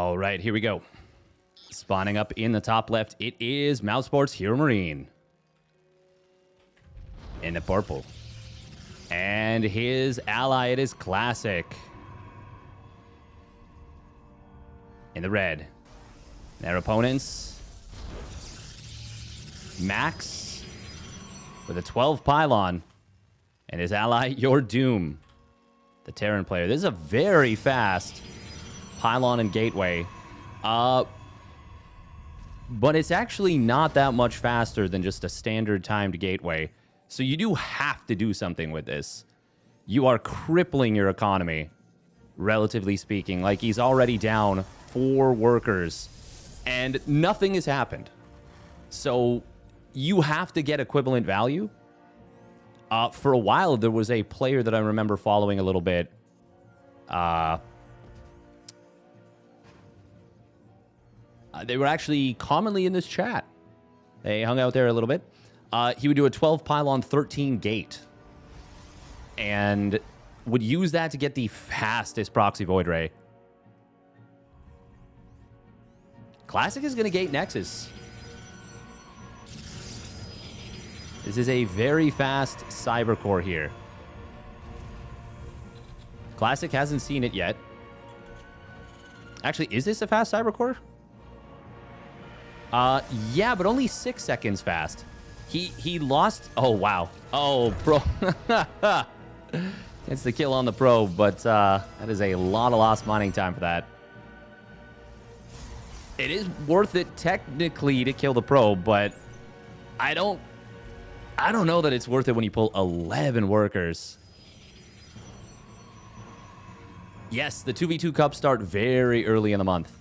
All right, here we go. Spawning up in the top left, it is Mousesport's HeroMarine. In the purple. And his ally, it is Classic. In the red. Their opponents, Max with a 12 pylon. And his ally, Your Doom, the Terran player. This is a very fast pylon and gateway. But it's actually not that much faster than just a standard timed gateway. So you do have to do something with this. You are crippling your economy, relatively speaking. Like, he's already down 4 workers, and nothing has happened. So you have to get equivalent value. For a while, there was a player that I remember following a little bit. They were actually commonly in this chat. They hung out there a little bit. He would do a 12 pylon, 13 gate. And would use that to get the fastest proxy void ray. Classic is going to gate Nexus. This is a very fast cyber core here. Classic hasn't seen it yet. Actually, is this a fast cyber core? Yeah, but only 6 seconds fast. He lost. Oh, wow. Oh, pro. It's the kill on the probe, but that is a lot of lost mining time for that. It is worth it technically to kill the probe, but I don't know that it's worth it when you pull 11 workers. Yes, the 2v2 cups start very early in the month.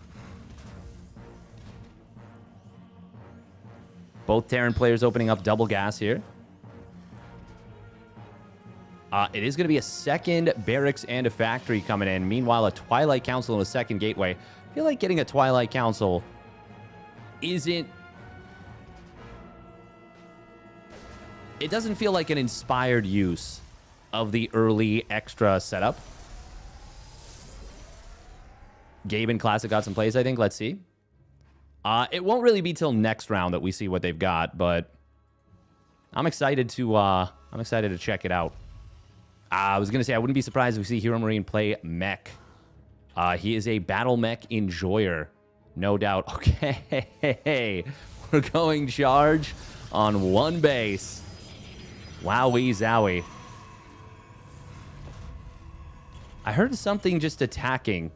Both Terran players opening up double gas here. It is going to be a second barracks and a factory coming in. Meanwhile, a Twilight Council and a second gateway. I feel like getting a Twilight Council isn't... It doesn't feel like an inspired use of the early extra setup. Gabe and Classic got some plays, I think. Let's see. It won't really be till next round that we see what they've got, but I'm excited to check it out. I was gonna say I wouldn't be surprised if we see HeroMarine play mech. He is a battle mech enjoyer, no doubt. Okay, we're going charge on one base. Wowee zowie. I heard something just attacking.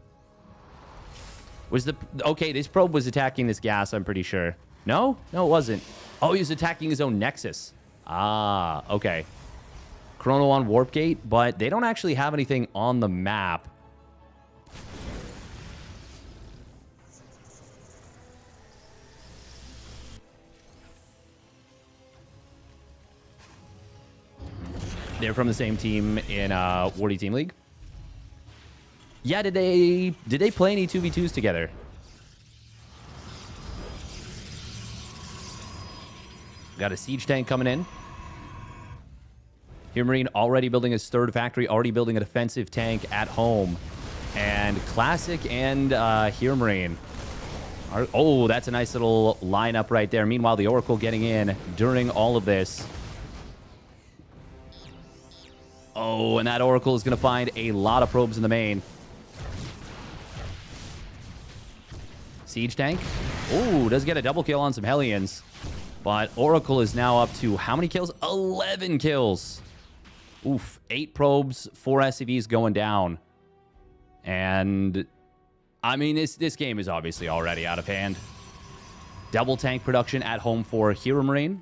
Was the... Okay, this probe was attacking this gas, I'm pretty sure. No? No, it wasn't. Oh, he was attacking his own Nexus. Ah, okay. Chrono on Warp Gate, but they don't actually have anything on the map. They're from the same team in Wardy Team League. Yeah, did they play any 2v2s together? Got a siege tank coming in. HeroMarine already building his third factory, already building a defensive tank at home. And Classic and HeroMarine. Oh, that's a nice little lineup right there. Meanwhile, the Oracle getting in during all of this. Oh, and that Oracle is going to find a lot of probes in the main. Siege tank. Oh, does get a double kill on some Hellions. But Oracle is now up to how many kills? 11 kills. Oof. 8 probes, 4 SCVs going down. And, I mean, this game is obviously already out of hand. Double tank production at home for HeroMarine.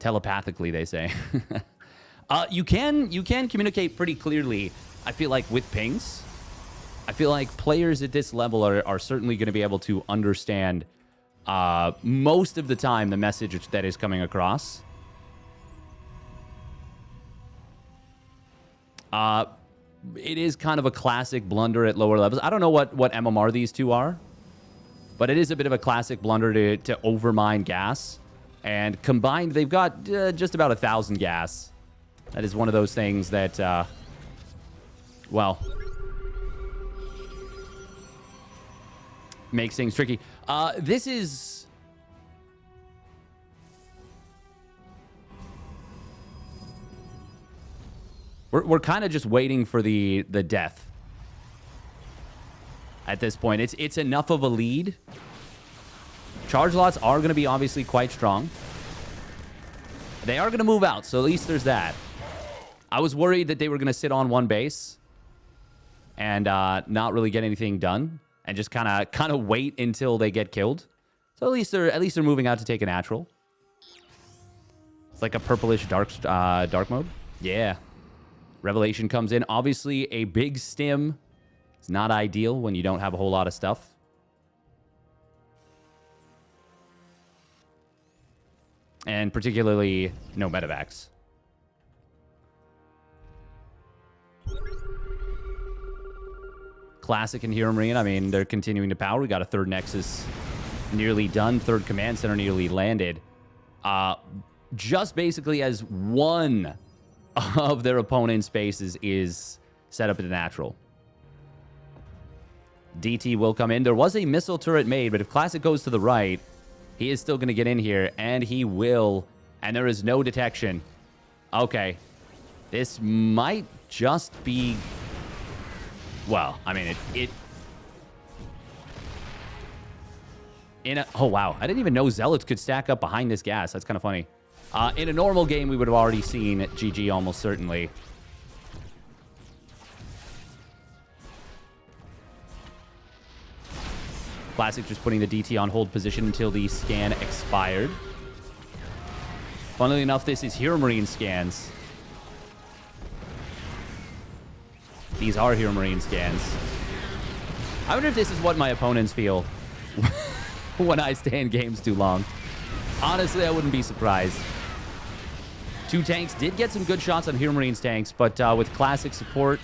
Telepathically, they say. You can communicate pretty clearly, I feel like, with pings. I feel like players at this level are certainly going to be able to understand most of the time the message that is coming across. It is kind of a classic blunder at lower levels. I don't know what MMR these two are, but it is a bit of a classic blunder to overmine gas. And combined, they've got just about 1,000 gas. That is one of those things that well, makes things tricky. This is... We're kind of just waiting for the death at this point. It's enough of a lead. Charge lots are going to be obviously quite strong. They are going to move out, so at least there's that. I was worried that they were going to sit on one base and not really get anything done and just kind of wait until they get killed. So at least they're moving out to take a natural. It's like a purplish dark mode. Yeah. Revelation comes in. Obviously, a big stim is not ideal when you don't have a whole lot of stuff. And particularly, no medevacs. Classic and HeroMarine, I mean, they're continuing to power. We got a third Nexus nearly done. Third Command Center nearly landed. Just basically as one of their opponent's bases is set up in the natural. DT will come in. There was a missile turret made, but if Classic goes to the right, he is still going to get in here, and he will. And there is no detection. Okay. This might just be... Well, I mean, oh, wow. I didn't even know Zealots could stack up behind this gas. That's kind of funny. In a normal game, we would have already seen GG almost certainly. Classic just putting the DT on hold position until the scan expired. Funnily enough, this is HeroMarine scans. These are HeroMarine scans. I wonder if this is what my opponents feel when I stay in games too long. Honestly, I wouldn't be surprised. Two tanks did get some good shots on HeroMarine's tanks, but with Classic support,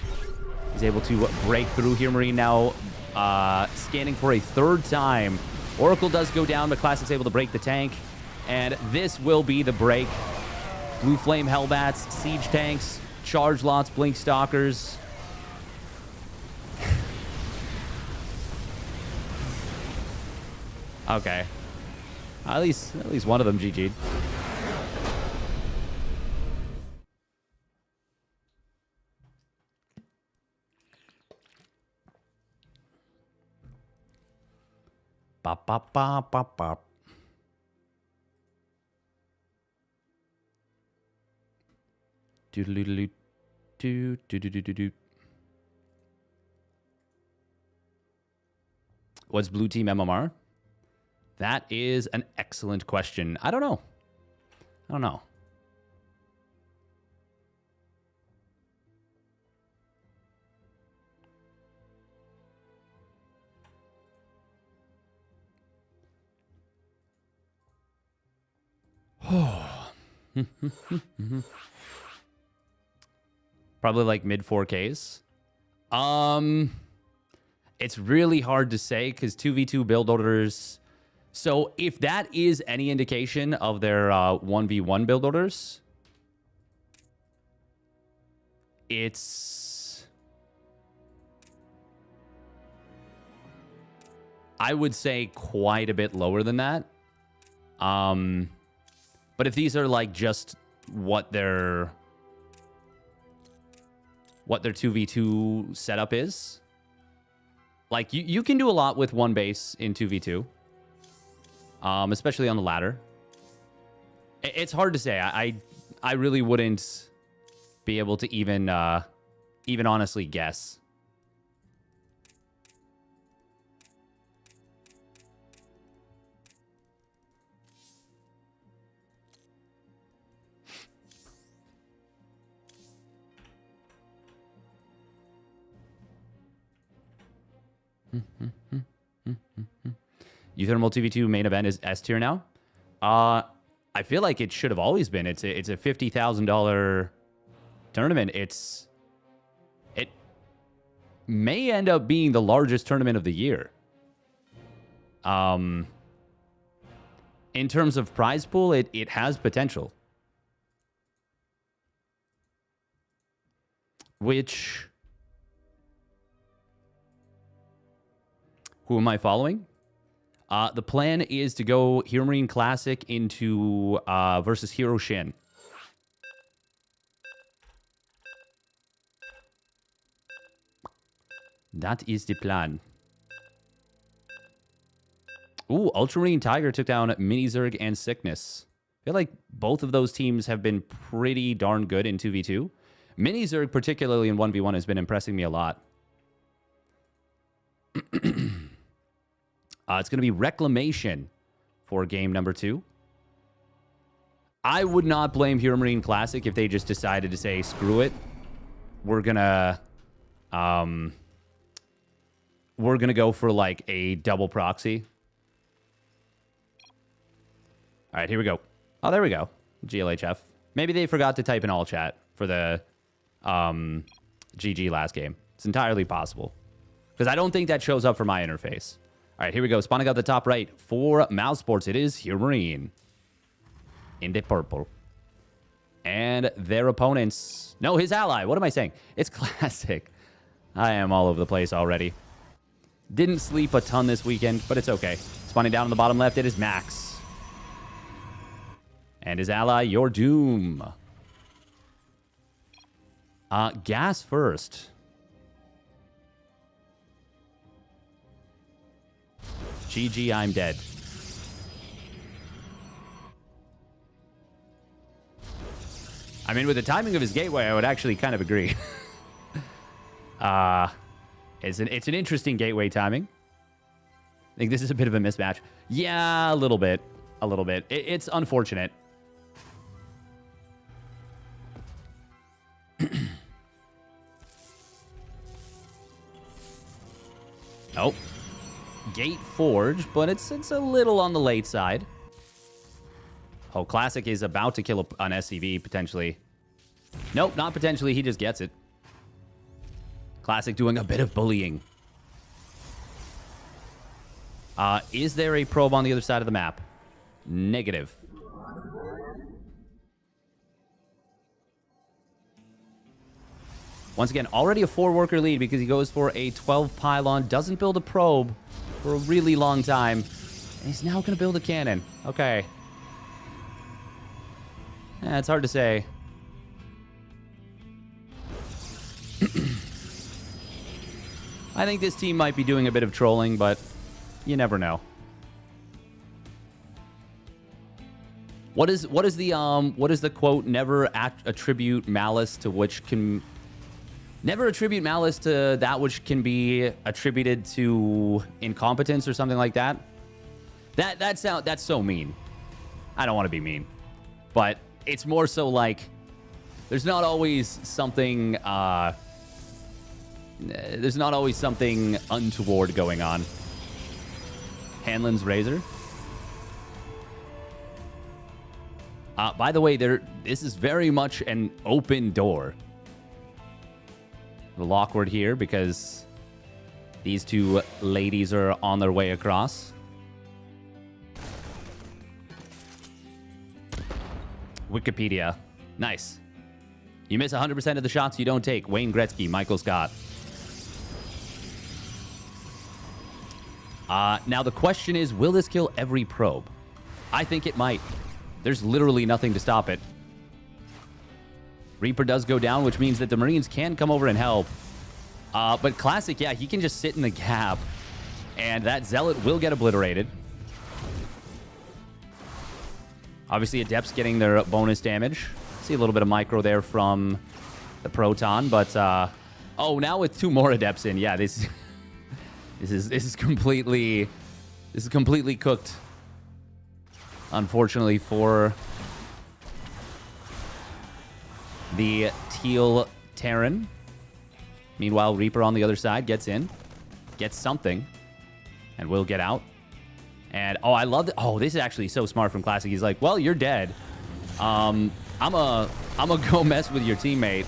he's able to break through. HeroMarine now scanning for a third time. Oracle does go down, but Classic's able to break the tank. And this will be the break. Blue Flame Hellbats, Siege tanks, Charge lots, Blink Stalkers. Okay. At least one of them GG'd. Bop, bop, bop, bop, bop. Doodle-doodle-doo. Do-do-do-do-do-do. What's Blue Team MMR? That is an excellent question. I don't know. Probably like mid 4Ks. It's really hard to say because 2v2 build orders. So if that is any indication of their 1v1 build orders, it's... I would say quite a bit lower than that. But if these are like just what their 2v2 setup is, like you can do a lot with one base in 2v2, especially on the ladder. It's hard to say. I really wouldn't be able to even honestly guess. uThermal TV2 main event is S tier now. I feel like it should have always been. It's a $50,000 tournament. It may end up being the largest tournament of the year. In terms of prize pool, it has potential. Which Who am I following? The plan is to go HeroMarine Classic into versus herO+SHIN. That is the plan. Ooh, Ultramarine Tiger took down Mini Zerg and Sickness. I feel like both of those teams have been pretty darn good in 2v2. Mini Zerg, particularly in 1v1, has been impressing me a lot. It's going to be Reclamation for game number 2. I would not blame HeroMarine Classic if they just decided to say, screw it. We're going to go for like a double proxy. All right, here we go. Oh, there we go. GLHF. Maybe they forgot to type in all chat for the GG last game. It's entirely possible. Because I don't think that shows up for my interface. All right, here we go. Spawning out the top right for Mouse Sports. It is HeroMarine. In the purple. And their opponents... No, his ally. What am I saying? It's Classic. I am all over the place already. Didn't sleep a ton this weekend, but it's okay. Spawning down on the bottom left, it is Max. And his ally, Your Doom. Gas first. GG, I'm dead. I mean, with the timing of his gateway, I would actually kind of agree. It's an interesting gateway timing. I think this is a bit of a mismatch. Yeah, a little bit. A little bit. It's unfortunate. Oh. Gate Forge, but it's a little on the late side. Oh, Classic is about to kill an SCV, potentially. Nope, not potentially. He just gets it. Classic doing a bit of bullying. Is there a probe on the other side of the map? Negative. Once again, already a 4-worker lead because he goes for a 12 pylon. Doesn't build a probe for a really long time. And he's now going to build a cannon. Okay. Yeah, it's hard to say. I think this team might be doing a bit of trolling, but you never know. What is the quote? Never attribute malice to which can... Never attribute malice to that which can be attributed to incompetence or something like that. That's so mean. I don't want to be mean. But it's more so like there's not always something untoward going on. Hanlon's Razor. By the way, this is very much an open door. A little awkward here because these two ladies are on their way across. Wikipedia. Nice. You miss 100% of the shots you don't take. Wayne Gretzky, Michael Scott. Now the question is, will this kill every probe? I think it might. There's literally nothing to stop it. Reaper does go down, which means that the Marines can come over and help. But Classic, yeah, he can just sit in the gap. And that Zealot will get obliterated. Obviously, Adepts getting their bonus damage. See a little bit of micro there from the Proton. But, oh, now with 2 more Adepts in. Yeah, this is completely cooked. Unfortunately for the Teal Terran. Meanwhile, Reaper on the other side gets in, gets something, and will get out. And, oh, I love it. Oh, this is actually so smart from Classic. He's like, well, you're dead. I'm a go mess with your teammate.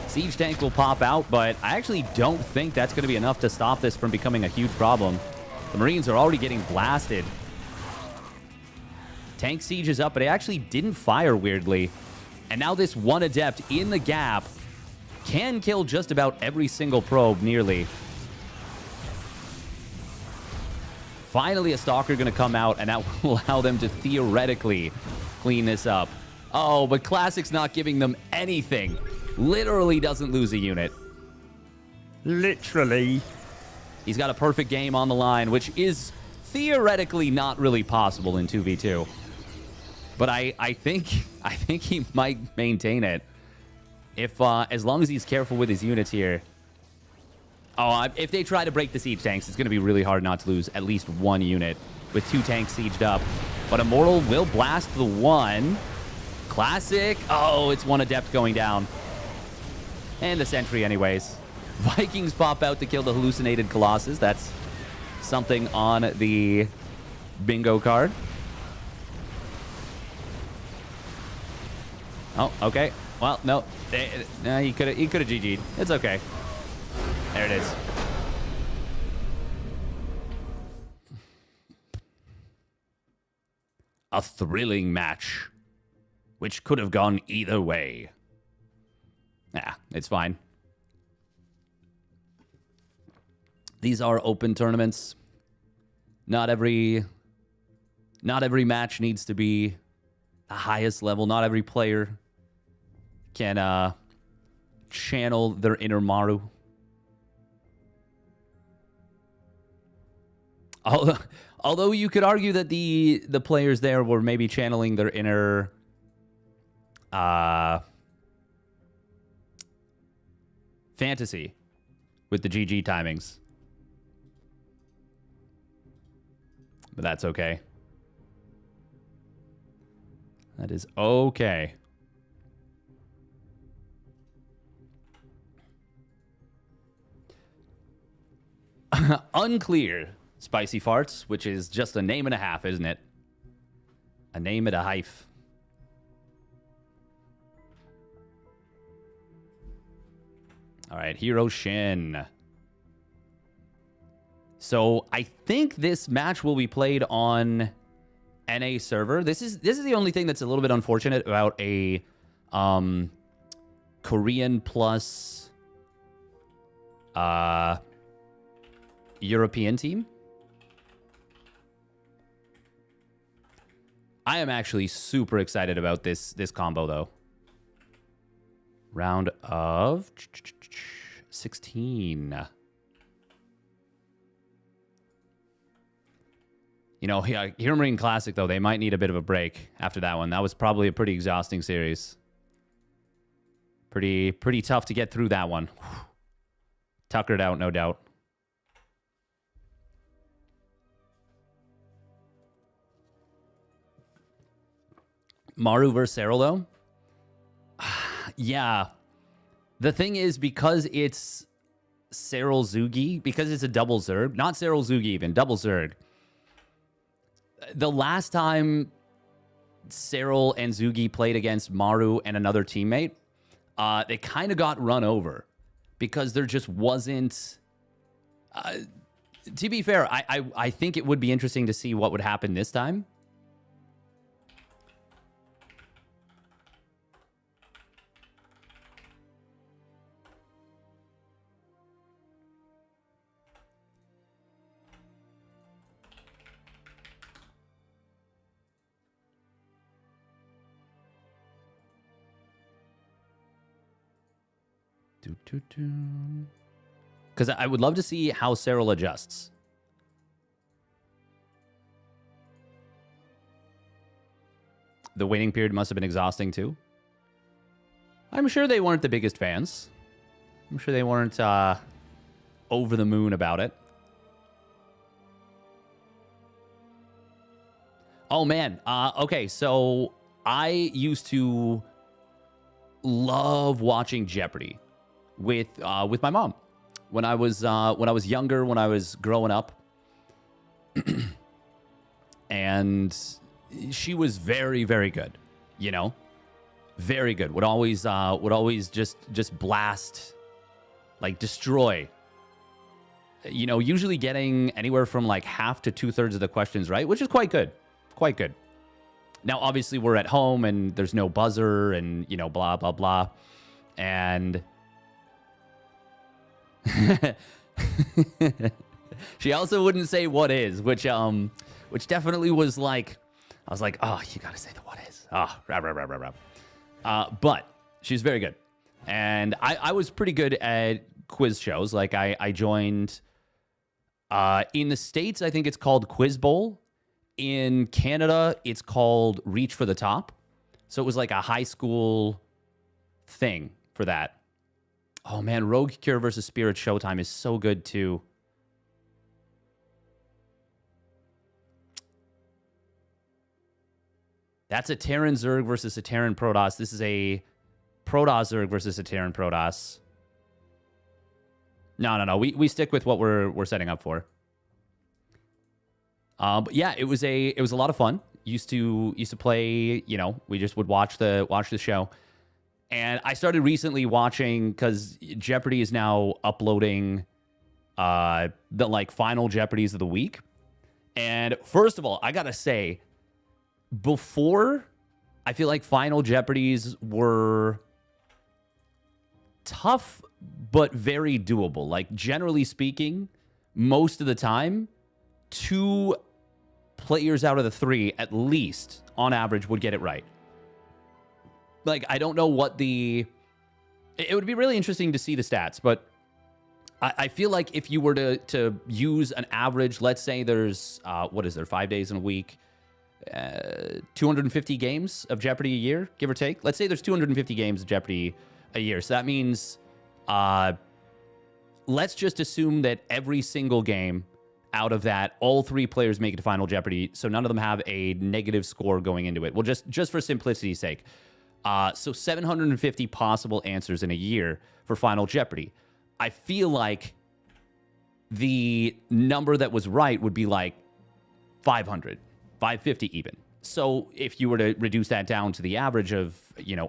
Siege tank will pop out, but I actually don't think that's going to be enough to stop this from becoming a huge problem. The Marines are already getting blasted. Tank siege is up, but it actually didn't fire, weirdly. And now this one Adept in the gap can kill just about every single probe, nearly. Finally, a Stalker going to come out, and that will allow them to theoretically clean this up. Oh, but Classic's not giving them anything. Literally doesn't lose a unit. Literally. He's got a perfect game on the line, which is theoretically not really possible in 2v2. But I think he might maintain it if as long as he's careful with his units here. Oh, if they try to break the siege tanks, it's going to be really hard not to lose at least one unit with 2 tanks sieged up. But Immortal will blast the 1. Classic. Oh, it's 1 Adept going down. And the Sentry anyways. Vikings pop out to kill the hallucinated Colossus. That's something on the bingo card. Oh, okay. Well, no. He could have GG'd. It's okay. There it is. A thrilling match, which could have gone either way. Yeah, it's fine. These are open tournaments. Not every match needs to be the highest level. Not every player can channel their inner Maru. Although you could argue that the players there were maybe channeling their inner fantasy with the GG timings. But that's okay. That is okay. Unclear. Spicy Farts, which is just a name and a half, isn't it? A name and a half. All right, herO+SHIN. So I think this match will be played on NA server. This is the only thing that's a little bit unfortunate about a Korean plus European team. I am actually super excited about this combo, though. Round of 16. You know, HeroMarine+Classic, though, they might need a bit of a break after that one. That was probably a pretty exhausting series. Pretty tough to get through that one. Tuckered out, no doubt. Maru versus herO, though? Yeah. The thing is, because it's herO Zhugi, because it's a double Zerg, not herO Zhugi even, double Zerg. The last time herO and Zhugi played against Maru and another teammate, they kind of got run over because there just wasn't... to be fair, I think it would be interesting to see what would happen this time. Because I would love to see how herO adjusts. The waiting period must have been exhausting too. I'm sure they weren't the biggest fans. I'm sure they weren't over the moon about it. Oh man. Okay, so I used to love watching Jeopardy with my mom when I was younger, when I was growing up, and she was very, very good. You know, very good. Would always just blast, like destroy. You know, usually getting anywhere from like half to 2/3 of the questions right, which is quite good. Quite good. Now, obviously, we're at home and there's no buzzer and, you know, blah, blah, blah. And She also wouldn't say what is, which definitely was like, I was like, oh, you gotta say the what is. Oh, rah, rah, rah, rah, rah. But she's very good. And I was pretty good at quiz shows. Like I joined, in the States, I think it's called Quiz Bowl. In Canada, it's called Reach for the Top. So it was like a high school thing for that. Oh man, Rogue Cure versus Spirit Showtime is so good too. That's a Terran Zerg versus a Terran Protoss. This is a Protoss Zerg versus a Terran Protoss. No. We stick with what we're setting up for. But yeah, it was a lot of fun. Used to play. You know, we just would watch the show. And I started recently watching because Jeopardy is now uploading the like final Jeopardies of the week. And first of all, I gotta say, before, I feel like final Jeopardies were tough, but very doable. Like, generally speaking, most of the time, 2 players out of the 3, at least, on average, would get it right. Like, I don't know what it would be really interesting to see the stats, but I feel like if you were to use an average, let's say there's, 5 days in a week, 250 games of Jeopardy a year, give or take. Let's say there's 250 games of Jeopardy a year. So that means, let's just assume that every single game out of that, all 3 players make it to Final Jeopardy, so none of them have a negative score going into it. Well, just for simplicity's sake. So 750 possible answers in a year for Final Jeopardy. I feel like the number that was right would be like 500, 550 even. So if you were to reduce that down to the average of,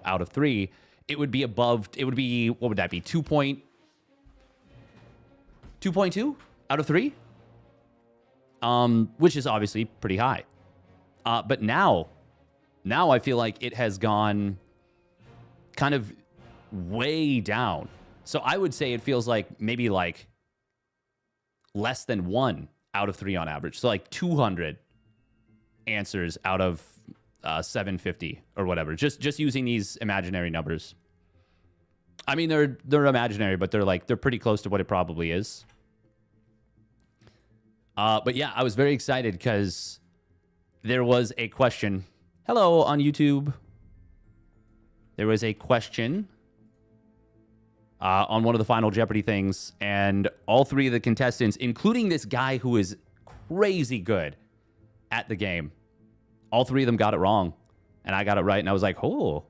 out of 3, it would be above, what would that be? 2.2 out of 3? Which is obviously pretty high. But now I feel like it has gone kind of way down. So I would say it feels like maybe like less than 1 out of 3 on average. So like 200 answers out of 750 or whatever. Just using these imaginary numbers. I mean, they're imaginary, but they're pretty close to what it probably is. But yeah, I was very excited because there was a question. Hello on YouTube. There was a question on one of the Final Jeopardy things, and all 3 of the contestants, including this guy who is crazy good at the game, all 3 of them got it wrong, and I got it right, and I was like, oh.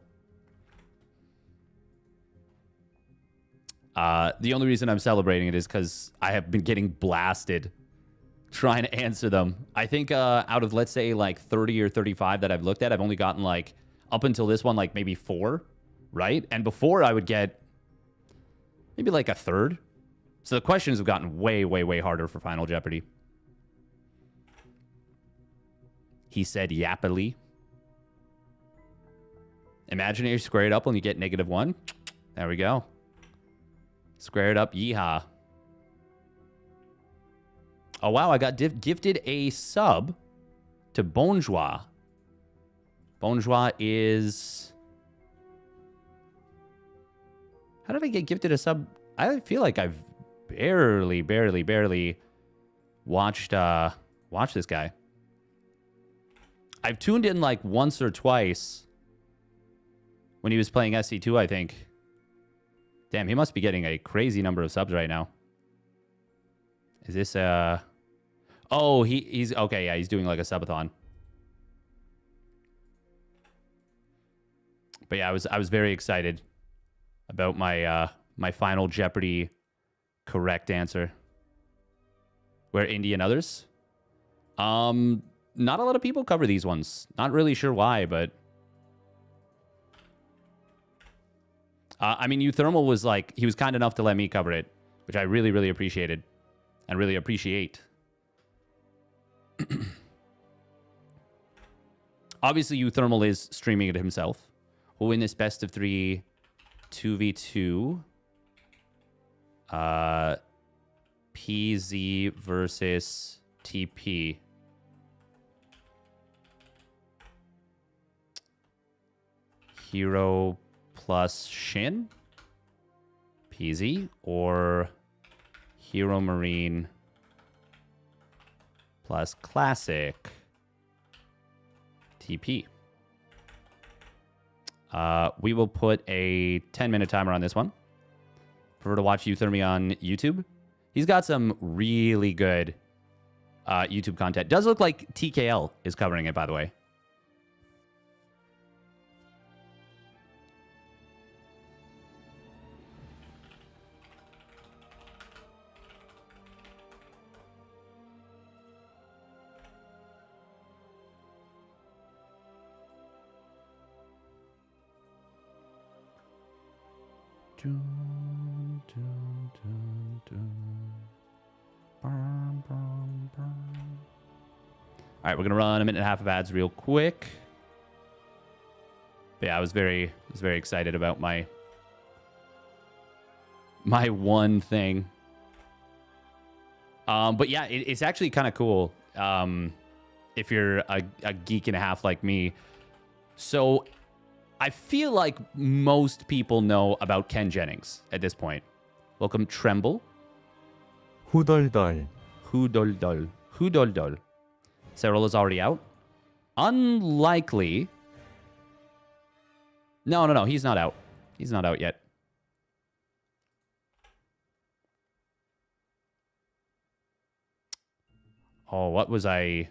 The only reason I'm celebrating it is because I have been getting blasted trying to answer them. I think out of, let's say, like 30 or 35 that I've looked at, I've only gotten, like, up until this one, like, maybe 4, right? And before, I would get maybe, like, a third. So the questions have gotten way, way, way harder for Final Jeopardy. He said yappily. Imaginary square it up when you get -1. There we go. Square it up, yeehaw. Oh, wow, I got gifted a sub to Bonjour. Bonjour is... How did I get gifted a sub? I feel like I've barely watched this guy. I've tuned in like once or twice when he was playing SC2, I think. Damn, he must be getting a crazy number of subs right now. Is this Oh, he's okay, yeah, he's doing like a subathon. But yeah, I was very excited about my my Final Jeopardy correct answer. Where Indy and others? Not a lot of people cover these ones. Not really sure why, but I mean, uThermal was like, he was kind enough to let me cover it, which I really, really appreciated and really appreciate. Obviously, uThermal is streaming it himself. We'll win this best of 3 2v2. PZ versus TP. herO+SHIN? PZ? Or HeroMarine+Classic? TP. We will put a 10-minute timer on this one. Prefer to watch uThermal on YouTube. He's got some really good YouTube content. Does look like TKL is covering it, by the way. All right, we're gonna run a minute and a half of ads real quick. But yeah, I was very excited about my one thing. But yeah, it's actually kind of cool if you're a geek and a half like me. So I feel like most people know about Ken Jennings at this point. Welcome, Tremble. 후덜덜. Hudoldol. Cyril is already out. Unlikely. No. He's not out. He's not out yet. Oh, what was I...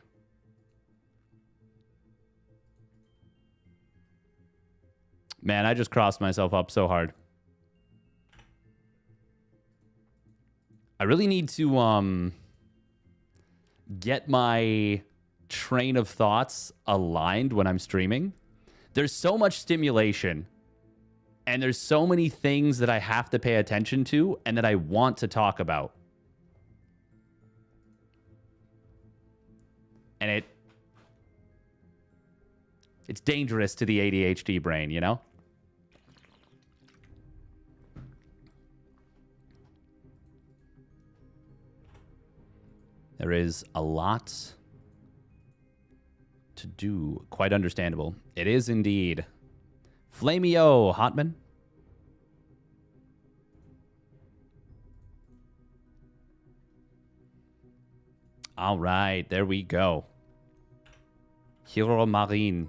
Man, I just crossed myself up so hard. I really need to get my train of thoughts aligned when I'm streaming. There's so much stimulation and there's so many things that I have to pay attention to and that I want to talk about. And it's dangerous to the ADHD brain, you know? There is a lot to do. Quite understandable. It is indeed. Flamio, Hotman. All right, there we go. HeroMarine.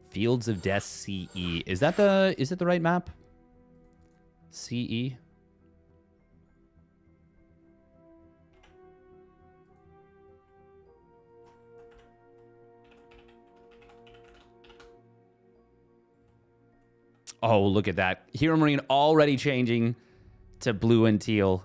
Fields of Death CE. Is it the right map? CE. Oh, look at that. HeroMarine already changing to blue and teal.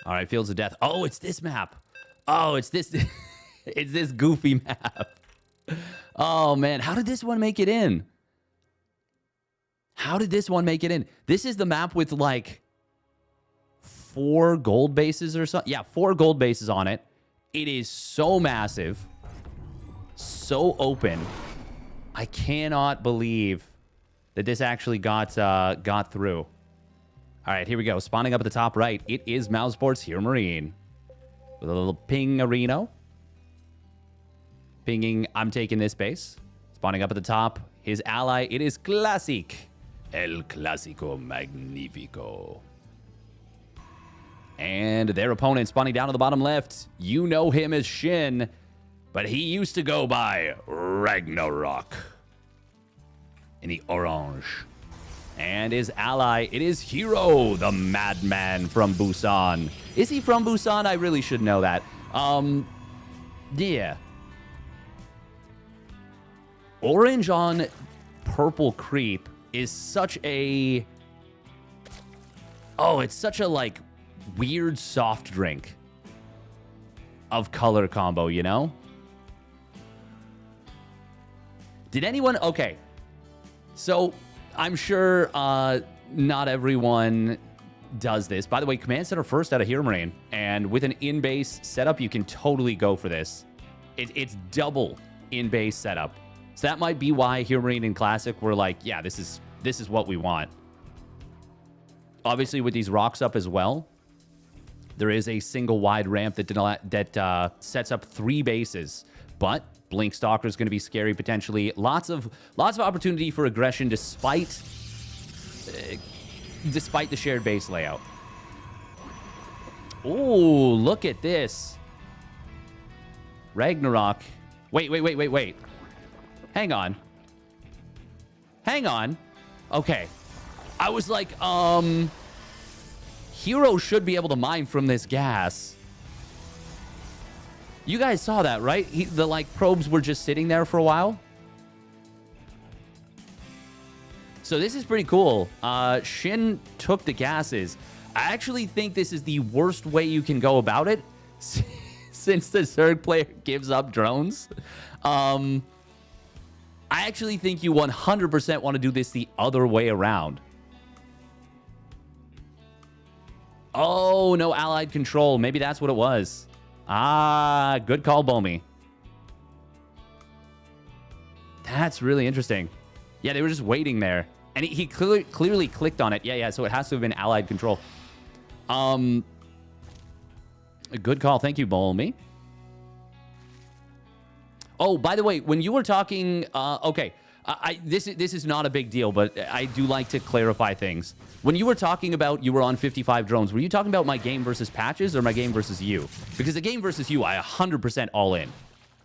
All right, Fields of Death. Oh, it's this map. Oh, it's this. It's this goofy map. Oh, man. How did this one make it in? How did this one make it in? This is the map with, like, 4 gold bases or something. Yeah, 4 gold bases on it. It is so massive. So open. I cannot believe that this actually got through. All right, here we go. Spawning up at the top right, it is Mousesports HeroMarine. With a little ping arena. Pinging, I'm taking this base. Spawning up at the top, his ally, it is Classic. El Clásico Magnifico. And their opponent spawning down to the bottom left. You know him as Shin, but he used to go by Ragnarok. In the orange. And his ally, it is Hero, the madman from Busan. Is he from Busan? I really should know that. Yeah. Orange on purple creep is such a... Oh, it's such a, like, weird soft drink. of color combo, you know? Did anyone... Okay. So, I'm sure not everyone does this. By the way, Command Center first out of HeroMarine. And with an in-base setup, you can totally go for this. It's double in-base setup. So that might be why HeroMarine and Classic were like, yeah, this is what we want. Obviously, with these rocks up as well, there is a single wide ramp that sets up 3 bases. But Blink Stalker is going to be scary potentially. Lots of opportunity for aggression despite the shared base layout. Oh, look at this. Ragnarok. Wait. Hang on. Okay. I was like, Hero should be able to mine from this gas. You guys saw that, right? The probes were just sitting there for a while. So this is pretty cool. Shin took the gases. I actually think this is the worst way you can go about it since the Zerg player gives up drones. I actually think you 100% want to do this the other way around. Oh, no allied control. Maybe that's what it was. Ah, good call, Bomi. That's really interesting. Yeah, they were just waiting there. And he clearly clicked on it. Yeah, so it has to have been allied control. A good call. Thank you, Bomi. Oh, by the way, when you were talking... okay, this is not a big deal, but I do like to clarify things. When you were talking about you were on 55 drones, were you talking about my game versus patches or my game versus you? Because the game versus you, I 100% all in.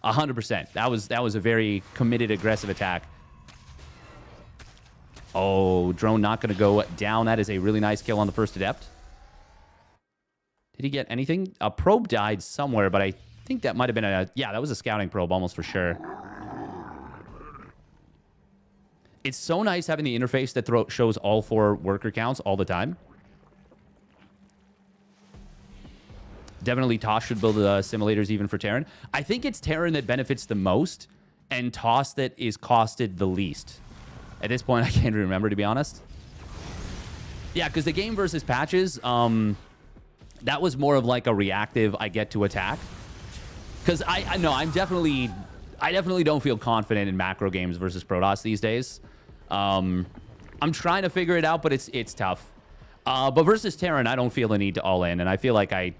100%. That was a very committed, aggressive attack. Oh, drone not going to go down. That is a really nice kill on the first adept. Did he get anything? A probe died somewhere, but I think that might have been a... Yeah, that was a scouting probe almost for sure. It's so nice having the interface that shows all 4 worker counts all the time. Definitely Toss should build simulators even for Terran. I think it's Terran that benefits the most and Toss that is costed the least. At this point, I can't remember, to be honest. Yeah, because the game versus patches, that was more of like a reactive I get to attack. Because I definitely don't feel confident in macro games versus Protoss these days. I'm trying to figure it out, but it's tough. But versus Terran, I don't feel the need to all in, and I feel like I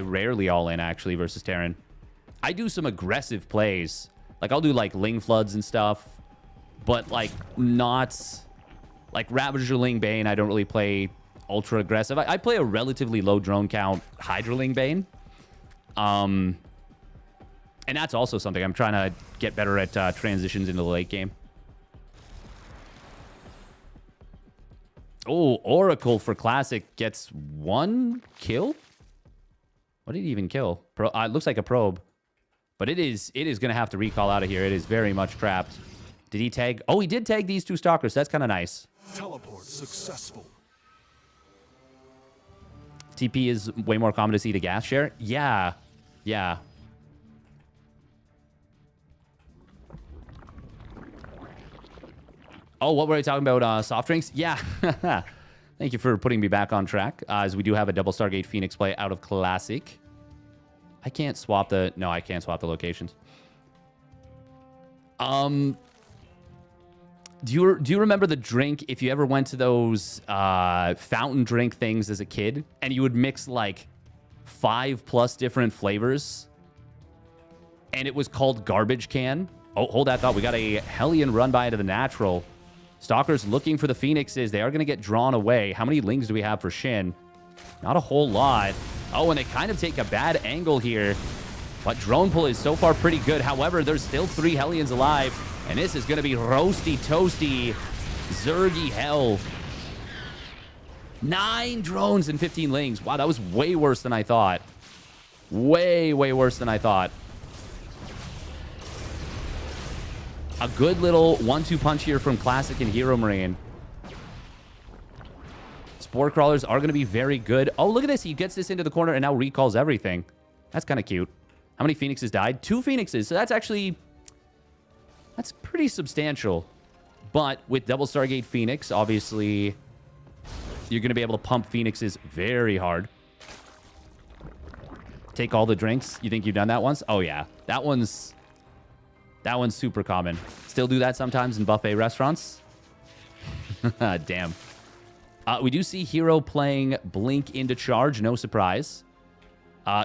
rarely all in actually versus Terran. I do some aggressive plays. Like I'll do like Ling Floods and stuff, but like not like Ravager Ling Bane. I don't really play ultra aggressive. I play a relatively low drone count Hydra Ling Bane. And that's also something I'm trying to get better at transitions into the late game. Oh, Oracle for Classic gets 1 kill? What did he even kill? It looks like a probe. But it is going to have to recall out of here. It is very much trapped. Did he tag? Oh, he did tag these 2 stalkers. That's kind of nice. Teleport successful. TP is way more common to see the gas share. Yeah. Oh, what were we talking about? Soft drinks? Yeah. Thank you for putting me back on track. As we do have a double Stargate Phoenix play out of Classic. I can't swap the... No, I can't swap the locations. Do you remember the drink, if you ever went to those fountain drink things as a kid, and you would mix like 5+ different flavors, and it was called Garbage Can? Oh, hold that thought. We got a Hellion run by into the natural. Stalkers looking for the Phoenixes. They are going to get drawn away. How many Lings do we have for Shin? Not a whole lot. Oh, and they kind of take a bad angle here. But drone pull is so far pretty good. However, there's still 3 Hellions alive. And this is going to be roasty, toasty, Zergy hell. 9 drones and 15 Lings. Wow, that was way worse than I thought. Way worse than I thought. A good little 1-2 punch here from Classic and HeroMarine. Spore Crawlers are going to be very good. Oh, look at this. He gets this into the corner and now recalls everything. That's kind of cute. How many Phoenixes died? 2 Phoenixes. So that's actually... That's pretty substantial. But with double Stargate Phoenix, obviously, you're going to be able to pump Phoenixes very hard. Take all the drinks. You think you've done that once? Oh, yeah. That one's super common. Still do that sometimes in buffet restaurants. Damn. We do see Hero playing Blink into charge. No surprise.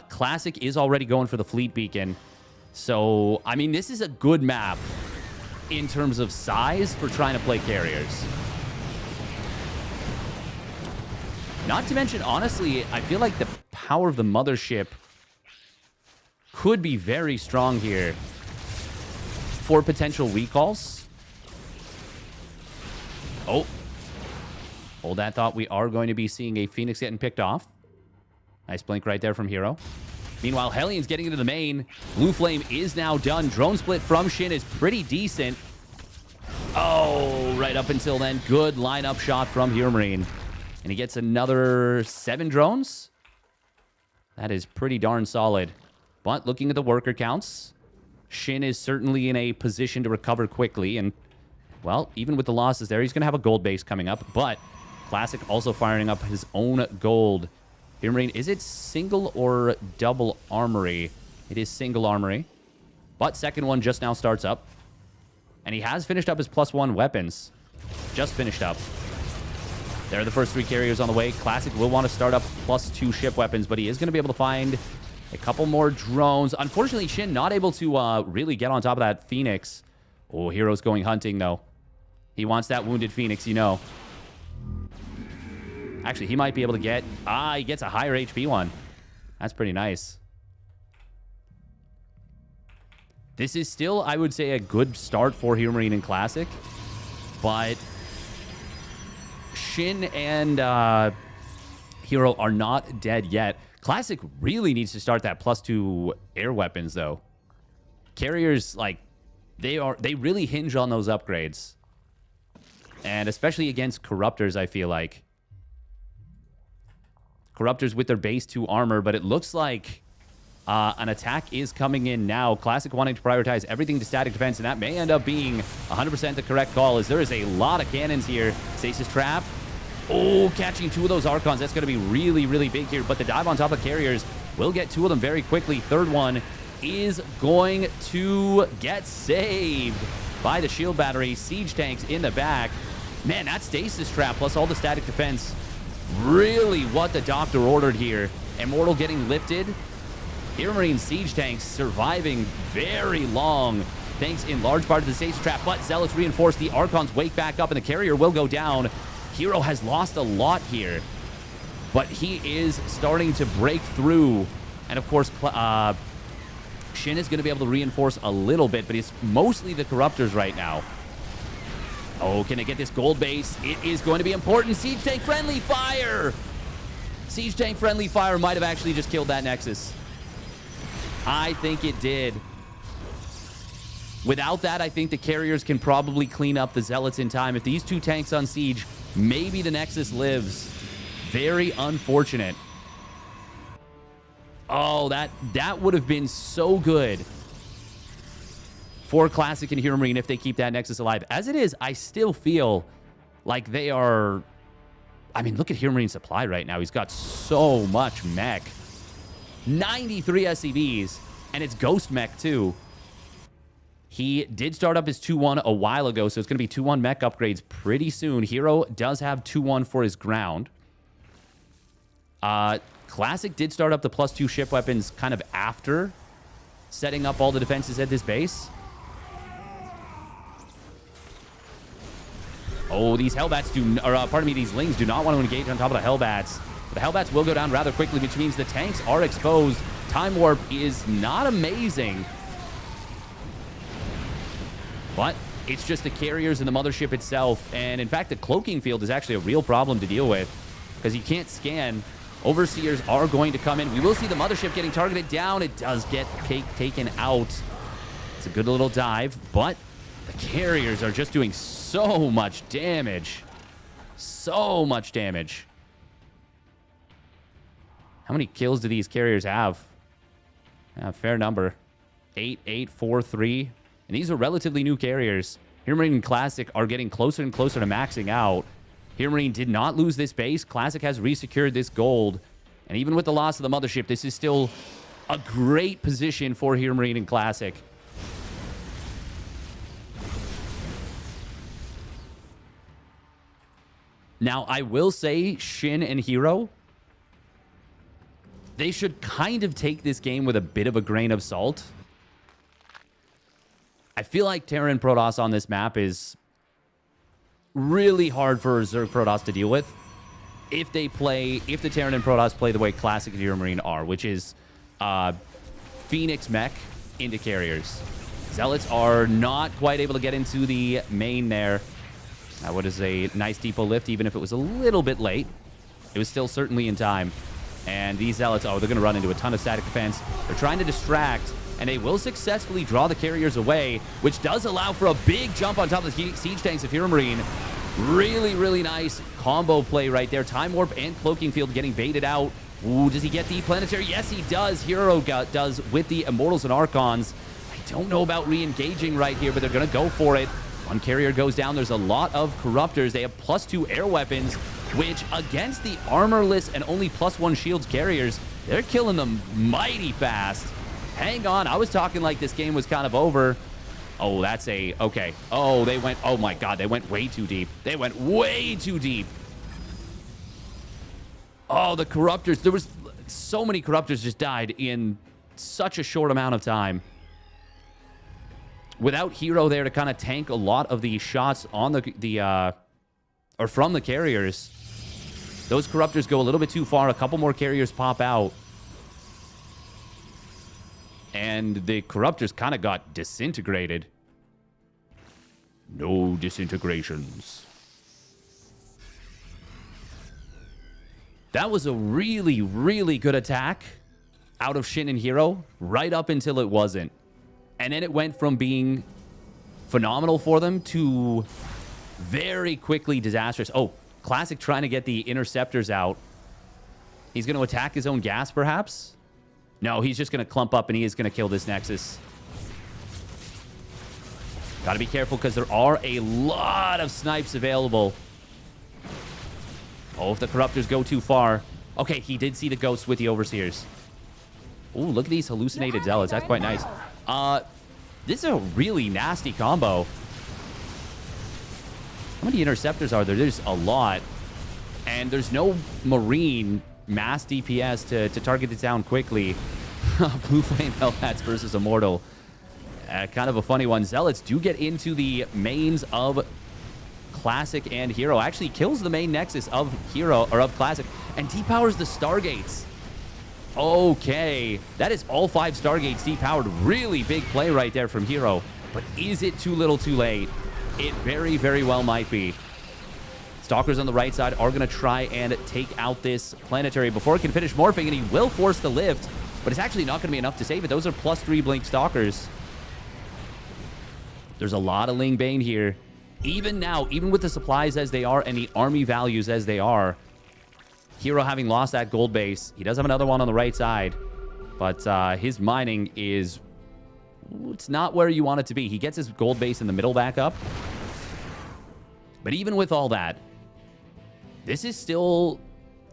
Classic is already going for the Fleet Beacon. So, I mean, this is a good map in terms of size for trying to play carriers. Not to mention, honestly, I feel like the power of the mothership could be very strong here for potential recalls. Oh. Hold that thought. We are going to be seeing a Phoenix getting picked off. Nice blink right there from Hero. Meanwhile, Hellions getting into the main. Blue Flame is now done. Drone split from Shin is pretty decent. Oh, right up until then. Good lineup shot from HeroMarine. And he gets another 7 drones. That is pretty darn solid. But looking at the worker counts, Shin is certainly in a position to recover quickly. And, well, even with the losses there, he's going to have a gold base coming up. But Classic also firing up his own gold. HeroMarine, is it single or double armory? It is single armory. But second one just now starts up. And he has finished up his +1 weapons. Just finished up. There are the first 3 carriers on the way. Classic will want to start up +2 ship weapons, but he is going to be able to find a couple more drones. Unfortunately, Shin not able to really get on top of that Phoenix. Oh, Hero's going hunting, though. He wants that wounded Phoenix, you know. Actually, he might be able to get... he gets a higher HP one. That's pretty nice. This is still, I would say, a good start for HeroMarine in Classic. But Shin and Hero are not dead yet. Classic really needs to start that +2 air weapons, though. Carriers, like, they really hinge on those upgrades. And especially against Corruptors, I feel like. Corruptors with their base 2 armor, but it looks like an attack is coming in now. Classic wanting to prioritize everything to static defense, and that may end up being 100% the correct call, as there is a lot of cannons here. Stasis Trap. Oh, catching 2 of those Archons. That's going to be really, really big here, but the dive on top of carriers will get 2 of them very quickly. Third one is going to get saved by the shield battery. Siege tanks in the back. Man, that Stasis Trap plus all the static defense, really what the Doctor ordered here. Immortal getting lifted. HeroMarine siege tanks surviving very long, thanks in large part to the Stasis Trap, but Zealots reinforce. The Archons wake back up, and the carrier will go down. Hero has lost a lot here, but he is starting to break through. And, of course, Shin is going to be able to reinforce a little bit, but it's mostly the Corruptors right now. Oh, can they get this gold base? It is going to be important. Siege tank friendly fire! Siege tank friendly fire might have actually just killed that Nexus. I think it did. Without that, I think the carriers can probably clean up the Zealots in time. If these 2 tanks on siege, maybe the Nexus lives. Very unfortunate. Oh, that would have been so good for Classic and HeroMarine if they keep that Nexus alive. As it is, I still feel like they are... I mean, look at HeroMarine's supply right now. He's got so much mech. 93 SCVs, and it's Ghost Mech, too. He did start up his 2-1 a while ago, so it's going to be 2-1 mech upgrades pretty soon. Hero does have 2-1 for his ground. Classic did start up the +2 ship weapons kind of after setting up all the defenses at this base. Oh, these Hellbats these Lings do not want to engage on top of the Hellbats. The Hellbats will go down rather quickly, which means the tanks are exposed. Time Warp is not amazing. But it's just the carriers and the mothership itself. And in fact, the cloaking field is actually a real problem to deal with, because you can't scan. Overseers are going to come in. We will see the mothership getting targeted down. It does get taken out. It's a good little dive, but the carriers are just doing so much damage. So much damage. How many kills do these carriers have? Fair number. 8, 8, 4, 3. And these are relatively new carriers. HeroMarine Classic are getting closer and closer to maxing out. HeroMarine did not lose this base. Classic has resecured this gold. And even with the loss of the mothership, this is still a great position for HeroMarine and Classic. Now, I will say Shin and Hero, they should kind of take this game with a bit of a grain of salt. I feel like Terran Protoss on this map is really hard for Zerg Protoss to deal with if the Terran and Protoss play the way Classic and HeroMarine are, which is Phoenix mech into carriers. Zealots are not quite able to get into the main there. What is a nice depot lift, even if it was a little bit late. It was still certainly in time. And these Zealots, they're going to run into a ton of static defense. They're trying to distract, and they will successfully draw the carriers away, which does allow for a big jump on top of the siege tanks of HeroMarine. Really, really nice combo play right there. Time Warp and Cloaking Field getting baited out. Ooh, does he get the Planetary? Yes, he does. Hero does with the Immortals and Archons. I don't know about re-engaging right here, but they're going to go for it. One carrier goes down. There's a lot of Corruptors. They have +2 air weapons, which against the armorless and only +1 shields carriers, they're killing them mighty fast. Hang on. I was talking like this game was kind of over. Oh, that's a... Okay. Oh, they went... Oh, my God. They went way too deep. They went way too deep. Oh, the Corruptors. There was so many Corruptors just died in such a short amount of time. Without Hero there to kind of tank a lot of the shots on or from the carriers, those Corruptors go a little bit too far. A couple more carriers pop out. And the Corruptors kind of got disintegrated. No disintegrations. That was a really, really good attack out of Shin and Hero, right up until it wasn't. And then it went from being phenomenal for them to very quickly disastrous. Oh, Classic trying to get the interceptors out. He's going to attack his own gas, perhaps? No, he's just going to clump up, and he is going to kill this Nexus. Got to be careful, because there are a lot of snipes available. Oh, if the Corruptors go too far. Okay, he did see the ghosts with the Overseers. Oh, look at these hallucinated Zealots. That's quite nice. This is a really nasty combo. How many interceptors are there? There's a lot. And there's no Marine mass DPS to target it down quickly. Blue Flame Hellbats versus Immortal. Kind of a funny one. Zealots do get into the mains of Classic and Hero. Actually kills the main Nexus of Hero, or of Classic, and depowers the Stargates. Okay, that is all 5 Stargates depowered. Really big play right there from Hero. But is it too little too late? It very, very well might be. Stalkers on the right side are going to try and take out this Planetary before it can finish morphing, and he will force the lift, but it's actually not going to be enough to save it. Those are +3 blink Stalkers. There's a lot of Ling Bane here. Even now, even with the supplies as they are and the army values as they are, Hero having lost that gold base, he does have another one on the right side, but his mining is... It's not where you want it to be. He gets his gold base in the middle back up. But even with all that, this is still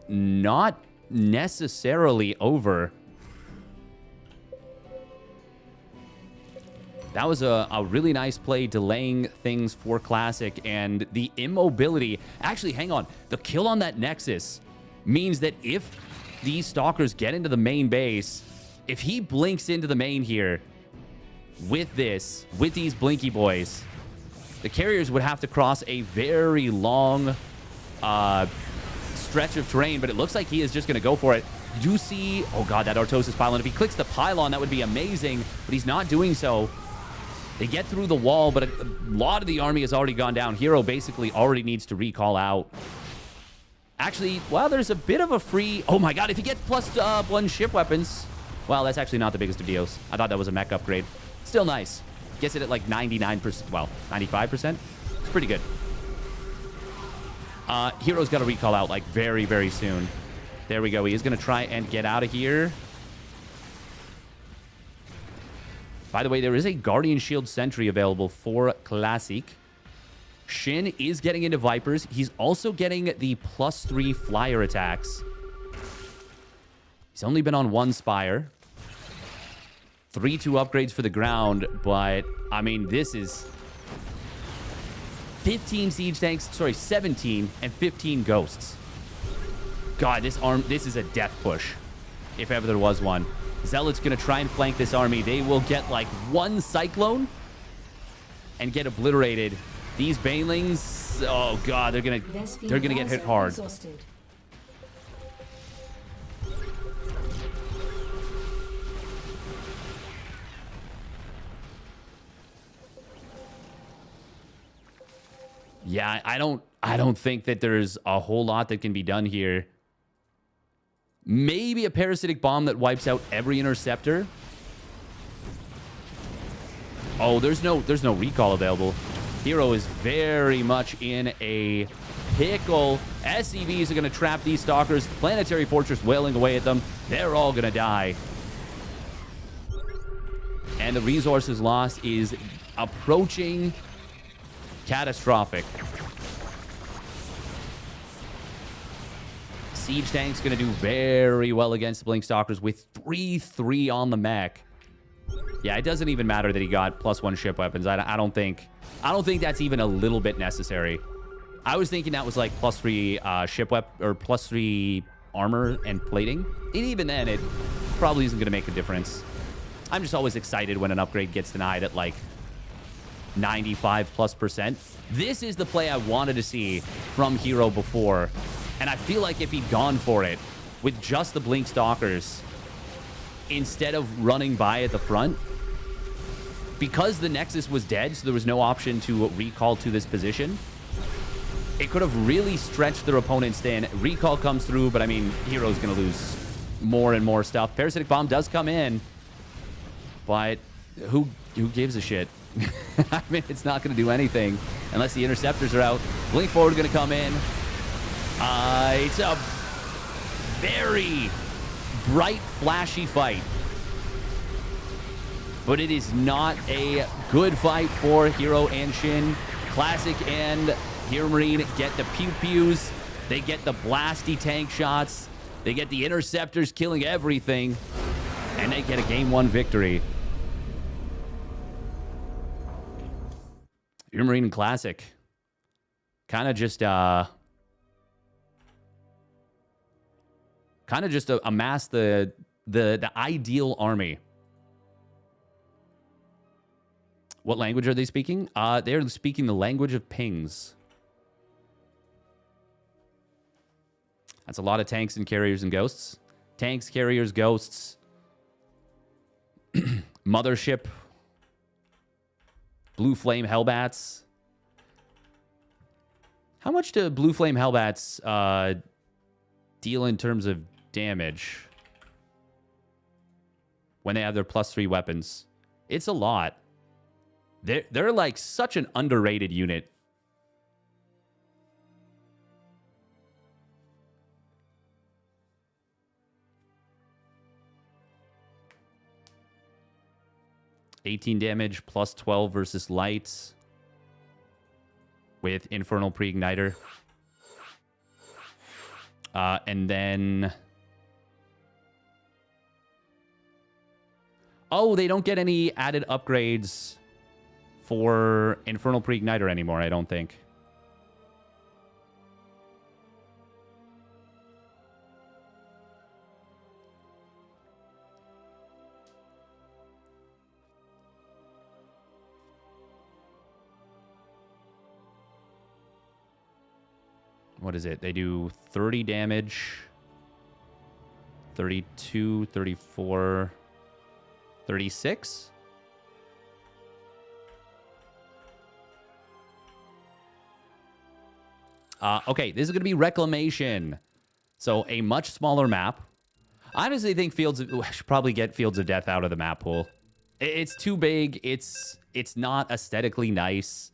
not necessarily over. That was a really nice play, delaying things for Classic, and the immobility... Actually, hang on. The kill on that Nexus means that if these Stalkers get into the main base, if he blinks into the main here with these Blinky boys, the carriers would have to cross a very long stretch of terrain, but it looks like he is just going to go for it. You do see... Oh, God, that Artosis pylon. If he clicks the pylon, that would be amazing, but he's not doing so. They get through the wall, but a lot of the army has already gone down. Hero basically already needs to recall out. Actually, well, there's a bit of a free... Oh, my God, if he gets +1 ship weapons... Well, that's actually not the biggest of deals. I thought that was a mech upgrade. Still nice. Gets it at like 99%. Well, 95%. It's pretty good. Hero's got to recall out like very, very soon. There we go. He is going to try and get out of here. By the way, there is a Guardian Shield Sentry available for Classic. Shin is getting into Vipers. He's also getting the +3 flyer attacks. He's only been on 1 Spire. 3-2 upgrades for the ground, but, I mean, this is 15 siege tanks, sorry, 17 and 15 ghosts. God, this is a death push, if ever there was one. Zealot's going to try and flank this army. They will get, like, 1 Cyclone and get obliterated. These Banelings, oh, God, they're going to get hit hard. Exhausted. Yeah, I don't think that there's a whole lot that can be done here. Maybe a parasitic bomb that wipes out every interceptor. Oh, there's no recall available. Hero is very much in a pickle. SCVs are going to trap these stalkers. Planetary Fortress wailing away at them. They're all going to die. And the resources loss is approaching catastrophic. Siege Tank's going to do very well against the Blink Stalkers with 3-3 on the mech. Yeah, it doesn't even matter that he got +1 ship weapons. I don't think that's even a little bit necessary. I was thinking that was like +3 ship weapon or +3 armor and plating. And even then, it probably isn't going to make a difference. I'm just always excited when an upgrade gets denied at like 95+%. This is the play I wanted to see from Hero before. And I feel like if he'd gone for it with just the Blink Stalkers instead of running by at the front, because the Nexus was dead, so there was no option to recall to this position, it could have really stretched their opponents thin. Recall comes through, but I mean, Hero's going to lose more and more stuff. Parasitic Bomb does come in, but who gives a shit? I mean, it's not going to do anything unless the interceptors are out. Blink Forward going to come in. It's a very bright, flashy fight. But it is not a good fight for Hero and Shin. Classic and HeroMarine get the pew-pews. They get the blasty tank shots. They get the interceptors killing everything. And they get a Game 1 victory. HeroMarine Classic. Kind of just amass the ideal army. What language are they speaking? They're speaking the language of pings. That's a lot of tanks and carriers and ghosts. Tanks, carriers, ghosts. Mothership. Blue Flame Hellbats. How much do Blue Flame Hellbats deal in terms of damage when they have their +3 weapons? It's a lot. They're like such an underrated unit. +18 damage, +12 versus light with Infernal Pre-Igniter. And then... Oh, they don't get any added upgrades for Infernal Pre-Igniter anymore, I don't think. What is it? They do 30 damage, 32, 34, 36? Okay, this is going to be Reclamation. So, a much smaller map. I honestly think I should probably get Fields of Death out of the map pool. It's too big. It's not aesthetically nice.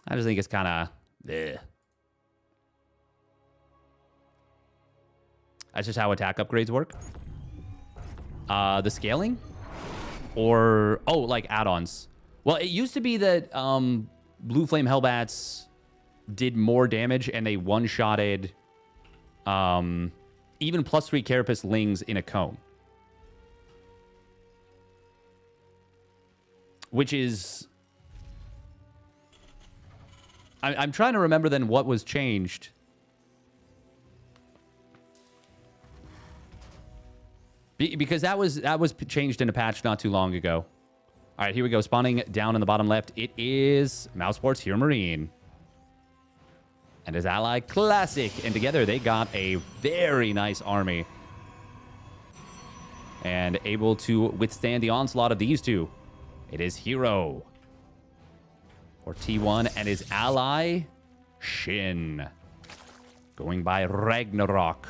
I just think it's kind of... That's just how attack upgrades work. The scaling? Or, oh, like add-ons. Well, it used to be that Blue Flame Hellbats did more damage and they one-shotted even +3 Carapace Lings in a cone. Which is... I'm trying to remember then what was changed. Because that was changed in a patch not too long ago. All right, here we go. Spawning down in the bottom left. It is Mousesport's HeroMarine. And his ally, Classic. And together they got a very nice army. And able to withstand the onslaught of these two. It is Hero. Or T1 and his ally, Shin. Going by Ragnarok.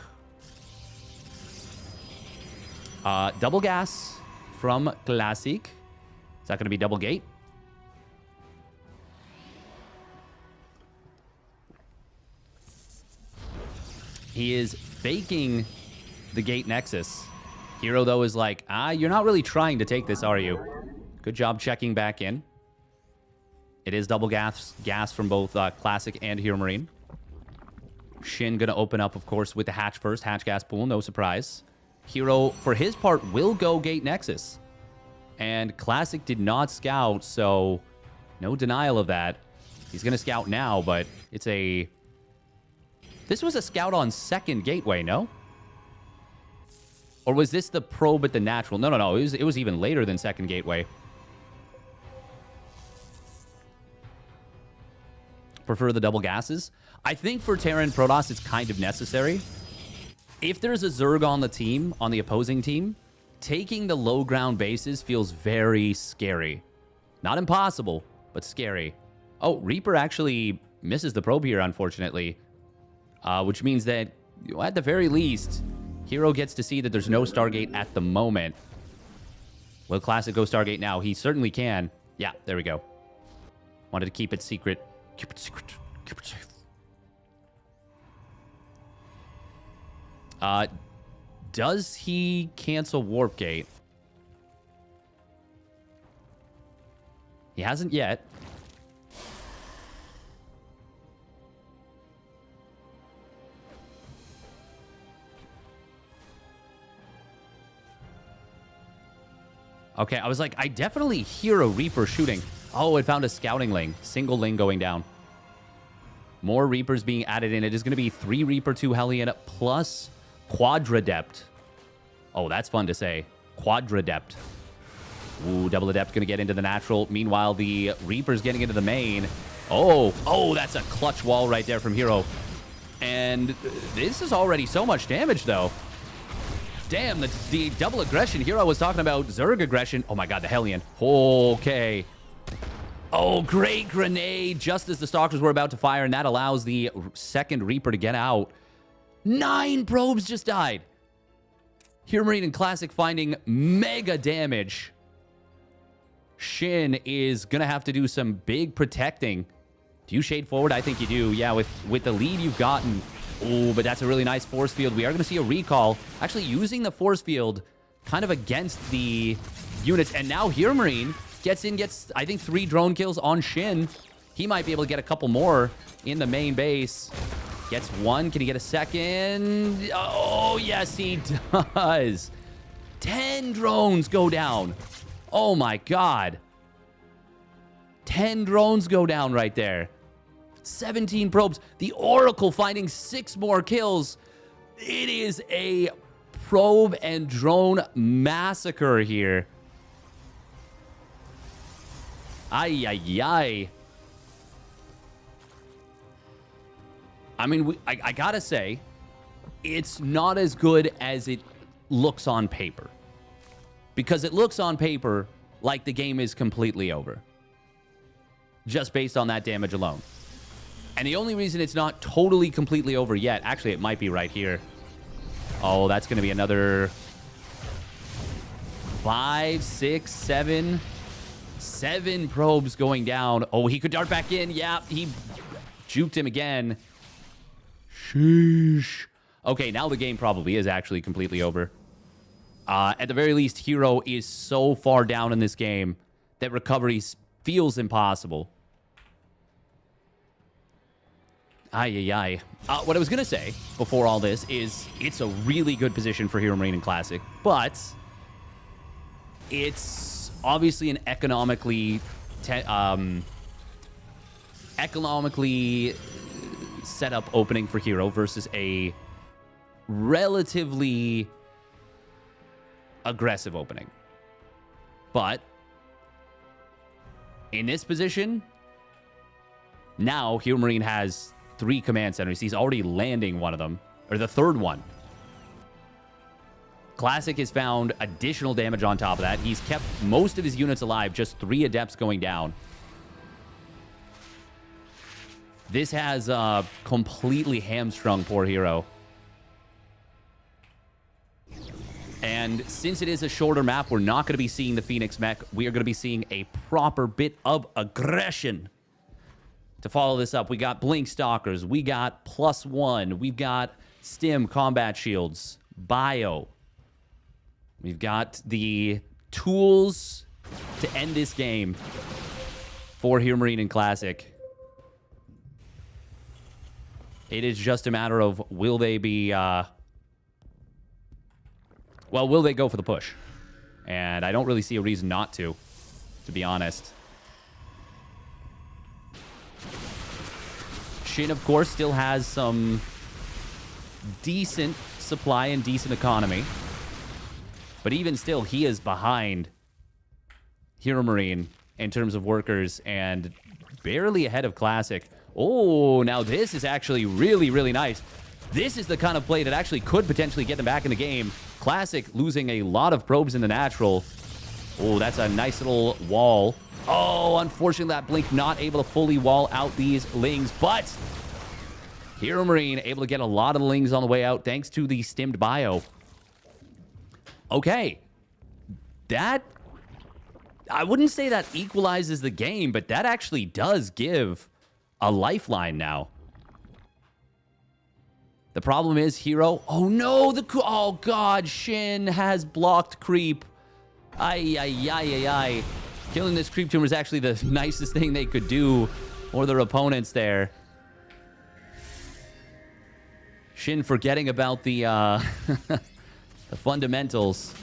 Double gas from Classic. Is that going to be double gate? He is faking the gate nexus. Hero, though, is like, you're not really trying to take this, are you? Good job checking back in. It is double gas from both Classic and HeroMarine. Shin going to open up, of course, with the hatch first. Hatch gas pool, no surprise. Hero, for his part, will go gate nexus. And Classic did not scout, so no denial of that. He's going to scout now, but it's a... This was a scout on second gateway, no? Or was this the probe at the natural? No. It was even later than second gateway. Prefer the double gases. I think for Terran Protoss, it's kind of necessary. If there's a Zerg on the team, on the opposing team, taking the low ground bases feels very scary. Not impossible, but scary. Oh, Reaper actually misses the probe here, unfortunately. Which means that, at the very least, Hero gets to see that there's no Stargate at the moment. Will Classic go Stargate now? He certainly can. Yeah, there we go. Wanted to keep it secret. Keep it secret. Keep it safe. Does he cancel Warp Gate? He hasn't yet. Okay, I was like, I definitely hear a Reaper shooting. Oh, it found a Scouting Ling. Single Ling going down. More Reapers being added in. It is going to be 3 Reaper, 2 Hellion, plus Quadradept. Oh, that's fun to say. Quadradept. Ooh, Double Adept going to get into the natural. Meanwhile, the Reaper's getting into the main. Oh, that's a clutch wall right there from Hero. And this is already so much damage, though. Damn, the double aggression. Hero was talking about Zerg aggression. Oh my god, the Hellion. Okay. Oh, great grenade just as the Stalkers were about to fire, and that allows the second Reaper to get out. 9 probes just died. HeroMarine and Classic finding mega damage. Shin is going to have to do some big protecting. Do you shade forward? I think you do. Yeah, with the lead you've gotten. Oh, but that's a really nice force field. We are going to see a recall. Actually using the force field kind of against the units. And now HeroMarine gets, I think, 3 drone kills on Shin. He might be able to get a couple more in the main base. Gets 1. Can he get a second? Oh, yes, he does. 10 drones go down. Oh, my God. 10 drones go down right there. 17 probes. The Oracle finding 6 more kills. It is a probe and drone massacre here. Ay, ay, ay. I mean, I gotta say, it's not as good as it looks on paper. Because it looks on paper like the game is completely over. Just based on that damage alone. And the only reason it's not totally completely over yet, actually it might be right here. Oh, that's going to be another 5, 6, 7 probes going down. Oh, he could dart back in. Yeah, he juked him again. Sheesh. Okay, now the game probably is actually completely over. At the very least, Hero is so far down in this game that recovery feels impossible. Ay. What I was going to say before all this is it's a really good position for HeroMarine+Classic, but it's obviously an economically set up opening for Hero versus a relatively aggressive opening. But in this position, now HeroMarine has 3 command centers. He's already landing one of them, or the third one. Classic has found additional damage on top of that. He's kept most of his units alive, just 3 adepts going down. This has completely hamstrung poor Hero. And since it is a shorter map, we're not going to be seeing the Phoenix mech. We are going to be seeing a proper bit of aggression. To follow this up, we got Blink Stalkers. We got +1. We've got Stim Combat Shields. Bio. We've got the tools to end this game for HeroMarine+Classic. It is just a matter of will they be... well, will they go for the push? And I don't really see a reason not to be honest. Shin, of course, still has some decent supply and decent economy. But even still, he is behind HeroMarine in terms of workers and barely ahead of Classic. Oh, now this is actually really, really nice. This is the kind of play that actually could potentially get them back in the game. Classic losing a lot of probes in the natural. Oh, that's a nice little wall. Oh, unfortunately, that Blink not able to fully wall out these Lings, but HeroMarine able to get a lot of the Lings on the way out thanks to the stimmed bio. Okay. That... I wouldn't say that equalizes the game, but that actually does give a lifeline now. The problem is Hero... Oh, no! Oh, God! Shin has blocked creep. Ay. Killing this creep tumor is actually the nicest thing they could do for their opponents there. Shin forgetting about the, the fundamentals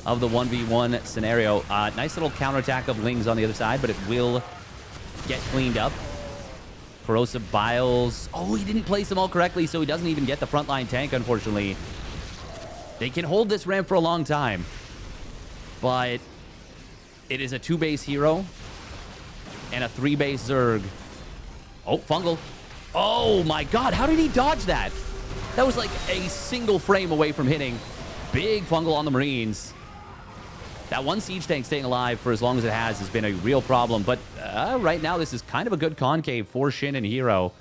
of the 1v1 scenario. Nice little counterattack of Lings on the other side, but it will get cleaned up. Corrosive Biles. Oh, he didn't place them all correctly, so he doesn't even get the frontline tank, unfortunately. They can hold this ramp for a long time, but it is a 2-base Hero and a 3-base Zerg. Oh, Fungal. Oh, my God. How did he dodge that? That was like a single frame away from hitting. Big Fungal on the Marines. That one siege tank staying alive for as long as it has been a real problem. But right now, this is kind of a good concave for Shin and Hero.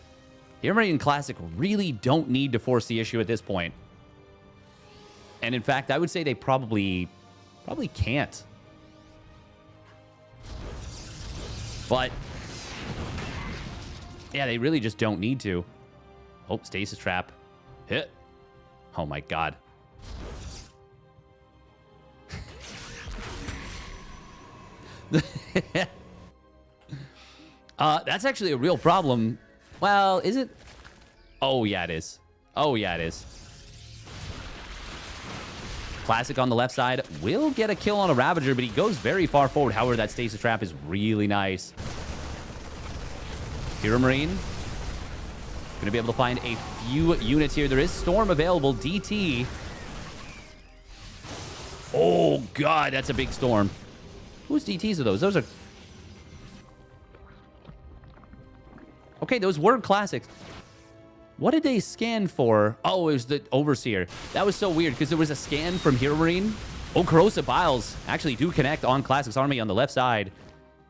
HeroMarine+Classic really don't need to force the issue at this point. And in fact, I would say they probably can't. But yeah, they really just don't need to. Oh, stasis trap. Hit. Oh my God. That's actually a real problem. Well, is it? Oh, yeah, it is. Oh, yeah, it is. Classic on the left side will get a kill on a Ravager, but he goes very far forward. However, that stasis trap is really nice. HeroMarine going to be able to find a few units here. There is Storm available. DT. Oh, God, that's a big Storm. Whose DTs are those? Those are... Okay, those were Classics. What did they scan for? Oh, it was the Overseer. That was so weird because there was a scan from HeroMarine. Oh, Corrosive Biles actually do connect on Classic's army on the left side,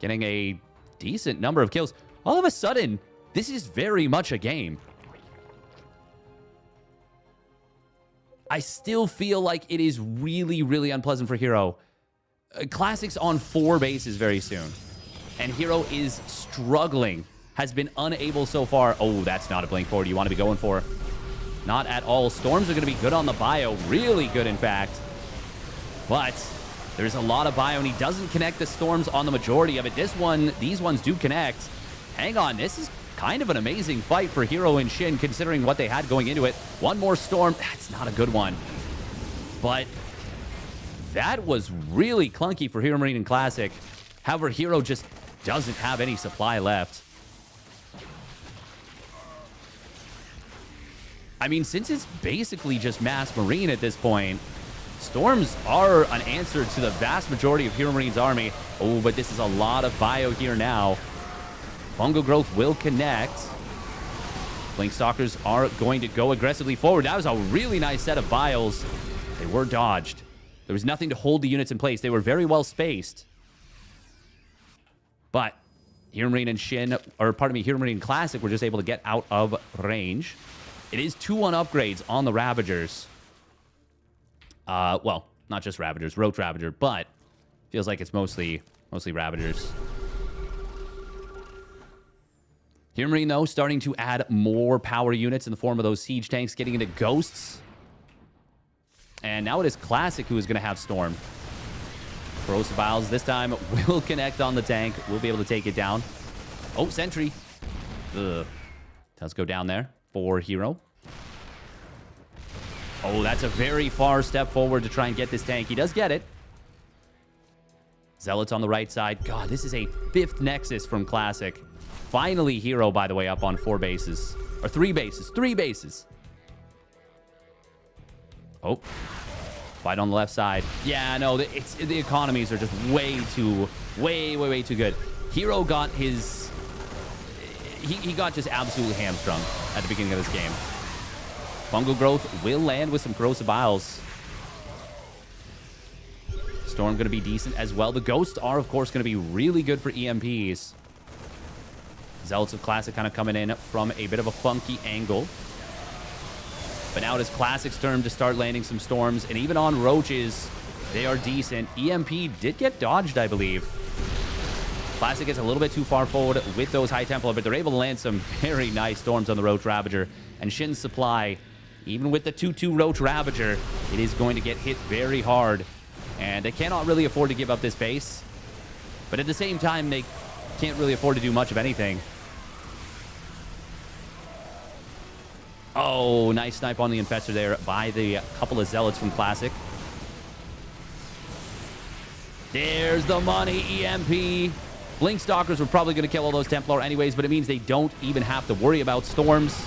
getting a decent number of kills. All of a sudden, this is very much a game. I still feel like it is really, really unpleasant for Hero. Classic's on 4 bases very soon. And Hero is struggling. Has been unable so far. Oh, that's not a blink forward you want to be going for. Not at all. Storms are going to be good on the bio. Really good, in fact. But there's a lot of bio, and he doesn't connect the storms on the majority of it. These ones do connect. Hang on, this is kind of an amazing fight for Hero and Shin, considering what they had going into it. One more storm. That's not a good one. But that was really clunky for HeroMarine+Classic. However, Hero just doesn't have any supply left. I mean, since it's basically just mass marine at this point, storms are an answer to the vast majority of HeroMarine's army. Oh, but this is a lot of bio here now. Fungal growth will connect. Blink Stalkers are going to go aggressively forward. That was a really nice set of bios. They were dodged. There was nothing to hold the units in place. They were very well spaced. But HeroMarine and Shin, or pardon me, HeroMarine+Classic were just able to get out of range. It is 2-1 upgrades on the Ravagers. Well, not just Ravagers, Roach Ravager, but feels like it's mostly Ravagers. HeroMarine, though, starting to add more power units in the form of those siege tanks, getting into ghosts. And now it is Classic who is going to have Storm. Corrosive Vials this time will connect on the tank. We'll be able to take it down. Oh, Sentry. Ugh. Does go down there for Hero. Oh, that's a very far step forward to try and get this tank. He does get it. Zealots on the right side. God, this is a 5th Nexus from Classic. Finally, Hero, by the way, up on 4 bases. Or 3 bases. 3 bases. Oh. Fight on the left side. Yeah, no, the economies are just way too good. Hero got his... He got just absolutely hamstrung at the beginning of this game. Fungal growth will land with some corrosive vials. Storm going to be decent as well. The ghosts are, of course, going to be really good for EMPs. Zealots of Classic kind of coming in from a bit of a funky angle. But now it is Classic's turn to start landing some storms. And even on Roaches, they are decent. EMP did get dodged, I believe. Classic gets a little bit too far forward with those high Templar, but they're able to land some very nice storms on the Roach Ravager. And Shin's supply, even with the 2-2 Roach Ravager, it is going to get hit very hard. And they cannot really afford to give up this base. But at the same time, they can't really afford to do much of anything. Oh, nice snipe on the Infestor there by the couple of Zealots from Classic. There's the money, EMP. Blink Stalkers were probably going to kill all those Templar anyways, but it means they don't even have to worry about storms.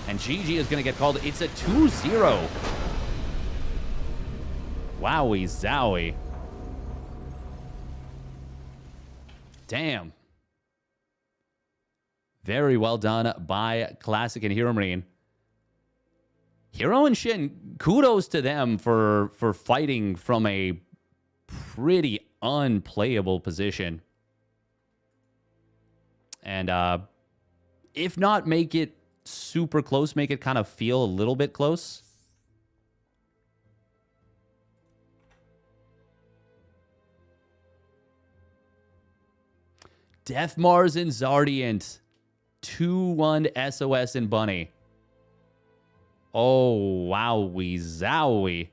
And GG is going to get called. It's a 2-0. Wowie zowie. Damn. Very well done by Classic and HeroMarine. Hero and Shin, kudos to them for fighting from a pretty unplayable position. And if not make it super close, make it kind of feel a little bit close. Death Mars and Zardiant. 2-1 SOS and Bunny. Oh, wowie zowie.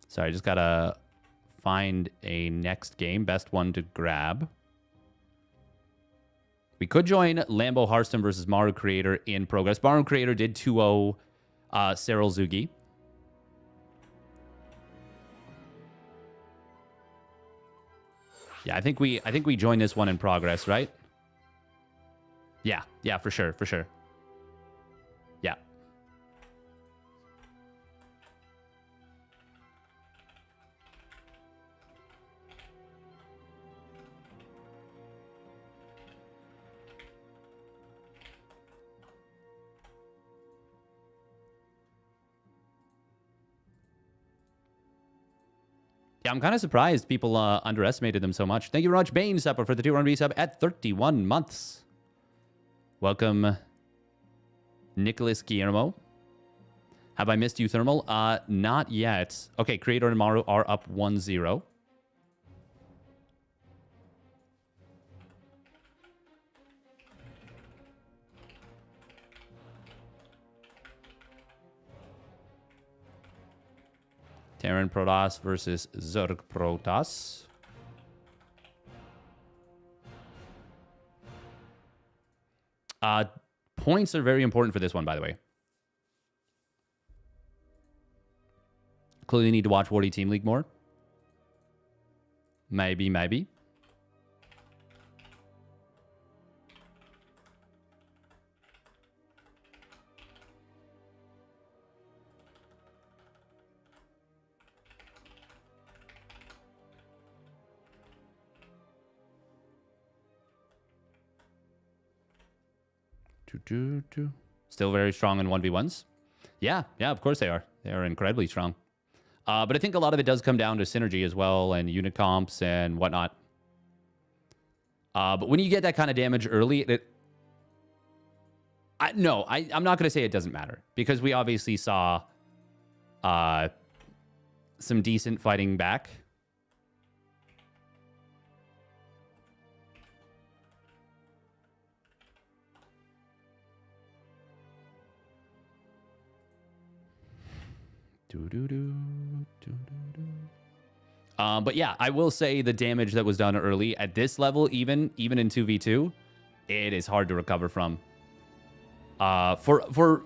Sorry, I just gotta find a next game. Best one to grab. We could join Lambo Hearthstone versus Maru+Creator in progress. Maru+Creator did 2-0 Cyril Zugi. Yeah, I think we joined this one in progress, right? Yeah, for sure. Yeah. Yeah, I'm kind of surprised people underestimated them so much. Thank you very much, Bane Supper, for the 2-1 resub at 31 months. Welcome, Nicholas Guillermo. Have I missed uThermal? Not yet. Okay, Creator and Maru are up 1-0. Terran Protoss versus Zerg Protoss. Points are very important for this one, by the way. Clearly need to watch 40 Team League more. Maybe, maybe. Still very strong in 1v1s. Yeah, of course they are. They are incredibly strong. But I think a lot of it does come down to synergy as well and unit comps and whatnot. But when you get that kind of damage early, I'm not going to say it doesn't matter. Because we obviously saw some decent fighting back. But yeah, I will say the damage that was done early at this level, even in 2v2, it is hard to recover from. For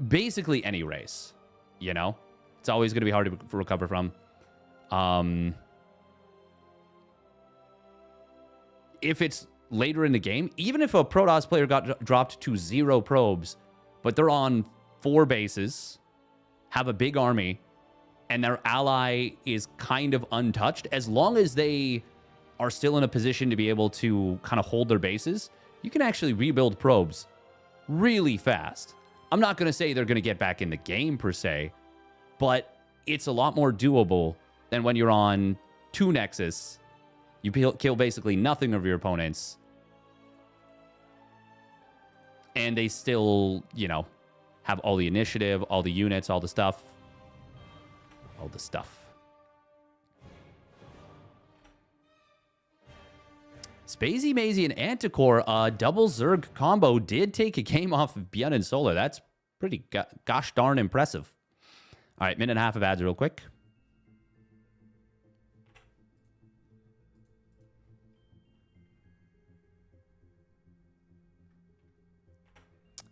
basically any race, you know, it's always going to be hard to recover from. If it's later in the game, even if a Protoss player got dropped to 0 probes, but they're on 4 bases, have a big army, and their ally is kind of untouched, as long as they are still in a position to be able to kind of hold their bases, you can actually rebuild probes really fast. I'm not going to say they're going to get back in the game per se, but it's a lot more doable than when you're on 2 Nexus. You kill basically nothing of your opponents, and they still, you know, have all the initiative, all the units, all the stuff. All the stuff. Spacey, Mazy, and Anticore, double Zerg combo did take a game off of Bjorn and Solar. That's pretty gosh darn impressive. All right, minute and a half of ads real quick.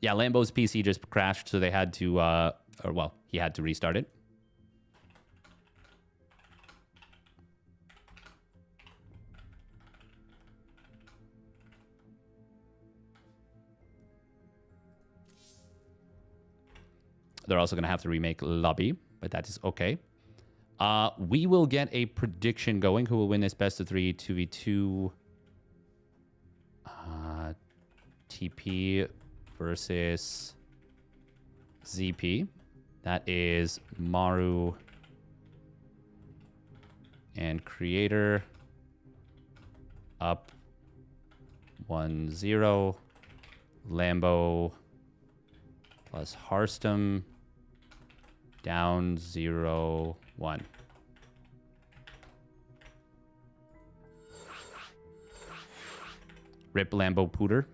Yeah, Lambo's PC just crashed, so they had to, he had to restart it. They're also going to have to remake Lobby, but that is okay. We will get a prediction going. Who will win this best of 3 2v2? TP versus ZP. That is Maru and Creator up 1-0. Lambo plus Harstom down 0-1. Rip Lambo Pooter.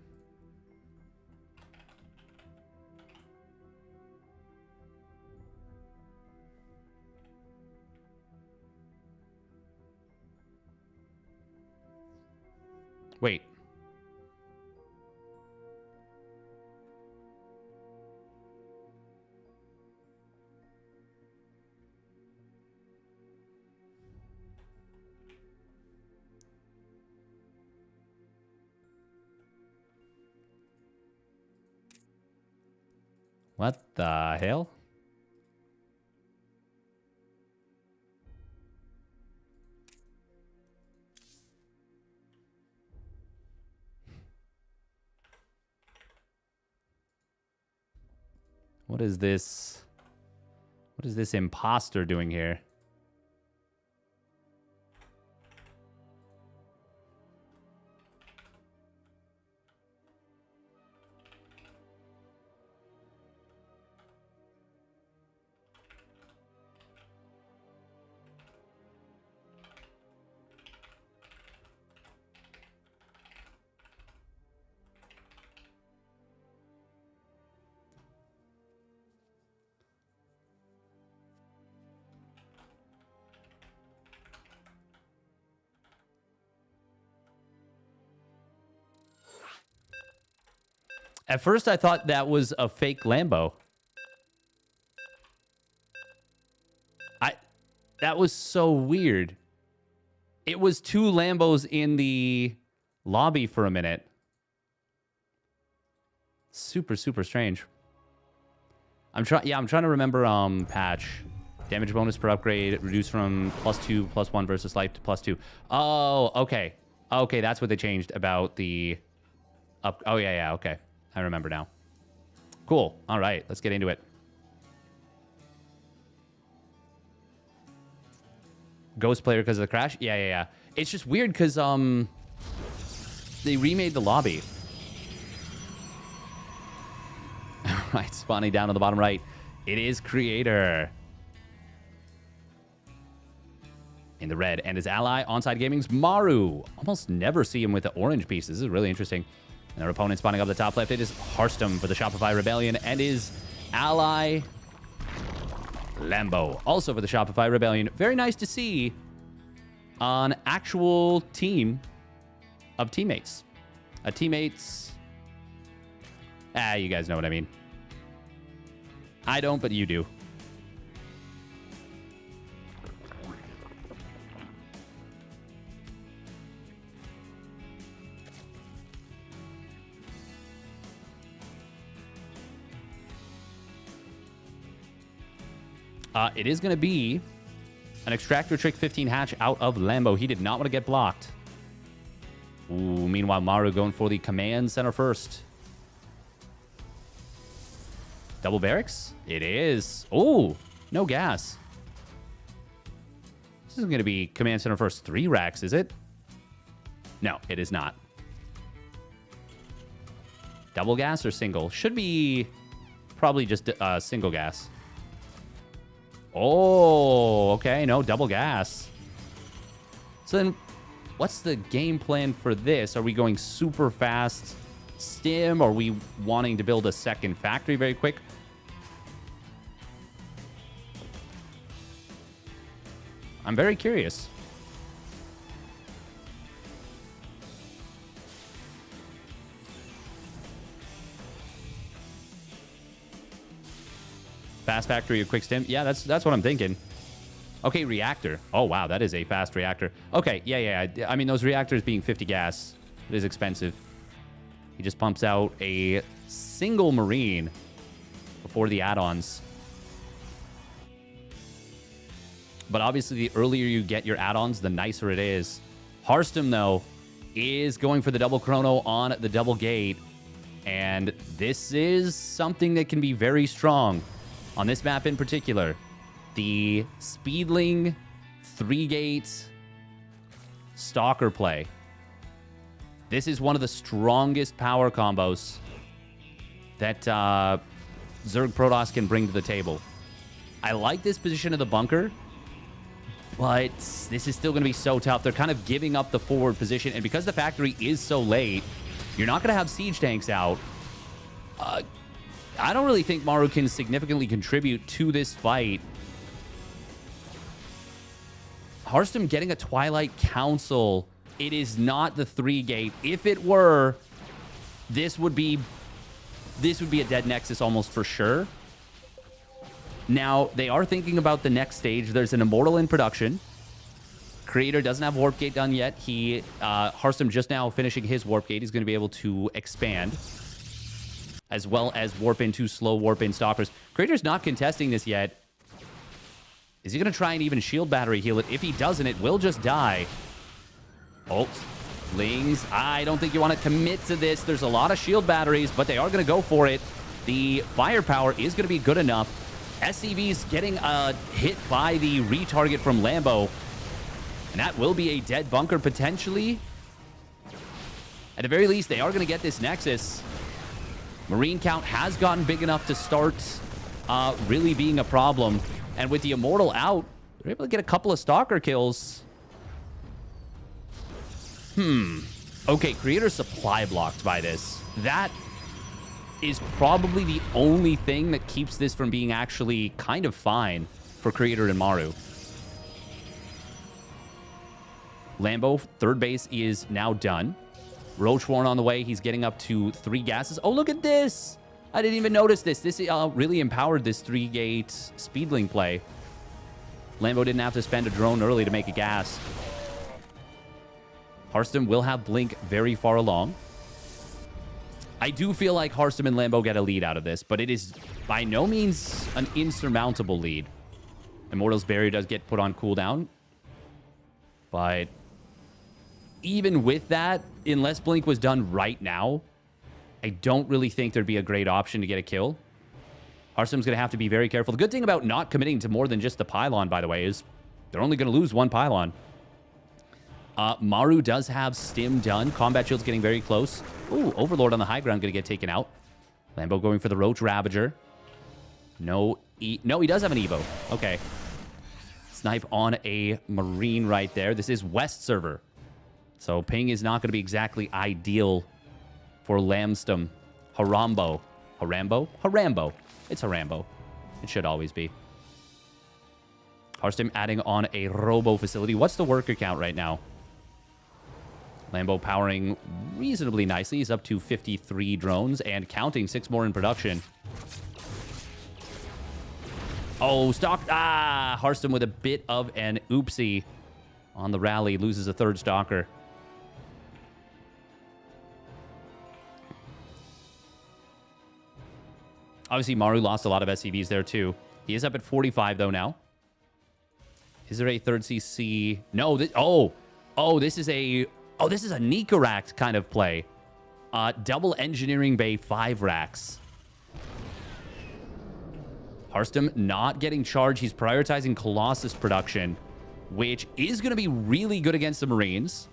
Wait. What the hell? What is this? What is this imposter doing here? At first, I thought that was a fake Lambo. That was so weird. It was 2 Lambos in the lobby for a minute. Super, super strange. I'm trying to remember patch. Damage bonus per upgrade reduced from +2, +1 versus life to +2. Oh, okay. Okay, that's what they changed about the up. Oh, yeah, okay. I remember now. Cool. All right, let's get into it. Ghost player because of the crash? Yeah. It's just weird because they remade the lobby. Right, spawning down on the bottom right. It is Creator. In the red. And his ally, Onside Gaming's Maru. Almost never see him with the orange pieces. This is really interesting. And their opponent spawning up the top left. It is Hearthstone for the Shopify Rebellion. And his ally, Lambo. Also for the Shopify Rebellion. Very nice to see an actual team of teammates. Teammates... you guys know what I mean. I don't, but you do. It is going to be an Extractor Trick 15 hatch out of Lambo. He did not want to get blocked. Ooh, meanwhile, Maru going for the command center first. Double barracks? It is. Oh, no gas. This isn't going to be command center first 3 racks, is it? No, it is not. Double gas or single? Should be probably just single gas. Oh, okay. No, double gas. So then what's the game plan for this? Are we going super fast stim? Are we wanting to build a second factory very quick? I'm very curious. Fast factory or quick stim? Yeah, that's what I'm thinking. Okay, reactor. Oh, wow, that is a fast reactor. Okay, yeah. I mean, those reactors being 50 gas, it is expensive. He just pumps out a single Marine before the add-ons. But obviously, the earlier you get your add-ons, the nicer it is. Hearthstone, though, is going for the double chrono on the double gate. And this is something that can be very strong. On this map in particular, the Speedling 3-gate Stalker play. This is one of the strongest power combos that Zerg Protoss can bring to the table. I like this position of the bunker, but this is still going to be so tough. They're kind of giving up the forward position, and because the factory is so late, you're not going to have siege tanks out. I don't really think Maru can significantly contribute to this fight. Hearthstone getting a Twilight Council. It is not the 3-gate. If it were, this would be a dead Nexus almost for sure. Now, they are thinking about the next stage. There's an Immortal in production. Creator doesn't have Warp Gate done yet. Hearthstone just now finishing his Warp Gate. He's going to be able to expand, as well as warp into slow warp in Stalkers. Creator's not contesting this yet. Is he going to try and even shield battery heal it? If he doesn't, it will just die. Oh, Lings. I don't think you want to commit to this. There's a lot of shield batteries, but they are going to go for it. The firepower is going to be good enough. SCV's getting a hit by the retarget from Lambo. And that will be a dead bunker potentially. At the very least, they are going to get this Nexus. Marine count has gotten big enough to start really being a problem. And with the Immortal out, they're able to get a couple of Stalker kills. Okay, Creator supply blocked by this. That is probably the only thing that keeps this from being actually kind of fine for Creator and Maru. Lambo, third base is now done. Roachborn on the way. He's getting up to 3 gases. Oh, look at this. I didn't even notice this. This really empowered this 3-gate speedling play. Lambo didn't have to spend a drone early to make a gas. Hearthstone will have Blink very far along. I do feel like Hearthstone and Lambo get a lead out of this, but it is by no means an insurmountable lead. Immortal's Barrier does get put on cooldown. But even with that, unless Blink was done right now, I don't really think there'd be a great option to get a kill. Hearthstone's going to have to be very careful. The good thing about not committing to more than just the pylon, by the way, is they're only going to lose 1 pylon. Maru does have Stim done. Combat Shield's getting very close. Ooh, Overlord on the high ground going to get taken out. Lambo going for the Roach Ravager. No, he does have an Evo. Okay. Snipe on a Marine right there. This is West server. So ping is not going to be exactly ideal for Lamstum. Harambo. Harambo? Harambo. It's Harambo. It should always be. Hearthstone adding on a Robo facility. What's the worker count right now? Lambo powering reasonably nicely. He's up to 53 drones and counting, 6 more in production. Oh, stock. Hearthstone with a bit of an oopsie on the rally. Loses a 3rd stalker. Obviously, Maru lost a lot of SCVs there, too. He is up at 45, though, now. Is there a 3rd CC? No. This is a Nikaract kind of play. Double Engineering Bay 5 racks. Hearthstone not getting charged. He's prioritizing Colossus production, which is going to be really good against the Marines,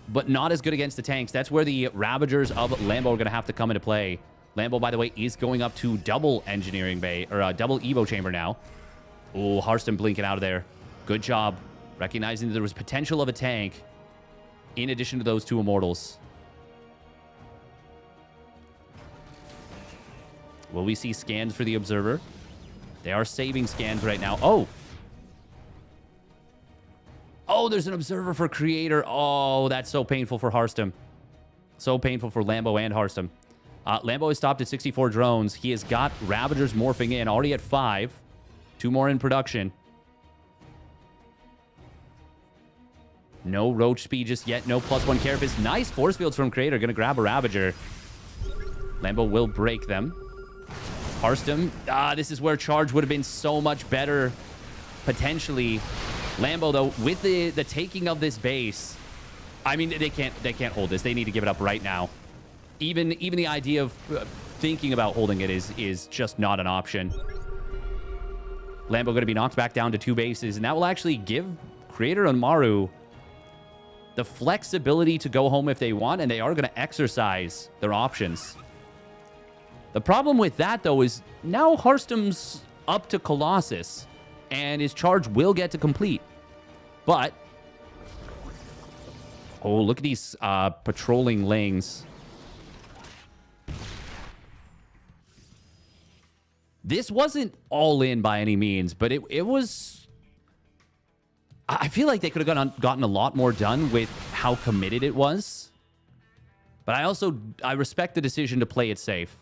but not as good against the tanks. That's where the Ravagers of Lambo are going to have to come into play. Lambo, by the way, is going up to double Engineering Bay, or double Evo Chamber now. Oh, Hearthstone blinking out of there. Good job. Recognizing that there was potential of a tank in addition to those 2 Immortals. Will we see scans for the Observer? They are saving scans right now. Oh, there's an Observer for Creator. Oh, that's so painful for Hearthstone. So painful for Lambo and Hearthstone. Lambo has stopped at 64 drones. He has got Ravagers morphing in, already at 5. 2 more in production. No Roach speed just yet. No +1 Carapace. Nice force fields from Creator. Going to grab a Ravager. Lambo will break them. Hearthstone. This is where charge would have been so much better, potentially. Lambo, though, with the taking of this base, I mean, they can't hold this. They need to give it up right now. Even the idea of thinking about holding it is just not an option. Lambo going to be knocked back down to 2 bases, and that will actually give Creator and Maru the flexibility to go home if they want, and they are going to exercise their options. The problem with that, though, is now Hearthstone's up to Colossus, and his charge will get to complete. But, oh, look at these patrolling lanes. This wasn't all in by any means, but it was... I feel like they could have gotten a lot more done with how committed it was. But I respect the decision to play it safe.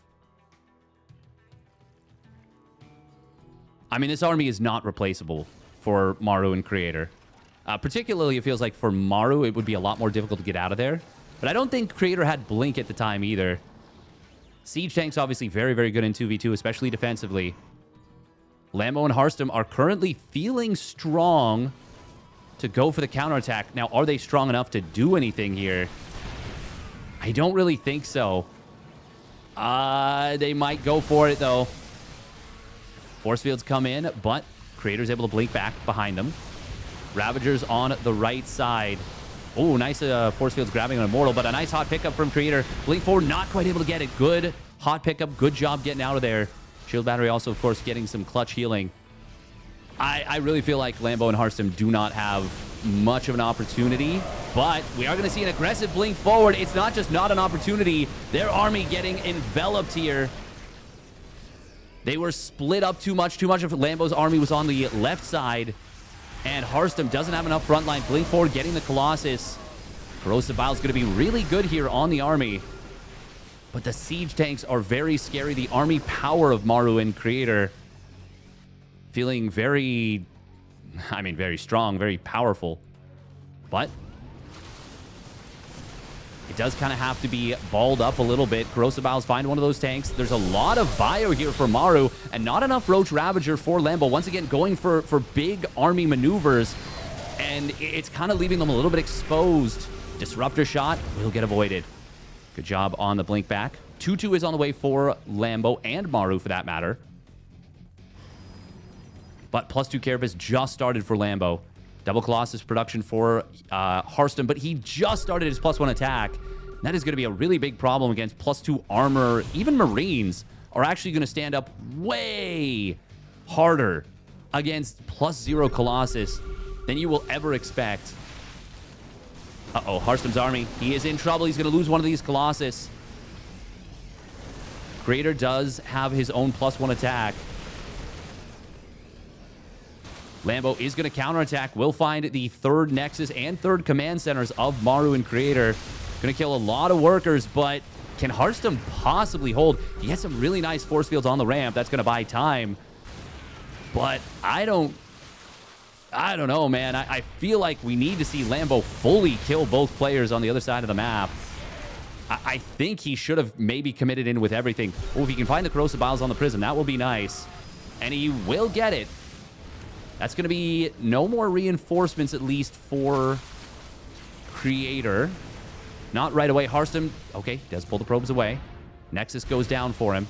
I mean, this army is not replaceable for Maru and Creator. Particularly, it feels like for Maru, it would be a lot more difficult to get out of there. But I don't think Creator had Blink at the time either. Siege tanks obviously very, very good in 2v2, especially defensively. Lambo and Hearthstone are currently feeling strong to go for the counterattack. Now, are they strong enough to do anything here? I don't really think so. They might go for it, though. Force fields come in, but Creator's able to blink back behind them. Ravagers on the right side. Oh, nice force fields grabbing an Immortal, but a nice hot pickup from Creator. Blink forward, not quite able to get it. Good hot pickup. Good job getting out of there. Shield Battery also, of course, getting some clutch healing. I really feel like Lambo and Hearthstone do not have much of an opportunity, but we are going to see an aggressive blink forward. It's not just not an opportunity. Their army getting enveloped here. They were split up too much. Too much of Lambo's army was on the left side, and Hearthstone doesn't have enough frontline. Blink forward, getting the Colossus. Corrosive Bile is going to be really good here on the army. But the siege tanks are very scary. The army power of Maru+Creator feeling very, very strong, very powerful. But it does kind of have to be balled up a little bit. Corrosive Biles find one of those tanks. There's a lot of bio here for Maru, and not enough Roach Ravager for Lambo. Once again, going for big army maneuvers, and it's kind of leaving them a little bit exposed. Disruptor shot will get avoided. Good job on the blink back. 2-2 is on the way for Lambo and Maru, for that matter. But +2 Carapace just started for Lambo. Double Colossus production for Hearthstone, but he just started his +1 attack. That is going to be a really big problem against +2 armor. Even Marines are actually going to stand up way harder against +0 Colossus than you will ever expect. Uh-oh, Hearthstone's army. He is in trouble. He's going to lose one of these Colossus. Creator does have his own +1 attack. Lambo is going to counterattack. We'll find the third Nexus and third command centers of Maru+Creator. Going to kill a lot of workers, but can Hearthstone possibly hold? He has some really nice force fields on the ramp. That's going to buy time. But I don't know, man. I feel like we need to see Lambo fully kill both players on the other side of the map. I think he should have maybe committed in with everything. Oh, if he can find the Corrosive Biles on the Prism, that will be nice. And he will get it. That's going to be no more reinforcements, at least for Creator. Not right away. Hearthstone, okay, does pull the probes away. Nexus goes down for him.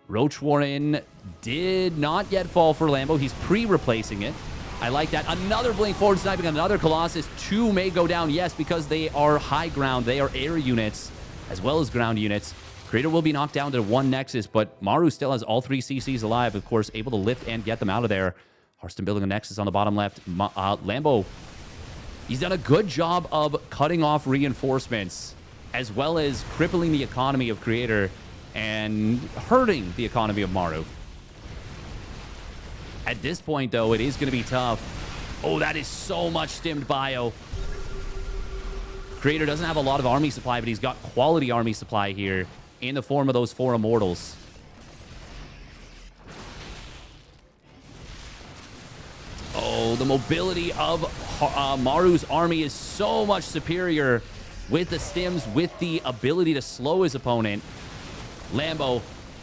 Roach Warren did not yet fall for Lambo. He's pre-replacing it. I like that. Another blink forward sniping, another Colossus. 2 may go down, yes, because they are high ground. They are air units as well as ground units. Creator will be knocked down to 1 Nexus, but Maru still has all 3 CCs alive, of course, able to lift and get them out of there. Hearthstone building a Nexus on the bottom left. Lambo, he's done a good job of cutting off reinforcements, as well as crippling the economy of Creator and hurting the economy of Maru. At this point, though, it is going to be tough. Oh, that is so much stimmed bio. Creator doesn't have a lot of army supply, but he's got quality army supply here in the form of those 4 Immortals. Oh, the mobility of Maru's army is so much superior with the stims, with the ability to slow his opponent. Lambo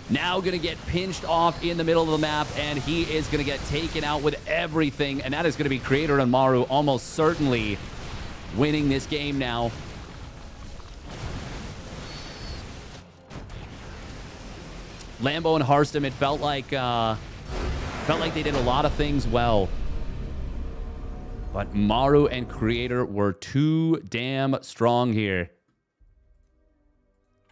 now going to get pinched off in the middle of the map, and he is going to get taken out with everything, and that is going to be Creator and Maru almost certainly winning this game now. Lambo and Hearthstone, it felt like they did a lot of things well. But Maru and Creator were too damn strong here.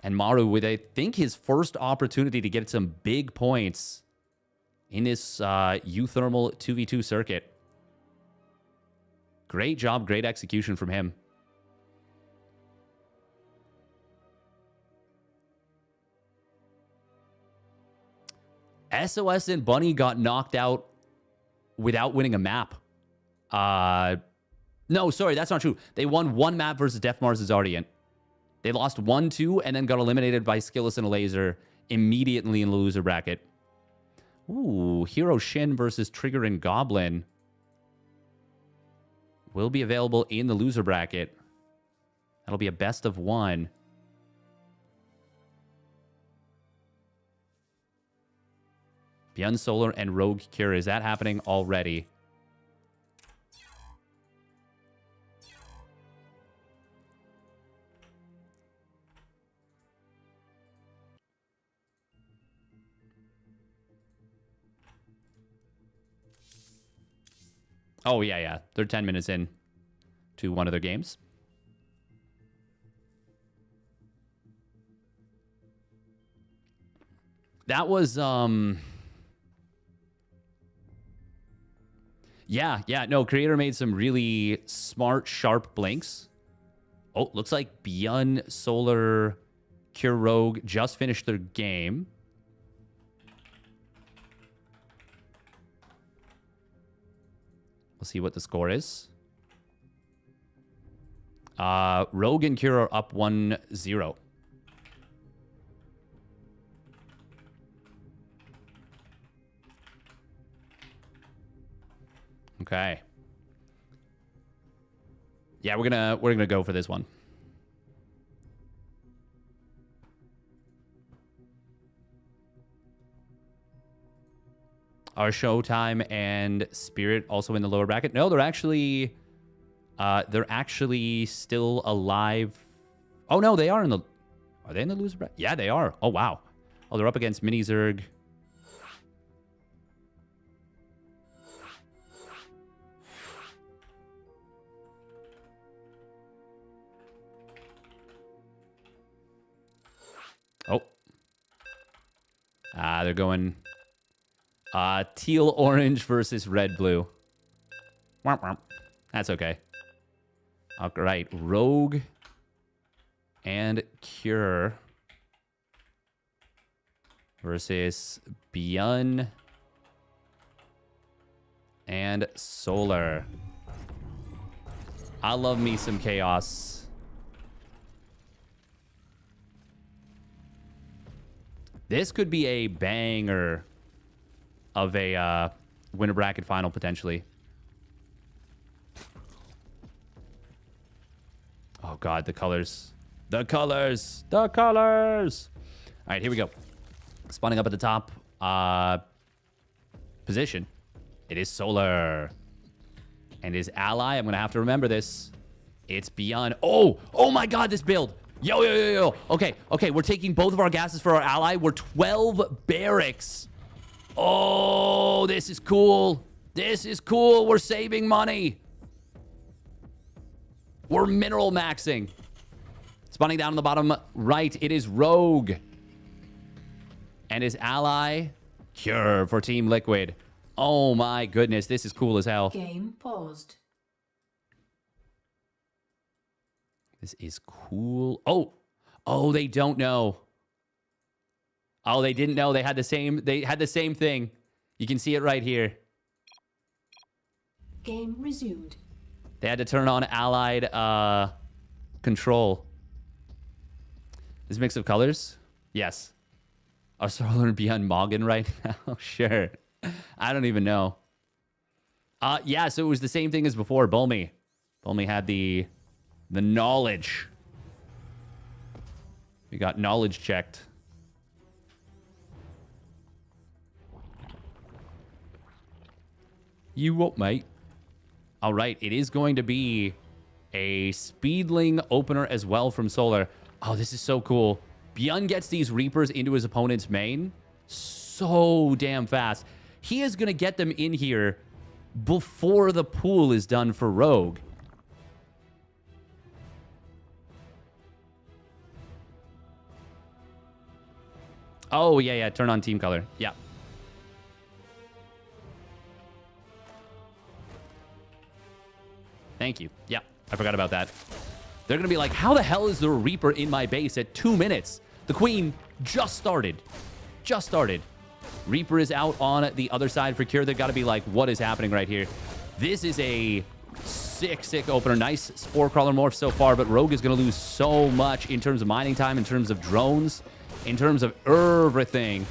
And Maru with, I think, his first opportunity to get some big points in this uThermal 2v2 circuit. Great job, great execution from him. SOS and Bunny got knocked out without winning a map. No, sorry, that's not true. They won 1 map versus Def Mars' Zardian. They lost 1-2 and then got eliminated by Skillless and a Laser immediately in the loser bracket. Ooh, herO+SHIN versus Trigger and Goblin will be available in the loser bracket. That'll be a best of 1. Beyond Solar and Rogue Cure. Is that happening already? Oh, yeah. They're 10 minutes in to one of their games. That was, Yeah, no, Creator made some really smart, sharp blinks. Oh, looks like Beyond Solar Cure Rogue just finished their game. We'll see what the score is. Rogue and Cure are up 1-0. Okay. Yeah, we're gonna go for this one. Are Showtime and Spirit also in the lower bracket? No, they're actually still alive. Oh no, they are in the. Are they in the loser bracket? Yeah, they are. Oh wow. Oh, they're up against Mini Zerg. Oh. They're going teal orange versus red blue. That's okay. All right, Rogue and Cure versus Beyond and Solar. I love me some chaos. This could be a banger of a winner bracket final, potentially. Oh, God, the colors. The colors. The colors. All right, here we go. Spawning up at the top position. It is Solar. And his ally, I'm going to have to remember this. It's Beyond. Oh, oh my God, this build. Yo, yo, yo, yo. Okay, okay, we're taking both of our gases for our ally. We're 12 barracks. Oh, this is cool. This is cool. We're saving money. We're mineral maxing. Spawning down on the bottom right, it is Rogue. And his ally, Cure for Team Liquid. Oh my goodness, this is cool as hell. Game paused. This is cool. Oh, oh, they don't know. Oh, they didn't know. They had the same thing. You can see it right here. Game resumed. They had to turn on allied control. This mix of colors? Yes. Are Solar and Beyond Morgan right now? Sure. I don't even know. Yeah, so it was the same thing as before. Bulmy. Bulmy had the knowledge. We got knowledge checked. You up, mate? All right, it is going to be a Speedling opener as well from Solar. Oh, this is so cool. Beyond gets these Reapers into his opponent's main so damn fast. He is going to get them in here before the pool is done for Rogue. Oh, yeah, yeah. Turn on team color. Yeah. Thank you. Yeah, I forgot about that. They're going to be like, how the hell is there a Reaper in my base at 2 minutes? The Queen just started. Just started. Reaper is out on the other side for Cure. They've got to be like, what is happening right here? This is a sick, sick opener. Nice Spore Crawler morph so far, but Rogue is going to lose so much in terms of mining time, in terms of drones, in terms of everything.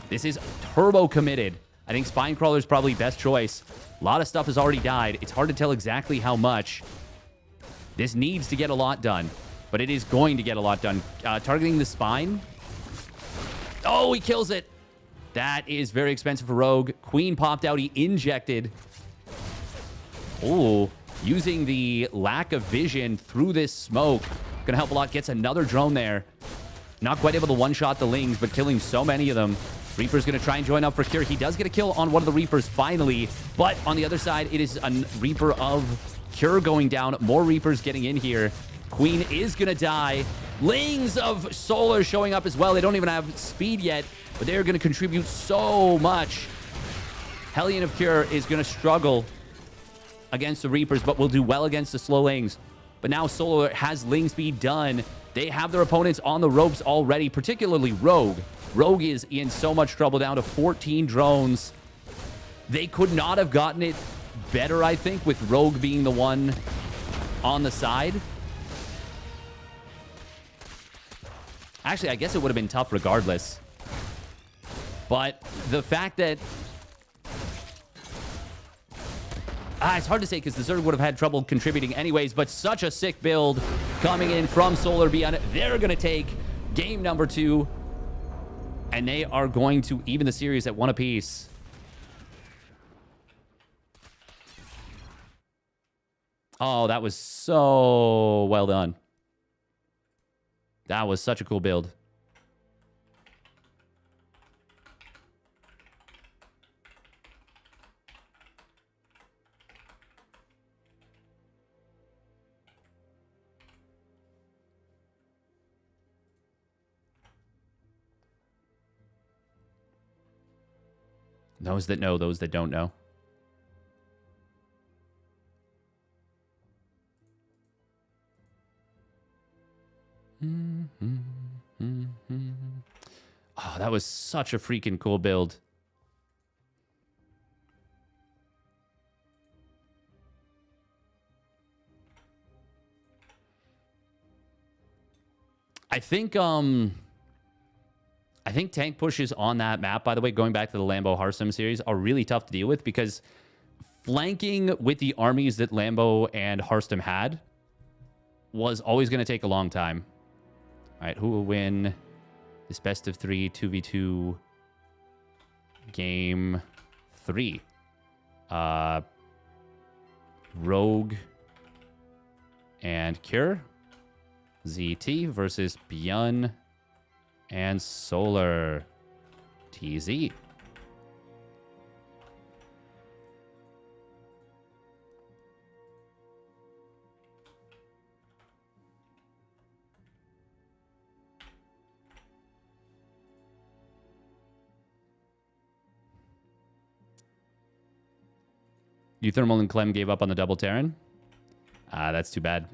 This is turbo committed. I think Spine Crawler is probably best choice. A lot of stuff has already died. It's hard to tell exactly how much. This needs to get a lot done, but it is going to get a lot done. Targeting the Spine. Oh, he kills it. That is very expensive for Rogue. Queen popped out. He injected. Oh, using the lack of vision through this smoke. Going to help a lot. Gets another drone there. Not quite able to one-shot the Lings, but killing so many of them. Reaper's going to try and join up for Cure. He does get a kill on one of the Reapers finally, but on the other side, it is a Reaper of Cure going down. More Reapers getting in here. Queen is going to die. Lings of Solar showing up as well. They don't even have speed yet, but they're going to contribute so much. Hellion of Cure is going to struggle against the Reapers, but will do well against the slow Lings. But now Solar has Ling speed done. They have their opponents on the ropes already, particularly Rogue. Rogue is in so much trouble, down to 14 drones. They could not have gotten it better, I think, with Rogue being the one on the side. Actually, I guess it would have been tough regardless. But the fact that... it's hard to say because the Zerg would have had trouble contributing anyways, but such a sick build coming in from Solar Beyond. They're going to take game number 2, and they are going to even the series at 1 apiece. Oh, that was so well done. That was such a cool build. Those that know, those that don't know. Oh, that was such a freaking cool build. I think tank pushes on that map, by the way, going back to the Lambo Hearthstone series, are really tough to deal with because flanking with the armies that Lambo and Hearthstone had was always going to take a long time. All right, who will win this best of 3 2v2 game 3? Rogue and Cure. ZT versus Beyond and Solar. TZ. uThermal and Clem gave up on the double Terran. That's too bad.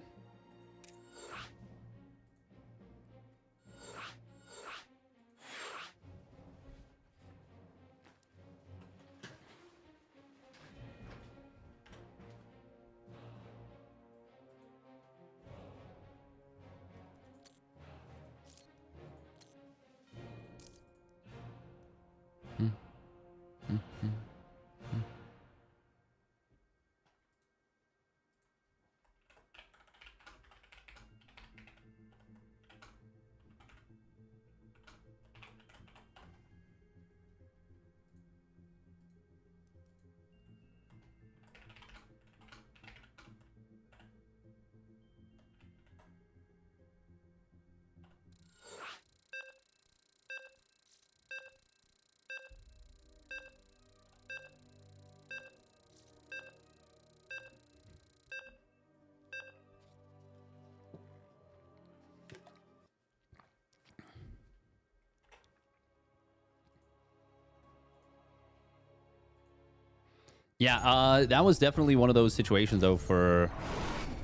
Yeah, that was definitely one of those situations, though, for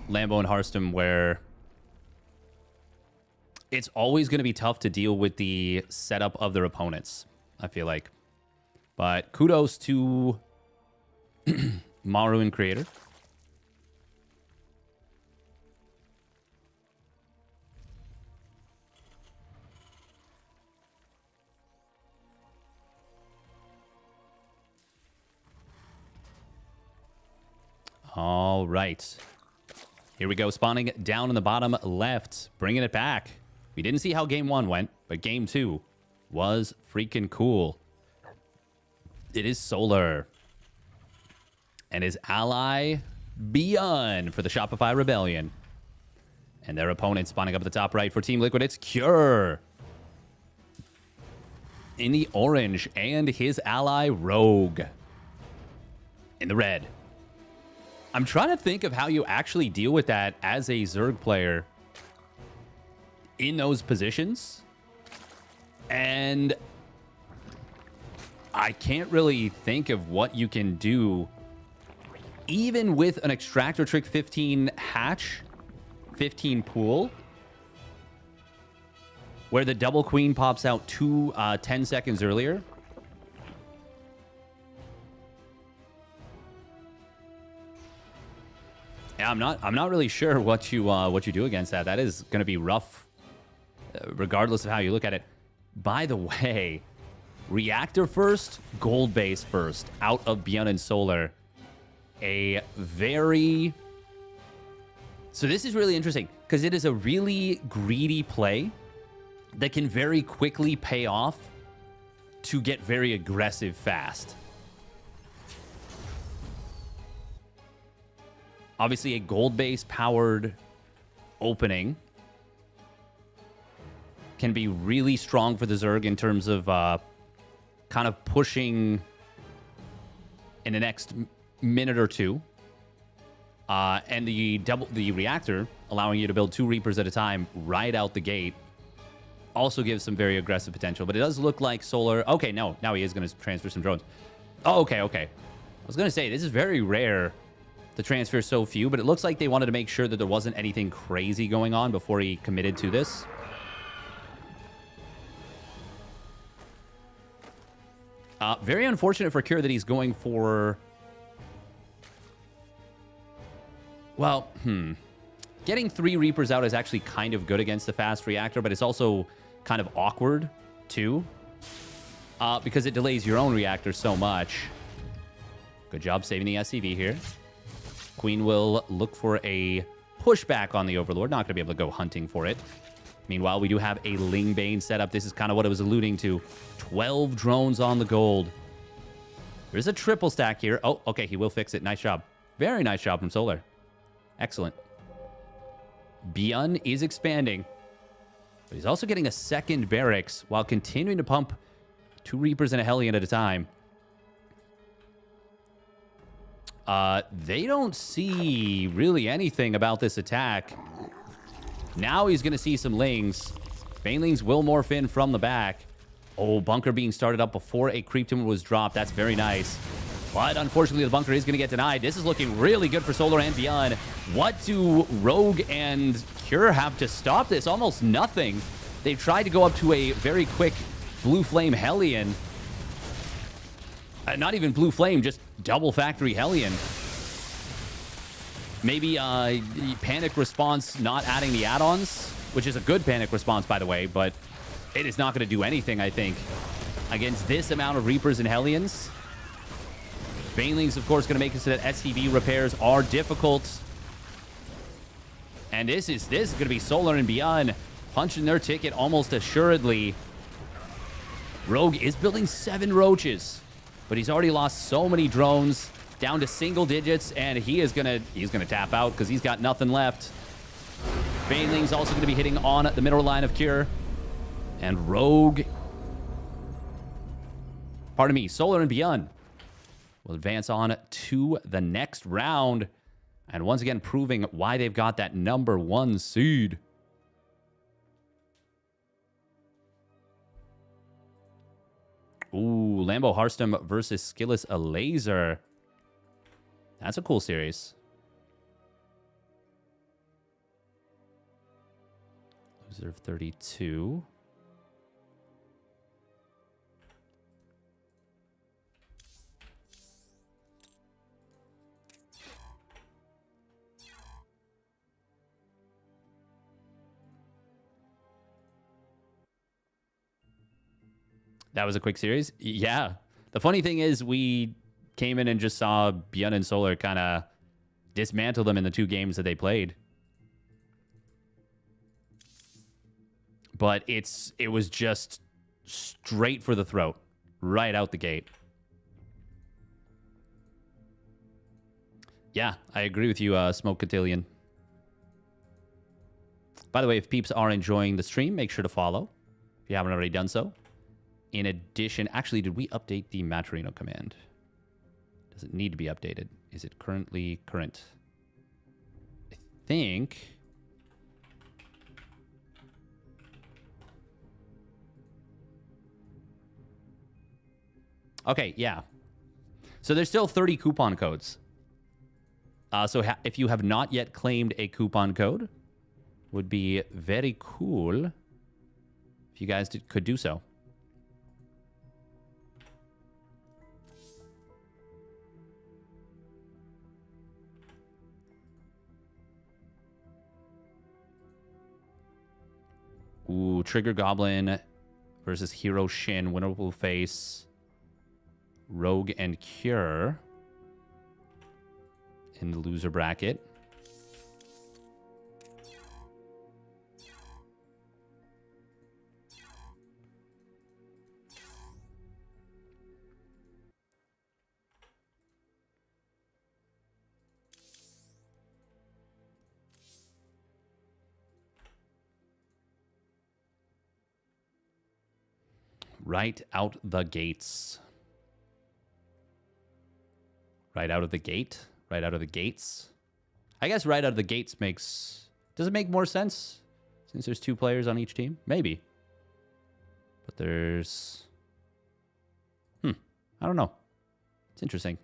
Lambo and Hearthstone where it's always going to be tough to deal with the setup of their opponents, I feel like. But kudos to Maru+Creator. All right. Here we go. Spawning down in the bottom left. Bringing it back. We didn't see how game 1 went, but game 2 was freaking cool. It is Solar. And his ally, Beyond, for the Shopify Rebellion. And their opponent spawning up at the top right for Team Liquid. It's Cure. In the orange. And his ally, Rogue. In the red. I'm trying to think of how you actually deal with that as a Zerg player in those positions. And I can't really think of what you can do. Even with an Extractor Trick 15 hatch, 15 pool, where the double queen pops out 10 seconds earlier. Yeah, I'm not really sure what you do against that. That is going to be rough, regardless of how you look at it. By the way, reactor first, gold base first, out of Beyond and Solar. A very... So this is really interesting, because it is a really greedy play that can very quickly pay off to get very aggressive fast. Obviously, a gold base powered opening can be really strong for the Zerg in terms of kind of pushing in the next minute or two. And the reactor, allowing you to build 2 Reapers at a time right out the gate, also gives some very aggressive potential. But it does look like Solar... Okay, no. Now he is going to transfer some drones. Oh, okay. I was going to say, this is very rare to transfer so few, but it looks like they wanted to make sure that there wasn't anything crazy going on before he committed to this. Very unfortunate for Kira that he's going for... Well, getting 3 Reapers out is actually kind of good against the fast reactor, but it's also kind of awkward, too, because it delays your own reactor so much. Good job saving the SCV here. Queen will look for a pushback on the Overlord. Not going to be able to go hunting for it. Meanwhile, we do have a Lingbane set up. This is kind of what it was alluding to. 12 drones on the gold. There's a triple stack here. Oh, okay, he will fix it. Nice job. Very nice job from Solar. Excellent. Beyond is expanding. But he's also getting a second barracks while continuing to pump 2 Reapers and a Hellion at a time. They don't see really anything about this attack. Now he's going to see some Lings. Banelings will morph in from the back. Oh, bunker being started up before a creep timber was dropped. That's very nice. But unfortunately, the bunker is going to get denied. This is looking really good for Solar and Beyond. What do Rogue and Cure have to stop this? Almost nothing. They've tried to go up to a very quick Blue Flame Hellion. Not even Blue Flame, just double factory Hellion. Maybe panic response not adding the add-ons, which is a good panic response, by the way, but it is not going to do anything, I think, against this amount of Reapers and Hellions. Banelings, of course, going to make it so that SCV repairs are difficult. And this is going to be Solar and Beyond punching their ticket almost assuredly. Rogue is building 7 roaches, but he's already lost so many drones down to single digits, and he's gonna tap out because he's got nothing left. Banelings also going to be hitting on the middle line of Cure. And Rogue... Pardon me, Solar and Beyond will advance on to the next round. And once again, proving why they've got that #1 seed. Ooh, Lambo Hearthstone versus Skillless a Laser. That's a cool series. Loser of 32. That was a quick series? Yeah. The funny thing is we came in and just saw Beyond and Solar kind of dismantle them in the 2 games that they played. But it was just straight for the throat, right out the gate. Yeah, I agree with you, Smoke Cotillion. By the way, if peeps are enjoying the stream, make sure to follow if you haven't already done so. In addition, actually, did we update the Maturino command? Does it need to be updated? Is it currently current? I think... Okay, yeah. So there's still 30 coupon codes. So if you have not yet claimed a coupon code, would be very cool if you guys could do so. Ooh, Trigger Goblin versus herO+SHIN. Winner will face Rogue and Cure in the loser bracket. Right out the gates. Right out of the gate? Right out of the gates? I guess right out of the gates makes... Does it make more sense? Since there's 2 players on each team? Maybe. But there's... I don't know. It's interesting.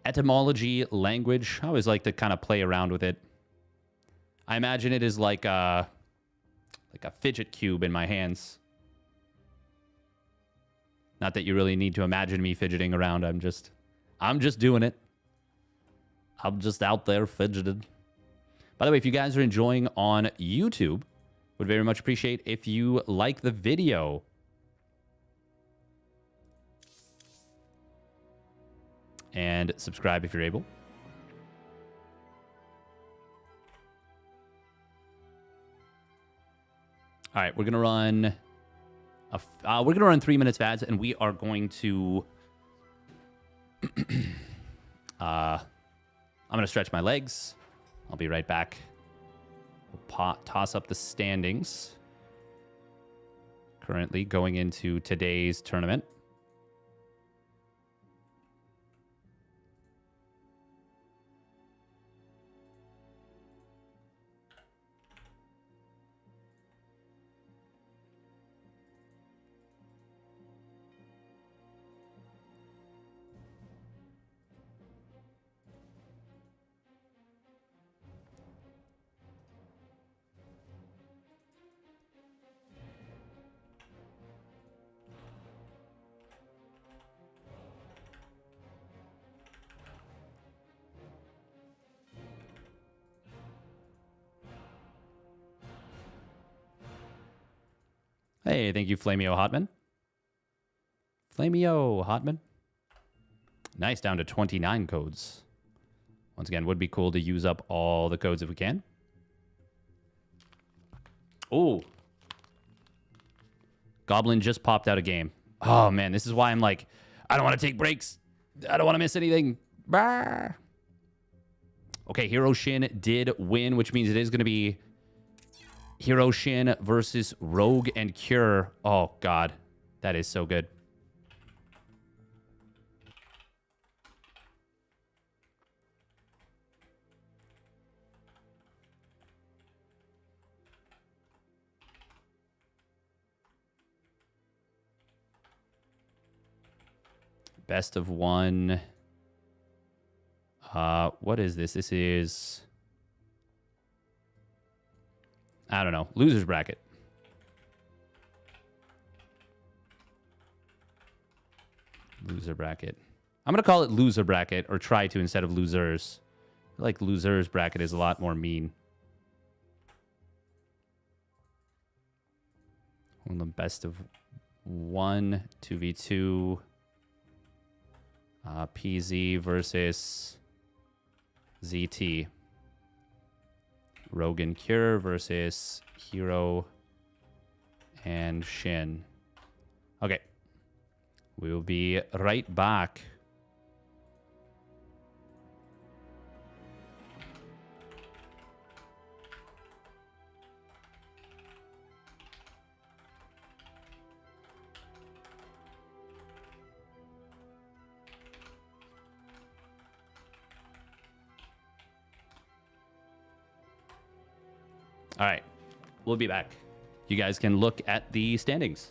Etymology, language. I always like to kind of play around with it. I imagine it is like a fidget cube in my hands. Not that you really need to imagine me fidgeting around. I'm just doing it. I'm just out there fidgeted. By the way, if you guys are enjoying on YouTube, would very much appreciate if you like the video. And subscribe if you're able. All right, we're gonna run. We're gonna run 3 minutes of ads, and we are going to. I'm gonna stretch my legs. I'll be right back. We'll toss up the standings. Currently going into today's tournament. Hey, thank you, Flamio Hotman. Flamio Hotman. Nice, down to 29 codes. Once again, would be cool to use up all the codes if we can. Oh. Goblin just popped out a game. Oh, man, this is why I'm like, I don't want to take breaks. I don't want to miss anything. Bah. Okay, herO+SHIN did win, which means it is going to be herO+SHIN versus Rogue and Cure. Oh, God. That is so good. Best of one. What is this? This is... I don't know. Losers bracket. Loser bracket. I'm going to call it loser bracket, or try to instead of losers. I feel like losers bracket is a lot more mean. One of the best of one, 2v2. PZ versus ZT. Rogue and Cure versus Hero and Shin. Okay. We will be right back. All right, we'll be back. You guys can look at the standings.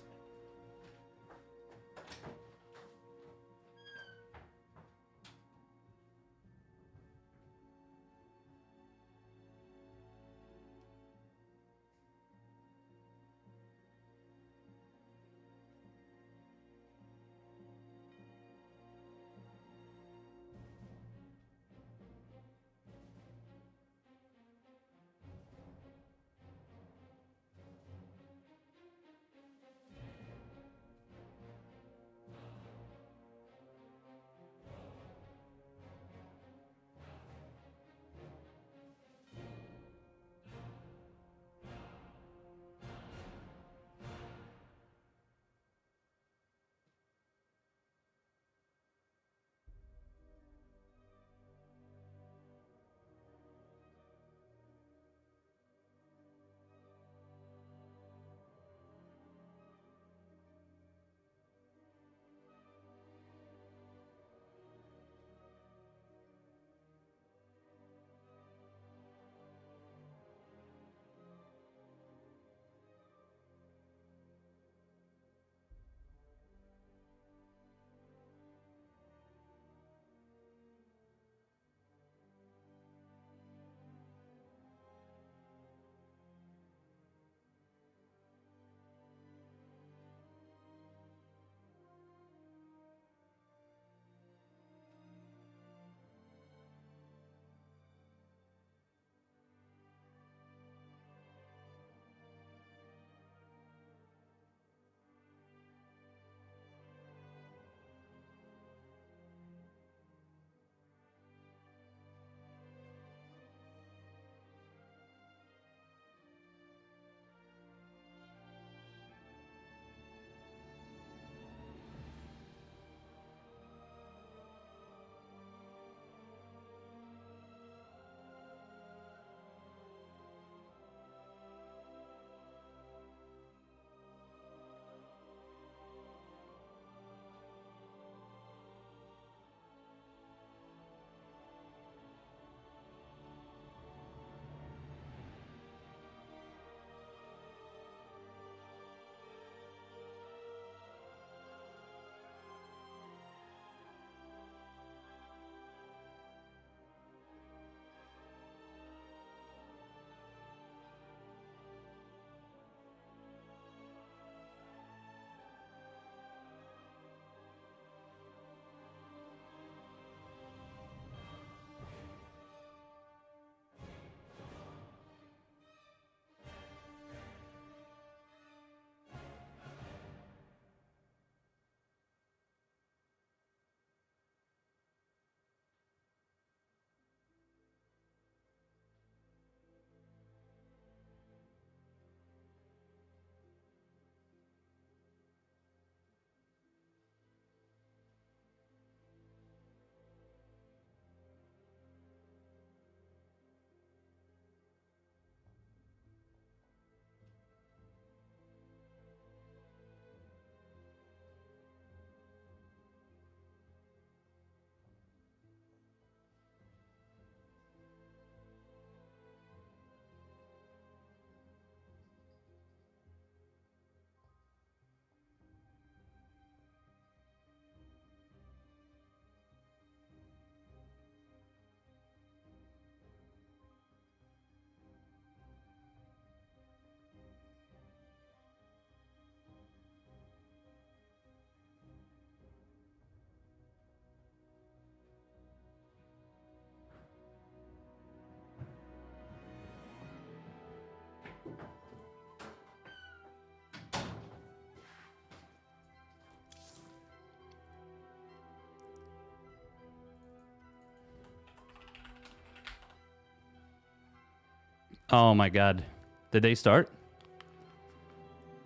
Oh my god. Did they start?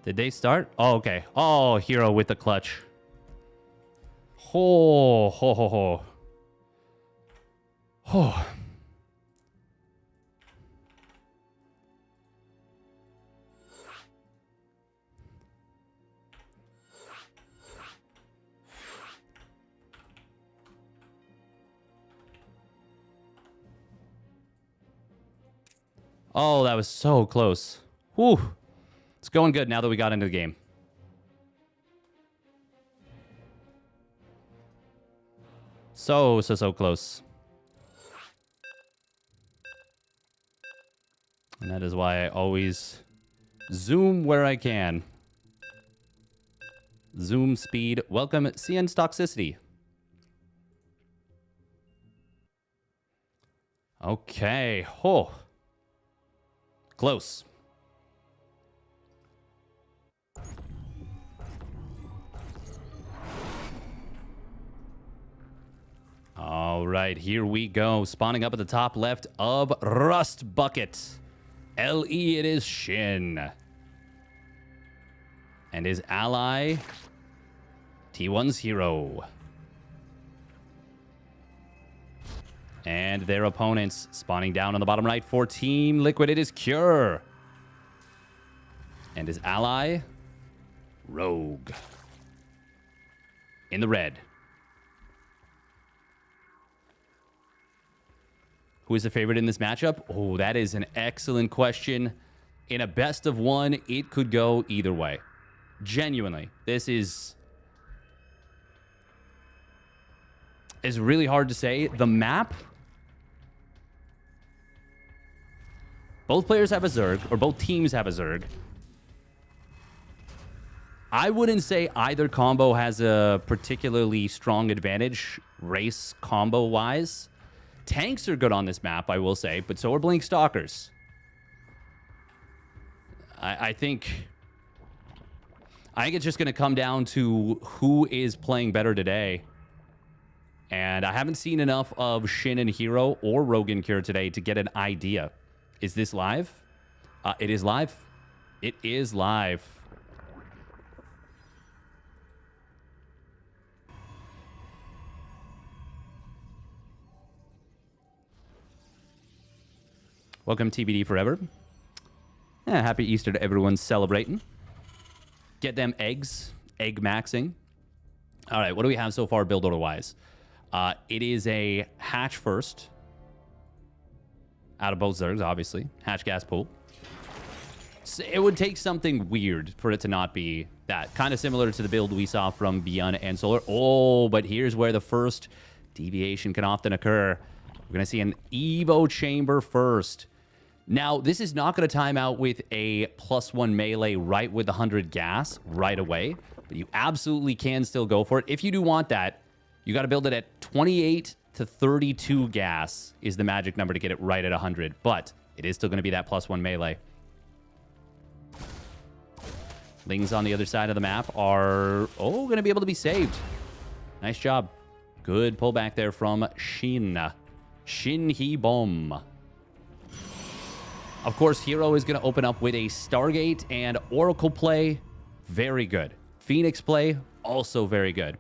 Did they start? Oh, okay. Oh, Hero with the clutch. Ho, ho, ho, ho. Oh. Oh, that was so close. Whew. It's going good now that we got into the game. So close. And that is why I always zoom where I can. Zoom speed. Welcome, CN's Toxicity. Okay. Oh. Close. All right, here we go. Spawning up at the top left of Rust Bucket. LE, it is Shin. And his ally, T1's Hero. And their opponents spawning down on the bottom right for Team Liquid, it is Cure. And his ally, Rogue. In the red. Who is the favorite in this matchup? Oh, that is an excellent question. In a best of one, it could go either way. Genuinely. This is really hard to say. The map... Both players have a Zerg, or both teams have a Zerg. I wouldn't say either combo has a particularly strong advantage, race combo-wise. Tanks are good on this map, I will say, but so are Blink Stalkers. I think it's just going to come down to who is playing better today. And I haven't seen enough of Shin and Hero or Rogan Cure today to get an idea. Is this live? It is live. It is live. Welcome, TBD Forever. Yeah, happy Easter to everyone celebrating. Get them eggs. Egg maxing. All right, what do we have so far build order-wise? It is a hatch first. Out of both Zergs, obviously. Hatch gas pool. So it would take something weird for it to not be that. Kind of similar to the build we saw from Beyond and Solar. Oh, but here's where the first deviation can often occur. We're going to see an Evo chamber first. Now, this is not going to time out with a +1 melee right with 100 gas right away. But you absolutely can still go for it. If you do want that, you got to build it at 28 to 32 gas is the magic number to get it right at 100. But it is still going to be that +1 melee. Lings on the other side of the map are, going to be able to be saved. Nice job. Good pullback there from Shin. Shin-He-Bom. Of course, Hero is going to open up with a Stargate and Oracle play. Very good. Phoenix play, also very good.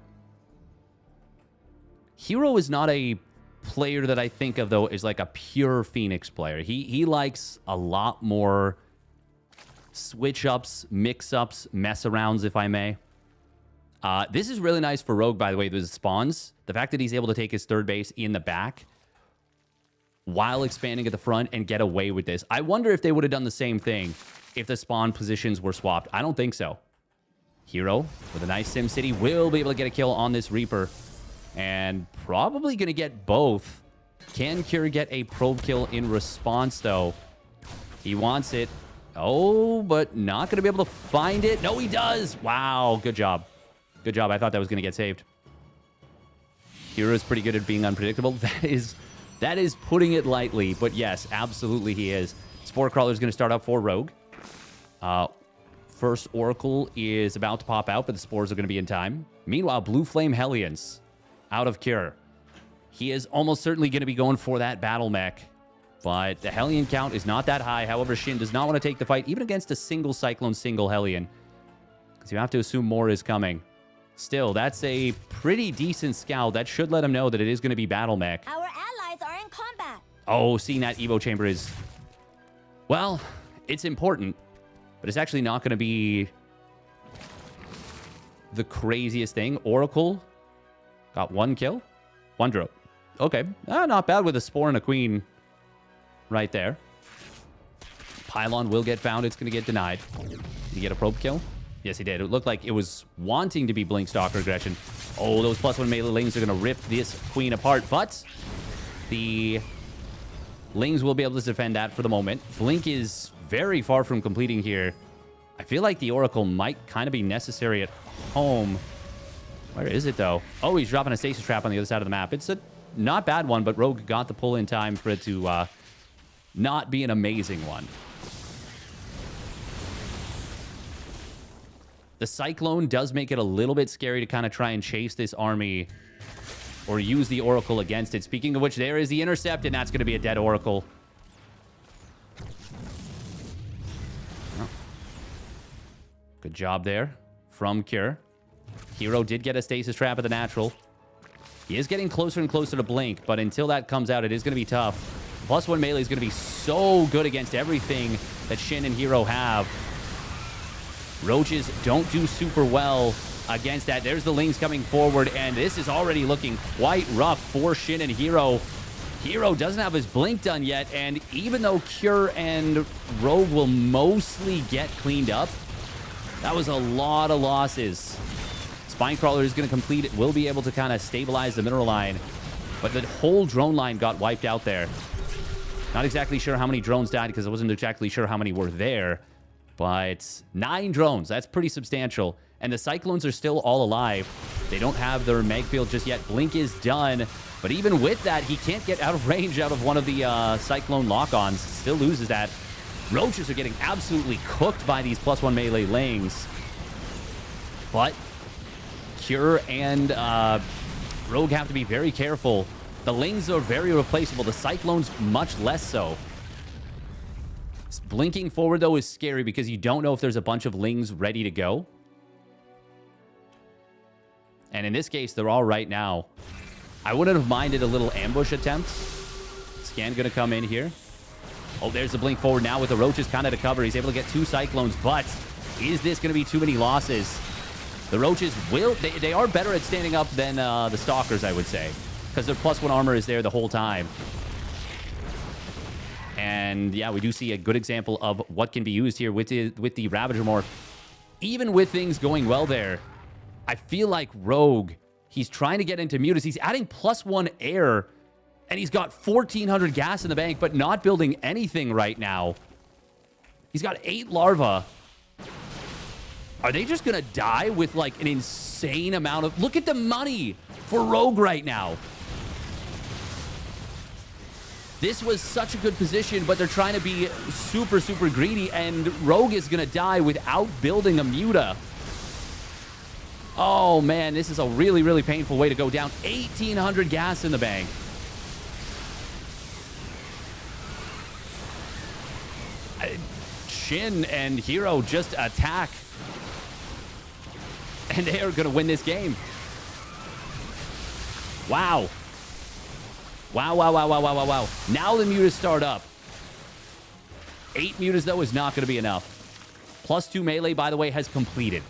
Hero is not a player that I think of, though, as like a pure Phoenix player. He likes a lot more switch-ups, mix-ups, mess-arounds, if I may. This is really nice for Rogue, by the way, those spawns. The fact that he's able to take his third base in the back while expanding at the front and get away with this. I wonder if they would have done the same thing if the spawn positions were swapped. I don't think so. Hero, with a nice SimCity, will be able to get a kill on this Reaper. And probably going to get both. Can Cure get a probe kill in response, though? He wants it. Oh, but not going to be able to find it. No, he does. Wow, good job. Good job. I thought that was going to get saved. Hero is pretty good at being unpredictable. That is putting it lightly. But yes, absolutely he is. Spore Crawler is going to start up for Rogue. First Oracle is about to pop out, but the spores are going to be in time. Meanwhile, Blue Flame Hellions out of Cure. He is almost certainly going to be going for that battle mech. But the Hellion count is not that high. However, Shin does not want to take the fight, even against a single Cyclone, single Hellion. Because you have to assume more is coming. Still, that's a pretty decent scout. That should let him know that it is going to be battle mech. Our allies are in combat. Oh, seeing that Evo chamber is... Well, it's important. But it's actually not going to be the craziest thing. Oracle got 1 kill. 1 drop. Okay. Not bad with a Spore and a Queen right there. Pylon will get found. It's going to get denied. Did he get a probe kill? Yes, he did. It looked like it was wanting to be Blink Stalker aggression. Oh, those +1 melee lings are going to rip this Queen apart. But the lings will be able to defend that for the moment. Blink is very far from completing here. I feel like the Oracle might kind of be necessary at home. Where is it, though? Oh, he's dropping a stasis trap on the other side of the map. It's a not bad one, but Rogue got the pull in time for it to not be an amazing one. The Cyclone does make it a little bit scary to kind of try and chase this army or use the Oracle against it. Speaking of which, there is the intercept, and that's going to be a dead Oracle. Oh. Good job there from Cure. Hero did get a stasis trap at the natural. He is getting closer and closer to Blink, but until that comes out, it is going to be tough. +1 melee is going to be so good against everything that Shin and Hero have. Roaches don't do super well against that. There's the Lings coming forward, and this is already looking quite rough for Shin and Hero. Hero doesn't have his Blink done yet, and even though Cure and Rogue will mostly get cleaned up, that was a lot of losses. Spinecrawler is going to complete it, will be able to kind of stabilize the mineral line, but the whole drone line got wiped out there. Not exactly sure how many drones died because I wasn't exactly sure how many were there. But 9 drones, that's pretty substantial. And the Cyclones are still all alive. They don't have their mag field just yet. Blink is done. But even with that, he can't get out of range out of one of the Cyclone lock-ons. Still loses that. Roaches are getting absolutely cooked by these +1 melee lings. But Cure and Rogue have to be very careful. The lings are very replaceable. The Cyclones much less so. Blinking forward, though, is scary because you don't know if there's a bunch of lings ready to go. And in this case, they're all right now. I wouldn't have minded a little ambush attempt. Scan going to come in here. Oh, there's the blink forward now with the Roaches kind of to cover. He's able to get 2 Cyclones, but is this going to be too many losses? The Roaches will... They are better at standing up than the Stalkers, I would say, because their +1 armor is there the whole time. And yeah, we do see a good example of what can be used here with the Ravager Morph. Even with things going well there, I feel like Rogue, he's trying to get into Mutas. He's adding +1 air, and he's got 1,400 gas in the bank, but not building anything right now. He's got 8 larvae. Are they just going to die with like an insane amount of... Look at the money for Rogue right now. This was such a good position, but they're trying to be super, super greedy, and Rogue is going to die without building a Muta. Oh, man, this is a really, really painful way to go down. 1,800 gas in the bank. Shin and Hero just attack. And they are going to win this game. Wow. Wow, wow, wow, wow, wow, wow, wow. Now the Mutas start up. 8 Mutas, though, is not going to be enough. +2 melee, by the way, has completed,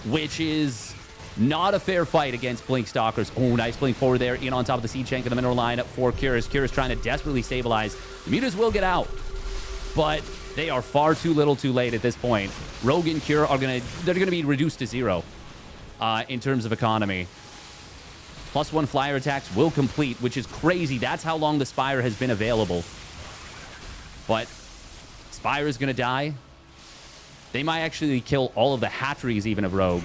which is not a fair fight against Blink Stalkers. Oh, nice Blink forward there, in on top of the Siege Tank in the mineral line for Curious. Curious trying to desperately stabilize. The Mutas will get out, but they are far too little too late at this point. Rogue and Cure are they're going to be reduced to 0 in terms of economy. +1 flyer attacks will complete, which is crazy. That's how long the Spire has been available. But Spire is going to die. They might actually kill all of the hatcheries even of Rogue.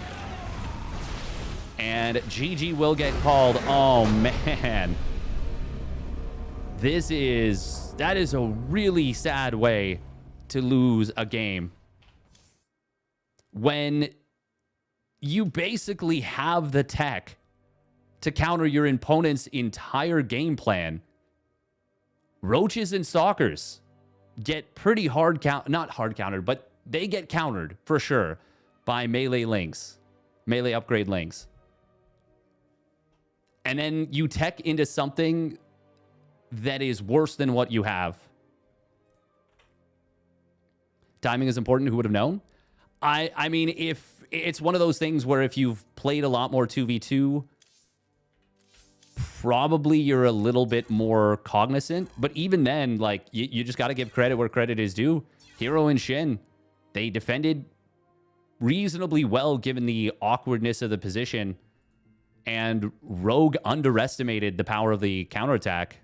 And GG will get called. Oh, man. That is a really sad way to lose a game. When you basically have the tech to counter your opponent's entire game plan, Roaches and stalkers get pretty hard not hard countered, but they get countered for sure by melee links, melee upgrade links. And then you tech into something that is worse than what you have. Timing is important. Who would have known? I mean, if it's one of those things where if you've played a lot more 2v2, probably you're a little bit more cognizant. But even then, like, you just got to give credit where credit is due. Hero and Shin, they defended reasonably well given the awkwardness of the position. And Rogue underestimated the power of the counterattack.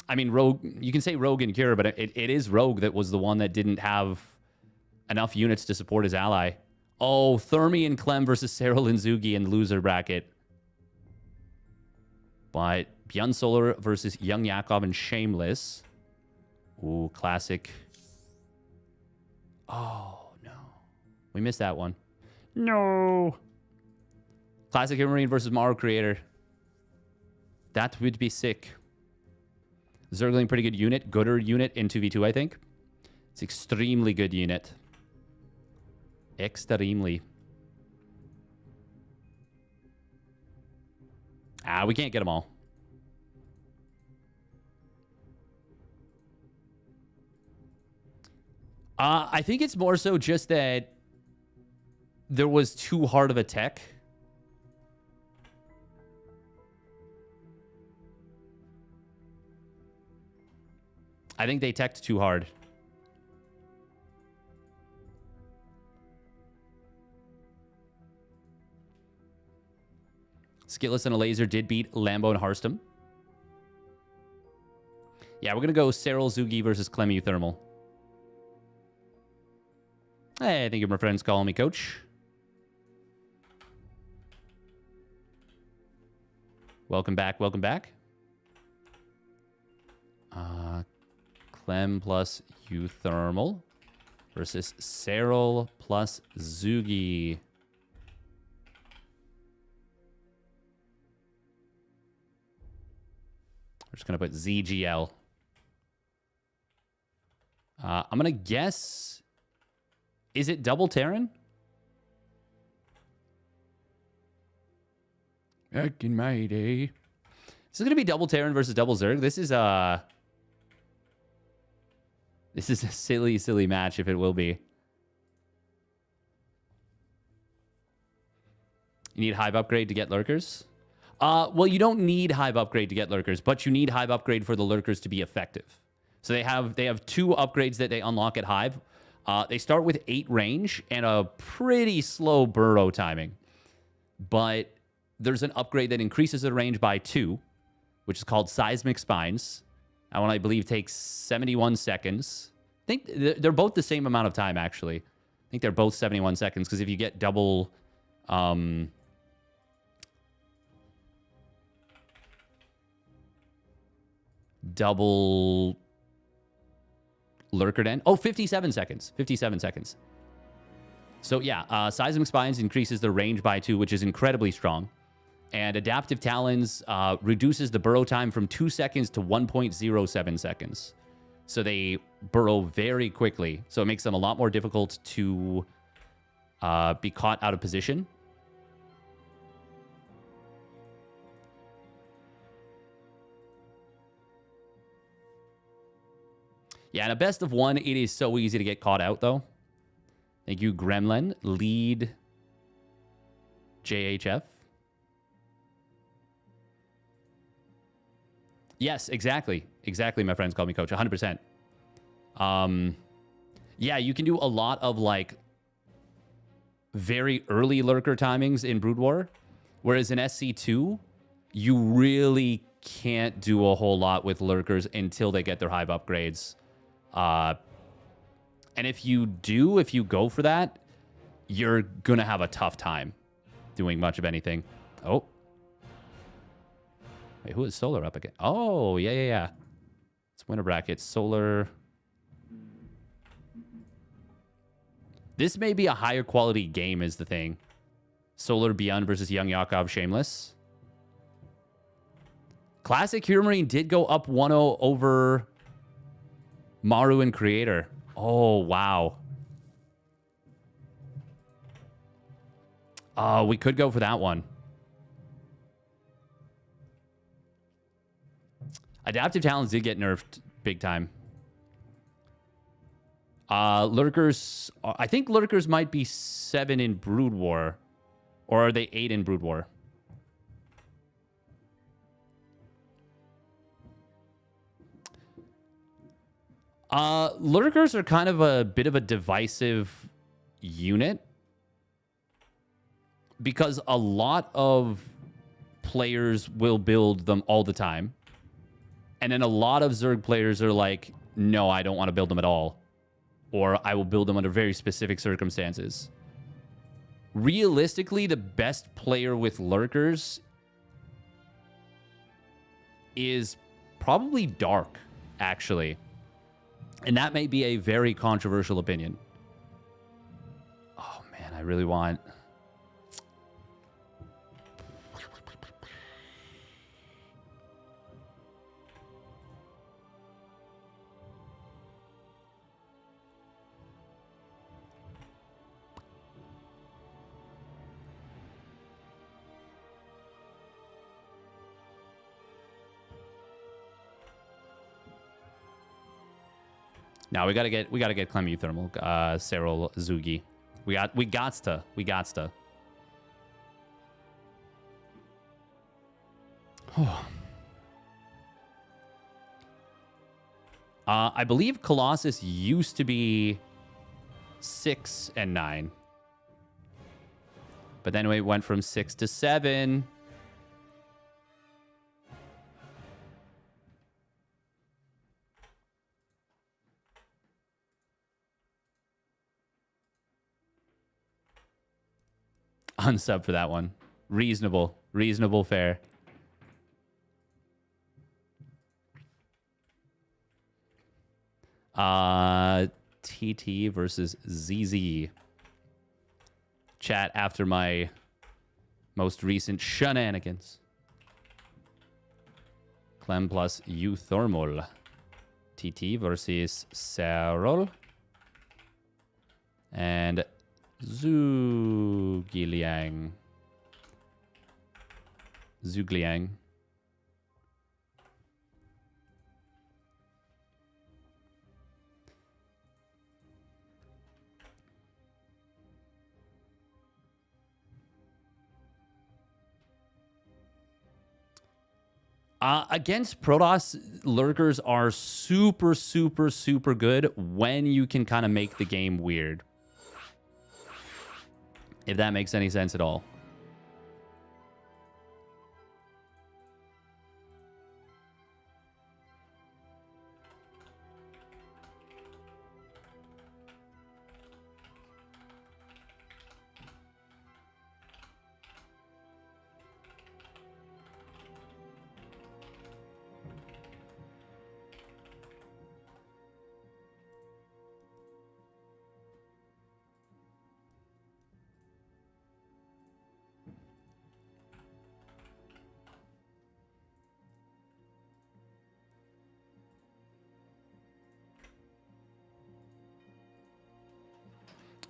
I mean, Rogue, you can say Rogue and Cure, but it is Rogue that was the one that didn't have enough units to support his ally. Oh, Thermi and Clem versus Cyril and Zugi in the loser bracket. But Björn Solar versus Young Yakov and Shameless. Ooh, classic. Oh, no. We missed that one. No. Classic HeroMarine versus Maru+Creator. That would be sick. Zergling, pretty good unit. Gooder unit in 2v2, I think. It's extremely good unit. Extremely. We can't get them all. I think it's more so just that there was too hard of a tech. I think they teched too hard. Skitless and a laser did beat Lambo and Harstem. Yeah, we're going to go Cyril Zugi versus Clem uThermal. Hey, thank you, my friends, calling me coach. Welcome back, welcome back. Clem plus uThermal versus Cyril plus Zugi. We're just going to put ZGL. I'm going to guess... Is it double Terran? Back in my day. This is going to be double Terran versus double Zerg. This is a silly, silly match if it will be. You need Hive Upgrade to get Lurkers? Well, you don't need Hive Upgrade to get Lurkers, but you need Hive Upgrade for the Lurkers to be effective. So they have two upgrades that they unlock at Hive. They start with 8 range and a pretty slow burrow timing. But there's an upgrade that increases the range by 2, which is called Seismic Spines. That one, I believe, takes 71 seconds. I think they're both the same amount of time, actually. I think they're both 71 seconds, because if you get double... double Lurker Den. Oh, 57 seconds. 57 seconds. So, yeah, Seismic Spines increases the range by 2, which is incredibly strong. And Adaptive Talons reduces the burrow time from 2 seconds to 1.07 seconds. So they burrow very quickly. So it makes them a lot more difficult to be caught out of position. Yeah, and a best of 1, it is so easy to get caught out, though. Thank you, Gremlin. Lead JHF. Yes, exactly. Exactly, my friends call me coach. 100%. Yeah, you can do a lot of, like, very early lurker timings in Brood War. Whereas in SC2, you really can't do a whole lot with lurkers until they get their Hive upgrades. And if you go for that, you're going to have a tough time doing much of anything. Oh. Wait, who is Solar up again? Oh, yeah. It's winter bracket. Solar. This may be a higher quality game is the thing. Solar Beyond versus Young Yakov Shameless. Classic HeroMarine did go up 1-0 over Maru+Creator. Oh, wow. We could go for that one. Adaptive talents did get nerfed big time. Lurkers, I think Lurkers might be 7 in Brood War. Or are they 8 in Brood War? Lurkers are kind of a bit of a divisive unit. Because a lot of players will build them all the time. And then a lot of Zerg players are like, no, I don't want to build them at all. Or I will build them under very specific circumstances. Realistically, the best player with Lurkers is probably Dark, actually. And that may be a very controversial opinion. Oh, man, I really want... Now we gotta get Clem uThermal, Serol, Zugi. We gots to. I believe Colossus used to be 6 and 9. But then it went from 6 to 7. Unsub for that one. Reasonable fare. TT versus ZZ. Chat after my most recent shenanigans. Clem plus uThermal. TT versus Serol. And Zugliang. Against Protoss, Lurkers are super good when you can kind of make the game weird. If that makes any sense at all.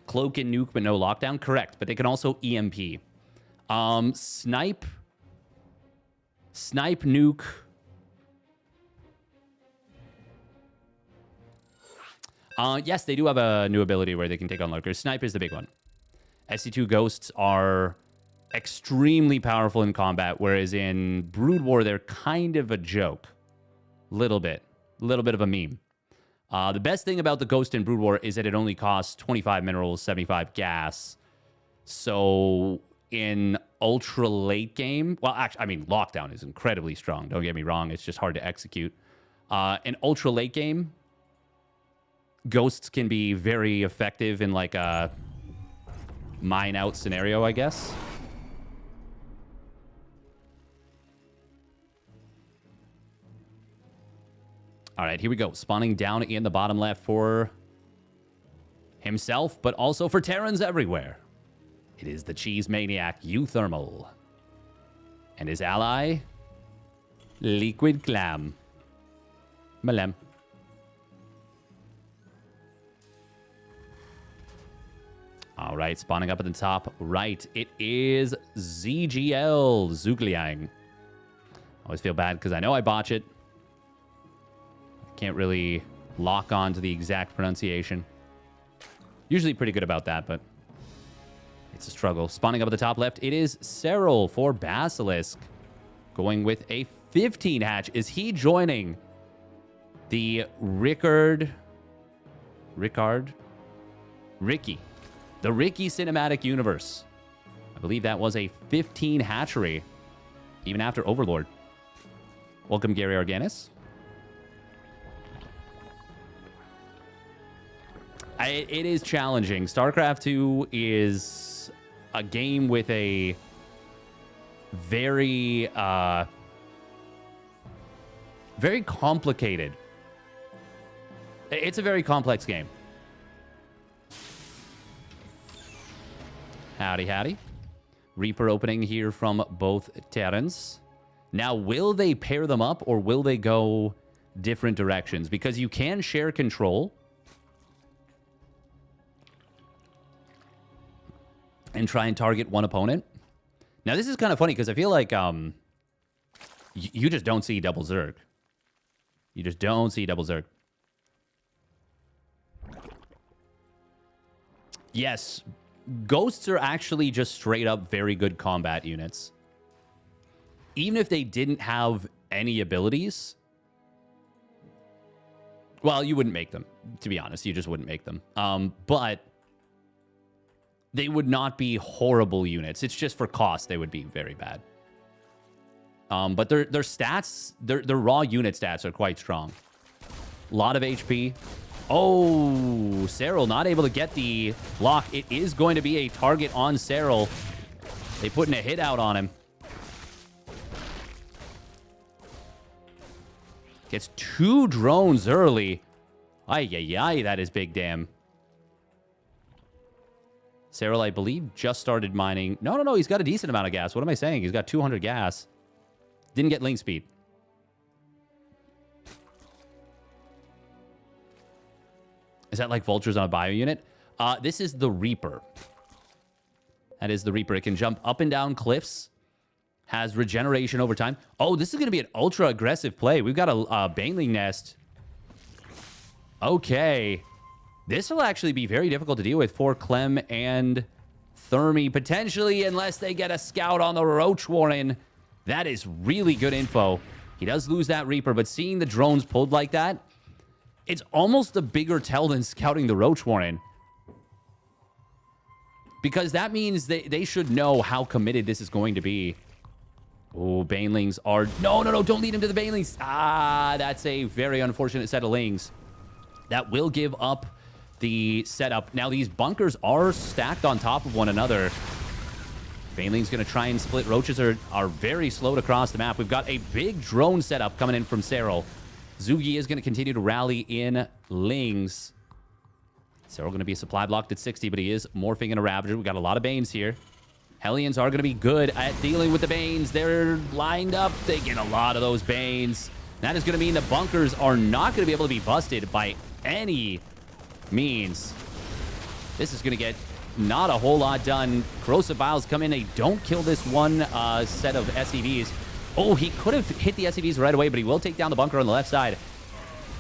Cloak and nuke, but no lockdown? Correct, but they can also EMP. Snipe, nuke. Yes, they do have a new ability where they can take on lurkers. Snipe is the big one. SC2 ghosts are extremely powerful in combat, whereas in Brood War, they're kind of a joke. Little bit of a meme. The best thing about the Ghost in Brood War is that it only costs 25 minerals, 75 gas. So in ultra late game, well, actually, I mean, Lockdown is incredibly strong. Don't get me wrong. It's just hard to execute. In ultra late game, Ghosts can be very effective in like a mine out scenario, I guess. All right, here we go. Spawning down in the bottom left for himself, but also for Terrans everywhere. It is the cheese maniac, uThermal. And his ally, Liquid clam. Malem. All right, spawning up at the top right. It is ZGL, Zugliang. Always feel bad because I know I botch it. Can't really lock on to the exact pronunciation. Usually pretty good about that, but it's a struggle. Spawning up at the top left, it is herO+ for Basilisk. Going with a 15 hatch. Is he joining the Ricky. The Ricky Cinematic Universe. I believe that was a 15 hatchery, even after Overlord. Welcome, Gary Arganis. It is challenging. StarCraft 2 is a game with a very, very complicated. It's a very complex game. Howdy, howdy. Reaper opening here from both Terrans. Now, will they pair them up or will they go different directions? Because you can share control and try and target one opponent. Now, this is kind of funny because I feel like you just don't see double Zerg. You just don't see double Zerg. Yes, Ghosts are actually just straight up very good combat units. Even if they didn't have any abilities. Well, you wouldn't make them, to be honest. You just wouldn't make them. But they would not be horrible units. It's just for cost, they would be very bad. But their stats, their raw unit stats are quite strong. A lot of HP. Oh, herO+ not able to get the block. It is going to be a target on herO+. They putting a hit out on him. Gets 2 drones early. Ay, ay, ay, that is big damn. herO+, I believe, just started mining. No, he's got a decent amount of gas. What am I saying? He's got 200 gas. Didn't get link speed. Is that like vultures on a bio unit? This is the Reaper. That is the Reaper. It can jump up and down cliffs. Has regeneration over time. Oh, this is going to be an ultra aggressive play. We've got a Baneling nest. Okay. This will actually be very difficult to deal with for Clem and Thermi, potentially, unless they get a scout on the Roach Warren. That is really good info. He does lose that Reaper, but seeing the drones pulled like that, it's almost a bigger tell than scouting the Roach Warren. Because that means they should know how committed this is going to be. Oh, Banelings are... No, don't lead him to the Banelings. Ah, that's a very unfortunate set of Lings. That will give up the setup. Now, these bunkers are stacked on top of one another. Baneling's going to try and split. Roaches are very slow to cross the map. We've got a big drone setup coming in from herO+. Zugi is going to continue to rally in Lings. herO+ going to be supply blocked at 60, but he is morphing in a Ravager. We've got a lot of Banes here. Hellions are going to be good at dealing with the Banes. They're lined up. They get a lot of those Banes. That is going to mean the bunkers are not going to be able to be busted by any means. This is going to get not a whole lot done. Corrosive Biles come in. They don't kill this one set of SCVs. Oh, he could have hit the SCVs right away, but he will take down the bunker on the left side.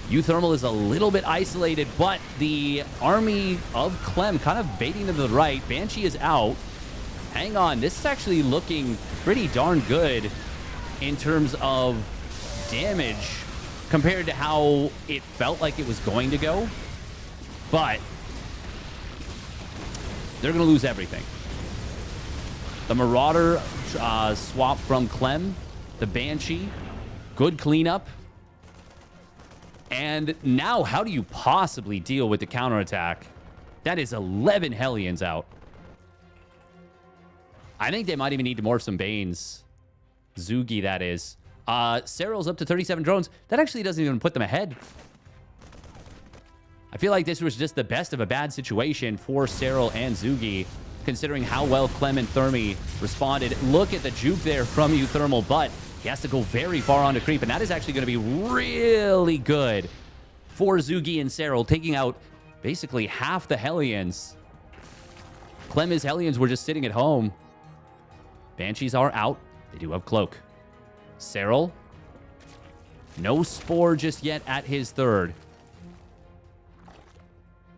uThermal is a little bit isolated, but the army of Clem kind of baiting to the right. Banshee is out. Hang on. This is actually looking pretty darn good in terms of damage compared to how it felt like it was going to go. But they're going to lose everything. The Marauder swap from Clem. The Banshee. Good cleanup. And now, how do you possibly deal with the counterattack? That is 11 Hellions out. I think they might even need to morph some Banes. Zugi, that is. herO+'s up to 37 drones. That actually doesn't even put them ahead. I feel like this was just the best of a bad situation for herO+ and Zugi, considering how well Clem and Thermi responded. Look at the juke there from uThermal, but He has to go very far onto creep, and that is actually going to be really good for Zugi and Serral, taking out basically half the Hellions. Clem's Hellions were just sitting at home. Banshees are out. They do have Cloak. Serral, no Spore just yet at his third.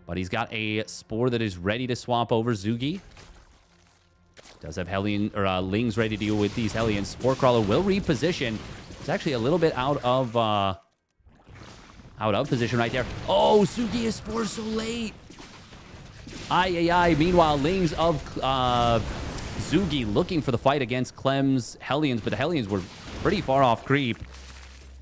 But he's got a Spore that is ready to swap over Zugi. Does have Hellion or Lings ready to deal with these Hellions. Spore Crawler will reposition. It's actually a little bit out of position right there. Oh, Zugi is Spore so late. Ay. Meanwhile, Lings of Zugi looking for the fight against Clem's Hellions, but the Hellions were pretty far off creep.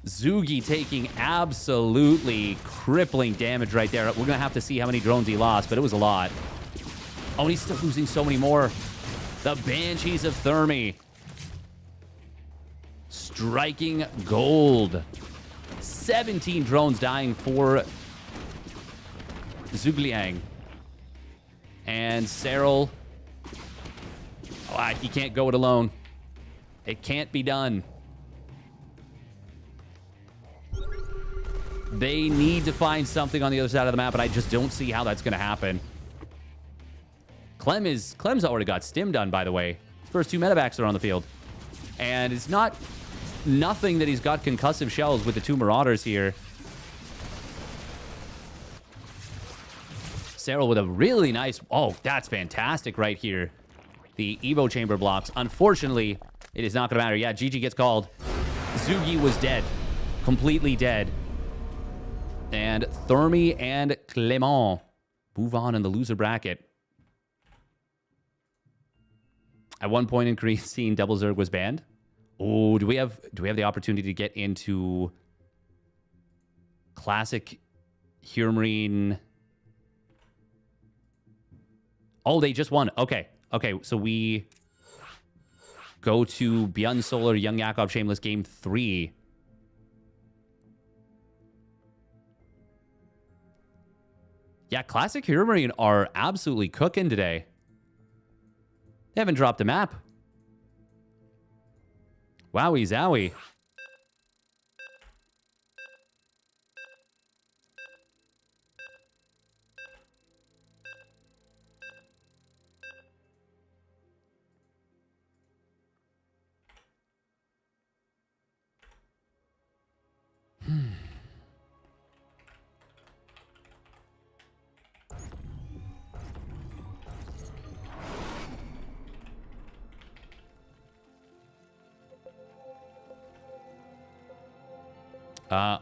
Zugi taking absolutely crippling damage right there. We're going to have to see how many drones he lost, but it was a lot. Oh, and he's still losing so many more. The Banshees of Thermi. Striking gold. 17 drones dying for Zhugliang. And Serral. Oh, he can't go it alone. It can't be done. They need to find something on the other side of the map, but I just don't see how that's going to happen. Clem's already got stim done, by the way. His first two medevacs are on the field. And it's nothing that he's got concussive shells with the two Marauders here. Serral with a really nice... Oh, that's fantastic right here. The Evo chamber blocks. Unfortunately, it is not going to matter. Yeah, GG gets called. Zugi was dead. Completely dead. And Thermi and Clement move on in the loser bracket. At one point in Korean scene, Double Zerg was banned. Oh, do we have the opportunity to get into classic HeroMarine? Oh, they just won. Okay, so we go to Beyond Solar, Young Yakov, Shameless Game 3. Yeah, classic HeroMarine are absolutely cooking today. They haven't dropped a map. Wowie zowie.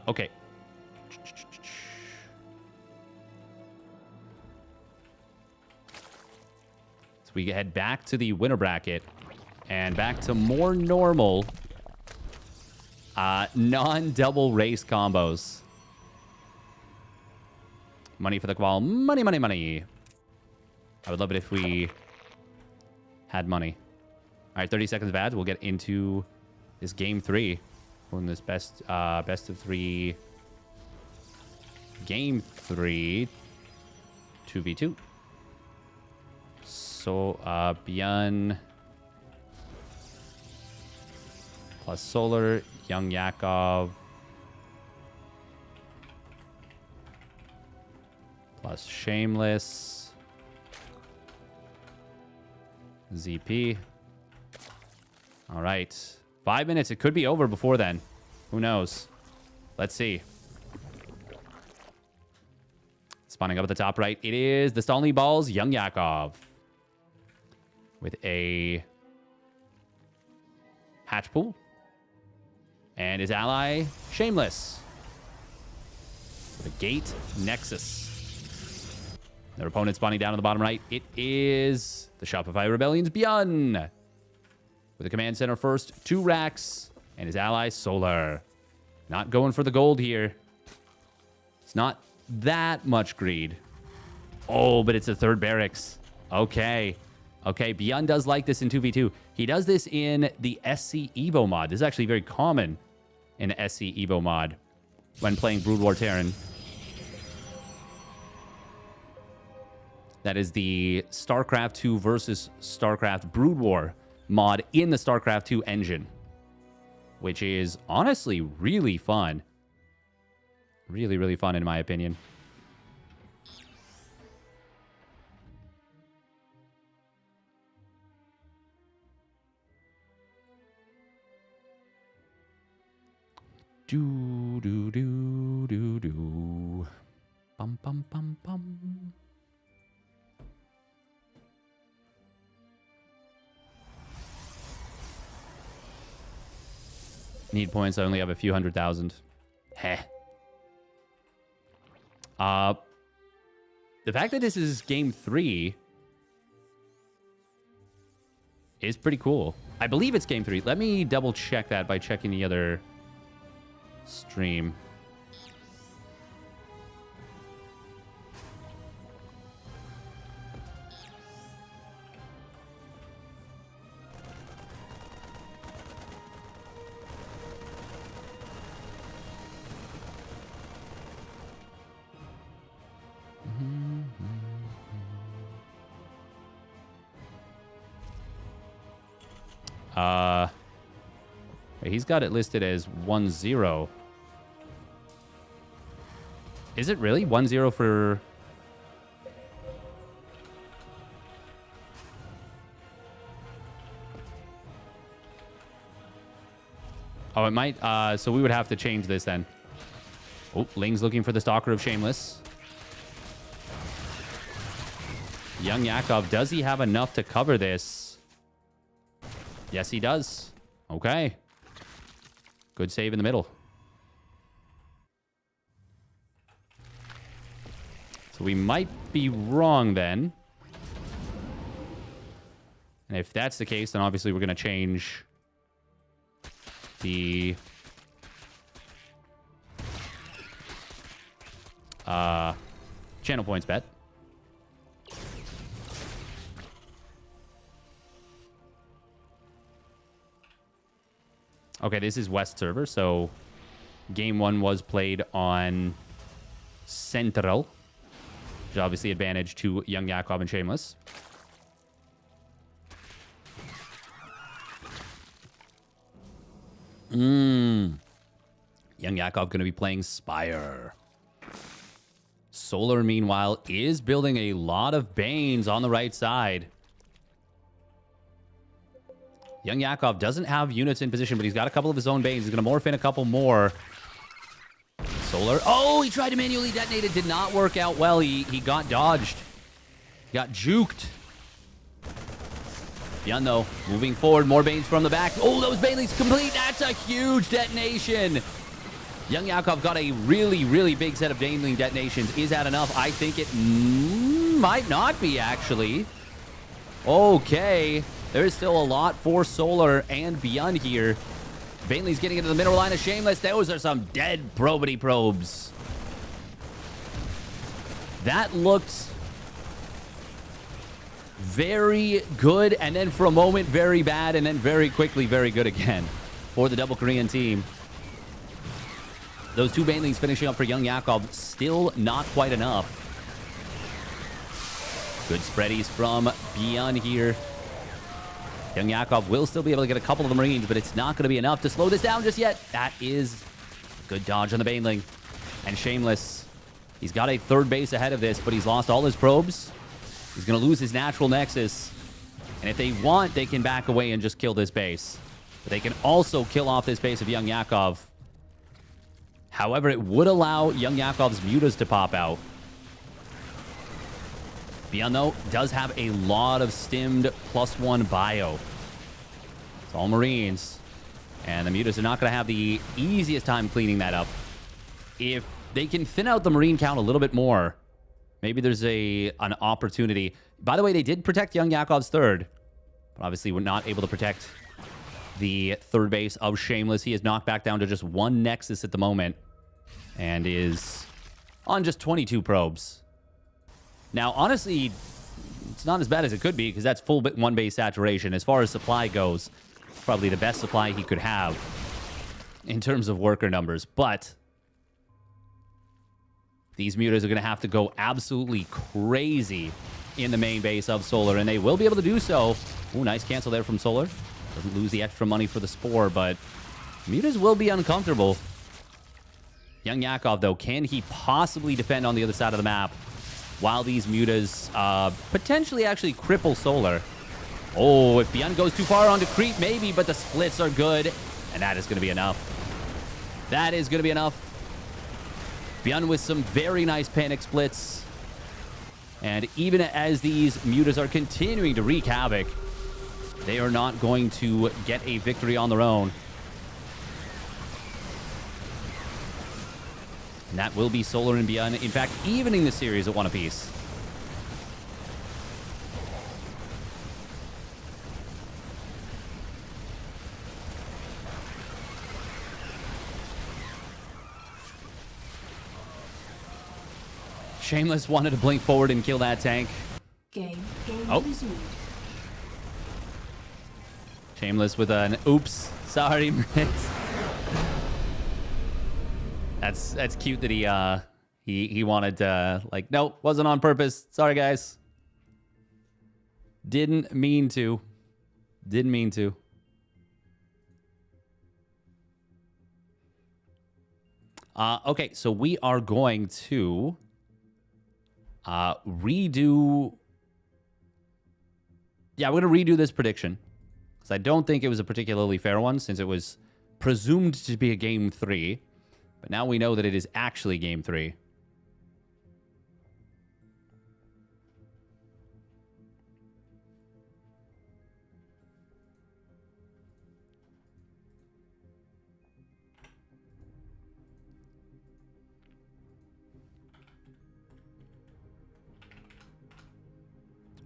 Okay. So we head back to the winner bracket and back to more normal non-double race combos. Money for the qual. Money. I would love it if we had money. All right, 30 seconds of ads. We'll get into this game 3. In this best of 3 game 3 2v2. So Beyond plus Solar, Young Yakov plus Shameless, ZP. All right. 5 minutes. It could be over before then. Who knows? Let's see. Spawning up at the top right. It is the Stalny Balls, Young Yakov. With a hatch pool. And his ally, Shameless. The Gate Nexus. Their opponent spawning down on the bottom right. It is the Shopify Rebellion's Beyond. With the command center first, 2 racks, and his ally, Solar. Not going for the gold here. It's not that much greed. Oh, but it's a third barracks. Okay. Beyond does like this in 2v2. He does this in the SC Evo mod. This is actually very common in the SC Evo mod when playing Brood War Terran. That is the StarCraft 2 versus StarCraft Brood War mod in the StarCraft 2 engine. which is honestly really fun. Really, really fun in my opinion. Do, do, do, do, do. Bum, bum, bum, bum. Need points. I only have a few 100,000. Heh. The fact that this is game 3 is pretty cool. I believe it's game 3. Let me double check that by checking the other stream. He's got it listed as 1-0. Is it really 1-0 for... Oh, it might... so we would have to change this then. Oh, Ling's looking for the Stalker of Shameless. Young Yakov, does he have enough to cover this? Yes, he does. Okay. Good save in the middle. So we might be wrong then. And if that's the case, then obviously we're going to change the... channel points bet. Okay, this is West server, so game 1 was played on Central, which is obviously advantage to Young Yakov and Shameless. Young Yakov going to be playing Spire. Solar, meanwhile, is building a lot of Banes on the right side. Young Yakov doesn't have units in position, but he's got a couple of his own Banes. He's going to morph in a couple more. Solar. Oh, he tried to manually detonate. It did not work out well. He got dodged. He got juked. Beyond, though, moving forward. More Banes from the back. Oh, those Banelings complete. That's a huge detonation. Young Yakov got a really, really big set of Baneling detonations. Is that enough? I think it might not be, actually. Okay. There is still a lot for Solar and Beyond here. Baneling's getting into the middle line of Shameless. Those are some dead probity probes. That looked very good, and then for a moment, very bad, and then very quickly, very good again for the Double Korean team. Those two Banelings finishing up for Young Yakov, still not quite enough. Good spreadies from Beyond here. Young Yakov will still be able to get a couple of the Marines, but it's not going to be enough to slow this down just yet. That is good dodge on the Baneling. And Shameless, he's got a third base ahead of this, but he's lost all his probes. He's going to lose his natural nexus. And if they want, they can back away and just kill this base. But they can also kill off this base of Young Yakov. However, it would allow Young Yakov's mutas to pop out. Beyond, though, does have a lot of stimmed +1 bio. It's all Marines. And the mutas are not going to have the easiest time cleaning that up. If they can thin out the Marine count a little bit more, maybe there's an opportunity. By the way, they did protect Young Yakov's third. But obviously, we're not able to protect the third base of Shameless. He is knocked back down to just one Nexus at the moment. And is on just 22 probes. Now, honestly, it's not as bad as it could be because that's full one base saturation. As far as supply goes, probably the best supply he could have in terms of worker numbers. But these mutas are going to have to go absolutely crazy in the main base of Solar, and they will be able to do so. Ooh, nice cancel there from Solar. Doesn't lose the extra money for the Spore, but Mutas will be uncomfortable. Young Yakov, though, can he possibly defend on the other side of the map while these Mutas potentially actually cripple Solar? Oh, if Beyond goes too far onto creep, maybe, but the splits are good. And that is going to be enough. That is going to be enough. Beyond with some very nice panic splits. And even as these Mutas are continuing to wreak havoc, they are not going to get a victory on their own. And that will be Solar and Beyond. In fact, evening the series at one apiece. Shameless wanted to blink forward and kill that tank. Game Oh. resumed. Shameless with an oops. Sorry, Mitz. That's cute that he wanted to, like, no, wasn't on purpose. Sorry, guys. Didn't mean to. Didn't mean to. Okay, so we are going to redo. Yeah, we're going to redo this prediction. Because I don't think it was a particularly fair one, since it was presumed to be a game 3. But now we know that it is actually game 3.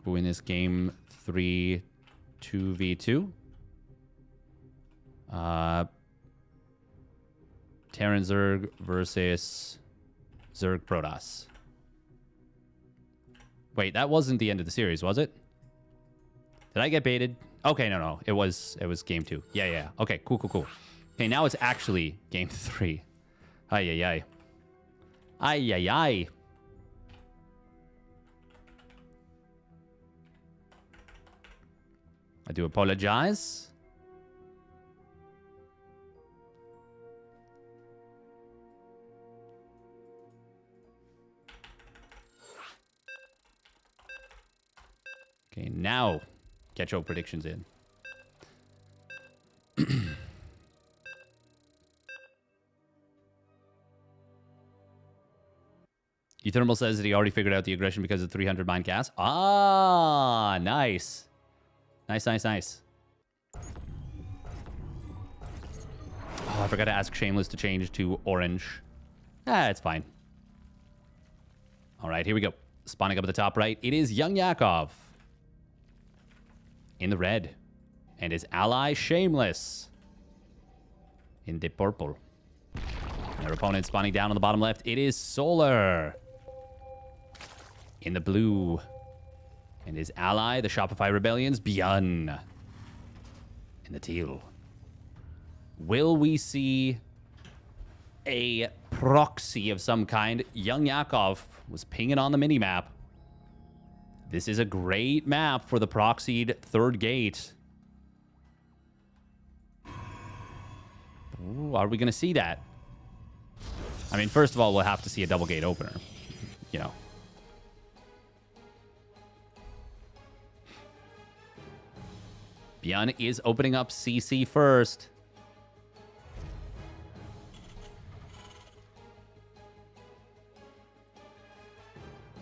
Who in this game 3 2v2? Terran Zerg versus Zerg Protoss. Wait, that wasn't the end of the series, was it? Did I get baited? Okay, no. It was game 2. Yeah. Okay, cool. Okay, now it's actually game 3. Ay. I do apologize. Okay, now get your predictions in. uThermal says that he already figured out the aggression because of 300 mind cast. Ah, nice. Nice. Oh, I forgot to ask Shameless to change to orange. It's fine. All right, here we go. Spawning up at the top right, it is Young Yakov in the red, and his ally Shameless in the purple. Their opponent spawning down on the bottom left, it is Solar in the blue, and his ally, the Shopify Rebellion's Beyond in the teal. Will we see a proxy of some kind? Young Yakov was pinging on the mini-map. This is a great map for the proxied third gate. Ooh, are we going to see that? I mean, first of all, we'll have to see a double gate opener. You know. Beyond is opening up CC first.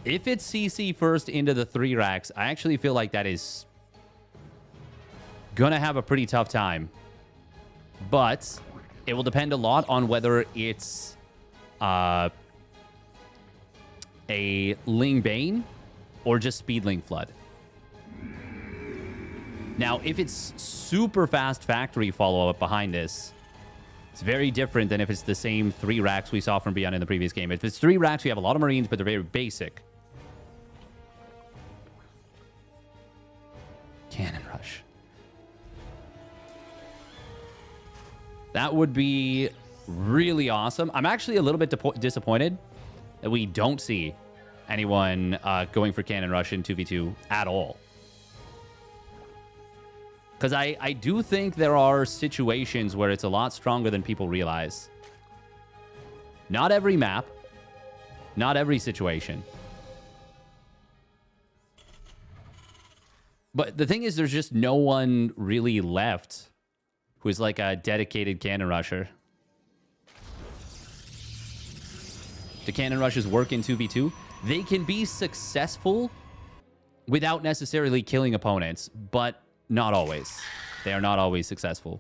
If it's CC first into the 3 racks, I actually feel like that is gonna have a pretty tough time. But it will depend a lot on whether it's a Ling Bane or just Speed Ling Flood. Now, if it's super fast factory follow-up behind this, it's very different than if it's the same 3 racks we saw from Beyond in the previous game. If it's 3 racks, we have a lot of Marines, but they're very basic. Cannon Rush. That would be really awesome. I'm actually a little bit disappointed that we don't see anyone going for Cannon Rush in 2v2 at all. Because I do think there are situations where it's a lot stronger than people realize. Not every map. Not every situation. But the thing is, there's just no one really left who is like a dedicated cannon rusher. Do cannon rushes work in 2v2? They can be successful without necessarily killing opponents, but not always. They are not always successful.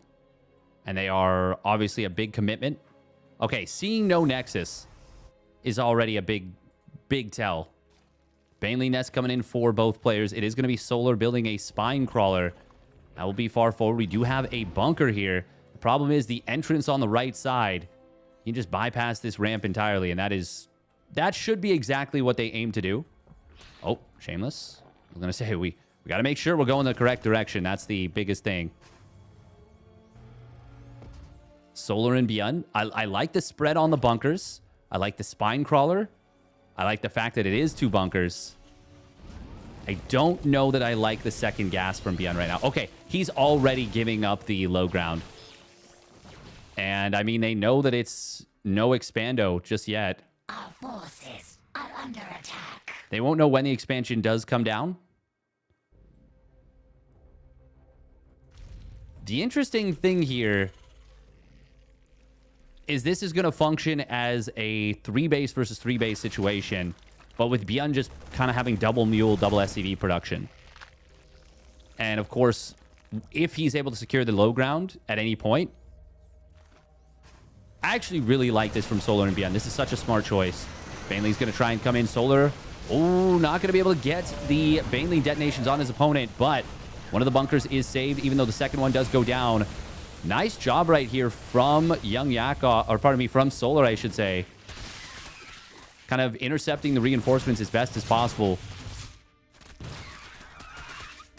And they are obviously a big commitment. Okay, seeing no Nexus is already a big tell. Baneling Nest coming in for both players. It is going to be Solar building a Spine Crawler. That will be far forward. We do have a bunker here. The problem is the entrance on the right side. You can just bypass this ramp entirely, and that should be exactly what they aim to do. Oh, Shameless. I was going to say, we got to make sure we're going the correct direction. That's the biggest thing. Solar and Beyond. I like the spread on the bunkers. I like the Spine Crawler. I like the fact that it is 2 bunkers. I don't know that I like the second gas from Beyond right now. Okay, he's already giving up the low ground. And, I mean, they know that it's no expando just yet. Our forces are under attack. They won't know when the expansion does come down. The interesting thing here is this is going to function as a 3-base versus 3-base situation, but with Beyond just kind of having double Mule, double SCV production. And, of course, if he's able to secure the low ground at any point, I actually really like this from Solar and Beyond. This is such a smart choice. Baneling's going to try and come in. Solar, oh, not going to be able to get the Baneling detonations on his opponent, but one of the bunkers is saved, even though the second one does go down. Nice job right here from Young Yakov, or pardon me, from Solar, I should say. Kind of intercepting the reinforcements as best as possible.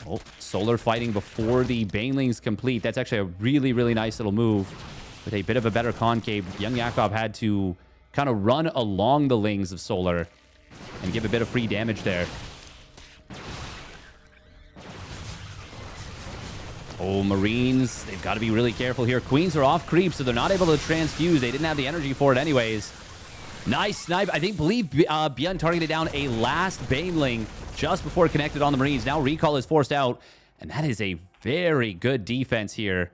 Oh, Solar fighting before the Banelings complete. That's actually a really, really nice little move. With a bit of a better concave, Young Yakov had to kind of run along the lings of Solar and give a bit of free damage there. Oh, Marines, they've got to be really careful here. Queens are off creep, so they're not able to transfuse. They didn't have the energy for it anyways. Nice snipe. I believe Beyond targeted down a last Baneling just before it connected on the Marines. Now recall is forced out, and that is a very good defense here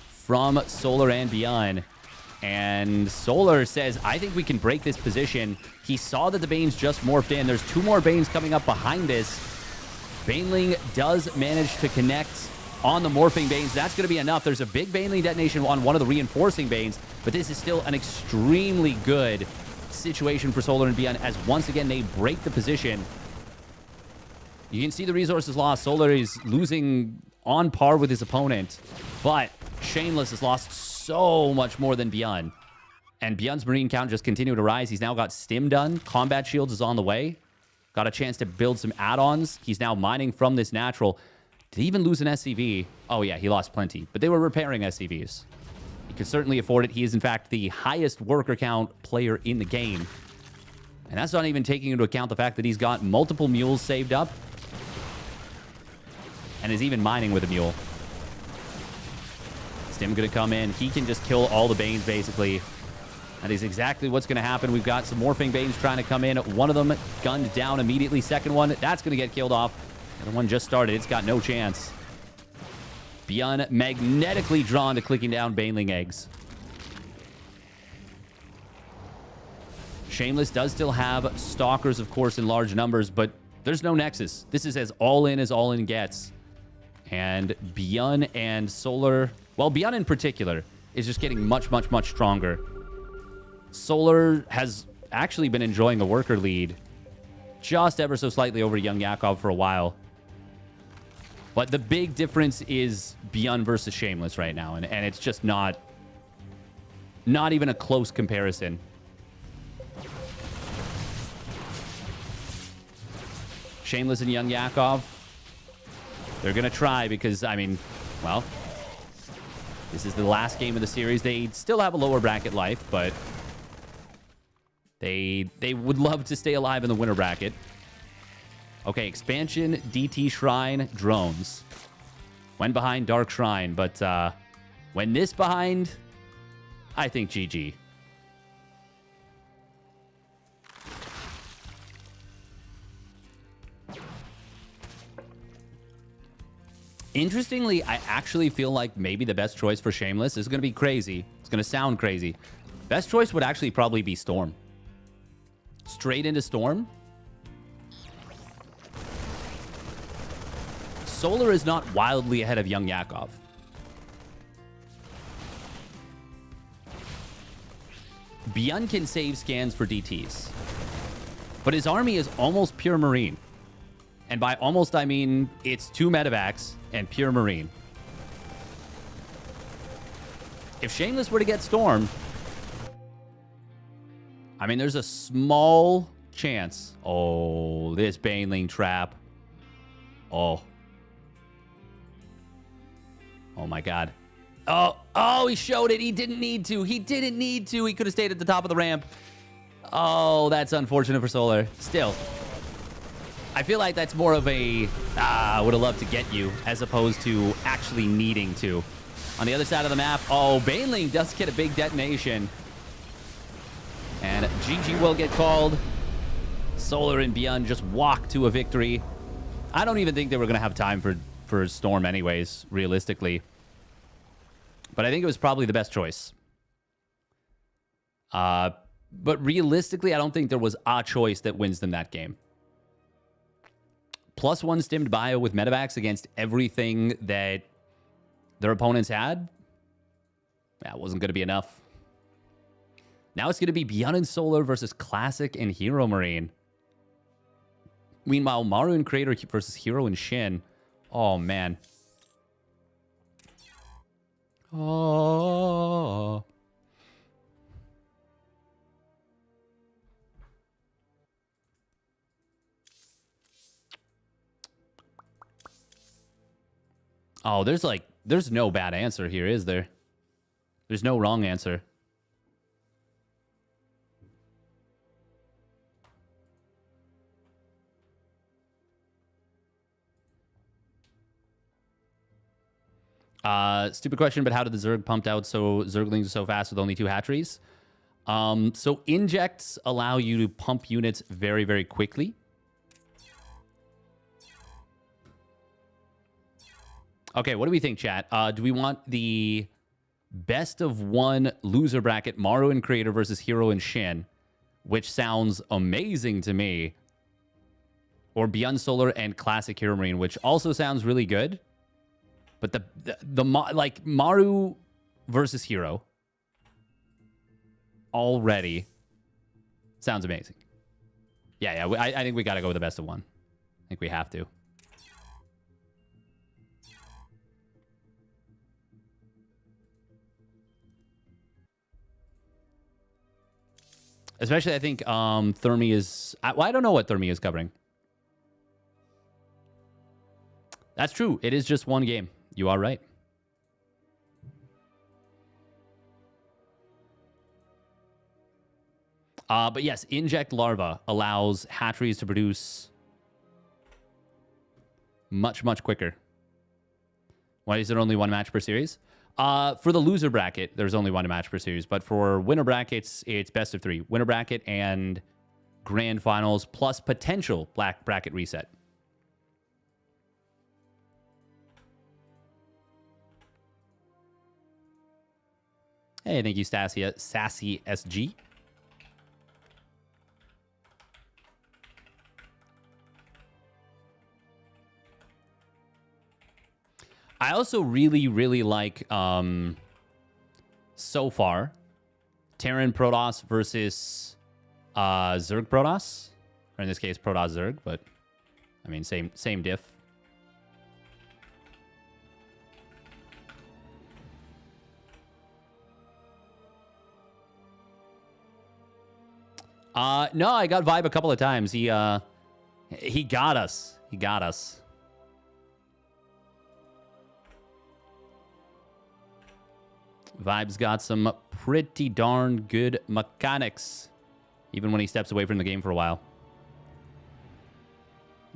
from Solar and Beyond. And Solar says, I think we can break this position. He saw that the Banes just morphed in. There's 2 more Banes coming up behind this. Baneling does manage to connect on the morphing Banes. That's going to be enough. There's a big Baneling detonation on one of the reinforcing Banes, but this is still an extremely good situation for Solar and Beyond, as once again they break the position. You can see the resources lost. Solar is losing on par with his opponent, but Shameless has lost so much more than Beyond. And Beyond's Marine count just continued to rise. He's now got Stim done. Combat Shields is on the way. Got a chance to build some add-ons. He's now mining from this natural. Did he even lose an SCV? Oh, yeah, he lost plenty. But they were repairing SCVs. He could certainly afford it. He is, in fact, the highest worker count player in the game. And that's not even taking into account the fact that he's got multiple mules saved up. And is even mining with a mule. Stim going to come in. He can just kill all the Banes, basically. That is exactly what's going to happen. We've got some Morphing Banes trying to come in. One of them gunned down immediately. Second one, that's going to get killed off. The other one just started. It's got no chance. Beyond magnetically drawn to clicking down Baneling eggs. Shameless does still have Stalkers, of course, in large numbers, but there's no Nexus. This is as all in gets. And Beyond and Solar, well, Beyond in particular, is just getting much stronger. Solar has actually been enjoying the worker lead just ever so slightly over Young Yakov for a while. But the big difference is Beyond versus Shameless right now, and it's just not even a close comparison. Shameless and Young Yakov, they're going to try because, I mean, well, this is the last game of the series. They still have a lower bracket life, but they would love to stay alive in the winter bracket. Okay, expansion, DT Shrine, drones. Went behind Dark Shrine, but when this behind, I think GG. Interestingly, I actually feel like maybe the best choice for Shameless is going to be crazy. It's going to sound crazy. Best choice would actually probably be Storm. Straight into Storm. Solar is not wildly ahead of Young Yakov. Byun can save scans for DTs. But his army is almost pure Marine. And by almost, I mean it's 2 medevacs and pure Marine. If Shameless were to get Storm, I mean, there's a small chance. Oh, this Baneling trap. Oh. Oh, my God. Oh, he showed it. He didn't need to. He didn't need to. He could have stayed at the top of the ramp. Oh, that's unfortunate for Solar. Still. I feel like that's more of a, would have loved to get you, as opposed to actually needing to. On the other side of the map, oh, Baneling does get a big detonation. And GG will get called. Solar and Byun just walk to a victory. I don't even think they were going to have time for Storm anyways, realistically. But I think it was probably the best choice. But realistically, I don't think there was a choice that wins them that game. +1 stimmed bio with medevacs against everything that their opponents had. That wasn't going to be enough. Now it's going to be Byun and Solar versus Classic and HeroMarine. Meanwhile, Maru+Creator versus Hero and Shin. Oh, man. Oh. Oh, there's no bad answer here, is there? There's no wrong answer. Stupid question, but how did the Zerg pumped out Zerglings so fast with only 2 hatcheries? So injects allow you to pump units very, very quickly. Okay, what do we think, chat? Do we want the best of 1 loser bracket, Maru+Creator versus Hero and Shin, which sounds amazing to me, or Byun Solar and Classic HeroMarine, which also sounds really good? But the like Maru versus Hero already sounds amazing. Yeah, I think we got to go with the best of 1. I think we have to. Especially, I think Thermi is... Well, I don't know what Thermi is covering. That's true. It is just 1 game. You are right. But yes, Inject Larva allows hatcheries to produce much, much quicker. Why is there only 1 match per series? For the loser bracket, there's only 1 match per series. But for winner brackets, it's best of 3. Winner bracket and grand finals plus potential black bracket reset. Hey, thank you, Sassy SG. I also really, really like, so far, Terran Protoss versus Zerg Protoss. Or in this case, Protoss Zerg, but, I mean, same diff. No, I got Vibe a couple of times. He got us. He got us. Vibe's got some pretty darn good mechanics, even when he steps away from the game for a while.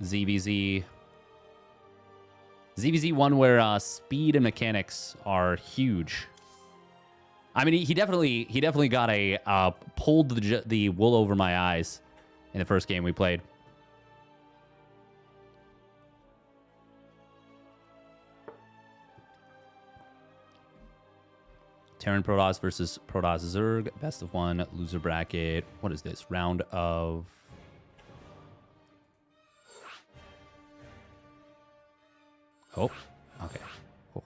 ZVZ ZVZ one where speed and mechanics are huge. I mean, he definitely got a pulled the wool over my eyes in the first game we played. Terran Protoss versus Protoss Zerg. Best of one. Loser bracket. What is this? Round of... Oh, okay. Cool.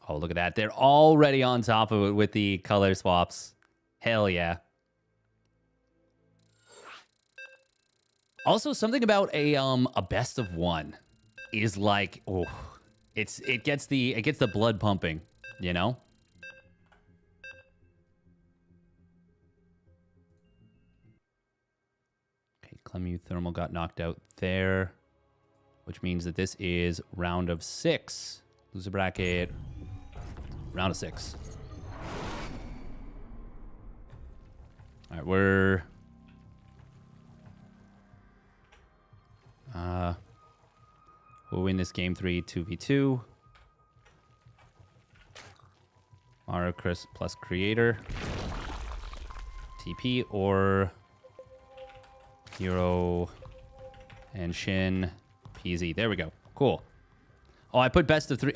Oh, look at that. They're already on top of it with the color swaps. Hell yeah. Also, something about a best of one is like, oh, it gets the blood pumping, you know? Okay, uThermal got knocked out there, which means that this is round of 6. Loser bracket, round of 6. All right, we'll win this game 3 2v2. Maru+Creator. TP or Hero and Shin. PZ. There we go. Cool. Oh, I put best of 3.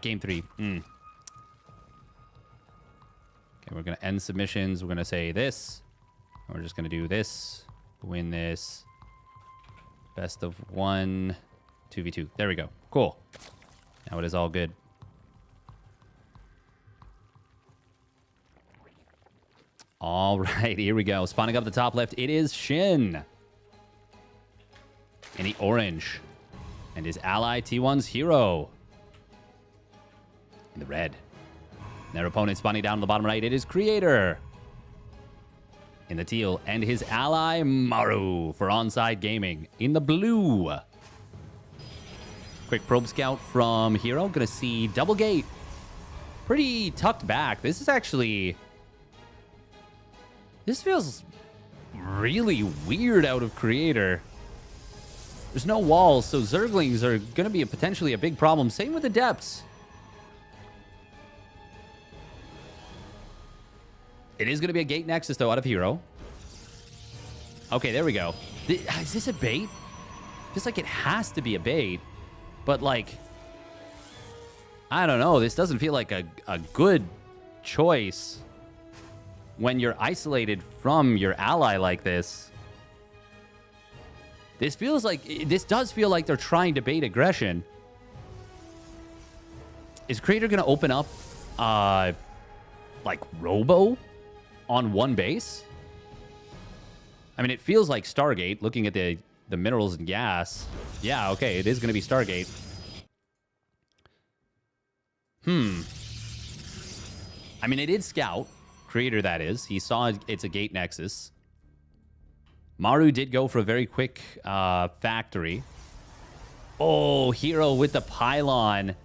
Game 3. Okay, we're going to end submissions. We're going to say this. We're just going to do this. Win this. Best of 1. 2v2. There we go. Cool. Now it is all good. All right, here we go. Spawning up the top left, it is Shin. In the orange. And his ally, T1's Hero. In the red. And their opponent spawning down on the bottom right, it is Creator. In the teal. And his ally, Maru, for Onside Gaming. In the blue. Quick probe scout from Hero. Gonna see double gate. Pretty tucked back. This is actually... This feels really weird out of Creator. There's no walls, so Zerglings are going to be potentially a big problem. Same with the depths. It is going to be a gate nexus, though, out of Hero. Okay, there we go. Is this a bait? Feels like it has to be a bait. But, like, I don't know. This doesn't feel like a good choice when you're isolated from your ally like this. This does feel like they're trying to bait aggression. Is Creator going to open up, like, Robo on one base? I mean, it feels like Stargate, looking at the minerals and gas. Yeah, okay, it is going to be Stargate. I mean, it did scout. Creator, that is. He saw it's a gate nexus. Maru did go for a very quick factory. Oh, Hero with the pylon.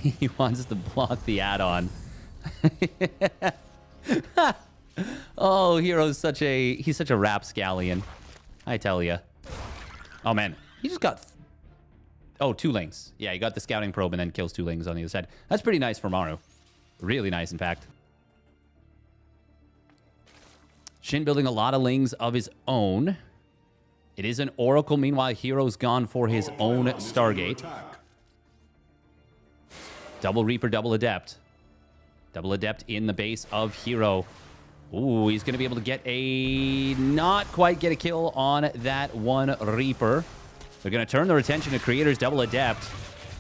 He wants to block the add-on. Oh, Hero's such a rapscallion. I tell ya. Oh, man. He just got... Oh, 2 lings. Yeah, he got the scouting probe and then kills 2 lings on the other side. That's pretty nice for Maru. Really nice, in fact. Shin building a lot of lings of his own. It is an Oracle. Meanwhile, Hero's gone for his own Stargate. Double Reaper, double Adept. Double Adept in the base of Hero. Ooh, he's going to be able to get not quite get a kill on that one Reaper. They're going to turn their attention to Creator's double Adept.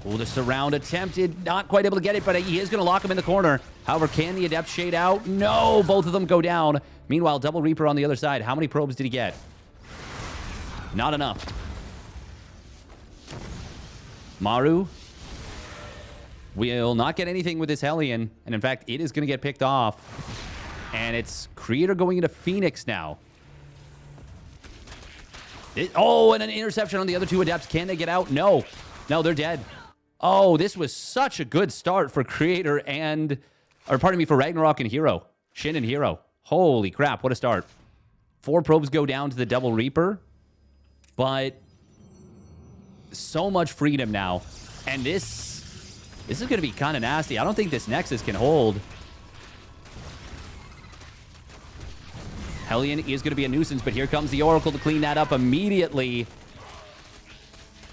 Ooh, the surround attempted. Not quite able to get it, but he is going to lock him in the corner. However, can the Adept shade out? No, both of them go down. Meanwhile, double Reaper on the other side. How many probes did he get? Not enough. Maru will not get anything with this Hellion. And in fact, it is going to get picked off. And it's Creator going into Phoenix now. Oh, and an interception on the other 2 Adepts. Can they get out? No. No, they're dead. Oh, this was such a good start for Creator and... Or pardon me, for Ragnarok and Hero. Shin and Hero. Holy crap, what a start. 4 probes go down to the double Reaper. But so much freedom now. And this is going to be kind of nasty. I don't think this Nexus can hold. Hellion is going to be a nuisance, but here comes the Oracle to clean that up immediately.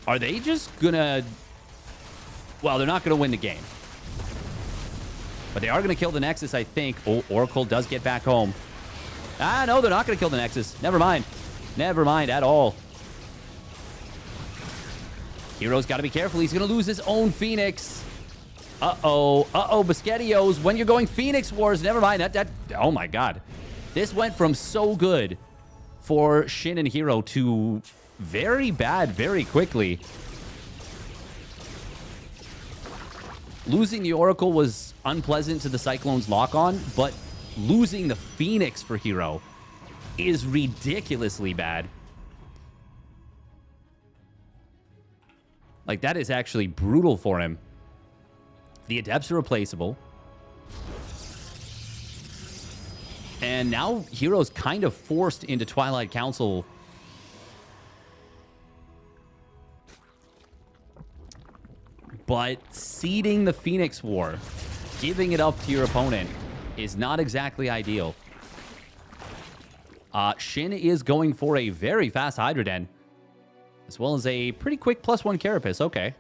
Are they just going to... Well, they're not going to win the game. But they are going to kill the Nexus, I think. Oh, Oracle does get back home. Ah, no, they're not going to kill the Nexus. Never mind. Never mind at all. Hero's got to be careful. He's going to lose his own Phoenix. Uh-oh. Uh-oh, Biscettios. When you're going Phoenix Wars, never mind. Oh, my God. This went from so good for Shin and Hero to very bad very quickly. Losing the Oracle was unpleasant to the Cyclone's lock-on, but losing the Phoenix for Hero is ridiculously bad. Like, that is actually brutal for him. The Adepts are replaceable. And now Hero's kind of forced into Twilight Council. But seeding the Phoenix War, giving it up to your opponent, is not exactly ideal. Shin is going for a very fast Hydra Den, as well as a pretty quick +1 Carapace. Okay.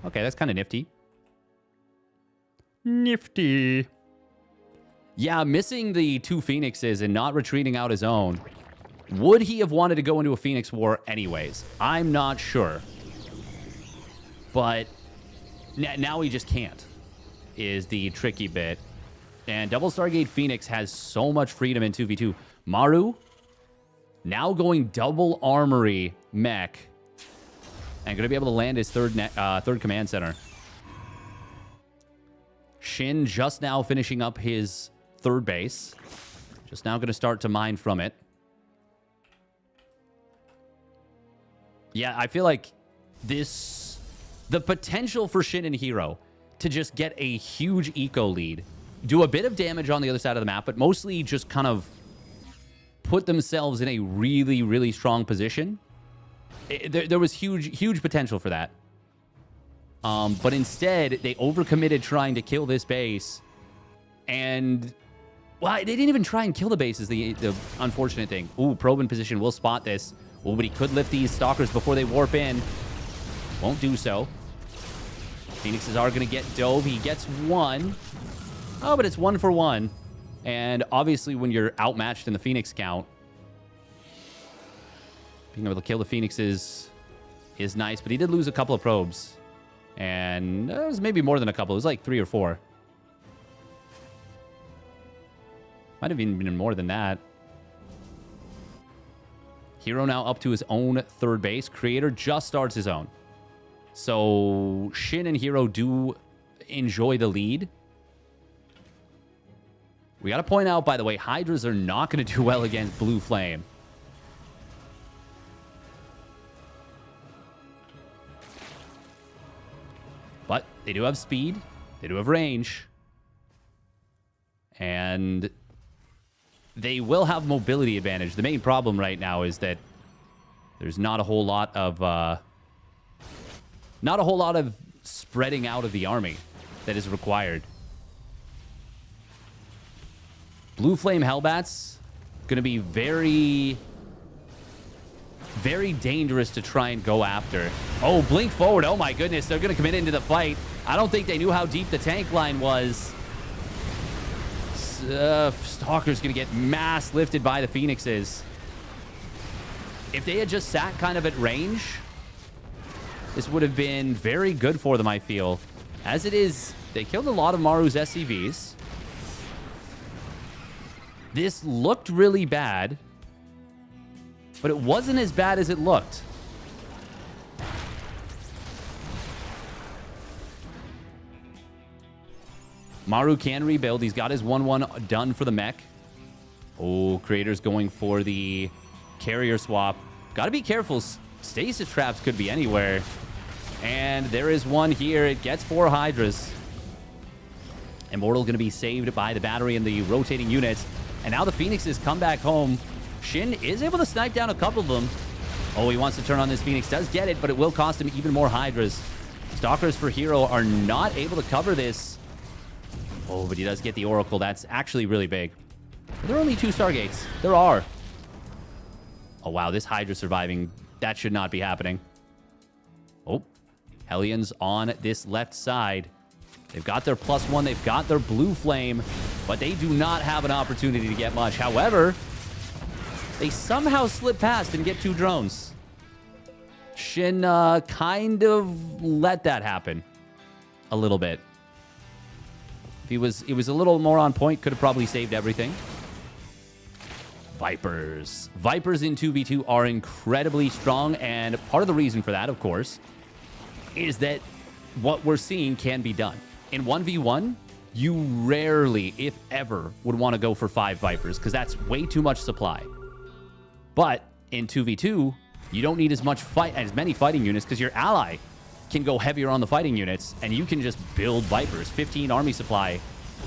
Okay, that's kind of nifty. Nifty. Yeah, missing the 2 Phoenixes and not retreating out his own. Would he have wanted to go into a Phoenix War anyways? I'm not sure. But now he just can't, is the tricky bit. And Double Stargate Phoenix has so much freedom in 2v2. Maru, now going double armory mech. And going to be able to land his third command center. Shin just now finishing up his third base. Just now going to start to mine from it. Yeah, I feel like the potential for Shin and Hero to just get a huge eco lead, do a bit of damage on the other side of the map, but mostly just kind of put themselves in a really, really strong position. There was huge potential for that. But instead, they overcommitted trying to kill this base. And, well, they didn't even try and kill the base is the unfortunate thing. Ooh, probe in position. We'll spot this. Oh, but he could lift these Stalkers before they warp in. Won't do so. Phoenixes are going to get dove. He gets 1. Oh, but it's 1 for 1. And obviously, when you're outmatched in the Phoenix count, being able to kill the Phoenixes is nice. But he did lose a couple of probes. And it was maybe more than a couple. It was like 3 or 4. Might have even been more than that. Hero now up to his own third base. Creator just starts his own. So Shin and Hero do enjoy the lead. We got to point out, by the way, Hydras are not going to do well against Blue Flame. But they do have speed. They do have range. And they will have mobility advantage. The main problem right now is that there's not a whole lot of spreading out of the army that is required. Blue Flame Hellbats going to be very, very dangerous to try and go after. Oh, blink forward. Oh my goodness, they're going to commit into the fight. I don't think they knew how deep the tank line was. Stalker's going to get mass lifted by the Phoenixes. If they had just sat kind of at range, this would have been very good for them, I feel. As it is, they killed a lot of Maru's SCVs. This looked really bad, but it wasn't as bad as it looked. Maru can rebuild. He's got his 1-1 done for the mech. Oh, Creator's going for the carrier swap. Got to be careful. Stasis traps could be anywhere. And there is one here. It gets 4 Hydras. Immortal going to be saved by the battery and the rotating units. And now the Phoenixes come back home. Shin is able to snipe down a couple of them. Oh, he wants to turn on this Phoenix. Does get it, but it will cost him even more Hydras. Stalkers for Hero are not able to cover this. Oh, but he does get the Oracle. That's actually really big. There are only 2 Stargates. There are. Oh, wow. This Hydra surviving. That should not be happening. Oh, Hellions on this left side. They've got their +1. They've got their blue flame, but they do not have an opportunity to get much. However, they somehow slip past and get 2 drones. Shin kind of let that happen a little bit. If he was a little more on point, could have probably saved everything. Vipers. Vipers in 2v2 are incredibly strong, and part of the reason for that, of course, is that what we're seeing can be done. In 1v1, you rarely, if ever, would want to go for 5 Vipers, because that's way too much supply. But in 2v2, you don't need as many fighting units, because your ally can go heavier on the fighting units, and you can just build Vipers. 15 army supply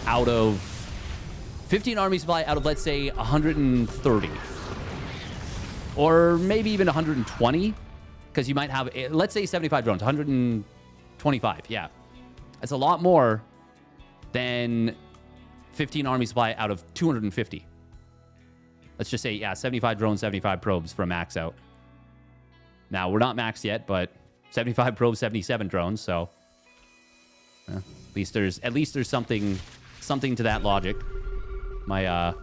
out of, let's say, 130. Or maybe even 120, because you might have, let's say 75 drones, 125, yeah. That's a lot more than 15 army supply out of 250. Let's just say, yeah, 75 drones, 75 probes for a max out. Now, we're not maxed yet, but 75 probes, 77 drones, so at least there's something to that logic. My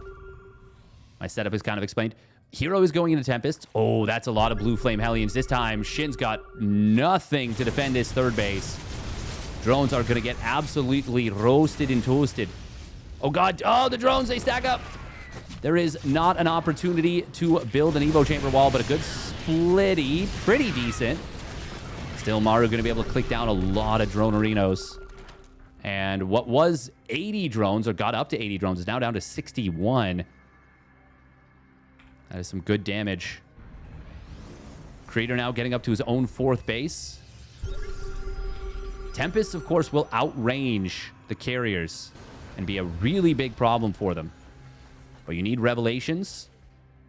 setup is kind of explained. Hero is going into Tempest. Oh, that's a lot of blue flame Hellions. This time, Shin's got nothing to defend his third base. Drones are going to get absolutely roasted and toasted. Oh, God. Oh, the drones, they stack up. There is not an opportunity to build an Evo chamber wall, but a good splitty. Pretty decent. Still, Maru going to be able to click down a lot of drone arenos. And what was 80 drones, or got up to 80 drones, is now down to 61. That is some good damage. Creator now getting up to his own 4th base. Tempests, of course, will outrange the carriers and be a really big problem for them. But you need revelations.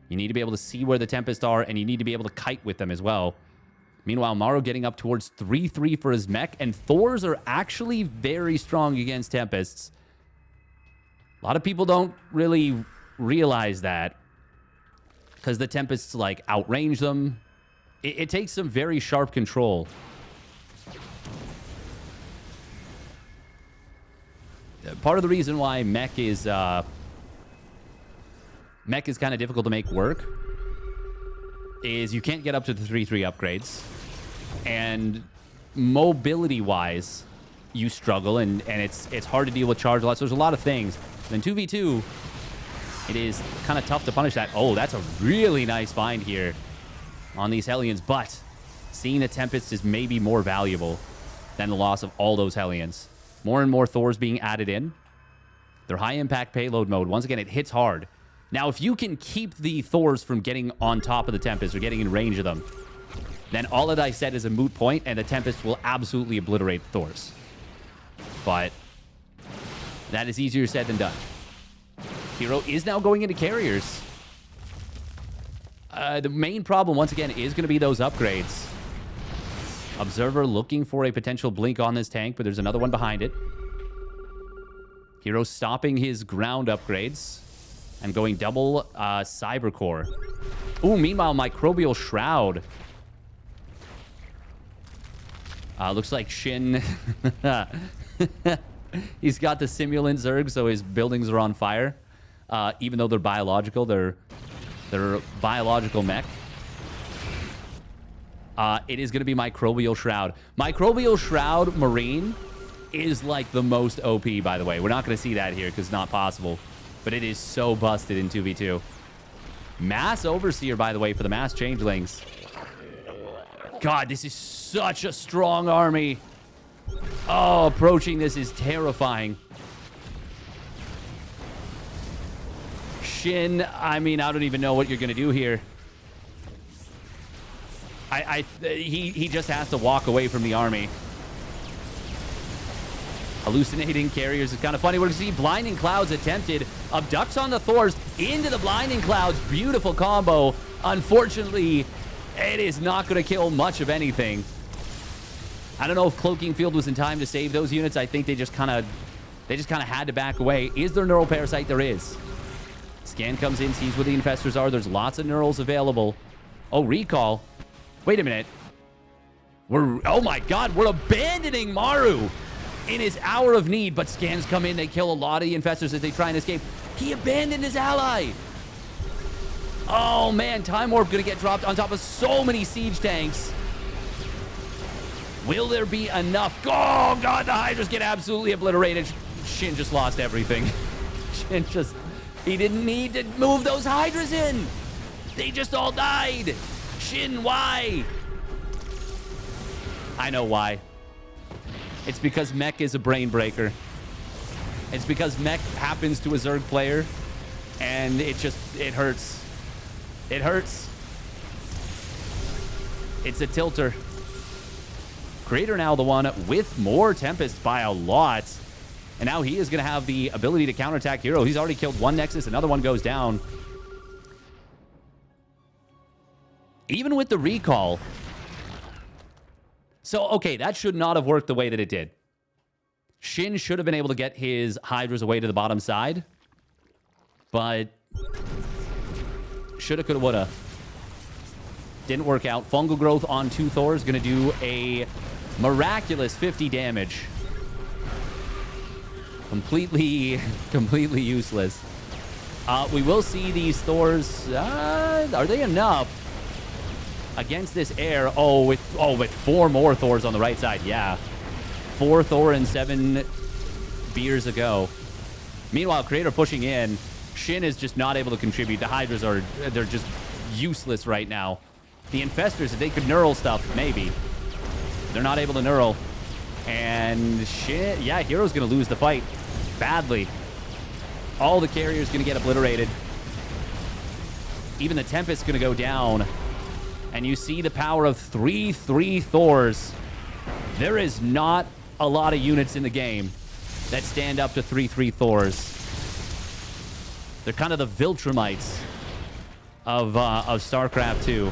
You need to be able to see where the Tempests are, and you need to be able to kite with them as well. Meanwhile, Maru getting up towards 3-3 for his mech, and Thors are actually very strong against Tempests. A lot of people don't really realize that, because the Tempests, like, outrange them. It takes some very sharp control. Part of the reason why mech is kind of difficult to make work is you can't get up to the 3-3 upgrades, and mobility-wise, you struggle, and it's hard to deal with charge lots. There's a lot of things. In 2v2, it is kind of tough to punish that. Oh, that's a really nice find here on these Hellions, but seeing the Tempest is maybe more valuable than the loss of all those Hellions. More and more Thors being added in. Their high-impact payload mode, once again, it hits hard. Now, if you can keep the Thors from getting on top of the Tempest or getting in range of them, then all that I said is a moot point, and the Tempest will absolutely obliterate the Thors. But that is easier said than done. Hero is now going into carriers. The main problem, once again, is going to be those upgrades. Observer looking for a potential blink on this tank, but there's another one behind it. Hero stopping his ground upgrades and going double cyber core. Ooh, meanwhile, Microbial Shroud. Looks like Shin. He's got the Simulant Zerg, so his buildings are on fire. Even though they're biological, they're biological mech. It is going to be Microbial Shroud. Microbial Shroud Marine is like the most OP, by the way. We're not going to see that here because it's not possible. But it is so busted in 2v2. Mass Overseer, by the way, for the Mass Changelings. God, this is such a strong army. Oh, approaching this is terrifying. Shin, I mean, I don't even know what you're going to do here. He just has to walk away from the army. Hallucinating carriers is kind of funny. We're going to see Blinding Clouds attempted. Abducts on the Thors into the Blinding Clouds. Beautiful combo. Unfortunately, It is not going to kill much of anything. I don't know if Cloaking Field was in time to save those units. I think they just kind of had to back away. Is there Neural Parasite? There is. Scan comes in, sees where the infestors are. There's lots of Neurals available. Oh, recall. Wait a minute. Oh my god, we're abandoning Maru in his hour of need, but scans come in. They kill a lot of the infestors as they try and escape. He abandoned his ally. Oh man, Time Warp gonna get dropped on top of so many siege tanks. Will there be enough? Oh god, the Hydras get absolutely obliterated. Shin just lost everything. Shin just... He didn't need to move those Hydras in. They just all died. Shin, why? I know why. It's because Mech is a brain breaker. It's because Mech happens to a Zerg player, and it hurts. It hurts. It's a tilter. Creator now the one with more Tempests by a lot. And now he is going to have the ability to counterattack Hero. He's already killed one Nexus. Another one goes down. Even with the recall. So, okay, that should not have worked the way that it did. Shin should have been able to get his Hydras away to the bottom side. But shoulda, coulda, woulda. Didn't work out. Fungal Growth on 2 Thors. Going to do a miraculous 50 damage. Completely useless. We will see these Thors. Are they enough against this air? Oh, with 4 more Thors on the right side. Yeah. 4 Thor and 7 beers ago. Meanwhile, Creator pushing in. Shin is just not able to contribute. The Hydras they're just useless right now. The Infestors, if they could neural stuff, maybe. They're not able to neural. And shit, yeah, Hero's going to lose the fight badly. All the carriers going to get obliterated. Even the Tempest's going to go down. And you see the power of 3/3 Thors. There is not a lot of units in the game that stand up to 3/3 Thors. They're kind of the Viltrumites of StarCraft 2.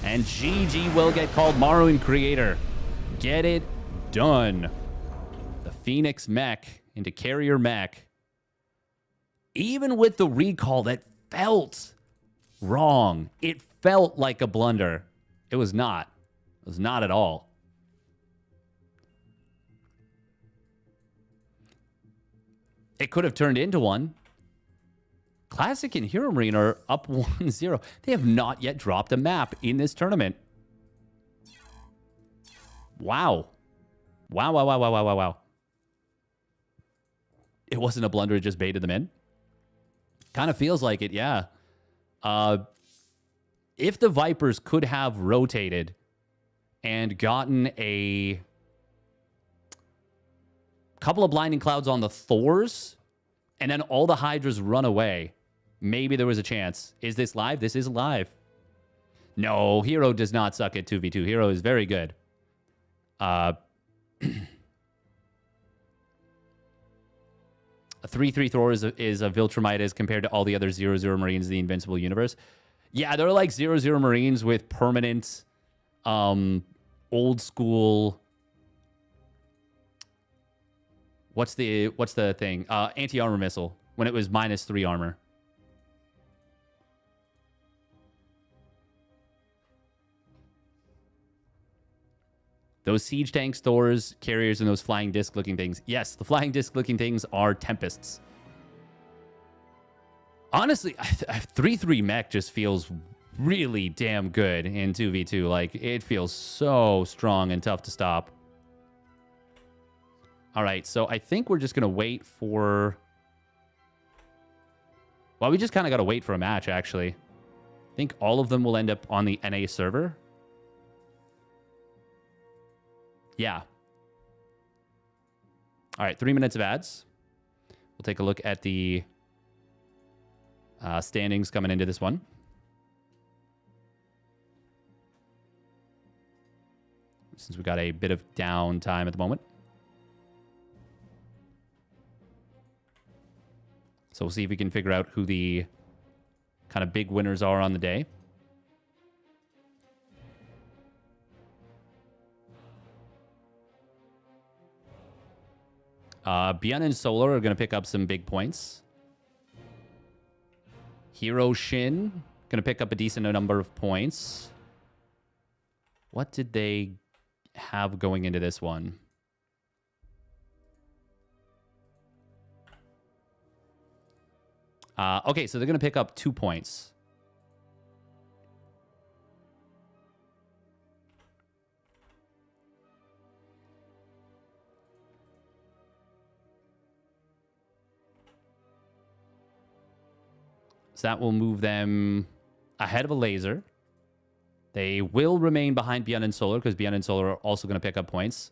And GG will get called. Maru+Creator. Get it done. The Phoenix Mech into Carrier Mech. Even with the recall that felt wrong. It felt like a blunder. It was not. It was not at all. It could have turned into one. Classic and HeroMarine are up 1-0. They have not yet dropped a map in this tournament. Wow. Wow. It wasn't a blunder, it just baited them in. Kind of feels like it, yeah. If the Vipers could have rotated and gotten a couple of Blinding Clouds on the Thors, and then all the Hydras run away, maybe there was a chance. Is this live? This is live. No, Hero does not suck at 2v2. Hero is very good. A 3/3 Thor is a Viltrumite as compared to all the other 0/0 Marines in the Invincible universe. Yeah, they're like 0/0 Marines with permanent, old school. What's the thing? Anti-armor missile when it was -3 armor. Those siege tanks, Thors, carriers, and those flying disc-looking things. Yes, the flying disc-looking things are Tempests. Honestly, 3/3 mech just feels really damn good in 2v2. Like, it feels so strong and tough to stop. All right, so I think we're just going to wait for... Well, we just kind of got to wait for a match, actually. I think all of them will end up on the NA server. Yeah. All right, 3 minutes of ads. We'll take a look at the standings coming into this one. Since we got a bit of downtime at the moment. So we'll see if we can figure out who the kind of big winners are on the day. Beyond and Solar are going to pick up some big points. herO+SHIN going to pick up a decent number of points. What did they have going into this one? Okay, so they're going to pick up 2 points. So that will move them ahead of a laser. They will remain behind Beyond and Solar because Beyond and Solar are also going to pick up points.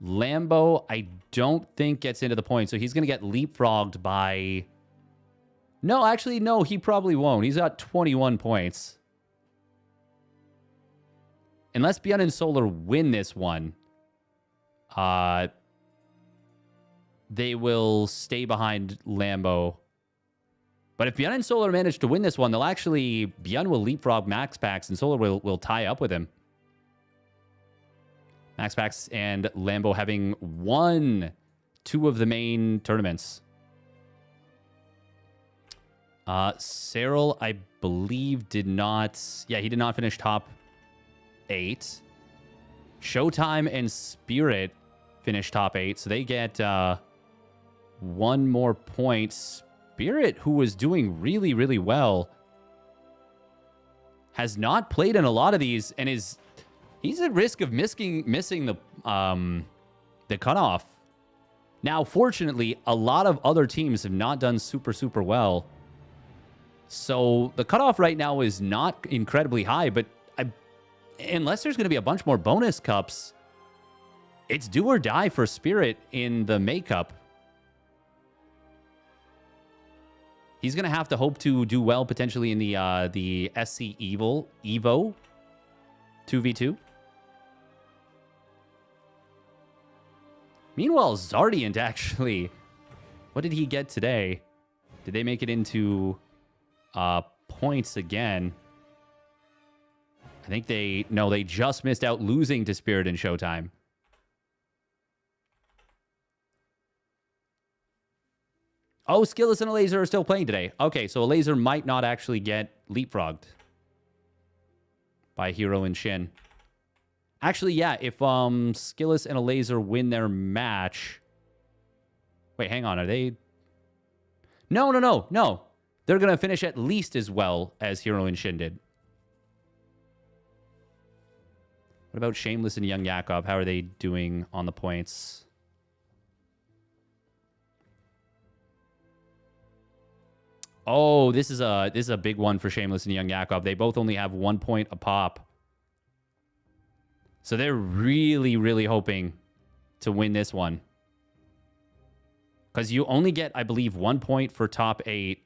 Lambo, I don't think gets into the points, so he's going to get leapfrogged by... No, actually, no, he probably won't. He's got 21 points. Unless Beyond and Solar win this one, they will stay behind Lambo. But if Beyond and Solar manage to win this one, they'll actually... Beyond will leapfrog Max Pax, and Solar will tie up with him. Max Pax and Lambo having won 2 of the main tournaments. Cyril, I believe, did not... Yeah, he did not finish top 8. Showtime and Spirit finished top 8, so they get 1 more point. Spirit, who was doing really, really well, has not played in a lot of these and he's at risk of missing the cutoff. Now, fortunately, a lot of other teams have not done super, super well. So the cutoff right now is not incredibly high, but unless there's going to be a bunch more bonus cups, it's do or die for Spirit in the May Cup. He's going to have to hope to do well potentially in the SC Evo 2v2. Meanwhile, Zardiant actually, what did he get today? Did they make it into points again? I think they just missed out, losing to Spirit in Showtime. Oh, Skillless and a Laser are still playing today. Okay, so a Laser might not actually get leapfrogged by Hero and Shin. Actually, yeah, if Skillless and a Laser win their match... Wait, hang on, are they... No. They're going to finish at least as well as Hero and Shin did. What about Shameless and Young Yakov? How are they doing on the points? Oh, this is a big one for Shameless and Young Yakov. They both only have 1 point a pop. So they're really, really hoping to win this one. Because you only get, I believe, 1 point for top 8.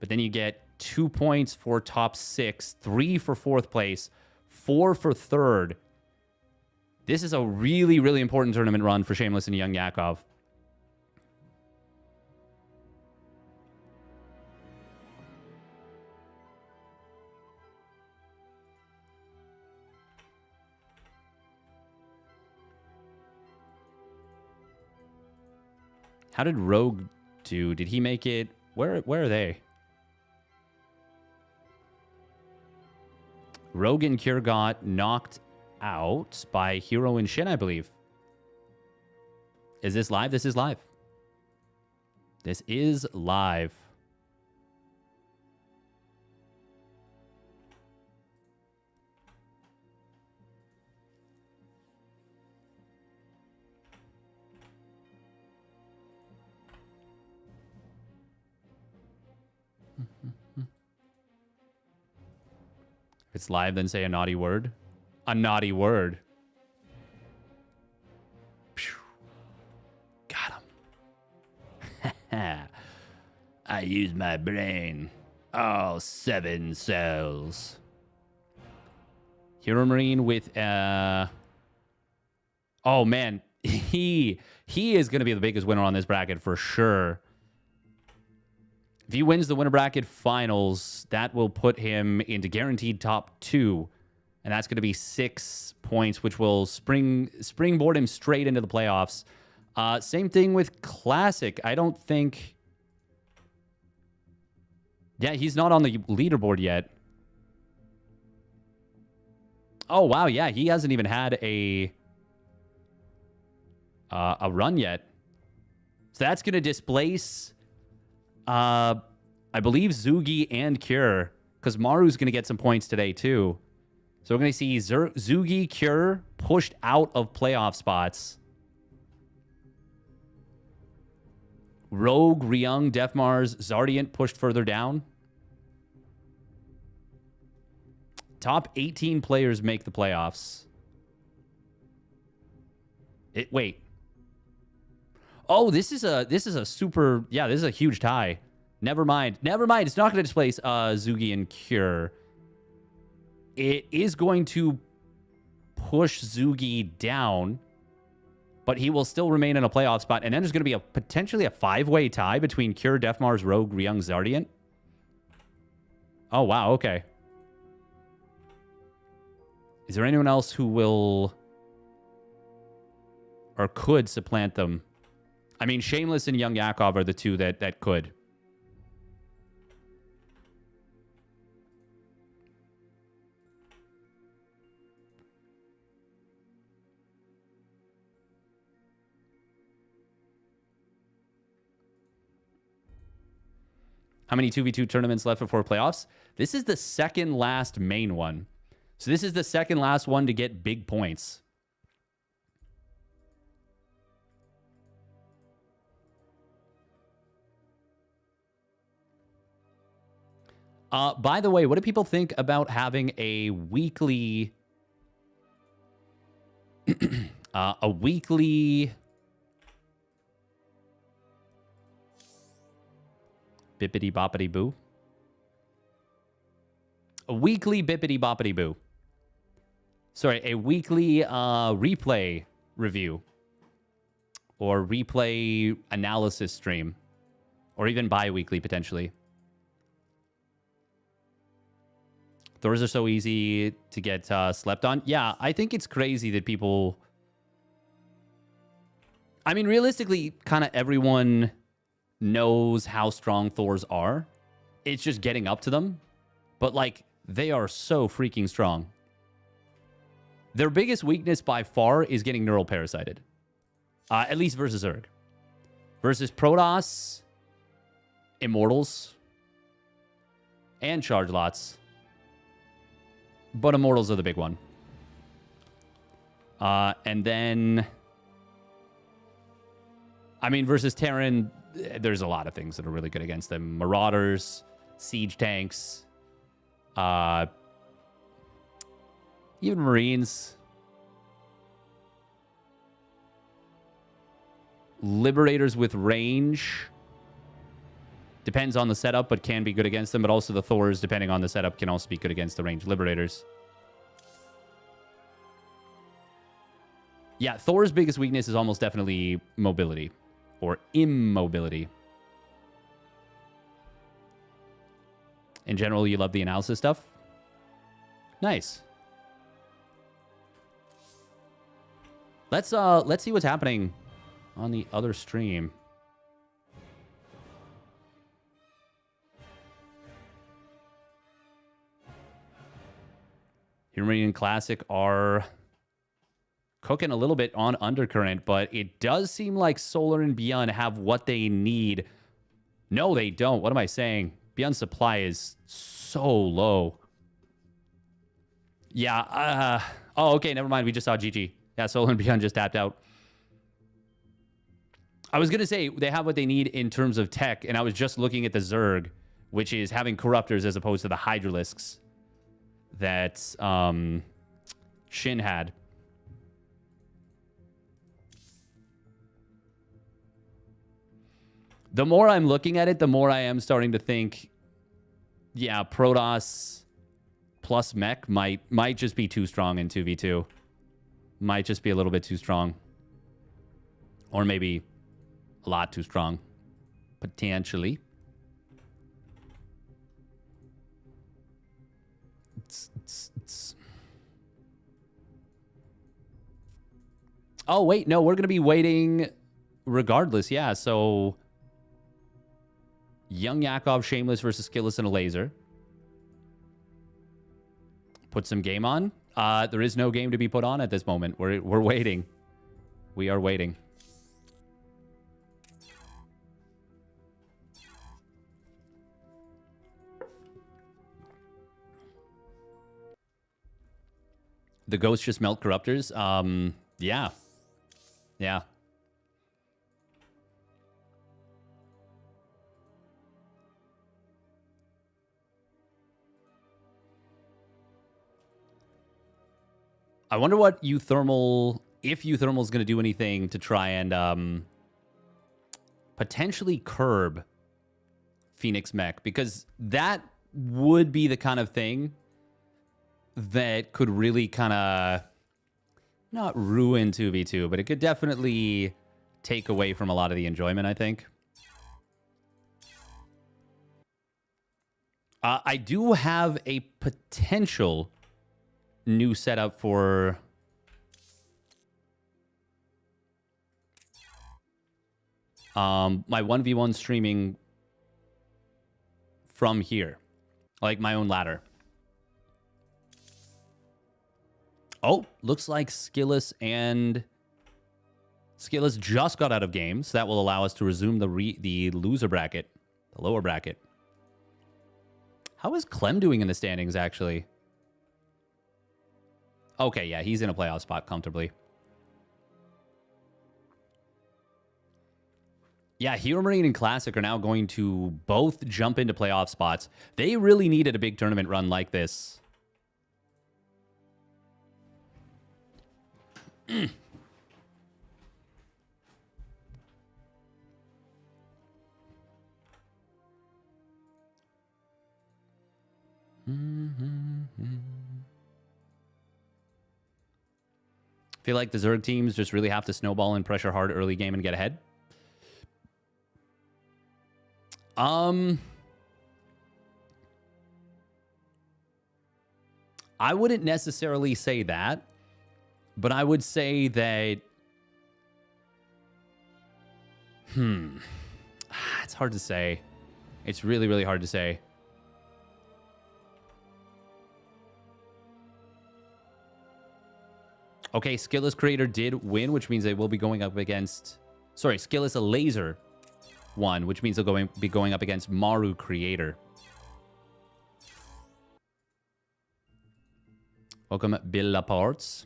But then you get 2 points for top 6, 3 for 4th place, 4 for 3rd. This is a really, really important tournament run for Shameless and Young Yakov. How did Rogue do? Did he make it? Where are they? Rogue and Cure got knocked out by Hero and Shin, I believe. Is this live? This is live. This is live. If it's live, then say a naughty word. A naughty word. Pew. Got him. I use my brain. All 7 cells. HeroMarine with oh man, he is going to be the biggest winner on this bracket for sure. If he wins the winner bracket finals, that will put him into guaranteed top 2. And that's going to be 6 points, which will springboard him straight into the playoffs. Same thing with Classic. I don't think... Yeah, he's not on the leaderboard yet. Oh, wow. Yeah, he hasn't even had a run yet. So that's going to displace, I believe, Zugi and Cure, because Maru's going to get some points today, too. So we're going to see Zugi, Cure pushed out of playoff spots. Rogue, Ryung, Deathmars, Zardiant pushed further down. Top 18 players make the playoffs. Wait. Oh, this is a super... Yeah, this is a huge tie. Never mind. Never mind. It's not going to displace Zugi and Cure. It is going to push Zugi down, but he will still remain in a playoff spot. And then there's going to be potentially a 5-way tie between Cure, Deathmars, Rogue, Ryung, Zardiant. Oh, wow. Okay. Is there anyone else who will or could supplant them? I mean, Shameless and Young Yakov are the two that could. How many 2v2 tournaments left before playoffs? This is the second last main one. So this is the second last one to get big points. By the way, what do people think about having a weekly... a weekly... Bippity boppity boo? A weekly bippity boppity boo. Sorry, a weekly replay review. Or replay analysis stream. Or even bi-weekly, potentially. Thors are so easy to get slept on. Yeah, I think it's crazy that people... I mean, realistically, kind of everyone knows how strong Thors are. It's just getting up to them. But, like, they are so freaking strong. Their biggest weakness by far is getting neural parasited. At least versus Zerg. Versus Protoss, Immortals, and Charge Lots. But Immortals are the big one. And then... I mean, versus Terran, there's a lot of things that are really good against them. Marauders, Siege Tanks, even Marines. Liberators with range. Depends on the setup, but can be good against them. But also the Thors, depending on the setup, can also be good against the ranged Liberators. Yeah, Thor's biggest weakness is almost definitely mobility. Or immobility. In general, you love the analysis stuff? Nice. Let's see what's happening on the other stream. HeroMarine Classic are cooking a little bit on Undercurrent, but it does seem like Solar and Beyond have what they need. No, they don't. What am I saying? Beyond supply is so low. Yeah. Oh, okay. Never mind. We just saw GG. Yeah, Solar and Beyond just tapped out. I was going to say they have what they need in terms of tech, and I was just looking at the Zerg, which is having Corruptors as opposed to the Hydralisks that Shin had. The more I'm looking at it, the more I am starting to think, yeah, Protoss plus Mech might just be too strong in 2v2. Might just be a little bit too strong. Or maybe a lot too strong. Potentially. Oh, wait. No, we're going to be waiting regardless. Yeah, so... Young Yakov, Shameless versus Skillless and a laser. Put some game on. There is no game to be put on at this moment. We're waiting. We are waiting. The ghosts just melt corruptors. Yeah. Yeah. I wonder what uThermal, if uThermal is going to do anything to try and potentially curb Phoenix Mech, because that would be the kind of thing that could really kind of not ruin 2v2, but it could definitely take away from a lot of the enjoyment, I think. I do have a potential new setup for my 1v1 streaming from here, like my own ladder. Oh, looks like Skillless just got out of game, so that will allow us to resume the loser bracket, the lower bracket. How is Clem doing in the standings, actually? Okay, yeah, he's in a playoff spot comfortably. Yeah, HeroMarine and Classic are now going to both jump into playoff spots. They really needed a big tournament run like this. Feel like the Zerg teams just really have to snowball and pressure hard early game and get ahead. I wouldn't necessarily say that, but I would say that it's hard to say. It's really, really hard to say. Okay, Skillless Creator did win, which means they will be going up against... Sorry, Skillless a laser won, which means they'll be going up against Maru+Creator. Welcome, Bill Laporte.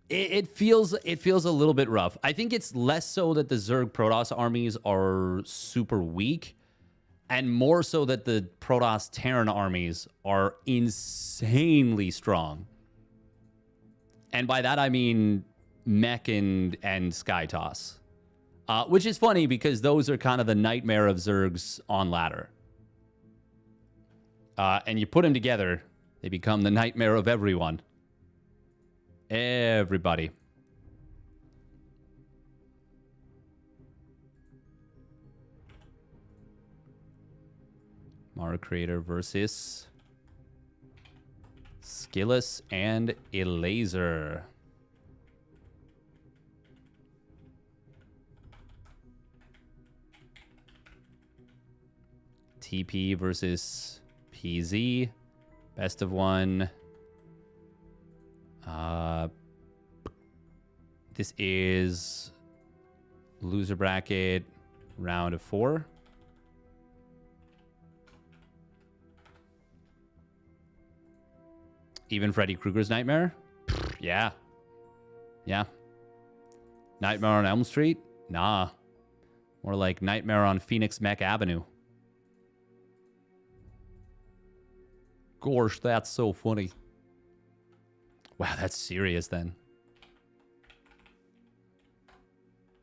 It feels a little bit rough. I think it's less so that the Zerg Protoss armies are super weak, and more so that the Protoss Terran armies are insanely strong. And by that I mean Mech and Skytoss. Which is funny because those are kind of the nightmare of Zergs on ladder. And you put them together, they become the nightmare of everyone. Everybody. Maru+Creator versus Skillless and a laser. TP versus PZ. Best of one. This is loser bracket round of 4. Even Freddy Krueger's Nightmare? Yeah. Yeah. Nightmare on Elm Street? Nah. More like Nightmare on Phoenix Mech Avenue. Gosh, that's so funny. Wow, that's serious then.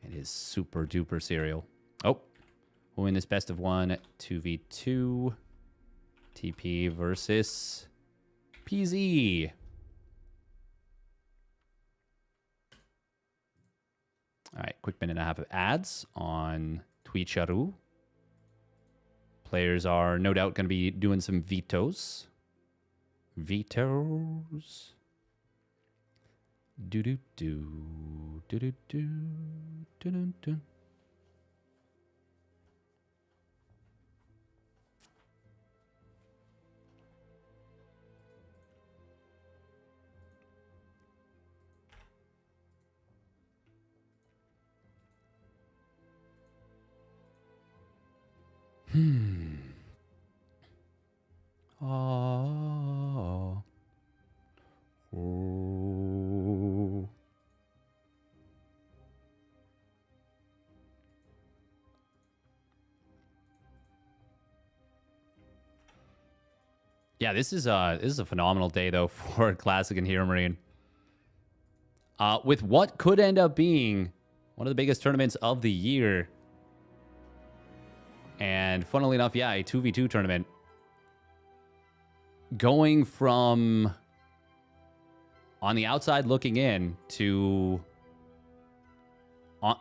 It is super duper serial. Oh, we'll win this best of 1 2v2. TP versus PZ. All right, quick minute and a half of ads on Twitcharu. players are no doubt going to be doing some vetoes. Vetoes. Do do do do do do do do do. Oh. Oh. Yeah, this is a phenomenal day though for Classic and HeroMarine. With what could end up being one of the biggest tournaments of the year. And funnily enough, yeah, a 2v2 tournament. Going from on the outside looking in to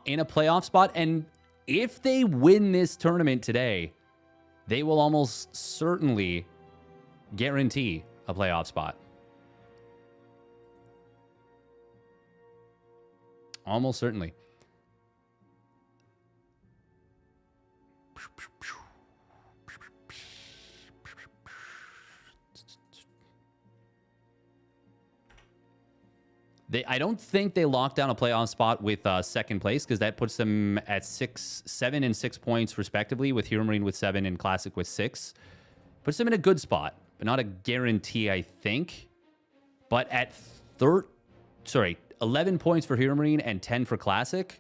in a playoff spot. And if they win this tournament today, they will almost certainly guarantee a playoff spot. Almost certainly. I don't think they locked down a playoff spot with second place, because that puts them at 7 and 6 points respectively, with HeroMarine with 7 and Classic with 6. Puts them in a good spot, but not a guarantee, I think. But at 11 points for HeroMarine and 10 for Classic,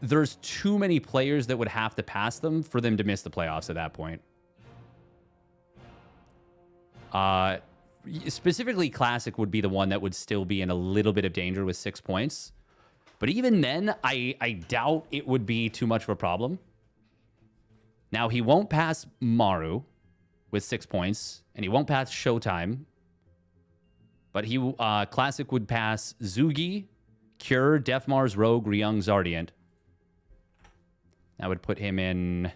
there's too many players that would have to pass them for them to miss the playoffs at that point. Specifically, Classic would be the one that would still be in a little bit of danger with 6 points. But even then, I doubt it would be too much of a problem. Now, he won't pass Maru with 6 points, and he won't pass Showtime. But Classic would pass Zugi, Cure, Defmars, Rogue, Ryung, Zardiant. That would put him in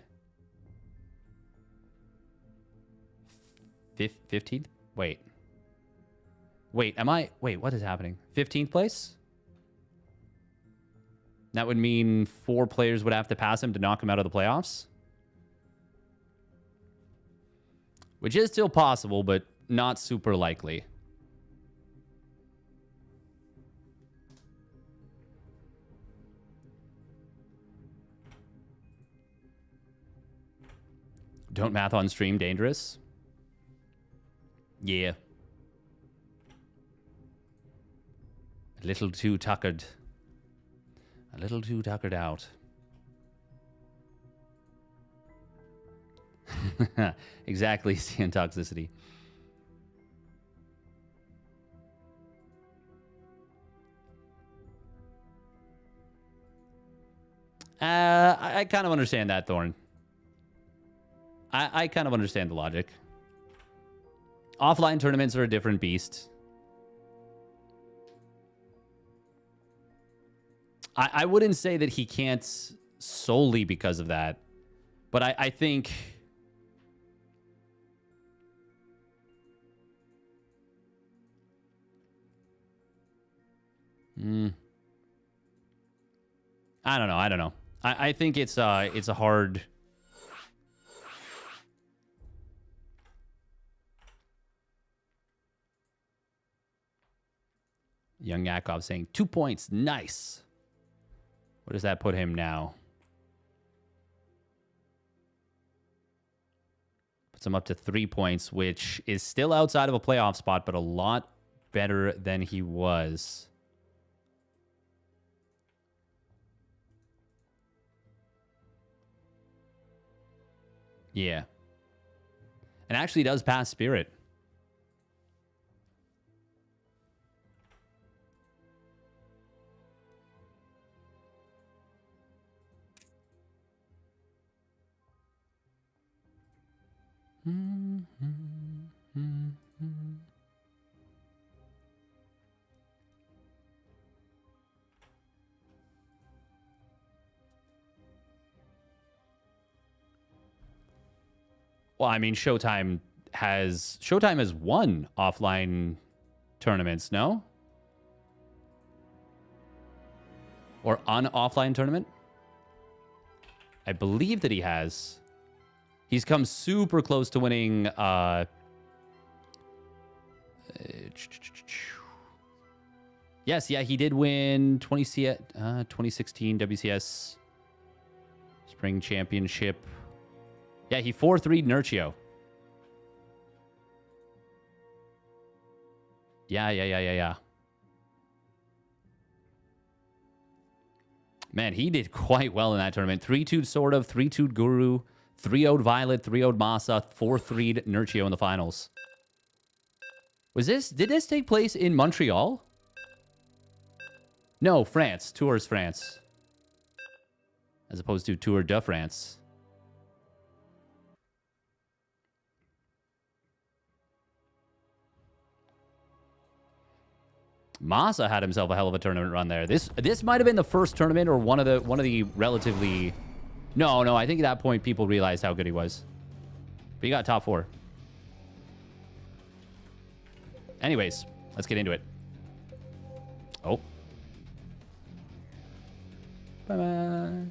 15th? Wait, what is happening? 15th place? That would mean 4 players would have to pass him to knock him out of the playoffs. Which is still possible, but not super likely. Don't math on stream dangerous? Yeah. A little too tuckered. A little too tuckered out. Exactly, CN toxicity. I kind of understand that, Thorn. I kind of understand the logic. Offline tournaments are a different beast. I wouldn't say that he can't solely because of that. But I think... I don't know. I think it's a hard... Young Yakov saying 2 points. Nice. What does that put him now? Puts him up to 3 points, which is still outside of a playoff spot, but a lot better than he was. Yeah. And actually does pass Spirit. Well, I mean, Showtime has won offline tournaments, no? Or an offline tournament? I believe that he has. He's come super close to winning yes, yeah, he did win 2016 WCS Spring Championship. Yeah, he 4-3'd Nurchio. Yeah. Man, he did quite well in that tournament. 3-2'd sort of, 3-2'd Guru, 3-0'd Violet, 3-0'd Masa, 4-3'd Nurchio in the finals. Did this take place in Montreal? No, France. Tours France. As opposed to Tour de France. Masa had himself a hell of a tournament run there. This might have been the first tournament or one of the relatively... No, I think at that point people realized how good he was. But he got top 4. Anyways, let's get into it. Oh. Bye-bye.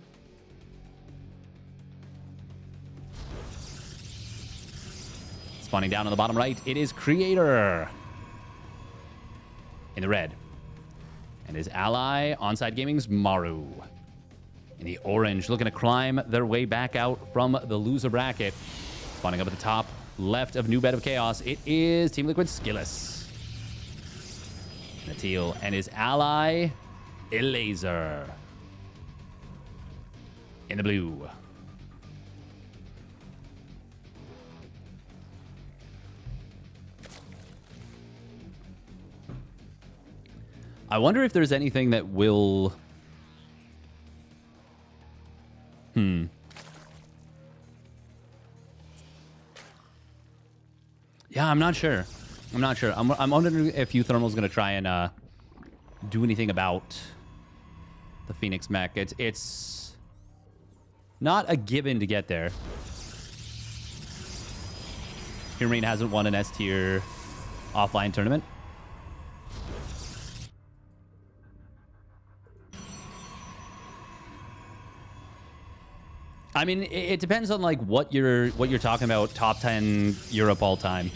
Spawning down on the bottom right, it is Creator. In the red. And his ally, Onside Gaming's Maru. In the orange, looking to climb their way back out from the loser bracket. Spawning up at the top left of New Bed of Chaos, it is Team Liquid's Skillus. In the teal, and his ally, Elaser. In the blue. I wonder if there's anything that will... Yeah, I'm not sure. I'm wondering if uThermal's going to try and do anything about the Phoenix mech. It's not a given to get there. HeroMarine hasn't won an S tier offline tournament. I mean, it depends on like what you're talking about. Top 10 Europe all time.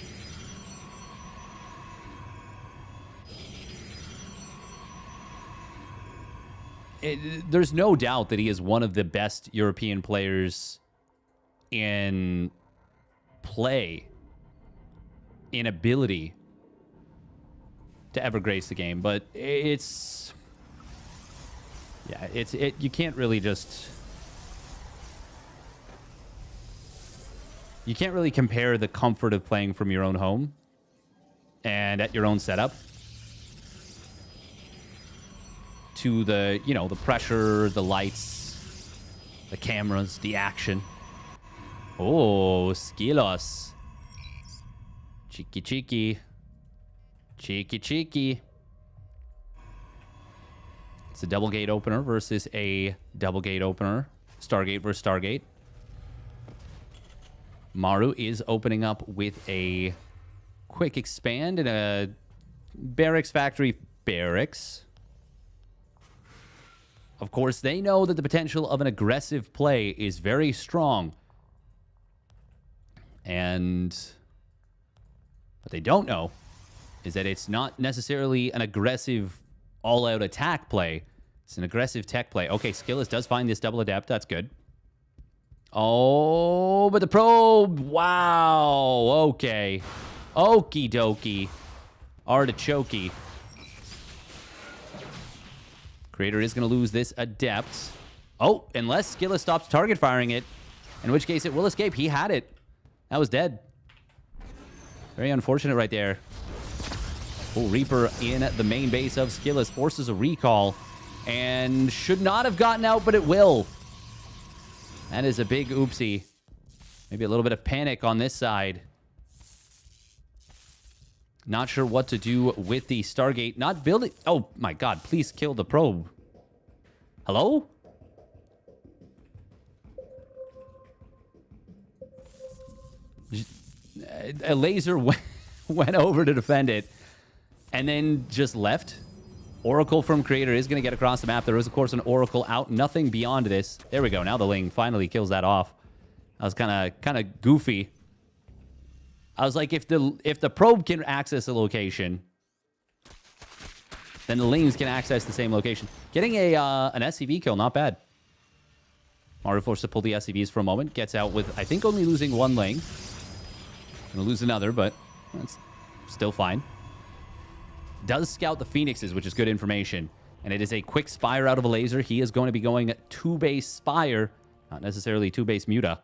There's no doubt that he is one of the best European players in play, in ability to ever grace the game. But you can't really just... You can't really compare the comfort of playing from your own home and at your own setup to the, the pressure, the lights, the cameras, the action. Oh, Skillos. Cheeky. It's a double gate opener versus a double gate opener. Stargate versus Stargate. Maru is opening up with a quick expand in a barracks factory barracks. Of course, they know that the potential of an aggressive play is very strong. And what they don't know is that it's not necessarily an aggressive all-out attack play. It's an aggressive tech play. Okay, Skillus does find this double adept. That's good. Oh, but the probe. Wow. Okay. Okie dokie. Artichoke. Creator is going to lose this adept. Oh, unless Skillus stops target firing it, in which case it will escape. He had it. That was dead. Very unfortunate right there. Oh, Reaper in the main base of Skillus forces a recall and should not have gotten out, but it will. That is a big oopsie. Maybe a little bit of panic on this side. Not sure what to do with the Stargate. Not building... Oh, my God. Please kill the probe. Hello? A laser went over to defend it and then just left. Oracle from Creator is going to get across the map. There is, of course, an Oracle out. Nothing beyond this. There we go. Now the Ling finally kills that off. That was kind of goofy. I was like, if the probe can access a location, then the Lings can access the same location. Getting an SCV kill, not bad. Maru forced to pull the SCVs for a moment. Gets out with, I think, only losing one Ling. Gonna lose another, but that's still fine. Does scout the Phoenixes, which is good information. And it is a quick Spire out of a laser. He is going to be going 2-base Spire, not necessarily 2-base Muta.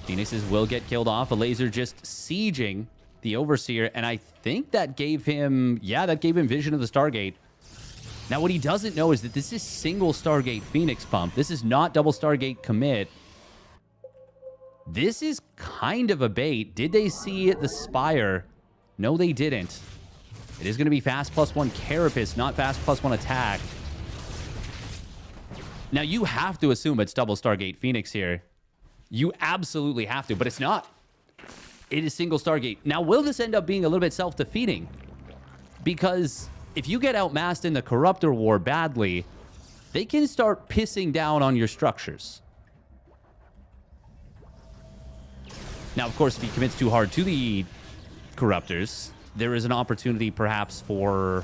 Phoenixes will get killed off. A laser just sieging the Overseer. And I think that gave him... Yeah, that gave him vision of the Stargate. Now, what he doesn't know is that this is single Stargate Phoenix pump. This is not double Stargate commit. This is kind of a bait. Did they see the Spire? No, they didn't. It is going to be fast +1 Carapace, not fast +1 attack. Now, you have to assume it's double Stargate Phoenix here. You absolutely have to, but it's not. It is single Stargate. Now, will this end up being a little bit self-defeating? Because if you get outmassed in the Corruptor War badly, they can start pissing down on your structures. Now, of course, if he commits too hard to the Corruptors, there is an opportunity perhaps for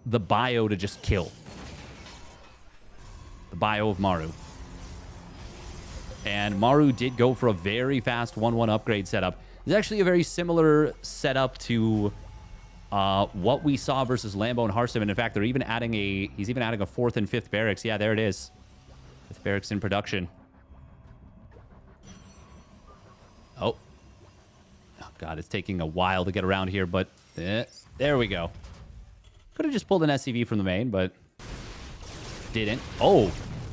the bio to just kill. The bio of Maru. And Maru did go for a very fast 1-1 upgrade setup. It's actually a very similar setup to what we saw versus Lambo and Hearthstone. And in fact, they're even adding he's even adding a 4th and 5th barracks. Yeah, there it is. 5th barracks in production. Oh. Oh, God, it's taking a while to get around here, but there we go. Could have just pulled an SCV from the main, but didn't. Oh,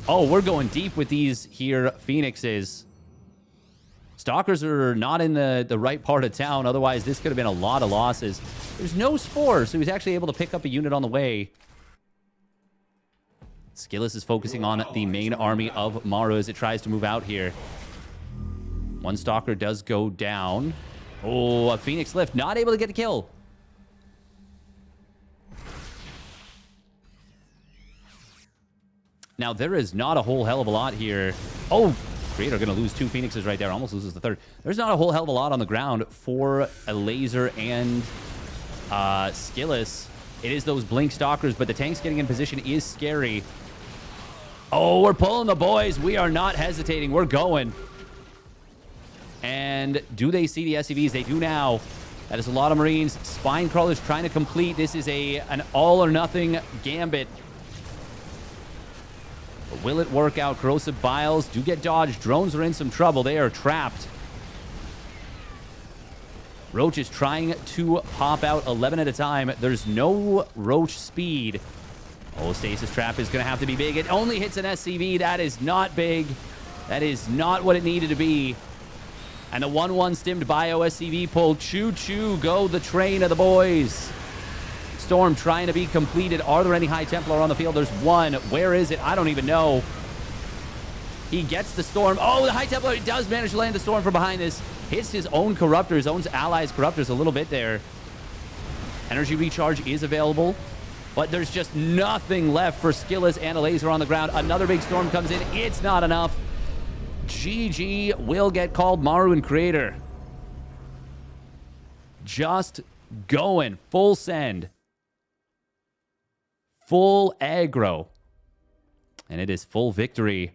we're going deep with these here Phoenixes. Stalkers are not in the right part of town. Otherwise, this could have been a lot of losses. There's no spore, so he's actually able to pick up a unit on the way. Skillis is focusing on the main army of Maru as it tries to move out here. One Stalker does go down. Oh, a Phoenix lift. Not able to get a kill. Now, there is not a whole hell of a lot here. Oh, Creator going to lose 2 Phoenixes right there. Almost loses the 3rd. There's not a whole hell of a lot on the ground for a laser and Skillis. It is those Blink Stalkers, but the tanks getting in position is scary. Oh, we're pulling the boys. We are not hesitating. We're going. And do they see the SCVs? They do now. That is a lot of Marines. Spine Crawlers trying to complete. This is an all-or-nothing gambit. But will it work out? Corrosive Biles do get dodged. Drones are in some trouble. They are trapped. Roach is trying to pop out 11 at a time. There's no Roach speed. Oh, Stasis Trap is going to have to be big. It only hits an SCV. That is not big. That is not what it needed to be. And the 1-1 stimmed bio SCV pull. Choo-choo, go the train of the boys. Storm trying to be completed. Are there any High Templar on the field? There's one. Where is it? I don't even know. He gets the Storm. Oh, the High Templar does manage to land the Storm from behind this. Hits his own Corruptor, his own allies' Corruptors a little bit there. Energy recharge is available. But there's just nothing left for Skillis and a laser on the ground. Another big Storm comes in. It's not enough. GG will get called. Maru and Creator just going full send, full aggro, and it is full victory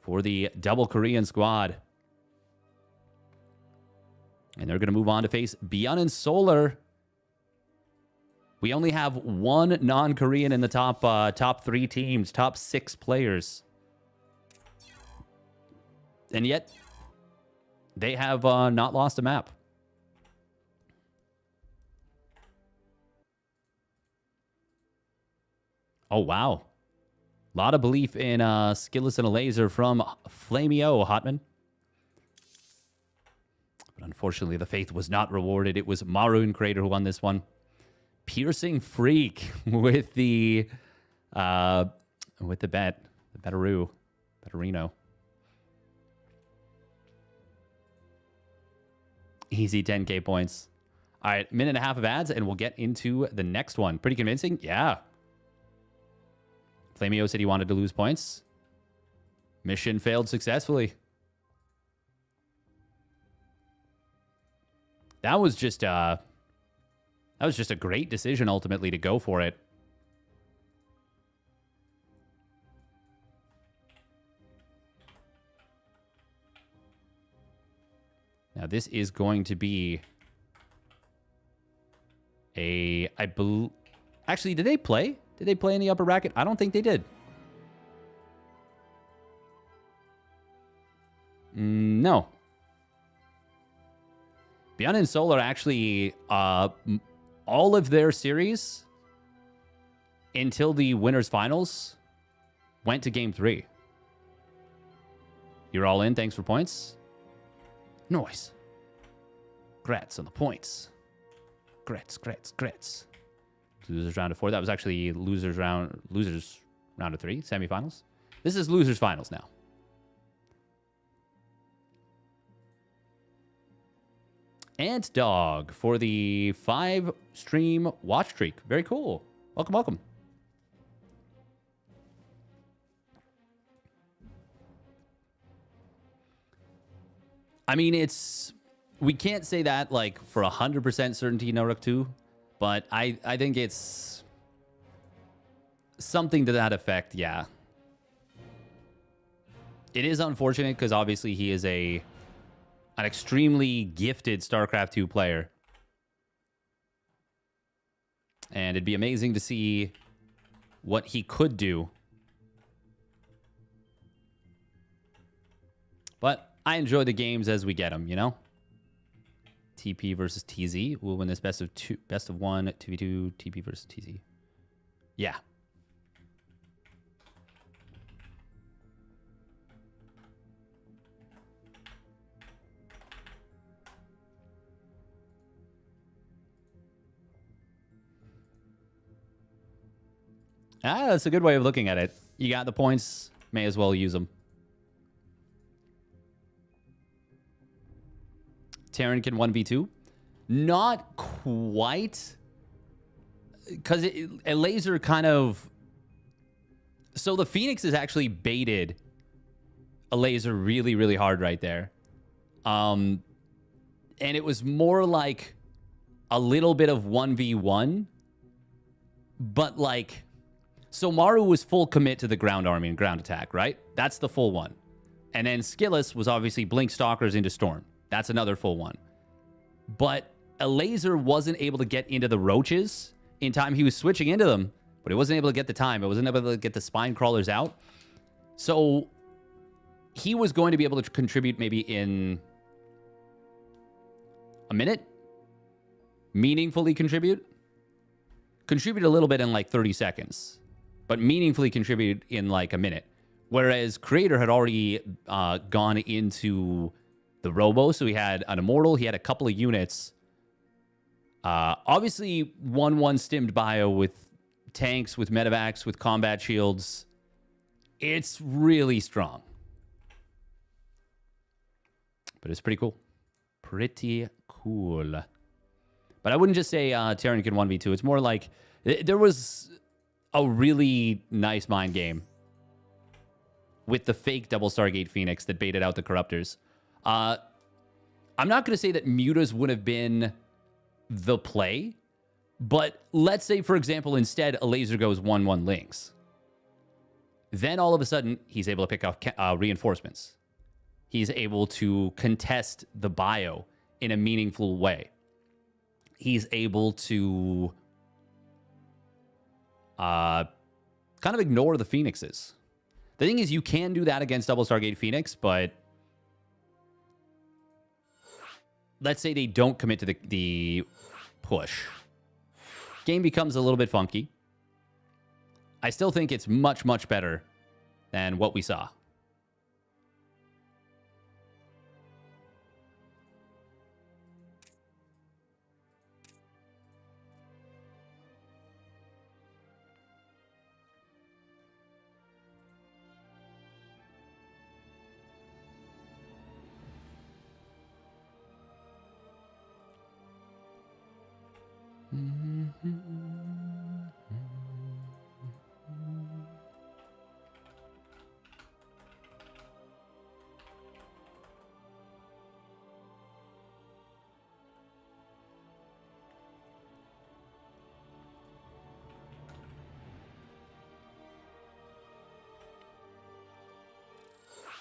for the double Korean squad. And they're going to move on to face Beyond and Solar. We only have one non-Korean in the top 3 teams, top 6 players. And yet, they have not lost a map. Oh, wow. A lot of belief in Skillis and a laser from Flamio, Hotman. But unfortunately, the faith was not rewarded. It was Maru and Creator who won this one. Piercing Freak with the bet. The Betterino. Easy 10K points. All right, minute and a half of ads, and we'll get into the next one. Pretty convincing? Yeah. Flamio said he wanted to lose points. Mission failed successfully. That was just a great decision ultimately to go for it. Now this is going to be actually, did they play? Did they play in the upper bracket? I don't think they did. No. Beyond and Solar actually, all of their series until the winners finals went to game 3. You're all in. Thanks for points. Noise. Grats on the points. Grats. Losers round of 4. That was actually losers round of 3, semifinals. This is losers finals now. Ant Dog for the 5 stream watch streak. Very cool. Welcome. I mean, we can't say that like for 100% certainty Noruk 2, but I think it's something to that effect, yeah. It is unfortunate because obviously he is an extremely gifted StarCraft 2 player. And it'd be amazing to see what he could do. But I enjoy the games as we get them, you know? TP versus TZ. We'll win this best of 1, 2v2, TP versus TZ. Yeah. That's a good way of looking at it. You got the points, may as well use them. Terran can 1v2. Not quite. Because a laser kind of... So the Phoenix is actually baited a laser really, really hard right there. And it was more like a little bit of 1v1. But like... So Maru was full commit to the ground army and ground attack, right? That's the full one. And then Skillis was obviously blink stalkers into Storm. That's another full one. But a laser wasn't able to get into the roaches in time. He was switching into them, but he wasn't able to get the time. It wasn't able to get the spine crawlers out. So he was going to be able to contribute maybe in a minute. Meaningfully contribute. Contribute a little bit in like 30 seconds. But meaningfully contribute in like a minute. Whereas Creator had already gone into the Robo, so he had an Immortal, he had a couple of units. Obviously, 1-1 stimmed bio with tanks, with medevacs, with combat shields. It's really strong. But it's pretty cool. Pretty cool. But I wouldn't just say Terran can 1v2. It's more like there was a really nice mind game with the fake double Stargate Phoenix that baited out the Corruptors. I'm not going to say that Mutas would have been the play, but let's say, for example, instead a laser goes 1-1 links. Then all of a sudden, he's able to pick off reinforcements. He's able to contest the bio in a meaningful way. He's able to kind of ignore the Phoenixes. The thing is, you can do that against Double Stargate Phoenix, but let's say they don't commit to the push. Game becomes a little bit funky. I still think it's much, much better than what we saw.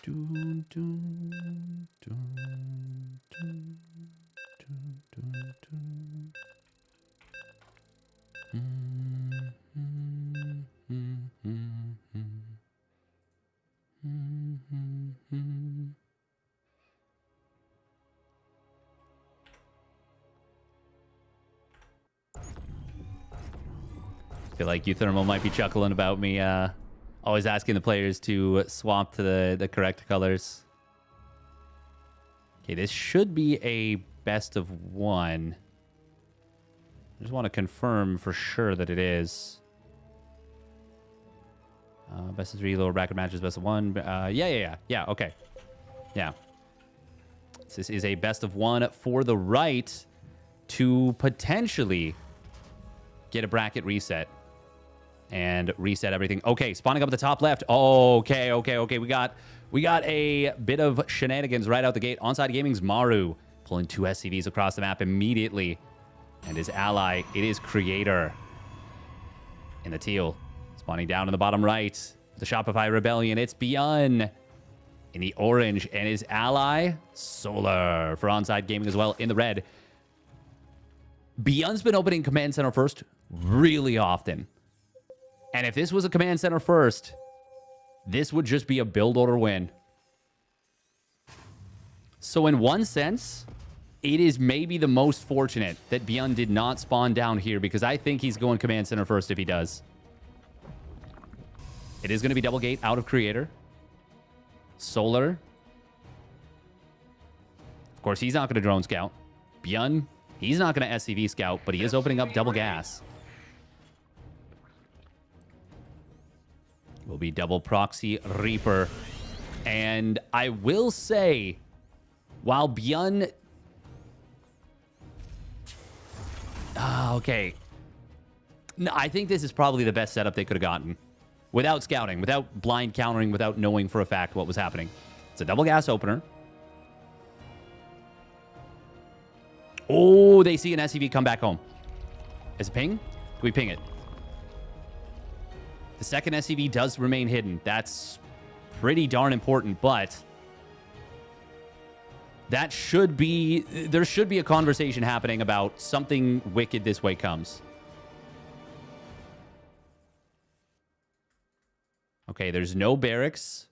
Dun, dun, dun, dun, dun, dun, dun. I feel like uThermal might be chuckling about me always asking the players to swap to the correct colors. Okay, this should be a best of one. I just want to confirm for sure that it is. Best of three, lower bracket matches, best of one. Yeah, okay. Yeah. This is a best of one for the right to potentially get a bracket reset and reset everything. Okay, spawning up at the top left. Okay. We got a bit of shenanigans right out the gate. Onside Gaming's Maru pulling 2 SCVs across the map immediately. And his ally, it is Creator in the teal. Spawning down in the bottom right. The Shopify Rebellion, it's Beyond in the orange. And his ally, Solar, for Onside Gaming as well in the red. Beyond's been opening Command Center first really often. And if this was a Command Center first, this would just be a build order win. So in one sense, it is maybe the most fortunate that Beyond did not spawn down here, because I think he's going Command Center first if he does. It is going to be double gate out of Creator. Solar. Of course, he's not going to drone scout. Beyond, he's not going to SCV scout, but he is opening up double gas. Will be double proxy Reaper. And I will say, while Beyond... okay. No, I think this is probably the best setup they could have gotten. Without scouting, without blind countering, without knowing for a fact what was happening. It's a double gas opener. Oh, they see an SCV come back home. Is it ping? Do we ping it? The second SCV does remain hidden. That's pretty darn important, but that should be... there should be a conversation happening about something wicked this way comes. Okay, there's no barracks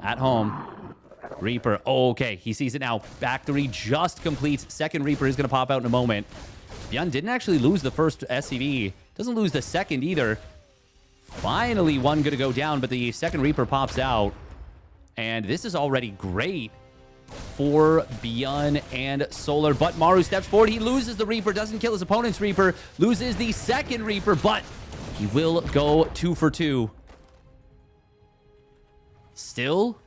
at home. Reaper. Oh, okay, he sees it now. Factory just completes. Second Reaper is going to pop out in a moment. Beyond didn't actually lose the first SCV. Doesn't lose the second either. Finally, one going to go down, but the second Reaper pops out. And this is already great for Beyond and Solar. But Maru steps forward. He loses the Reaper. Doesn't kill his opponent's Reaper. Loses the second Reaper, but he will go 2 for 2. Still,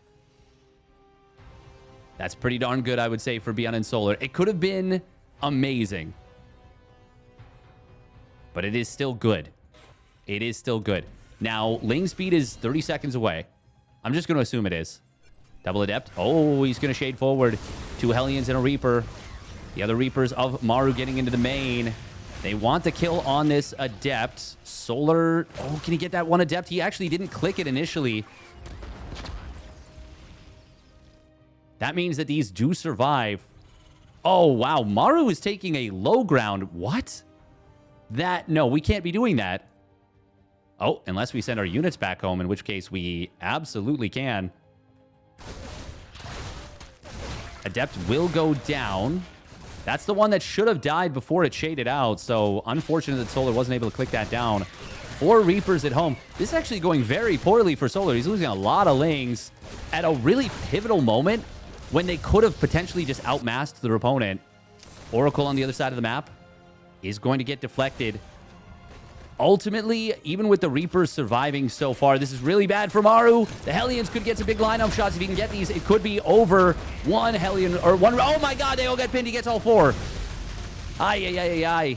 that's pretty darn good, I would say, for Beyond and Solar. It could have been amazing, but it is still good. It is still good. Now, lane speed is 30 seconds away. I'm just going to assume it is. Double Adept. Oh, he's going to shade forward. 2 Hellions and a Reaper. The other Reapers of Maru getting into the main. They want the kill on this Adept. Solar. Oh, can he get that one Adept? He actually didn't click it initially. That means that these do survive. Oh, wow. Maru is taking a low ground. What? No, we can't be doing that. Oh, unless we send our units back home, in which case we absolutely can. Adept will go down. That's the one that should have died before it shaded out. So unfortunate that Solar wasn't able to click that down. 4 Reapers at home. This is actually going very poorly for Solar. He's losing a lot of lings at a really pivotal moment when they could have potentially just outmasked their opponent. Oracle on the other side of the map is going to get deflected. Ultimately, even with the Reapers surviving so far, this is really bad for Maru. The Hellions could get some big lineup shots. If he can get these, it could be over. One Hellion, or one... Oh my god, they all get pinned. He gets all 4. Ay.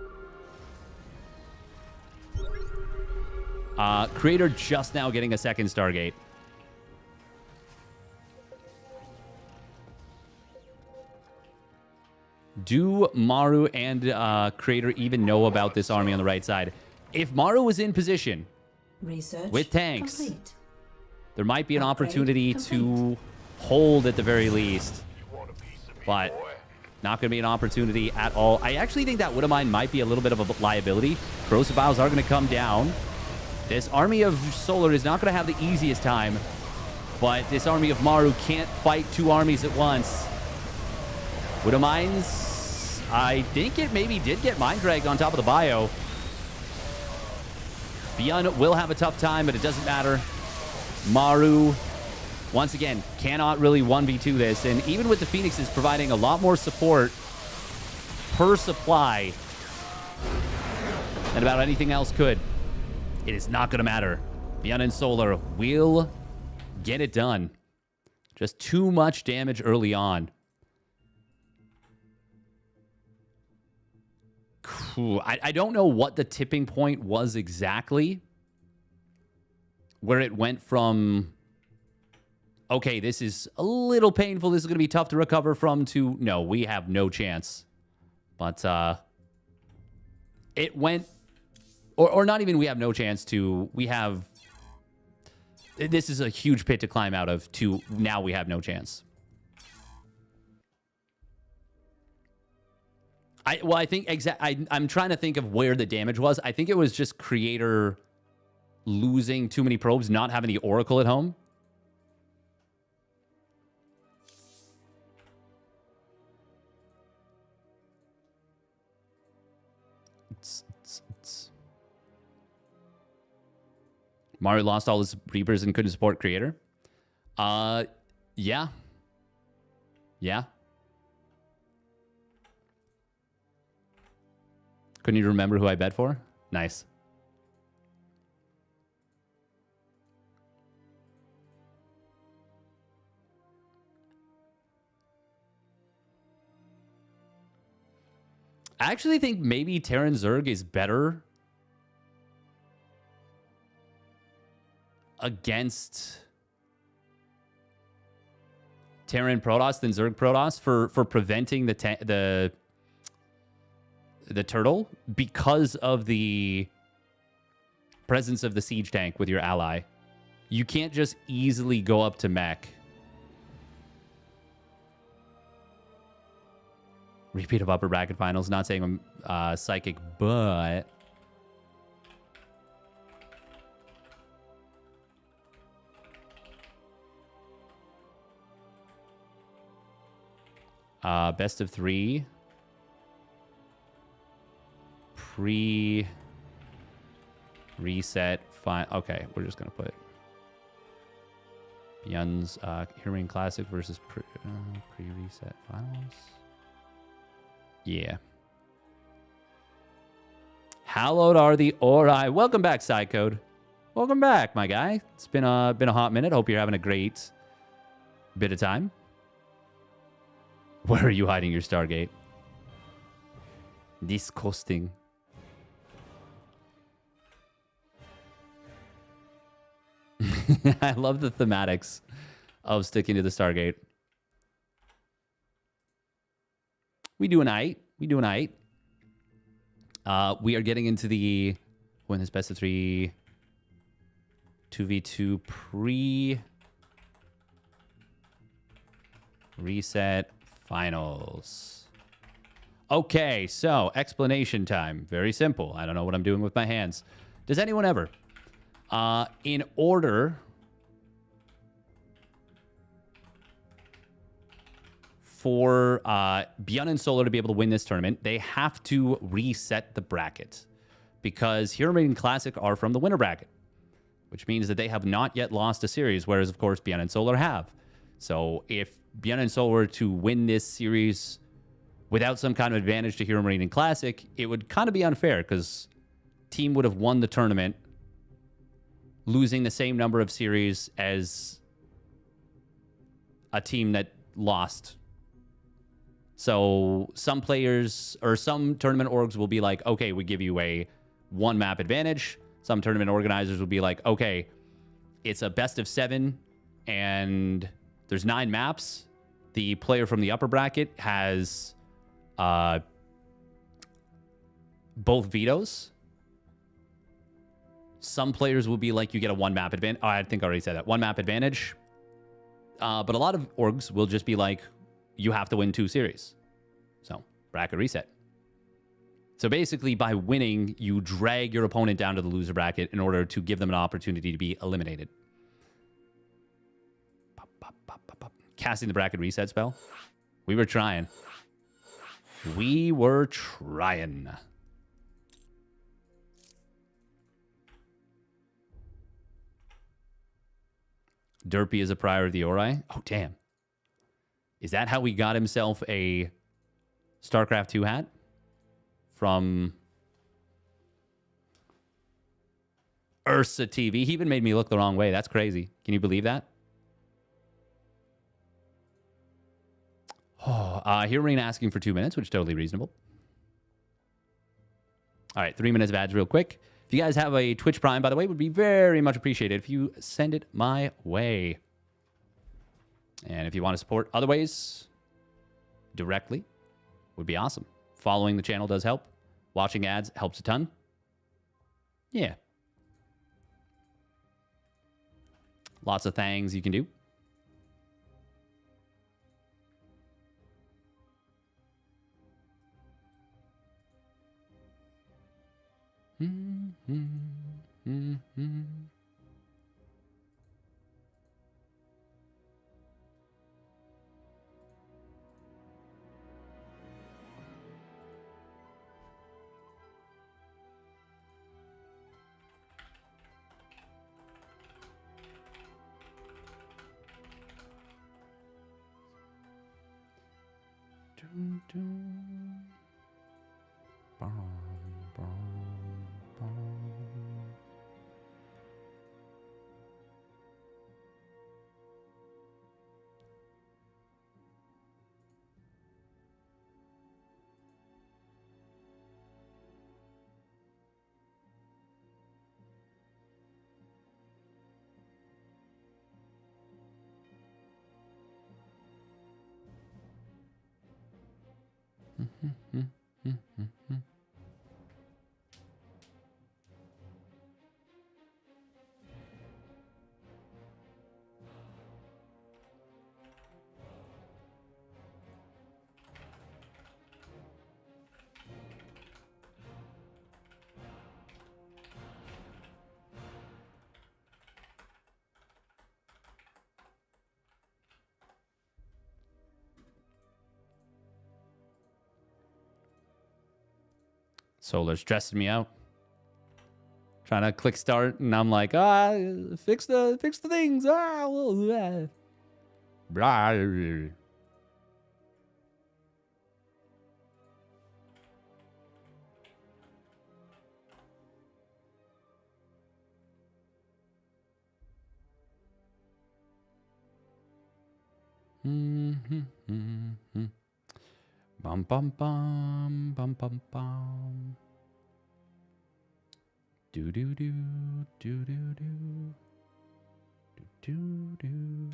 Creator just now getting a second Stargate. Do Maru and Creator even know about this army on the right side? If Maru was in position Research with tanks, complete. there might be an Upgrade opportunity complete. to hold at the very least. But not going to be an opportunity at all. I actually think that Widowmine might be a little bit of a liability. Corrosive Vials are going to come down. This army of Solar is not going to have the easiest time. But this army of Maru can't fight two armies at once. Widowmines, I think it maybe did get Mind Dragged on top of the bio. Beyond will have a tough time, but it doesn't matter. Maru, once again, cannot really 1v2 this. And even with the Phoenixes providing a lot more support per supply than about anything else could, it is not going to matter. Beyond and Solar will get it done. Just too much damage early on. Cool. I don't know what the tipping point was exactly. Where it went from, okay, this is a little painful, this is going to be tough to recover from, to, no, we have no chance. But it went, or not even we have no chance, to we have, this is a huge pit to climb out of, to now we have no chance. I think I'm trying to think of where the damage was. I think it was just Creator losing too many probes, not having the Oracle at home. Maru lost all his Reapers and couldn't support Creator. Yeah. Yeah. Couldn't you remember who I bet for? Nice. I actually think maybe Terran Zerg is better against Terran Protoss than Zerg Protoss for preventing the turtle, because of the presence of the siege tank with your ally. You can't just easily go up to mech. Repeat of upper bracket finals. Not saying I'm psychic, but best of 3. Reset. Fine. Okay, we're just gonna put Beyond's HeroMarine+Classic versus pre-reset finals. Yeah. Hallowed are the Ori. Welcome back, Psycode. Welcome back, my guy. It's been a hot minute. Hope you're having a great bit of time. Where are you hiding your Stargate? Disgusting. I love the thematics of sticking to the Stargate. We do an 8. We do an 8. We are getting into the win this best of 3 2v2 reset finals. Okay, so explanation time. Very simple. I don't know what I'm doing with my hands. Does anyone ever? In order for Beyond and Solar to be able to win this tournament, they have to reset the bracket, because HeroMarine+Classic are from the winner bracket, which means that they have not yet lost a series, whereas, of course, Beyond and Solar have. So if Beyond and Solar were to win this series without some kind of advantage to HeroMarine+Classic, it would kind of be unfair, because team would have won the tournament losing the same number of series as a team that lost. So some players or some tournament orgs will be like, okay, we give you a 1 map advantage. Some tournament organizers will be like, okay, it's a best of 7 and there's 9 maps. The player from the upper bracket has both vetoes. Some players will be like, you get a 1 map advantage. Oh, I think I already said that. 1 map advantage. But a lot of orgs will just be like, you have to win 2 series. So, bracket reset. So basically, by winning, you drag your opponent down to the loser bracket in order to give them an opportunity to be eliminated. Pop, pop, pop, pop, pop. Casting the bracket reset spell. We were trying. We were trying. Derpy is a prior of the Ori. Oh, damn. Is that how he got himself a StarCraft 2 hat? From Ursa TV. He even made me look the wrong way. That's crazy. Can you believe that? Oh, HeroMarine asking for 2 minutes, which is totally reasonable. All right, 3 minutes of ads real quick. If you guys have a Twitch Prime, by the way, it would be very much appreciated if you send it my way. And if you want to support other ways directly, would be awesome. Following the channel does help. Watching ads helps a ton. Yeah. Lots of things you can do. Solar's stressing me out. Trying to click start, and I'm like, fix the things. Blah. Bum bum bum bum bum bum. Do do do do do do do do do.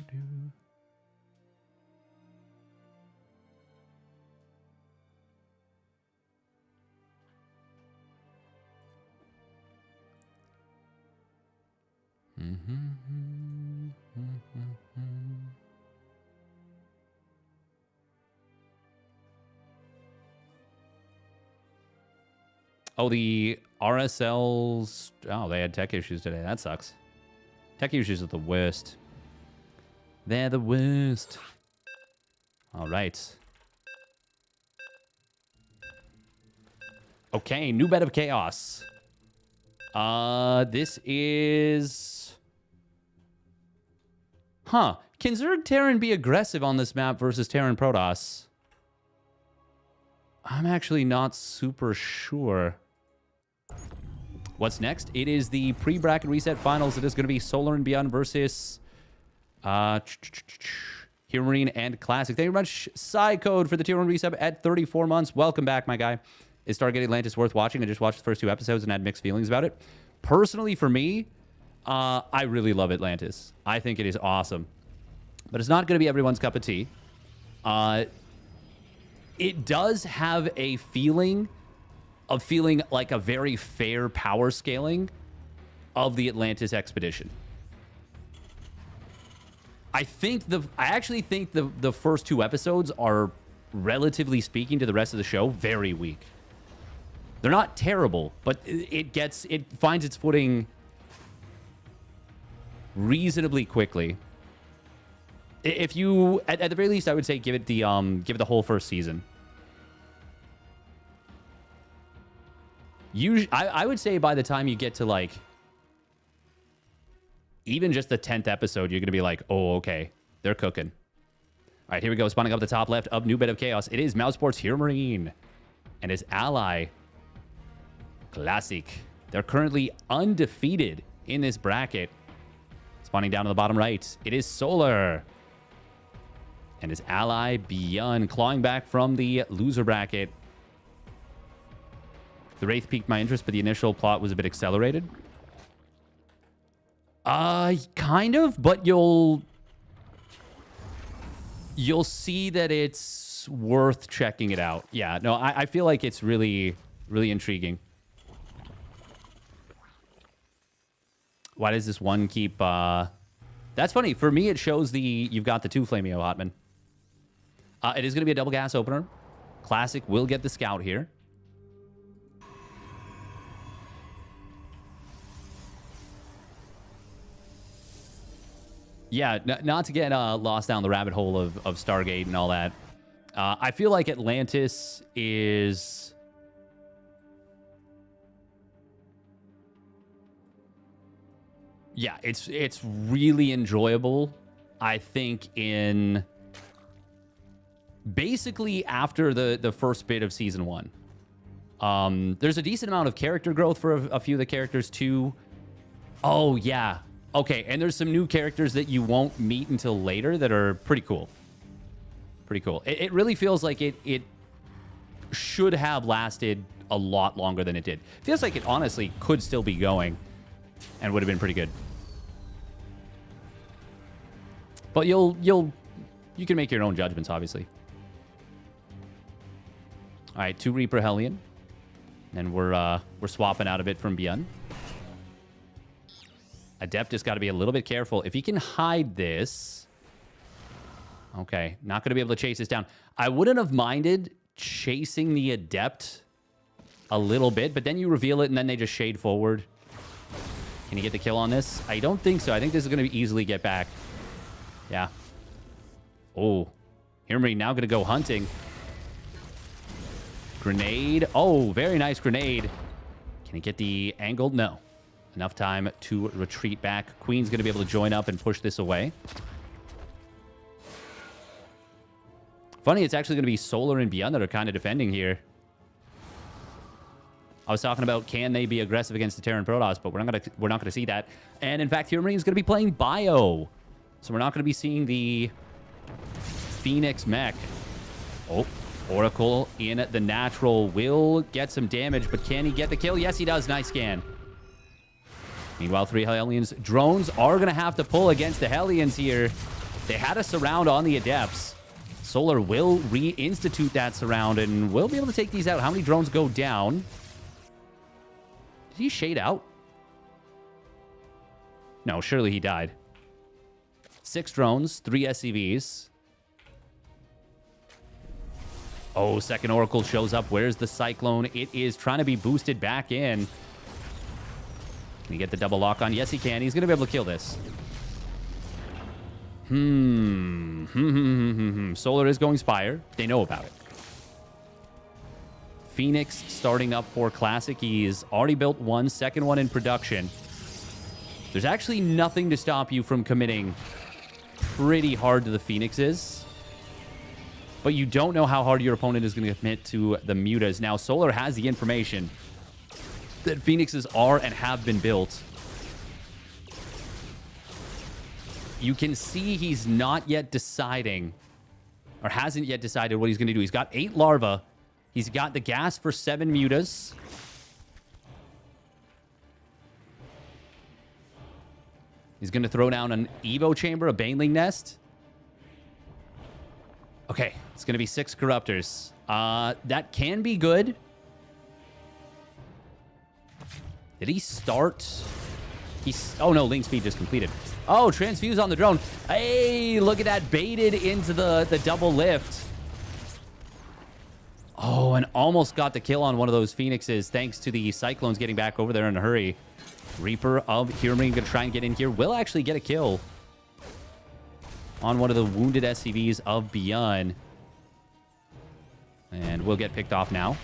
Oh, the RSLs. Oh, they had tech issues today. That sucks. Tech issues are the worst. They're the worst. All right. Okay, new bed of chaos. This is... Huh. Can Zerg Terran be aggressive on this map versus Terran Protoss? I'm actually not super sure. What's next? It is the pre-bracket reset finals. It is going to be Solar and Beyond versus HeroMarine and Classic. Thank you very much, Psycode, for the tier 1 resub at 34 months. Welcome back, my guy. Is Stargate Atlantis worth watching? I just watched the first 2 episodes and had mixed feelings about it. Personally, for me, I really love Atlantis. I think it is awesome. But it's not going to be everyone's cup of tea. It does have a feeling of feeling like a very fair power scaling of the Atlantis expedition. I actually think the first 2 episodes are, relatively speaking to the rest of the show, very weak. They're not terrible, but it finds its footing reasonably quickly. If you, at the very least, I would say give it the whole first season. I would say by the time you get to like even just the 10th episode, you're gonna be like, oh, okay, they're cooking. All right, here we go. Spawning up the top left of New Bit of Chaos. It is Mousesport's HeroMarine and his ally Classic. They're currently undefeated in this bracket. Spawning down to the bottom right, it is Solar and his ally Beyond, clawing back from the loser bracket. The Wraith piqued my interest, but the initial plot was a bit accelerated. Kind of, but you'll see that it's worth checking it out. Yeah, no, I feel like it's really, really intriguing. Why does this one keep... That's funny. For me, it shows you've got the 2 Flameo Hotman. It is going to be a double gas opener. Classic will get the scout here. Yeah, not to get lost down the rabbit hole of Stargate and all that. I feel like Atlantis is... Yeah, it's really enjoyable, I think, in... basically after the first bit of Season 1. There's a decent amount of character growth for a few of the characters, too. Oh, yeah. Okay, and there's some new characters that you won't meet until later that are pretty cool. Pretty cool. It really feels like it should have lasted a lot longer than it did. Feels like it honestly could still be going and would have been pretty good. But you can make your own judgments, obviously. All right, 2 Reaper Hellion. And we're swapping out a bit from Beyond. Adept just got to be a little bit careful. If he can hide this... Okay, not going to be able to chase this down. I wouldn't have minded chasing the Adept a little bit, but then you reveal it and then they just shade forward. Can he get the kill on this? I don't think so. I think this is going to easily get back. Yeah. Oh. HeroMarine now going to go hunting. Grenade. Oh, very nice grenade. Can he get the angle? No. Enough time to retreat back. Queen's going to be able to join up and push this away. Funny, it's actually going to be Solar and Beyond that are kind of defending here. I was talking about can they be aggressive against the Terran Protoss, but we're not going to see that. And in fact, HeroMarine is going to be playing Bio. So we're not going to be seeing the Phoenix mech. Oh, Oracle in the natural will get some damage, but can he get the kill? Yes, he does. Nice scan. Meanwhile, 3 Hellions. Drones are going to have to pull against the Hellions here. They had a surround on the Adepts. Solar will reinstitute that surround, and we'll be able to take these out. How many drones go down? Did he shade out? No, surely he died. 6 drones, 3 SCVs. Oh, second Oracle shows up. Where's the Cyclone? It is trying to be boosted back in. Can he get the double lock on? Yes, he can. He's going to be able to kill this. Solar is going Spire. They know about it. Phoenix starting up for Classic. He's already built one, second one in production. There's actually nothing to stop you from committing pretty hard to the Phoenixes. But you don't know how hard your opponent is going to commit to the Mutas. Now, Solar has the information that Phoenixes are and have been built. You can see he's not yet deciding, or hasn't yet decided what he's going to do. He's got 8 larvae. He's got the gas for 7 Mutas. He's going to throw down an Evo chamber, a Baneling nest. Okay, it's going to be 6 Corruptors. That can be good. Did he start? Oh no, Link Speed just completed. Oh, transfuse on the drone. Hey, look at that. Baited into the double lift. Oh, and almost got the kill on one of those Phoenixes thanks to the Cyclones getting back over there in a hurry. Reaper of HeroMarine going to try and get in here. Will actually get a kill on one of the wounded SCVs of Beyond. And will get picked off now.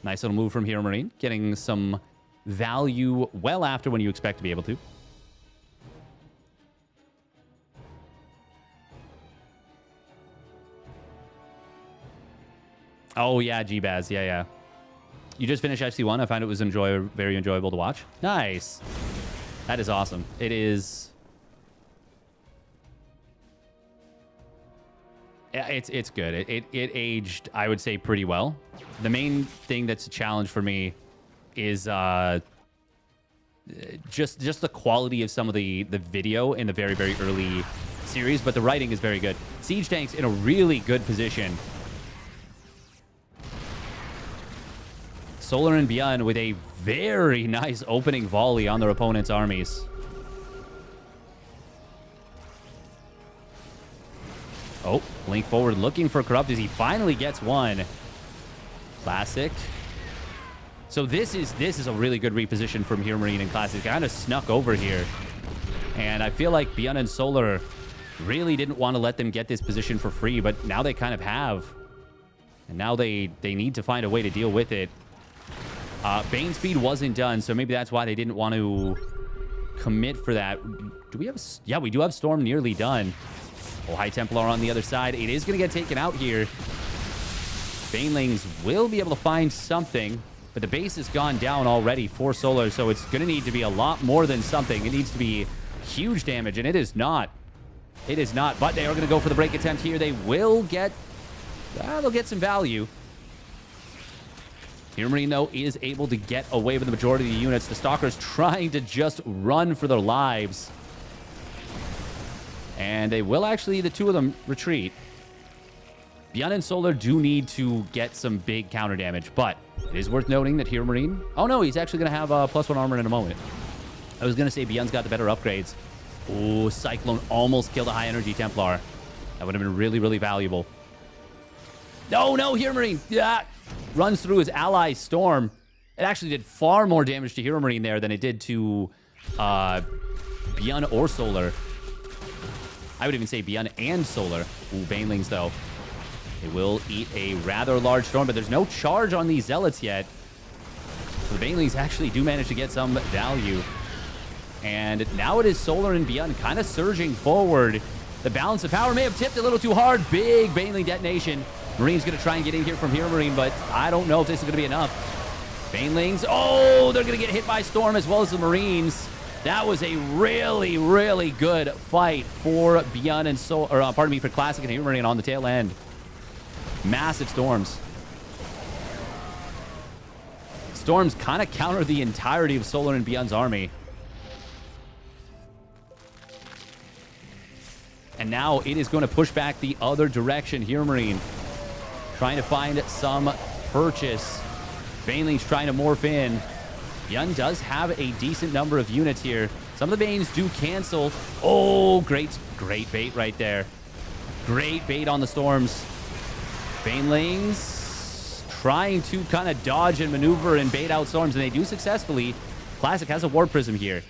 Nice little move from HeroMarine. Getting some value well after when you expect to be able to. Oh, yeah, G-Baz. Yeah, yeah. You just finished FC1. I find it was very enjoyable to watch. Nice. That is awesome. It is... It's good. It aged, I would say, pretty well. The main thing that's a challenge for me is just the quality of some of the video in the very, very early series, but the writing is very good. Siege Tank's in a really good position. Solar and Beyond with a very nice opening volley on their opponent's armies. Oh, Link forward looking for Corrupt as he finally gets one. Classic. So this is a really good reposition from HeroMarine and Classic. Kind of snuck over here. And I feel like Beyond and Solar really didn't want to let them get this position for free, but now they kind of have. And now they need to find a way to deal with it. Bane speed wasn't done, so maybe that's why they didn't want to commit for that. Do we have... Yeah, we do have Storm nearly done. Oh, High Templar on the other side. It is going to get taken out here. Banelings will be able to find something, but the base has gone down already for Solar, so it's going to need to be a lot more than something. It needs to be huge damage, and it is not. It is not, but they are going to go for the break attempt here. They will get... they'll get some value. HeroMarine, though, is able to get away with the majority of the units. The Stalkers trying to just run for their lives. And they will actually, the two of them, retreat. Beyond and Solar do need to get some big counter damage, but it is worth noting that HeroMarine... Oh, no, he's actually going to have +1 armor in a moment. I was going to say Beyond's got the better upgrades. Oh, Cyclone almost killed a high-energy Templar. That would have been really, really valuable. No, HeroMarine! Yeah. Runs through his ally, Storm. It actually did far more damage to HeroMarine there than it did to Beyond or Solar. I would even say Beyond and Solar. Ooh, Banelings, though. They will eat a rather large Storm, but there's no charge on these Zealots yet. So the Banelings actually do manage to get some value. And now it is Solar and Beyond kind of surging forward. The balance of power may have tipped a little too hard. Big Baneling detonation. Marine's going to try and get in here from HeroMarine, but I don't know if this is going to be enough. Banelings. Oh, they're going to get hit by Storm as well as the Marines. That was a really, really good fight for Beyond and Solar, or pardon me, for Classic and HeroMarine on the tail end. Massive Storms. Storms kind of counter the entirety of Solar and Beyond's army. And now it is going to push back the other direction. HeroMarine trying to find some purchase. Banelings trying to morph in. Beyond does have a decent number of units here. Some of the Banes do cancel. Oh, great bait right there. Great bait on the Storms. Banelings trying to kind of dodge and maneuver and bait out Storms, and they do successfully. Classic has a Warp Prism here.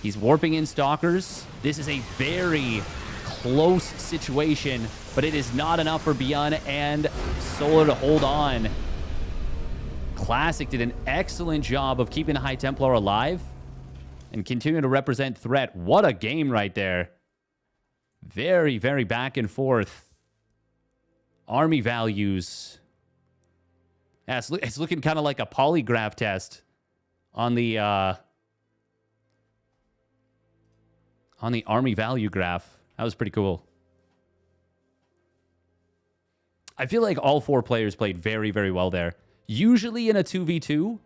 He's warping in Stalkers. This is a very close situation, but it is not enough for Beyond and Solar to hold on. Classic did an excellent job of keeping the High Templar alive and continue to represent threat. What a game right there. Very, very back and forth. Army values. Yeah, it's looking kind of like a polygraph test on the army value graph. That was pretty cool. I feel like all 4 players played very, very well there. Usually in a 2v2,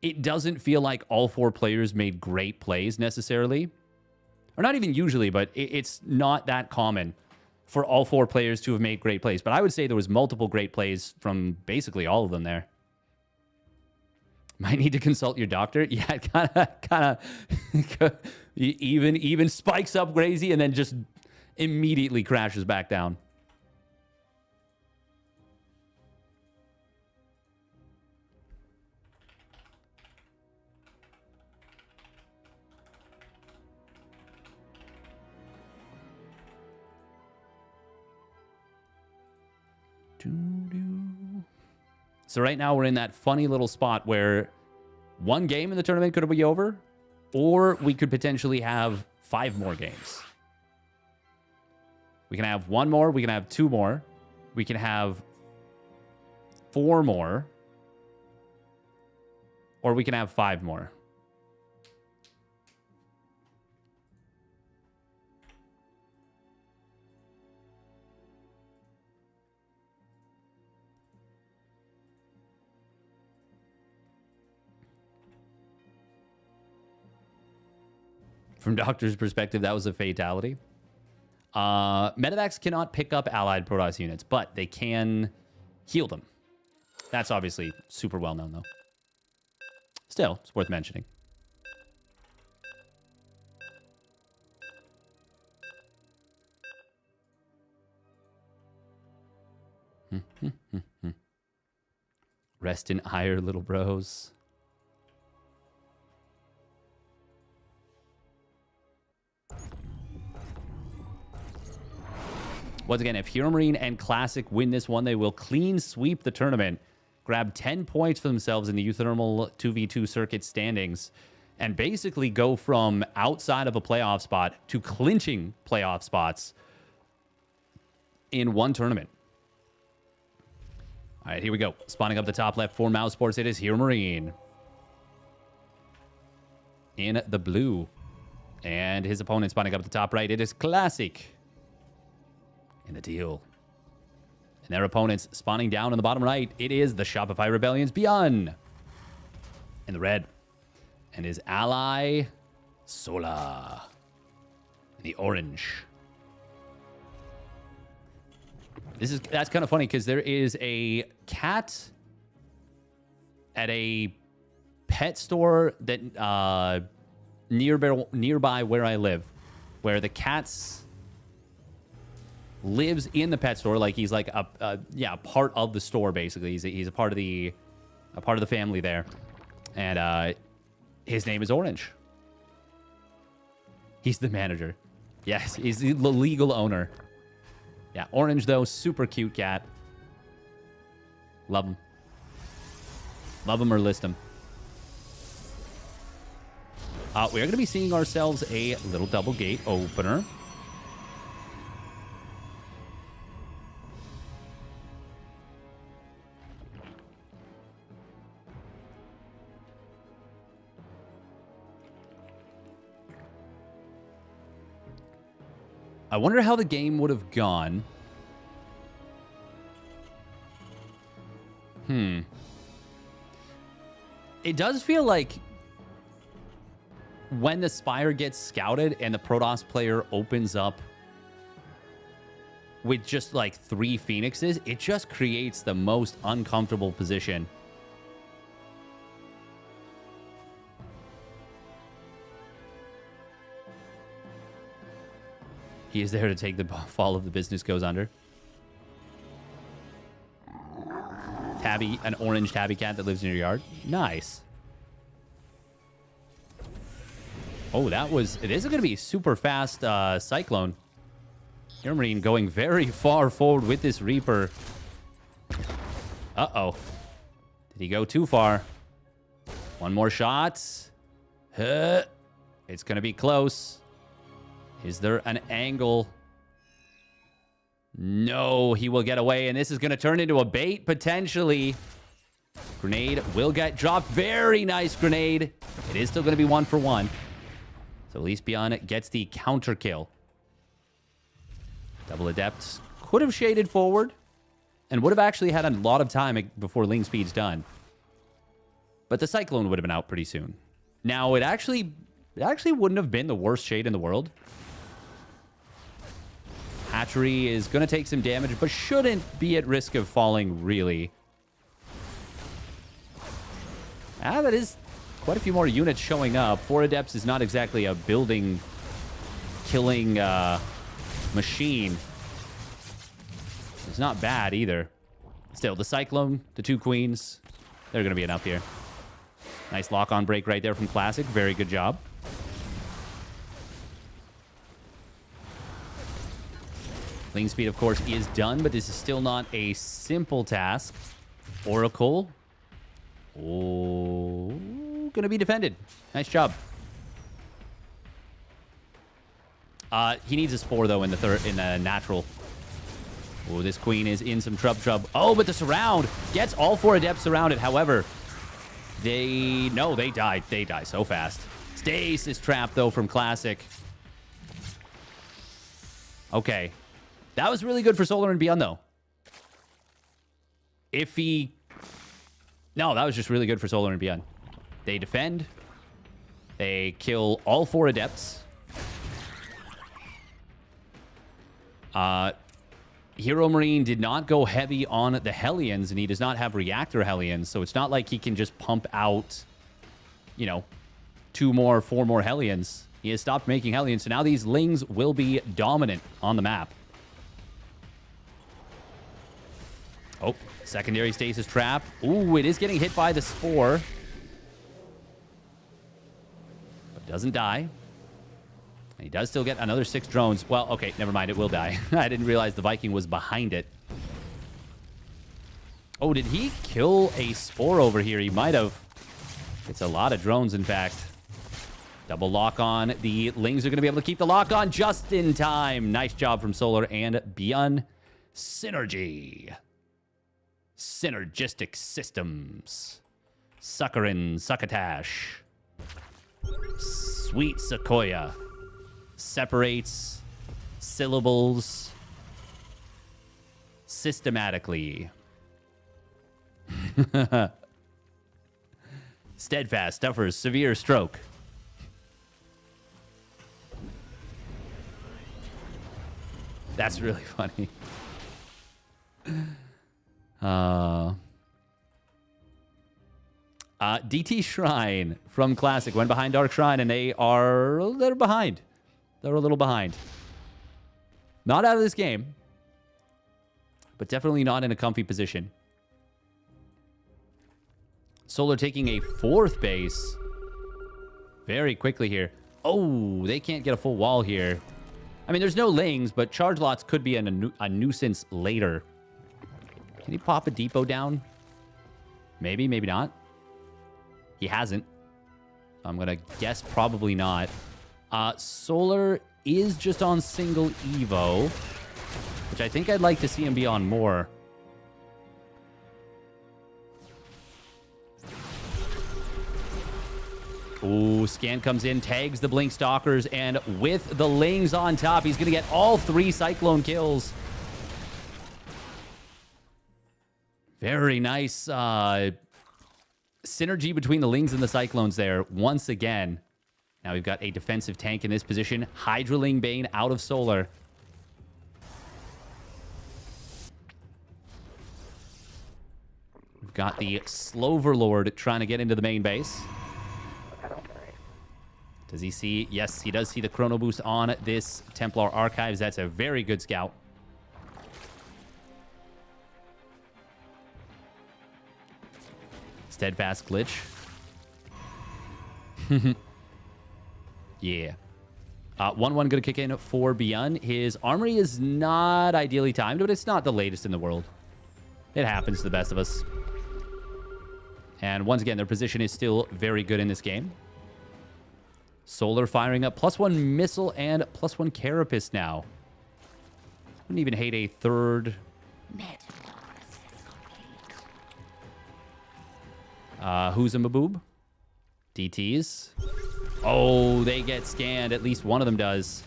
it doesn't feel like all 4 players made great plays necessarily. Or not even usually, but it's not that common for all 4 players to have made great plays. But I would say there was multiple great plays from basically all of them there. Might need to consult your doctor. Yeah, it kind of even spikes up crazy and then just immediately crashes back down. So right now we're in that funny little spot where 1 game in the tournament could be over, or we could potentially have 5 more games. We can have 1 more, we can have 2 more, we can have 4 more, or we can have 5 more. From Doctor's perspective, that was a fatality. Medivacs cannot pick up allied Protoss units, but they can heal them. That's obviously super well known, though. Still, it's worth mentioning. Rest in ire, little bros. Once again, if HeroMarine and Classic win this one, they will clean sweep the tournament, grab 10 points for themselves in the uThermal 2v2 circuit standings, and basically go from outside of a playoff spot to clinching playoff spots in one tournament. All right, here we go. Spawning up the top left for Mouse Sports, it is HeroMarine in the blue. And his opponent spawning up the top right, it is Classic in the teal. And their opponents spawning down in the bottom right, it is the Shopify Rebellion's Beyond in the red. And his ally, Sola, in the orange. That's kind of funny because there is a cat at a pet store that nearby where I live, where the cat's lives in the pet store, like he's like a part of the store basically. He's a part of the family there, and his name is Orange. He's the manager. Yes, he's the legal owner. Yeah, Orange though, super cute cat. Love him. Love him or list him. We are going to be seeing ourselves a little double gate opener. I wonder how the game would have gone. It does feel like when the Spire gets scouted and the Protoss player opens up with just like 3 Phoenixes, it just creates the most uncomfortable position. He is there to take the fall if the business goes under. Tabby, an orange tabby cat that lives in your yard. Nice. Oh, it is going to be a super fast Cyclone. HeroMarine going very far forward with this Reaper. Uh-oh. Did he go too far? One more shot. It's going to be close. Is there an angle? No, he will get away, and this is going to turn into a bait, potentially. Grenade will get dropped. Very nice grenade. It is still going to be 1 for 1. So at least Beyond gets the counter kill. Double Adept could have shaded forward and would have actually had a lot of time before Ling Speed's done. But the Cyclone would have been out pretty soon. Now, it actually wouldn't have been the worst shade in the world. Hatchery is going to take some damage, but shouldn't be at risk of falling, really. That is quite a few more units showing up. 4 Adepts is not exactly a building killing machine. It's not bad either. Still, the Cyclone, the 2 Queens, they're going to be enough here. Nice lock-on break right there from Classic. Very good job. Ling speed, of course, is done, but this is still not a simple task. Oracle. Oh, gonna be defended. Nice job. He needs a Spore, though, in the natural. Oh, this Queen is in some trub. Oh, but the surround gets all 4 Adepts surrounded. However, they died. They die so fast. Stasis trap, though, from Classic. Okay. That was really good for Solar and Beyond, though. No, that was just really good for Solar and Beyond. They defend. They kill all 4 Adepts. HeroMarine did not go heavy on the Hellions, and he does not have Reactor Hellions, so it's not like he can just pump out, 2 more, 4 more Hellions. He has stopped making Hellions, so now these Lings will be dominant on the map. Oh, secondary Stasis trap. Ooh, it is getting hit by the Spore. But doesn't die. And he does still get another 6 drones. Well, okay, never mind. It will die. I didn't realize the Viking was behind it. Oh, did he kill a Spore over here? He might have. It's a lot of drones, in fact. Double lock on. The Lings are going to be able to keep the lock on just in time. Nice job from Solar and Beyond. Synergy. Synergistic systems. Suckerin, Succotash. Sweet Sequoia. Separates syllables systematically. Steadfast suffers severe stroke. That's really funny. DT Shrine from Classic went behind Dark Shrine, and they're behind. They're a little behind. Not out of this game, but definitely not in a comfy position. Solar taking a 4th base very quickly here. Oh, they can't get a full wall here. I mean, there's no Lings, but charge lots could be a nuisance later. Can he pop a depot down? Maybe, maybe not. He hasn't. I'm going to guess probably not. Solar is just on single Evo, which I think I'd like to see him be on more. Ooh, Scan comes in, tags the Blink Stalkers, and with the Lings on top, he's going to get all 3 Cyclone kills. Very nice synergy between the Lings and the Cyclones there once again. Now we've got a defensive tank in this position. Hydraling Bane out of Solar. We've got the Sloverlord trying to get into the main base. Does he see? Yes, he does see the Chrono Boost on this Templar Archives. That's a very good scout. Steadfast glitch. Yeah. 1-1 going to kick in for Beyond. His armory is not ideally timed, but it's not the latest in the world. It happens to the best of us. And once again, their position is still very good in this game. Solar firing up +1 missile and +1 carapace now. Wouldn't even hate a 3rd. Who's a Maboob? DTs. Oh, they get scanned. At least one of them does.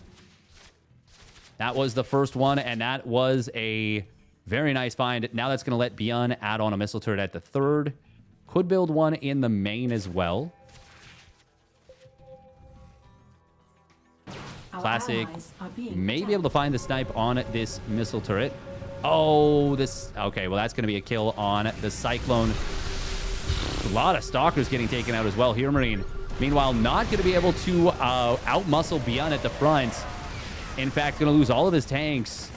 That was the first one, and that was a very nice find. Now that's going to let Beyond add on a missile turret at the 3rd. Could build one in the main as well. Our Classic allies are being may be attacked. able to find the snipe on this missile turret. Oh, this... Okay, well, that's going to be a kill on the Cyclone. A lot of Stalkers getting taken out as well. HeroMarine, meanwhile, not going to be able to outmuscle Beyond at the front. In fact, going to lose all of his tanks.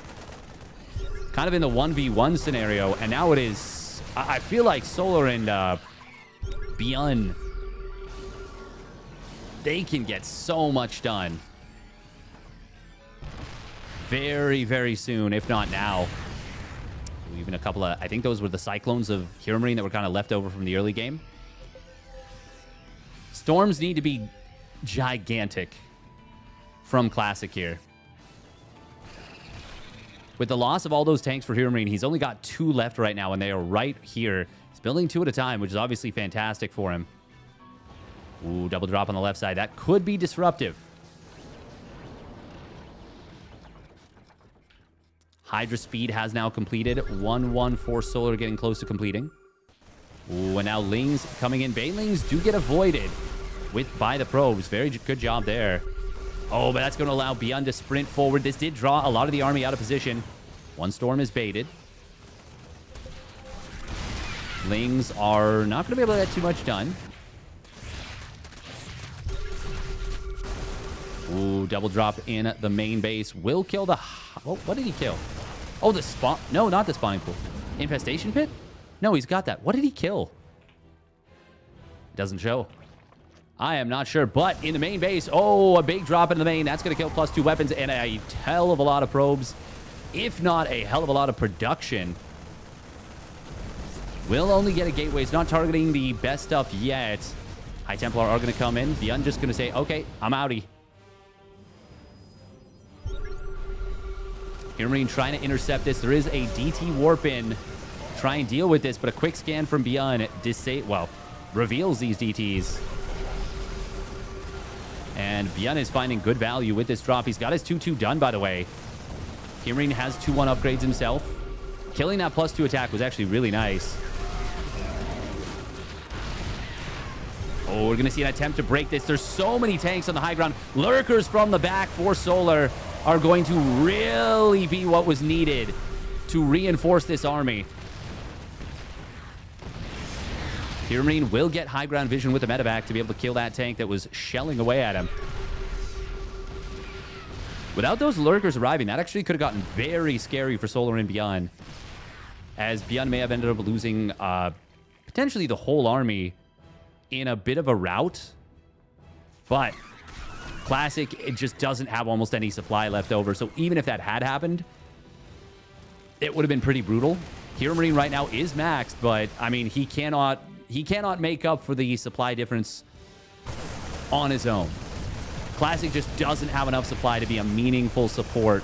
Kind of in the 1v1 scenario. And now it is... I feel like Solar and Beyond, they can get so much done. Very, very soon, if not now. Even a couple of... I think those were the Cyclones of HeroMarine that were kind of left over from the early game. Storms need to be gigantic from Classic here. With the loss of all those tanks for HeroMarine, he's only got 2 left right now, and they are right here. He's building 2 at a time, which is obviously fantastic for him. Ooh, double drop on the left side. That could be disruptive. Hydra speed has now completed. 1-1 for Solar getting close to completing. Ooh, and now Lings coming in. Banelings do get avoided by the probes. Very good job there. Oh, but that's going to allow Beyond to sprint forward. This did draw a lot of the army out of position. One storm is baited. Lings are not going to be able to get too much done. Ooh, double drop in the main base. Will kill the... Oh, what did he kill? Oh, the spawn... No, not the spawning pool. Infestation pit? No, he's got that. What did he kill? It doesn't show. I am not sure, but in the main base... Oh, a big drop in the main. That's going to kill +2 weapons and a hell of a lot of probes. If not a hell of a lot of production. Will only get a gateway. It's not targeting the best stuff yet. High Templar are going to come in. Beyond just going to say, okay, I'm outie. HeroMarine trying to intercept this. There is a DT warp in. Try and deal with this, but a quick scan from Beyond reveals these DTs. And Beyond is finding good value with this drop. He's got his 2-2 done, by the way. HeroMarine has 2-1 upgrades himself. Killing that +2 attack was actually really nice. Oh, we're going to see an attempt to break this. There's so many tanks on the high ground. Lurkers from the back for Solar are going to really be what was needed to reinforce this army. HeroMarine will get high ground vision with the medevac to be able to kill that tank that was shelling away at him. Without those lurkers arriving, that actually could have gotten very scary for Solar and Beyond. As Beyond may have ended up losing potentially the whole army in a bit of a rout. But Classic, it just doesn't have almost any supply left over. So even if that had happened, it would have been pretty brutal. HeroMarine right now is maxed, but I mean, he cannot make up for the supply difference on his own. Classic just doesn't have enough supply to be a meaningful support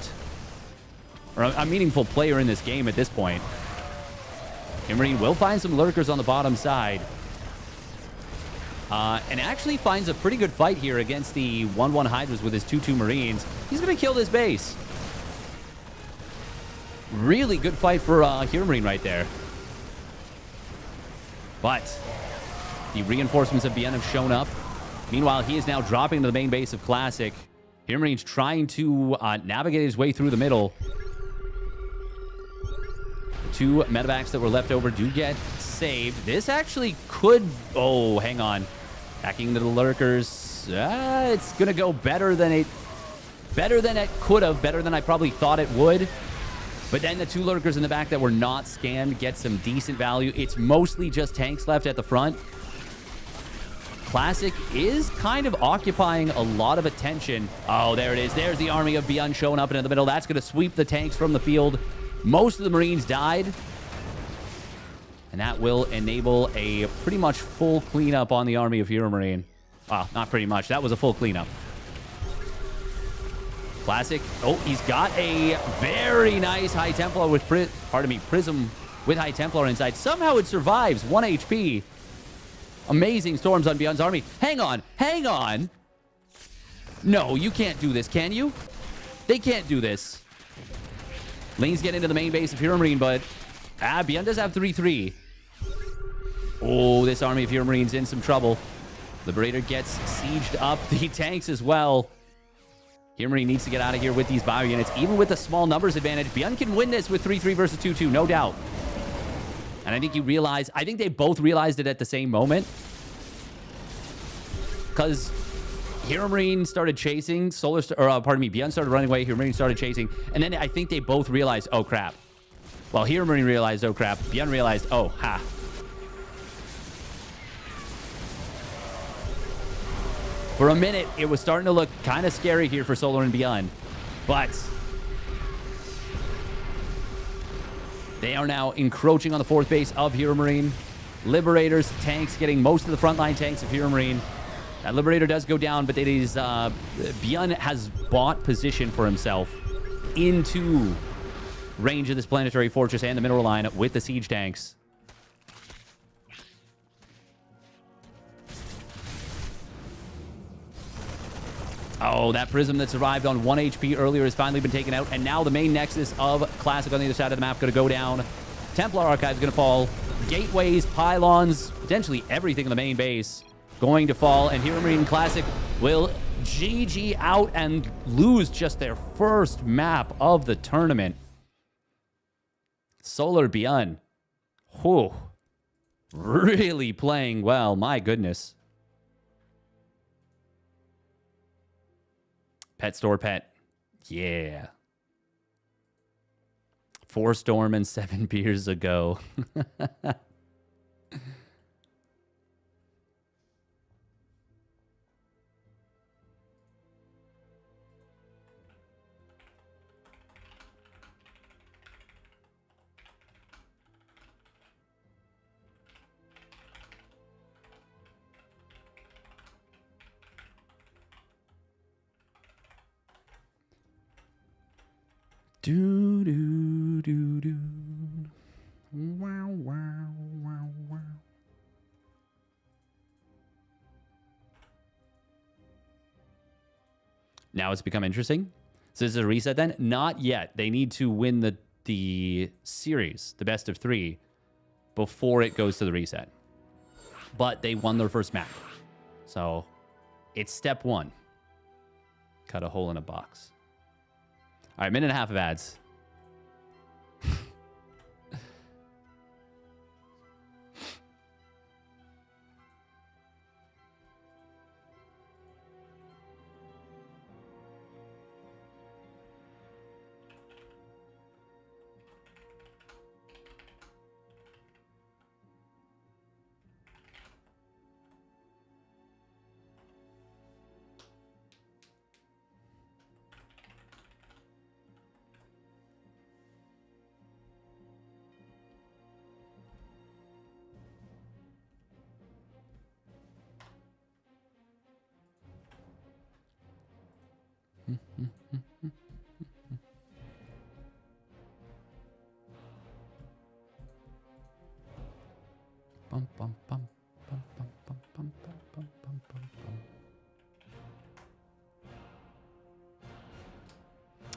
or a meaningful player in this game at this point. HeroMarine will find some lurkers on the bottom side. And actually finds a pretty good fight here against the 1-1 Hydras with his 2-2 Marines. He's going to kill this base. Really good fight for HeroMarine right there. But the reinforcements of Beyond have shown up. Meanwhile, he is now dropping to the main base of Classic. HeroMarine's trying to navigate his way through the middle. The 2 medevacs that were left over do get saved. This actually could... Oh, hang on. Attacking the lurkers. It's going to go better than it could have. Better than I probably thought it would. But then the 2 lurkers in the back that were not scanned get some decent value. It's mostly just tanks left at the front. Classic is kind of occupying a lot of attention. Oh, there it is. There's the army of Beyond showing up into the middle. That's going to sweep the tanks from the field. Most of the Marines died. And that will enable a pretty much full cleanup on the army of HeroMarine. Well, not pretty much. That was a full cleanup. Classic. Oh, he's got a very nice High Templar with... Prism with High Templar inside. Somehow it survives. 1 HP. Amazing storms on Beyond's army. Hang on. Hang on. No, you can't do this, can you? They can't do this. Lanes get into the main base of HeroMarine, but... Beyond does have 3-3. Oh, this army of HeroMarines in some trouble. Liberator gets sieged up. The tanks as well. HeroMarine needs to get out of here with these bio units. Even with a small numbers advantage, Beyond can win this with 3-3 versus 2-2, no doubt. And I think I think they both realized it at the same moment. Because HeroMarine started chasing, Beyond started running away, HeroMarine started chasing, and then I think they both realized, oh crap. Well, HeroMarine realized, oh crap. Beyond realized, oh, ha. For a minute, it was starting to look kind of scary here for Solar and Beyond. But they are now encroaching on the fourth base of HeroMarine. Liberators, tanks, getting most of the frontline tanks of HeroMarine. That Liberator does go down, but it is Beyond has bought position for himself into range of this planetary fortress and the mineral line with the siege tanks. Oh, that Prism that survived on 1 HP earlier has finally been taken out, and now the main nexus of Classic on the other side of the map going to go down. Templar Archive is going to fall. Gateways, pylons, potentially everything in the main base going to fall, and HeroMarine Classic will GG out and lose just their first map of the tournament. Solar Beyond. Whew. Really playing well, my goodness. Pet store pet. Yeah. 4 storm and 7 beers ago. Do do do do. Wow wow wow wow. Now it's become interesting. So this is a reset then? Not yet. They need to win the series, the best of 3, before it goes to the reset. But they won their first map. So it's step 1. Cut a hole in a box. All right, minute and a half of ads.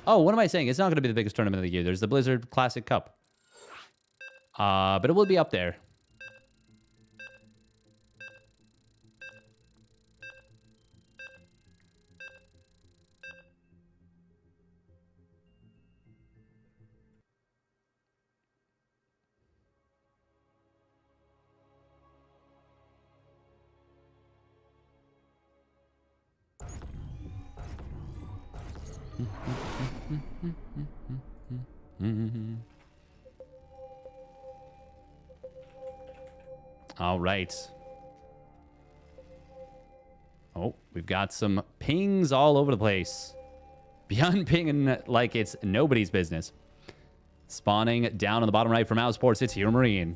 Oh, what am I saying? It's not going to be the biggest tournament of the year. There's the Blizzard Classic Cup. But it will be up there. All right. Oh, we've got some pings all over the place. Beyond pinging like it's nobody's business. Spawning down on the bottom right from Outsports, it's HeroMarine.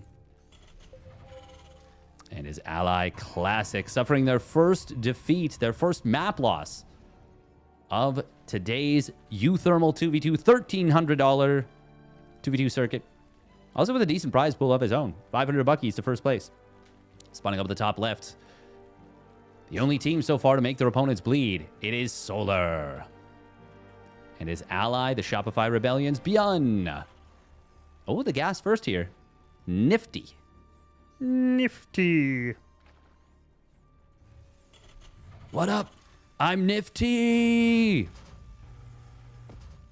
And his ally, Classic, suffering their first defeat, their first map loss of today's uThermal 2v2 $1,300 2v2 circuit. Also with a decent prize pool of his own. 500 buckies to first place. Spawning up at the top left. The only team so far to make their opponents bleed. It is Solar. And his ally, the Shopify Rebellions, Beyond. Oh, the gas first here. Nifty. Nifty. What up? I'm nifty.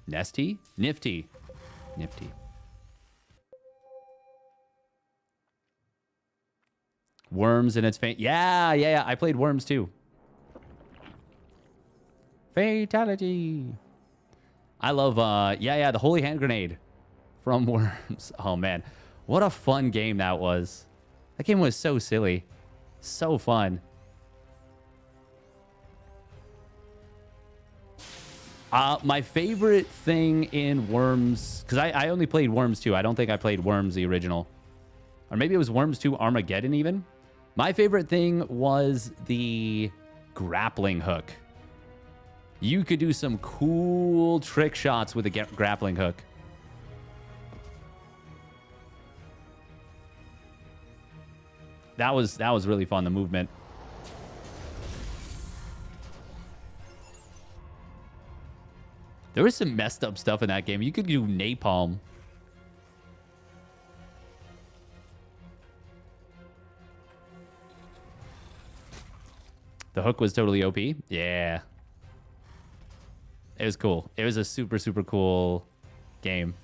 Nesty? Nifty. Nifty. Worms in its faint. Yeah. I played Worms too. Fatality. I love, the Holy Hand Grenade from Worms. Oh, man. What a fun game that was. That game was so silly. So fun. My favorite thing in Worms, because I only played Worms 2. I don't think I played Worms the original. Or maybe it was Worms 2 Armageddon even. My favorite thing was the grappling hook. You could do some cool trick shots with a grappling hook. That was really fun, the movement. There was some messed up stuff in that game. You could do napalm. The hook was totally OP. Yeah. It was cool. It was a super, super cool game.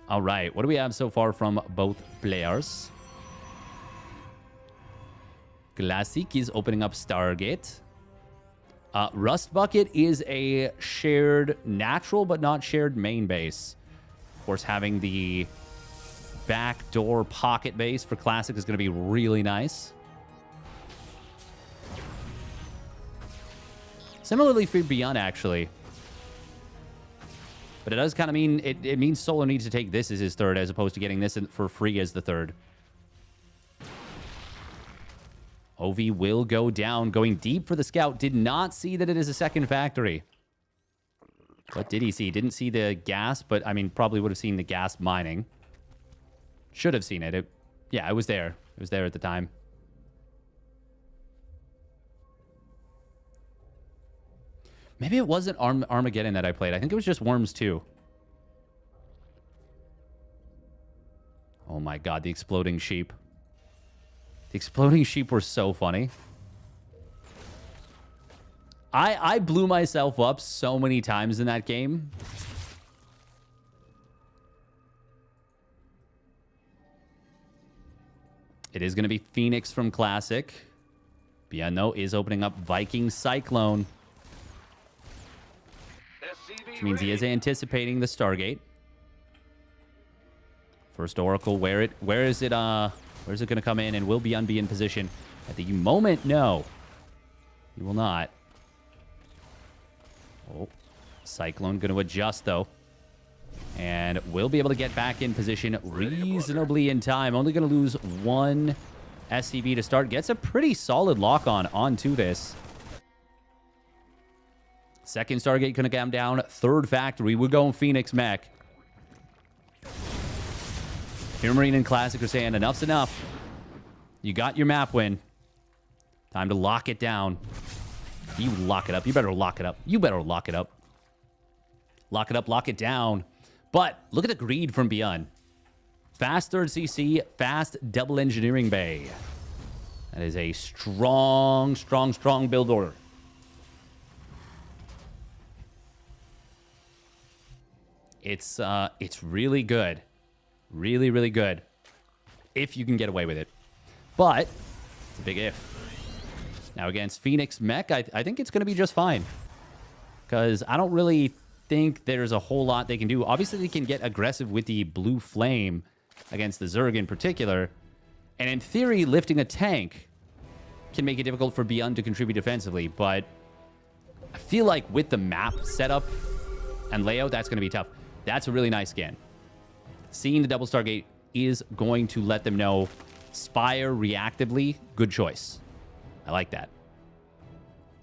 All right. What do we have so far from both players? Classic is opening up Stargate. Rust Bucket is a shared natural but not shared main base. Of course, having the backdoor pocket base for Classic is going to be really nice. Similarly for Beyond, actually. But it does kind of mean... It means Solar needs to take this as his third as opposed to getting this for free as the third. OV will go down, going deep for the scout. Did not see that it is a second factory. What did he see? Didn't see the gas, but, I mean, probably would have seen the gas mining. Should have seen it. Yeah, it was there. It was there at the time. Maybe it wasn't Armageddon that I played. I think it was just Worms 2. Oh my god, the exploding sheep. The exploding sheep were so funny. I blew myself up so many times in that game. It is going to be Phoenix from Classic. Biano is opening up Viking Cyclone. Which means he is anticipating the Stargate. First Oracle, where is it going to come in? And will Beyond be in position at the moment? No. He will not. Oh, Cyclone going to adjust, though. And will be able to get back in position reasonably in time. Only going to lose one SCV to start. Gets a pretty solid lock-on onto this. Second Stargate going to come down. Third factory. We're going Phoenix Mech. HeroMarine and Classic are saying enough's enough. You got your map win. Time to lock it down. You lock it up. You better lock it up. You better lock it up. Lock it up. Lock it down. But look at the greed from Beyond. Fast third CC. Fast double engineering bay. That is a strong, strong, strong build order. It's really good. Really, really good. If you can get away with it. But it's a big if. Now against Phoenix Mech, I think it's going to be just fine. Because I don't really think there's a whole lot they can do. Obviously, they can get aggressive with the Blue Flame against the Zerg in particular. And in theory, lifting a tank can make it difficult for Beyond to contribute defensively. But I feel like with the map setup and layout, that's going to be tough. That's a really nice scan. Seeing the double Stargate is going to let them know Spire reactively, good choice. I like that.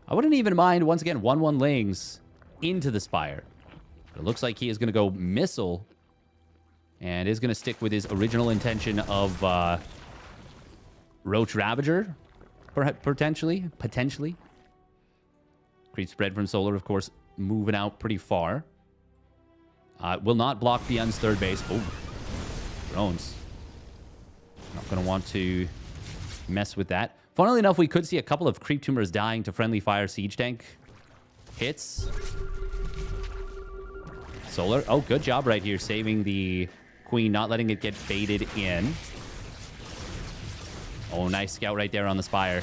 I wouldn't even mind, once again, 1-1 Lings into the Spire. But it looks like he is going to go Missile and is going to stick with his original intention of Roach Ravager, potentially. Creep Spread from Solar, of course, moving out pretty far. Will not block Beyond's third base. Oh, drones. Gonna want to mess with that. Funnily enough, we could see a couple of creep tumors dying to friendly fire siege tank hits. Solar. Oh, good job right here saving the queen, not letting it get baited in. Oh, nice scout right there on the spire.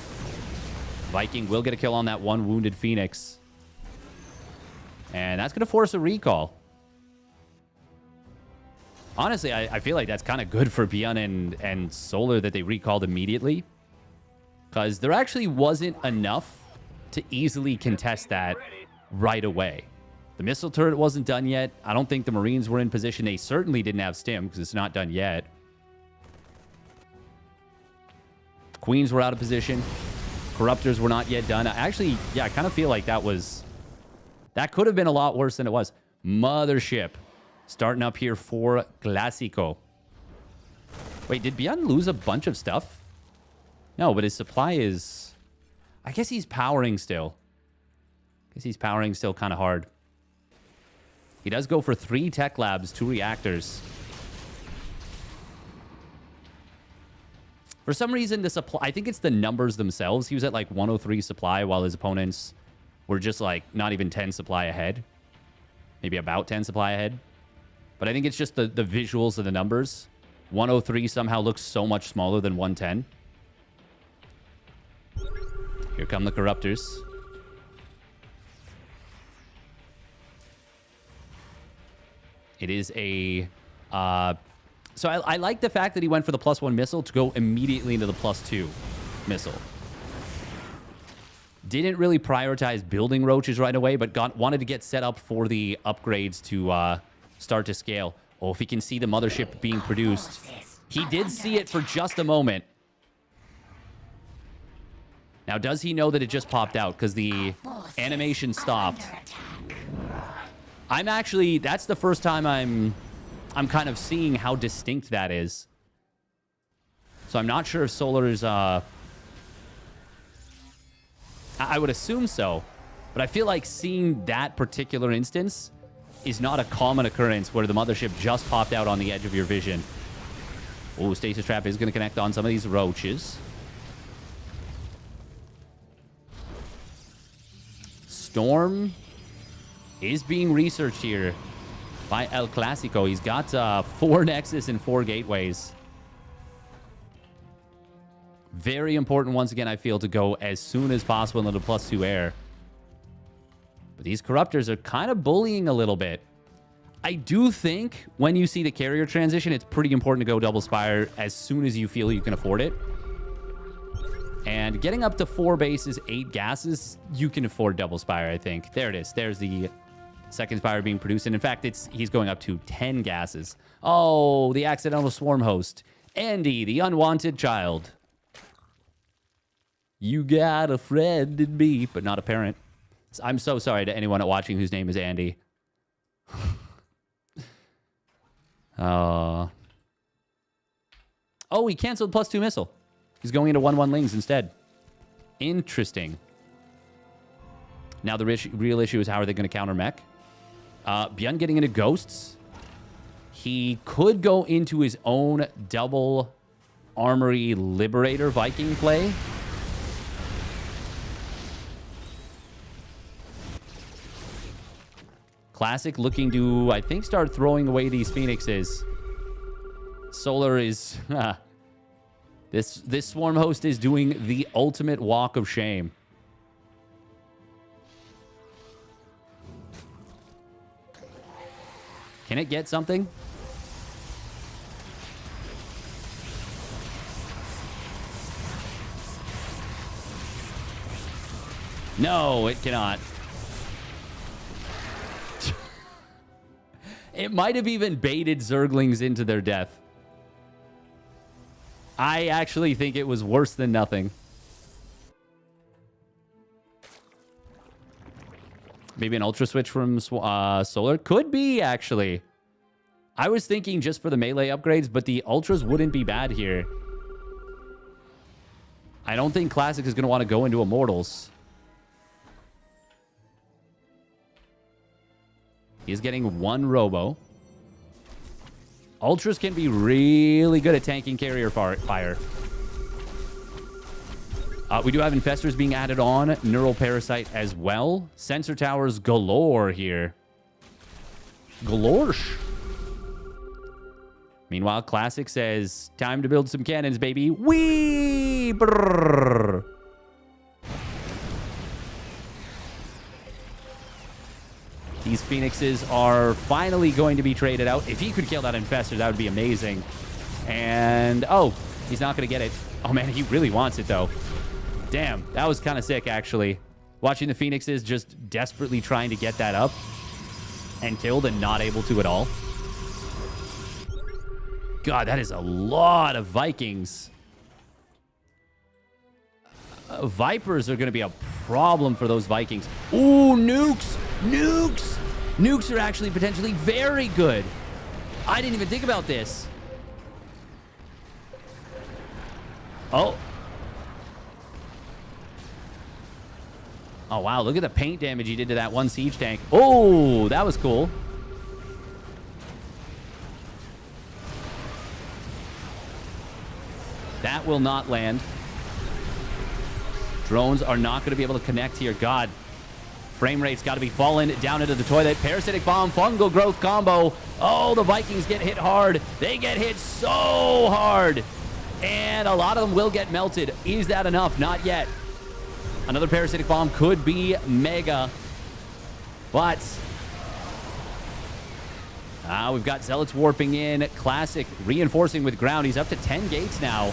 Viking will get a kill on that one wounded Phoenix. And that's going to force a recall. Honestly, I feel like that's kind of good for Byun and Solar that they recalled immediately. Because there actually wasn't enough to easily contest that right away. The missile turret wasn't done yet. I don't think the Marines were in position. They certainly didn't have stim because it's not done yet. Queens were out of position. Corruptors were not yet done. Actually, yeah, I kind of feel like that could have been a lot worse than it was. Mothership starting up here for Clásico. Wait, did Byun lose a bunch of stuff? No, but his supply is... I guess he's powering still. I guess he's powering still kind of hard. He does go for 3 tech labs, 2 reactors. For some reason, the supply... I think it's the numbers themselves. He was at like 103 supply while his opponents were just like not even 10 supply ahead. Maybe about 10 supply ahead. But I think it's just the visuals of the numbers. 103 somehow looks so much smaller than 110. Here come the Corruptors. It is a... so I like the fact that he went for the +1 missile to go immediately into the +2 missile. Didn't really prioritize building roaches right away, but wanted to get set up for the upgrades to start to scale. Oh, if he can see the mothership being produced. He did see it for just a moment. Now, does he know that it just popped out? Because the animation stopped. I'm actually... That's the first time I'm kind of seeing how distinct that is. So I'm not sure if Solar is... I would assume so. But I feel like seeing that particular instance is not a common occurrence where the mothership just popped out on the edge of your vision. Oh, Stasis Trap is going to connect on some of these roaches. Storm is being researched here by El Clásico. He's got 4 Nexus and 4 Gateways. Very important, once again, I feel, to go as soon as possible into the +2 air. But these Corruptors are kind of bullying a little bit. I do think when you see the carrier transition, it's pretty important to go double spire as soon as you feel you can afford it. And getting up to 4 bases, 8 gases, you can afford double spire, I think. There it is. There's the second spire being produced. And in fact, he's going up to 10 gases. Oh, the accidental swarm host. Andy, the unwanted child. You got a friend in me, but not a parent. I'm so sorry to anyone watching whose name is Andy. Oh, he canceled +2 missile. He's going into 1/1 Lings instead. Interesting. Now the real issue is how are they going to counter mech? Byun getting into ghosts. He could go into his own double armory liberator Viking play. Classic looking to, I think, start throwing away these Phoenixes. Solar is... This swarm host is doing the ultimate walk of shame. Can it get something? No, it cannot. It might have even baited Zerglings into their death. I actually think it was worse than nothing. Maybe an Ultra Switch from Solar? Could be, actually. I was thinking just for the melee upgrades, but the Ultras wouldn't be bad here. I don't think Classic is going to want to go into Immortals. He's getting 1 Robo. Ultras can be really good at tanking carrier fire. We do have infestors being added on. Neural parasite as well. Sensor towers galore here. Galorsh. Meanwhile, Classic says, time to build some cannons, baby. Wee! Brrr. These Phoenixes are finally going to be traded out. If he could kill that Infestor, that would be amazing. And, oh, he's not going to get it. Oh, man, he really wants it, though. Damn, that was kind of sick, actually. Watching the Phoenixes just desperately trying to get that up and killed and not able to at all. God, that is a lot of Vikings. Vipers are going to be a problem for those Vikings. Ooh, nukes! Nukes! Nukes are actually potentially very good. I didn't even think about this. Oh. Oh, wow. Look at the paint damage he did to that one siege tank. Oh, that was cool. That will not land. Drones are not going to be able to connect here. God. Frame rate's got to be falling down into the toilet. Parasitic bomb, fungal growth combo. Oh, the Vikings get hit hard. They get hit so hard. And a lot of them will get melted. Is that enough? Not yet. Another parasitic bomb could be mega. But we've got Zealots warping in. Classic reinforcing with ground. He's up to 10 gates now.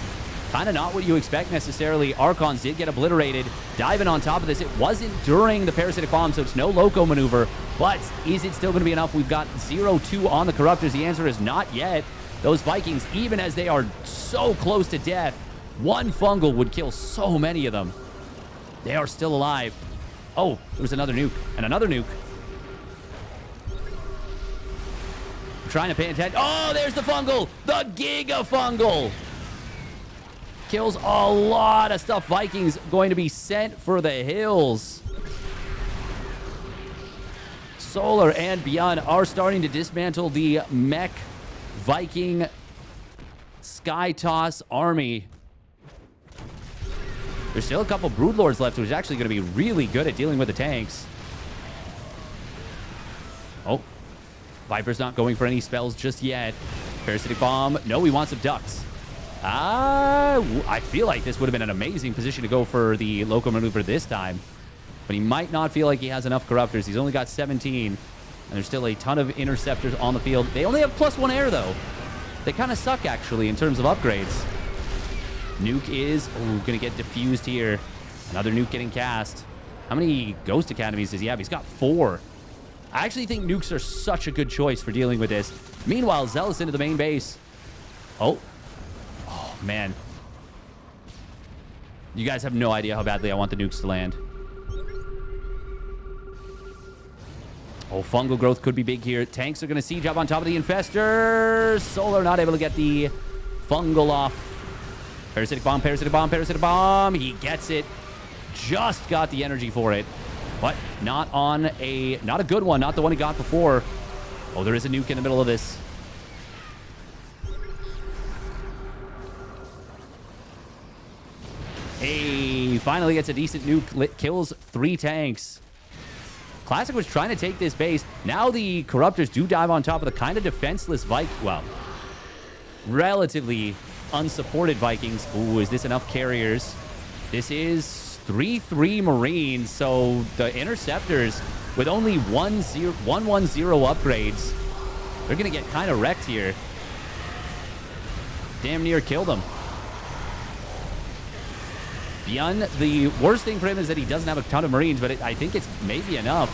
Kind of not what you expect necessarily. Archons did get obliterated. Diving on top of this. It wasn't during the parasitic bomb, so it's no loco maneuver. But is it still going to be enough? We've got 0-2 on the Corruptors. The answer is not yet. Those Vikings, even as they are so close to death, one fungal would kill so many of them. They are still alive. Oh, there's another nuke. And another nuke. I'm trying to pay attention. Oh, there's the fungal. The Giga Fungal. Kills a lot of stuff. Vikings going to be sent for the hills. Solar and beyond are starting to dismantle the mech Viking Sky Toss army. There's still a couple Broodlords left, which is actually going to be really good at dealing with the tanks. Oh. Viper's not going for any spells just yet. Parasitic Bomb. No, he wants some ducks. I feel like this would have been an amazing position to go for the local maneuver this time. But he might not feel like he has enough Corruptors. He's only got 17. And there's still a ton of Interceptors on the field. They only have +1 air, though. They kind of suck, actually, in terms of upgrades. Nuke is going to get diffused here. Another nuke getting cast. How many Ghost Academies does he have? He's got 4. I actually think nukes are such a good choice for dealing with this. Meanwhile, Zealous into the main base. Oh. Oh, man. You guys have no idea how badly I want the nukes to land. Oh, fungal growth could be big here. Tanks are going to siege up on top of the Infestor. Solar not able to get the fungal off. Parasitic Bomb, Parasitic Bomb, Parasitic Bomb. He gets it. Just got the energy for it. But not a good one. Not the one he got before. Oh, there is a nuke in the middle of this. Hey, finally gets a decent nuke. Kills 3 tanks. Classic was trying to take this base. Now the Corruptors do dive on top of the kind of defenseless well, relatively unsupported Vikings. Ooh, is this enough carriers? This is 3-3 Marines, so the Interceptors with only 1-1-0 upgrades, they're going to get kind of wrecked here. Damn near killed them. Beyond, the worst thing for him is that he doesn't have a ton of Marines, but I think it's maybe enough.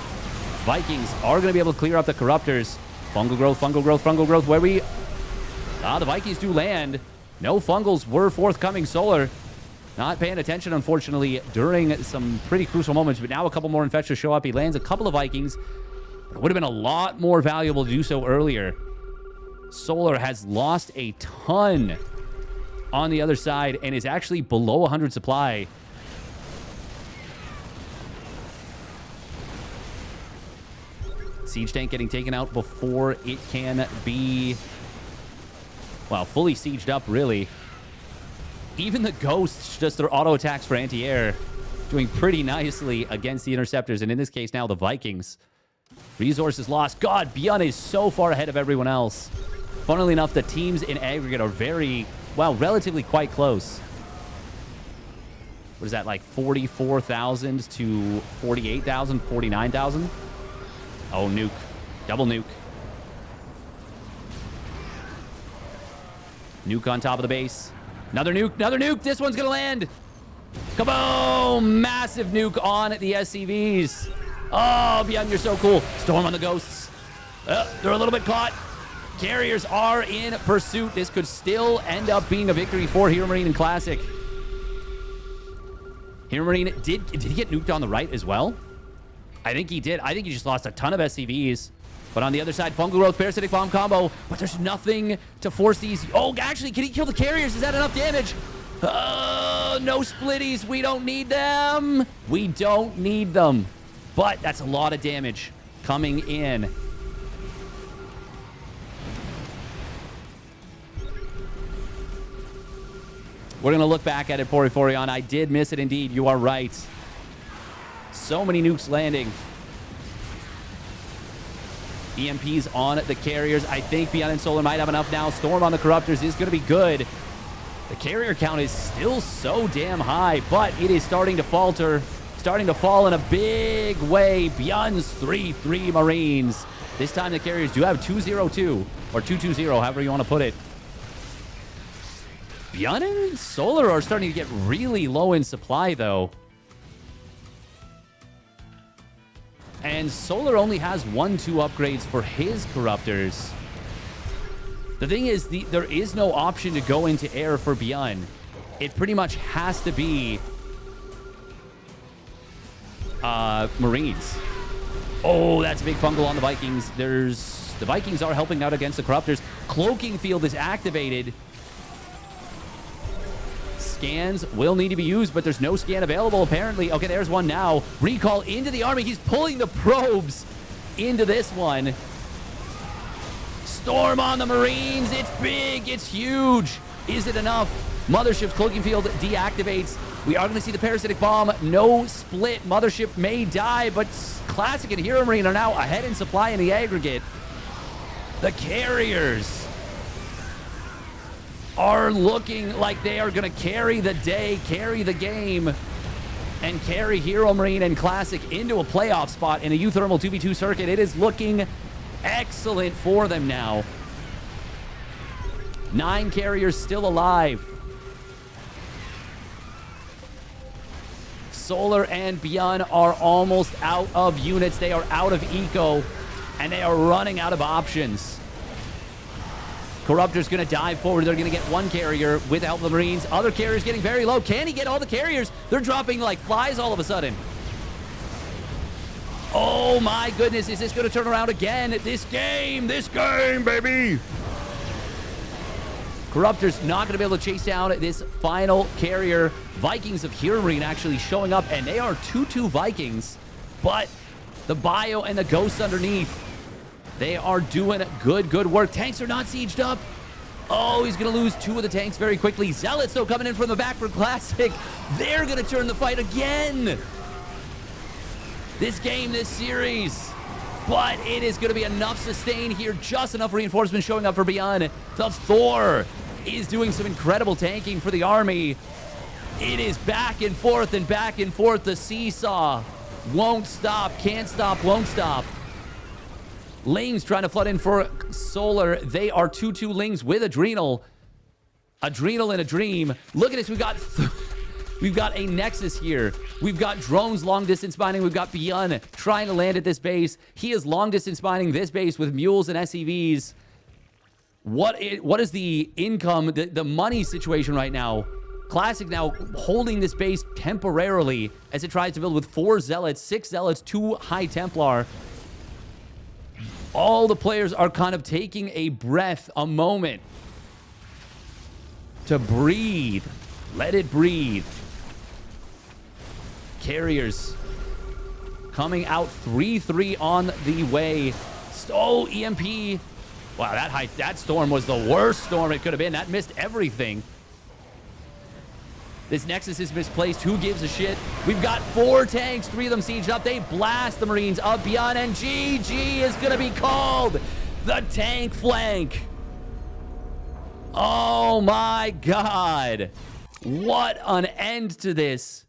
Vikings are going to be able to clear up the Corruptors. Fungal growth, fungal growth, fungal growth. Where we... the Vikings do land. No fungals were forthcoming. Solar not paying attention, unfortunately, during some pretty crucial moments. But now a couple more Infestors show up. He lands a couple of Vikings. But it would have been a lot more valuable to do so earlier. Solar has lost a ton on the other side and is actually below 100 supply. Siege tank getting taken out before it can be well, fully sieged up, really. Even the Ghosts, just their auto attacks for anti-air, doing pretty nicely against the Interceptors. And in this case now, the Vikings. Resources lost. God, Beyond is so far ahead of everyone else. Funnily enough, the teams in aggregate are very, well, relatively quite close. What is that, like 44,000 to 48,000, 49,000? Oh, nuke. Double nuke. Nuke on top of the base. Another nuke, another nuke. This one's going to land. Kaboom! Massive nuke on the SCVs. Oh, Beyond, you're so cool. Storm on the Ghosts. They're a little bit caught. Carriers are in pursuit. This could still end up being a victory for HeroMarine and Classic. HeroMarine, did he get nuked on the right as well? I think he did. I think he just lost a ton of SCVs. But on the other side, Fungal Growth, Parasitic Bomb combo. But there's nothing to force these. Oh, actually, can he kill the carriers? Is that enough damage? No splitties. We don't need them. We don't need them. But that's a lot of damage coming in. We're going to look back at it, Poriforion. I did miss it indeed. You are right. So many nukes landing. EMPs on the carriers. I think Beyond and Solar might have enough now. Storm on the Corruptors is going to be good. The carrier count is still so damn high, but it is starting to falter. Starting to fall in a big way. Beyond's 3-3 Marines. This time the carriers do have 202 or 220, however you want to put it. Beyond and Solar are starting to get really low in supply, though. And Solar only has 1-2 upgrades for his Corruptors. The thing is, there is no option to go into air for Beyond. It pretty much has to be Marines. Oh, that's a big fungal on the Vikings. The Vikings are helping out against the Corruptors. Cloaking Field is activated. Scans will need to be used, but there's no scan available, apparently. Okay, there's one now. Recall into the army. He's pulling the probes into this one. Storm on the Marines. It's big. It's huge. Is it enough? Mothership's Cloaking Field deactivates. We are going to see the Parasitic Bomb. No split. Mothership may die, but Classic and HeroMarine are now ahead in supply in the aggregate. The carriers are looking like they are going to carry the day, carry the game, and carry HeroMarine and Classic into a playoff spot in a uThermal 2v2 circuit. It is looking excellent for them now. 9 carriers still alive. Solar and Beyond are almost out of units. They are out of eco, and they are running out of options. Corruptor's going to dive forward. They're going to get one carrier with the help of the Marines. Other carriers getting very low. Can he get all the carriers? They're dropping like flies all of a sudden. Oh my goodness. Is this going to turn around again? This game, baby. Corruptor's not going to be able to chase down this final carrier. Vikings of HeroMarine actually showing up, and they are 2-2 Vikings. But the Bio and the Ghosts underneath, they are doing good work. Tanks are not sieged up. Oh, he's going to lose 2 of the tanks very quickly. Zealots, though, coming in from the back for Classic. They're going to turn the fight again. This game, this series. But it is going to be enough sustain here. Just enough reinforcement showing up for Beyond. The Thor is doing some incredible tanking for the army. It is back and forth and back and forth. The seesaw won't stop. Can't stop, won't stop. Lings trying to flood in for Solar. They are 2-2 Lings with Adrenal. Adrenal in a dream. Look at this. We've got a Nexus here. We've got drones long distance mining. We've got Beyond trying to land at this base. He is long distance mining this base with mules and SCVs. What is the income, the money situation right now? Classic now holding this base temporarily as it tries to build with 4 Zealots, 6 Zealots, 2 High Templar. All the players are kind of taking a breath, a moment to breathe. Let it breathe. Carriers coming out 3-3 on the way. Oh, EMP Wow, that storm was the worst storm it could have been. That missed everything. This Nexus is misplaced. Who gives a shit? We've got 4 tanks, 3 of them sieged up. They blast the Marines up beyond, and GG is going to be called. The tank flank. Oh my God. What an end to this.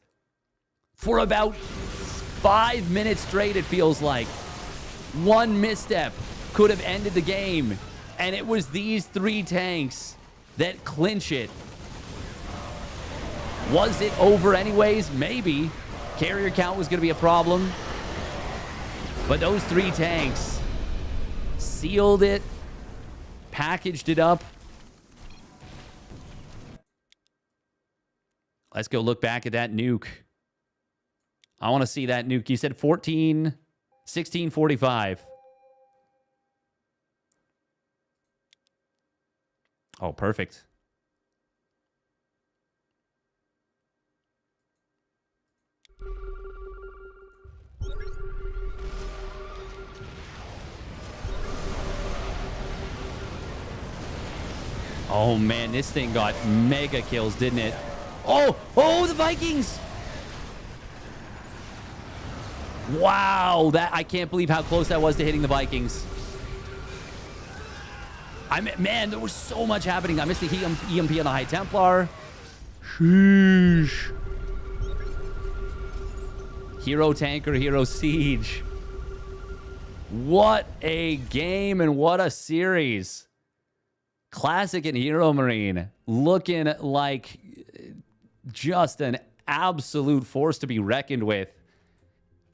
For about 5 minutes straight, it feels like. One misstep could have ended the game. And it was these 3 tanks that clinch it. Was it over anyways? Maybe. Carrier count was going to be a problem. But those 3 tanks sealed it, packaged it up. Let's go look back at that nuke. I want to see that nuke. You said 1645. Oh, perfect. Oh, man, this thing got mega kills, didn't it? Oh, the Vikings! Wow, I can't believe how close that was to hitting the Vikings. Man, there was so much happening. I missed the EMP on the High Templar. Sheesh. Hero Tanker, Hero Siege. What a game and what a series. Classic and Hero Marine looking like just an absolute force to be reckoned with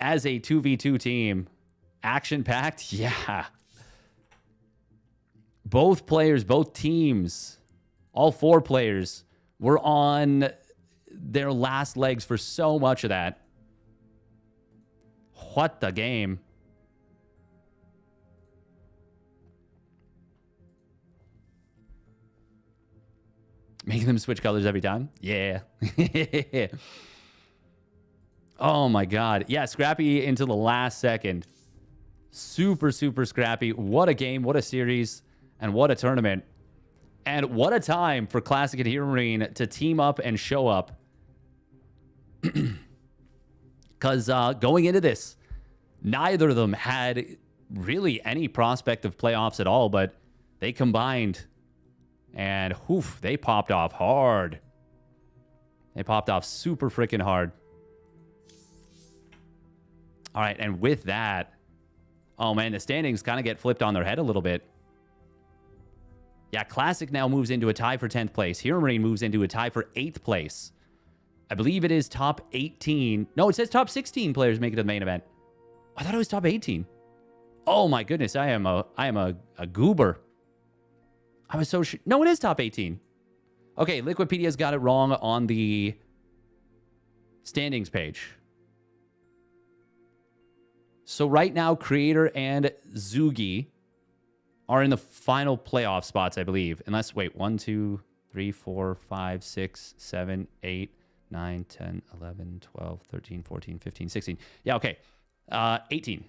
as a 2v2 team. Action-packed? Yeah. Both players, both teams, all 4 players were on their last legs for so much of that. What the game. Making them switch colors every time? Yeah. Oh my God. Yeah, scrappy into the last second. Super, super scrappy. What a game. What a series. And what a tournament. And what a time for Classic and Hero Marine to team up and show up. Because going into this, neither of them had really any prospect of playoffs at all, but they combined. And whoof, they popped off hard. They popped off super freaking hard. All right, and with that, oh man, the standings kind of get flipped on their head a little bit. Yeah, Classic now moves into a tie for 10th place. Hero Marine moves into a tie for 8th place. I believe it is top 18. No, it says top 16 players make it to the main event. I thought it was top 18. Oh my goodness, I am a goober. I was so sure. No, it is top 18. Okay, Liquidpedia's got it wrong on the standings page. So right now, Creator and Zugi are in the final playoff spots, I believe. Unless, wait, 1, 2, 3, 4, 5, 6, 7, 8, 9, 10, 11, 12, 13, 14, 15, 16. Yeah, okay. 18.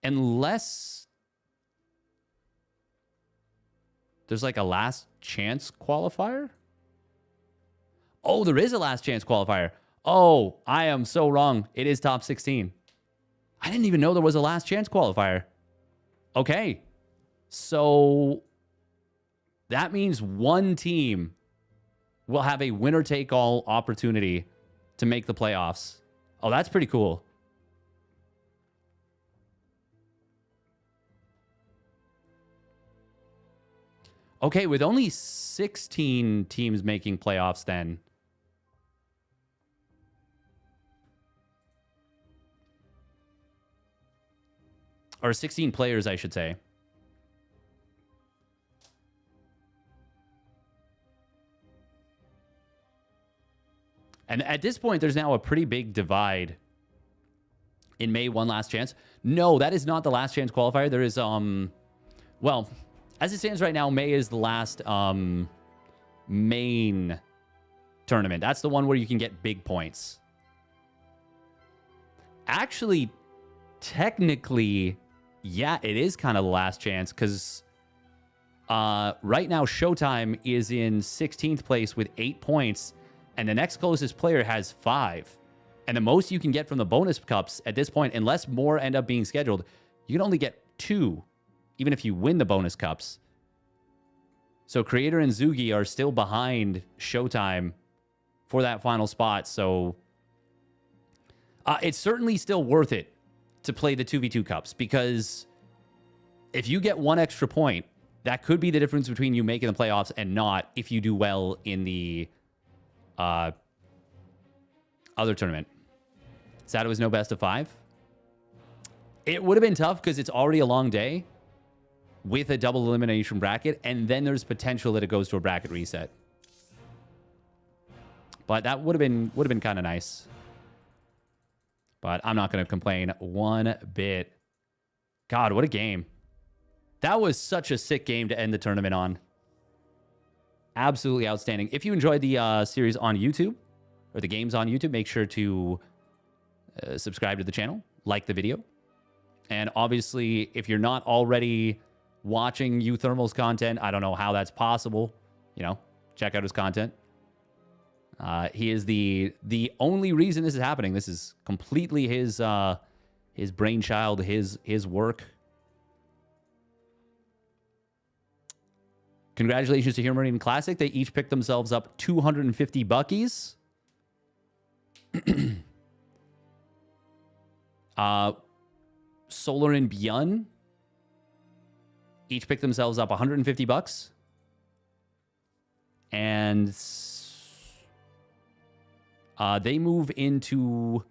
Unless there's like a last chance qualifier? Oh, there is a last chance qualifier. Oh, I am so wrong. It is top 16. I didn't even know there was a last chance qualifier. Okay. So that means one team will have a winner-take-all opportunity to make the playoffs. Oh, that's pretty cool. Okay, with only 16 teams making playoffs then. Or 16 players, I should say. And at this point, there's now a pretty big divide. In May, one last chance. No, that is not the last chance qualifier. There is, well, as it stands right now, May is the last main tournament. That's the one where you can get big points. Actually, technically, yeah, it is kind of the last chance because Right now, Showtime is in 16th place with 8 points, and the next closest player has 5. And the most you can get from the bonus cups at this point, unless more end up being scheduled, you can only get 2, even if you win the bonus cups. So Creator and Zugi are still behind Showtime for that final spot. So it's certainly still worth it to play the 2v2 cups, because if you get 1 extra point, that could be the difference between you making the playoffs and not if you do well in the other tournament. Sad it was no best of 5. It would have been tough because it's already a long day with a double elimination bracket, and then there's potential that it goes to a bracket reset. But that would have been kind of nice. But I'm not going to complain one bit. God, what a game. That was such a sick game to end the tournament on. Absolutely outstanding. If you enjoyed the series on YouTube, or the games on YouTube, make sure to subscribe to the channel, like the video. And obviously, if you're not already watching uThermal's content, I don't know how that's possible. You know, check out his content. He is the only reason this is happening. This is completely his brainchild, his work. Congratulations to HeroMarine+Classic. They each picked themselves up 250 buckies. Solar and Beyond each picked themselves up 150 bucks. And they move into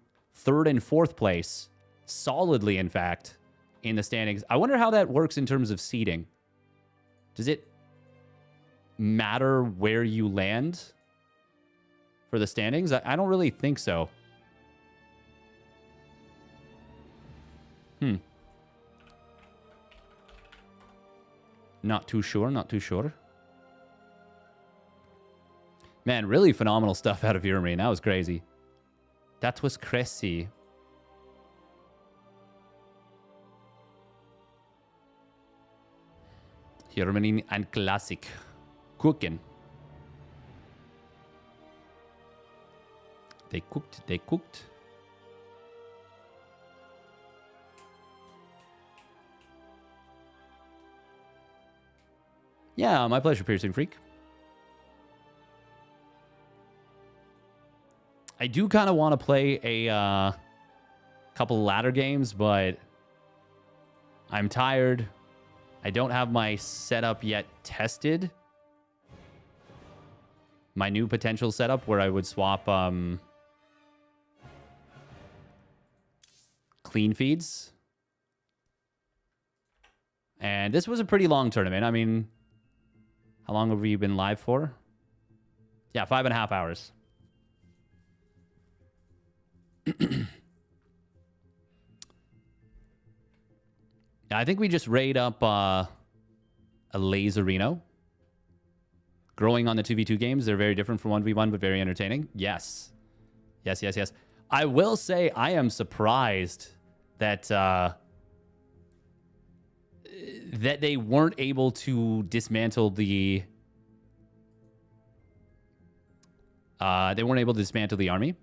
3rd and 4th place, solidly, in fact, in the standings. I wonder how that works in terms of seeding. Does it matter where you land for the standings? I don't really think so. Not too sure, not too sure. Man, really phenomenal stuff out of HeroMarine. That was crazy. That was crazy. HeroMarine and Classic. Cooking. They cooked, they cooked. Yeah, my pleasure, Piercing Freak. I do kind of want to play a couple ladder games, but I'm tired. I don't have my setup yet tested. My new potential setup where I would swap clean feeds. And this was a pretty long tournament. I mean, how long have we been live for? Yeah, 5.5 hours. I think we just raid up a Laserino. Growing on the 2v2 games, they're very different from 1v1, but very entertaining. Yes. Yes, yes, yes. I will say I am surprised that that they weren't able to dismantle the army.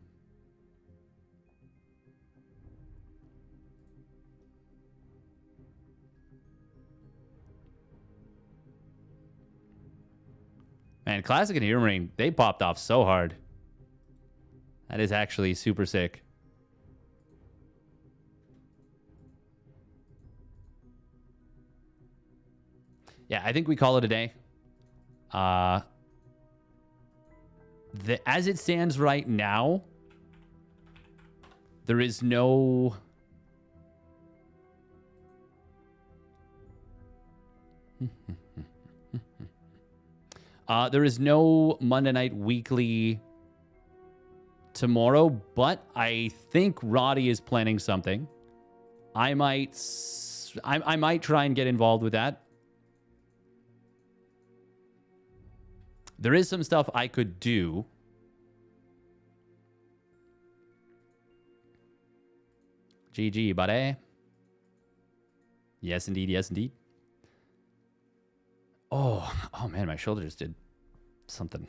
Man, Classic and HeroMarine, they popped off so hard. That is actually super sick. Yeah, I think we call it a day. As it stands right now, there is no... there is no Monday Night Weekly tomorrow, but I think Roddy is planning something. I might try and get involved with that. There is some stuff I could do. GG, buddy. Yes, indeed. Yes, indeed. Oh man, my shoulder just did something.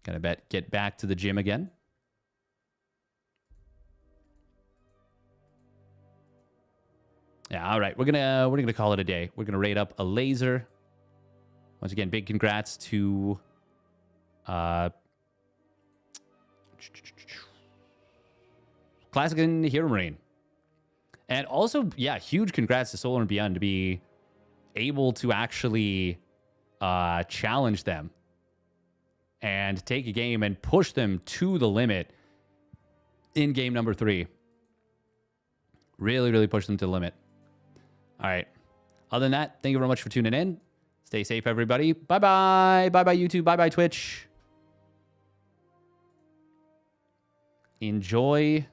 Gotta get back to the gym again. Yeah, all right. We're gonna call it a day. We're gonna rate up a laser. Once again, big congrats to Classic and HeroMarine. And also, yeah, huge congrats to Solar and Beyond to be able to actually challenge them and take a game and push them to the limit in game number 3. Really, really push them to the limit. All right. Other than that, thank you very much for tuning in. Stay safe, everybody. Bye-bye. Bye-bye, YouTube. Bye-bye, Twitch. Enjoy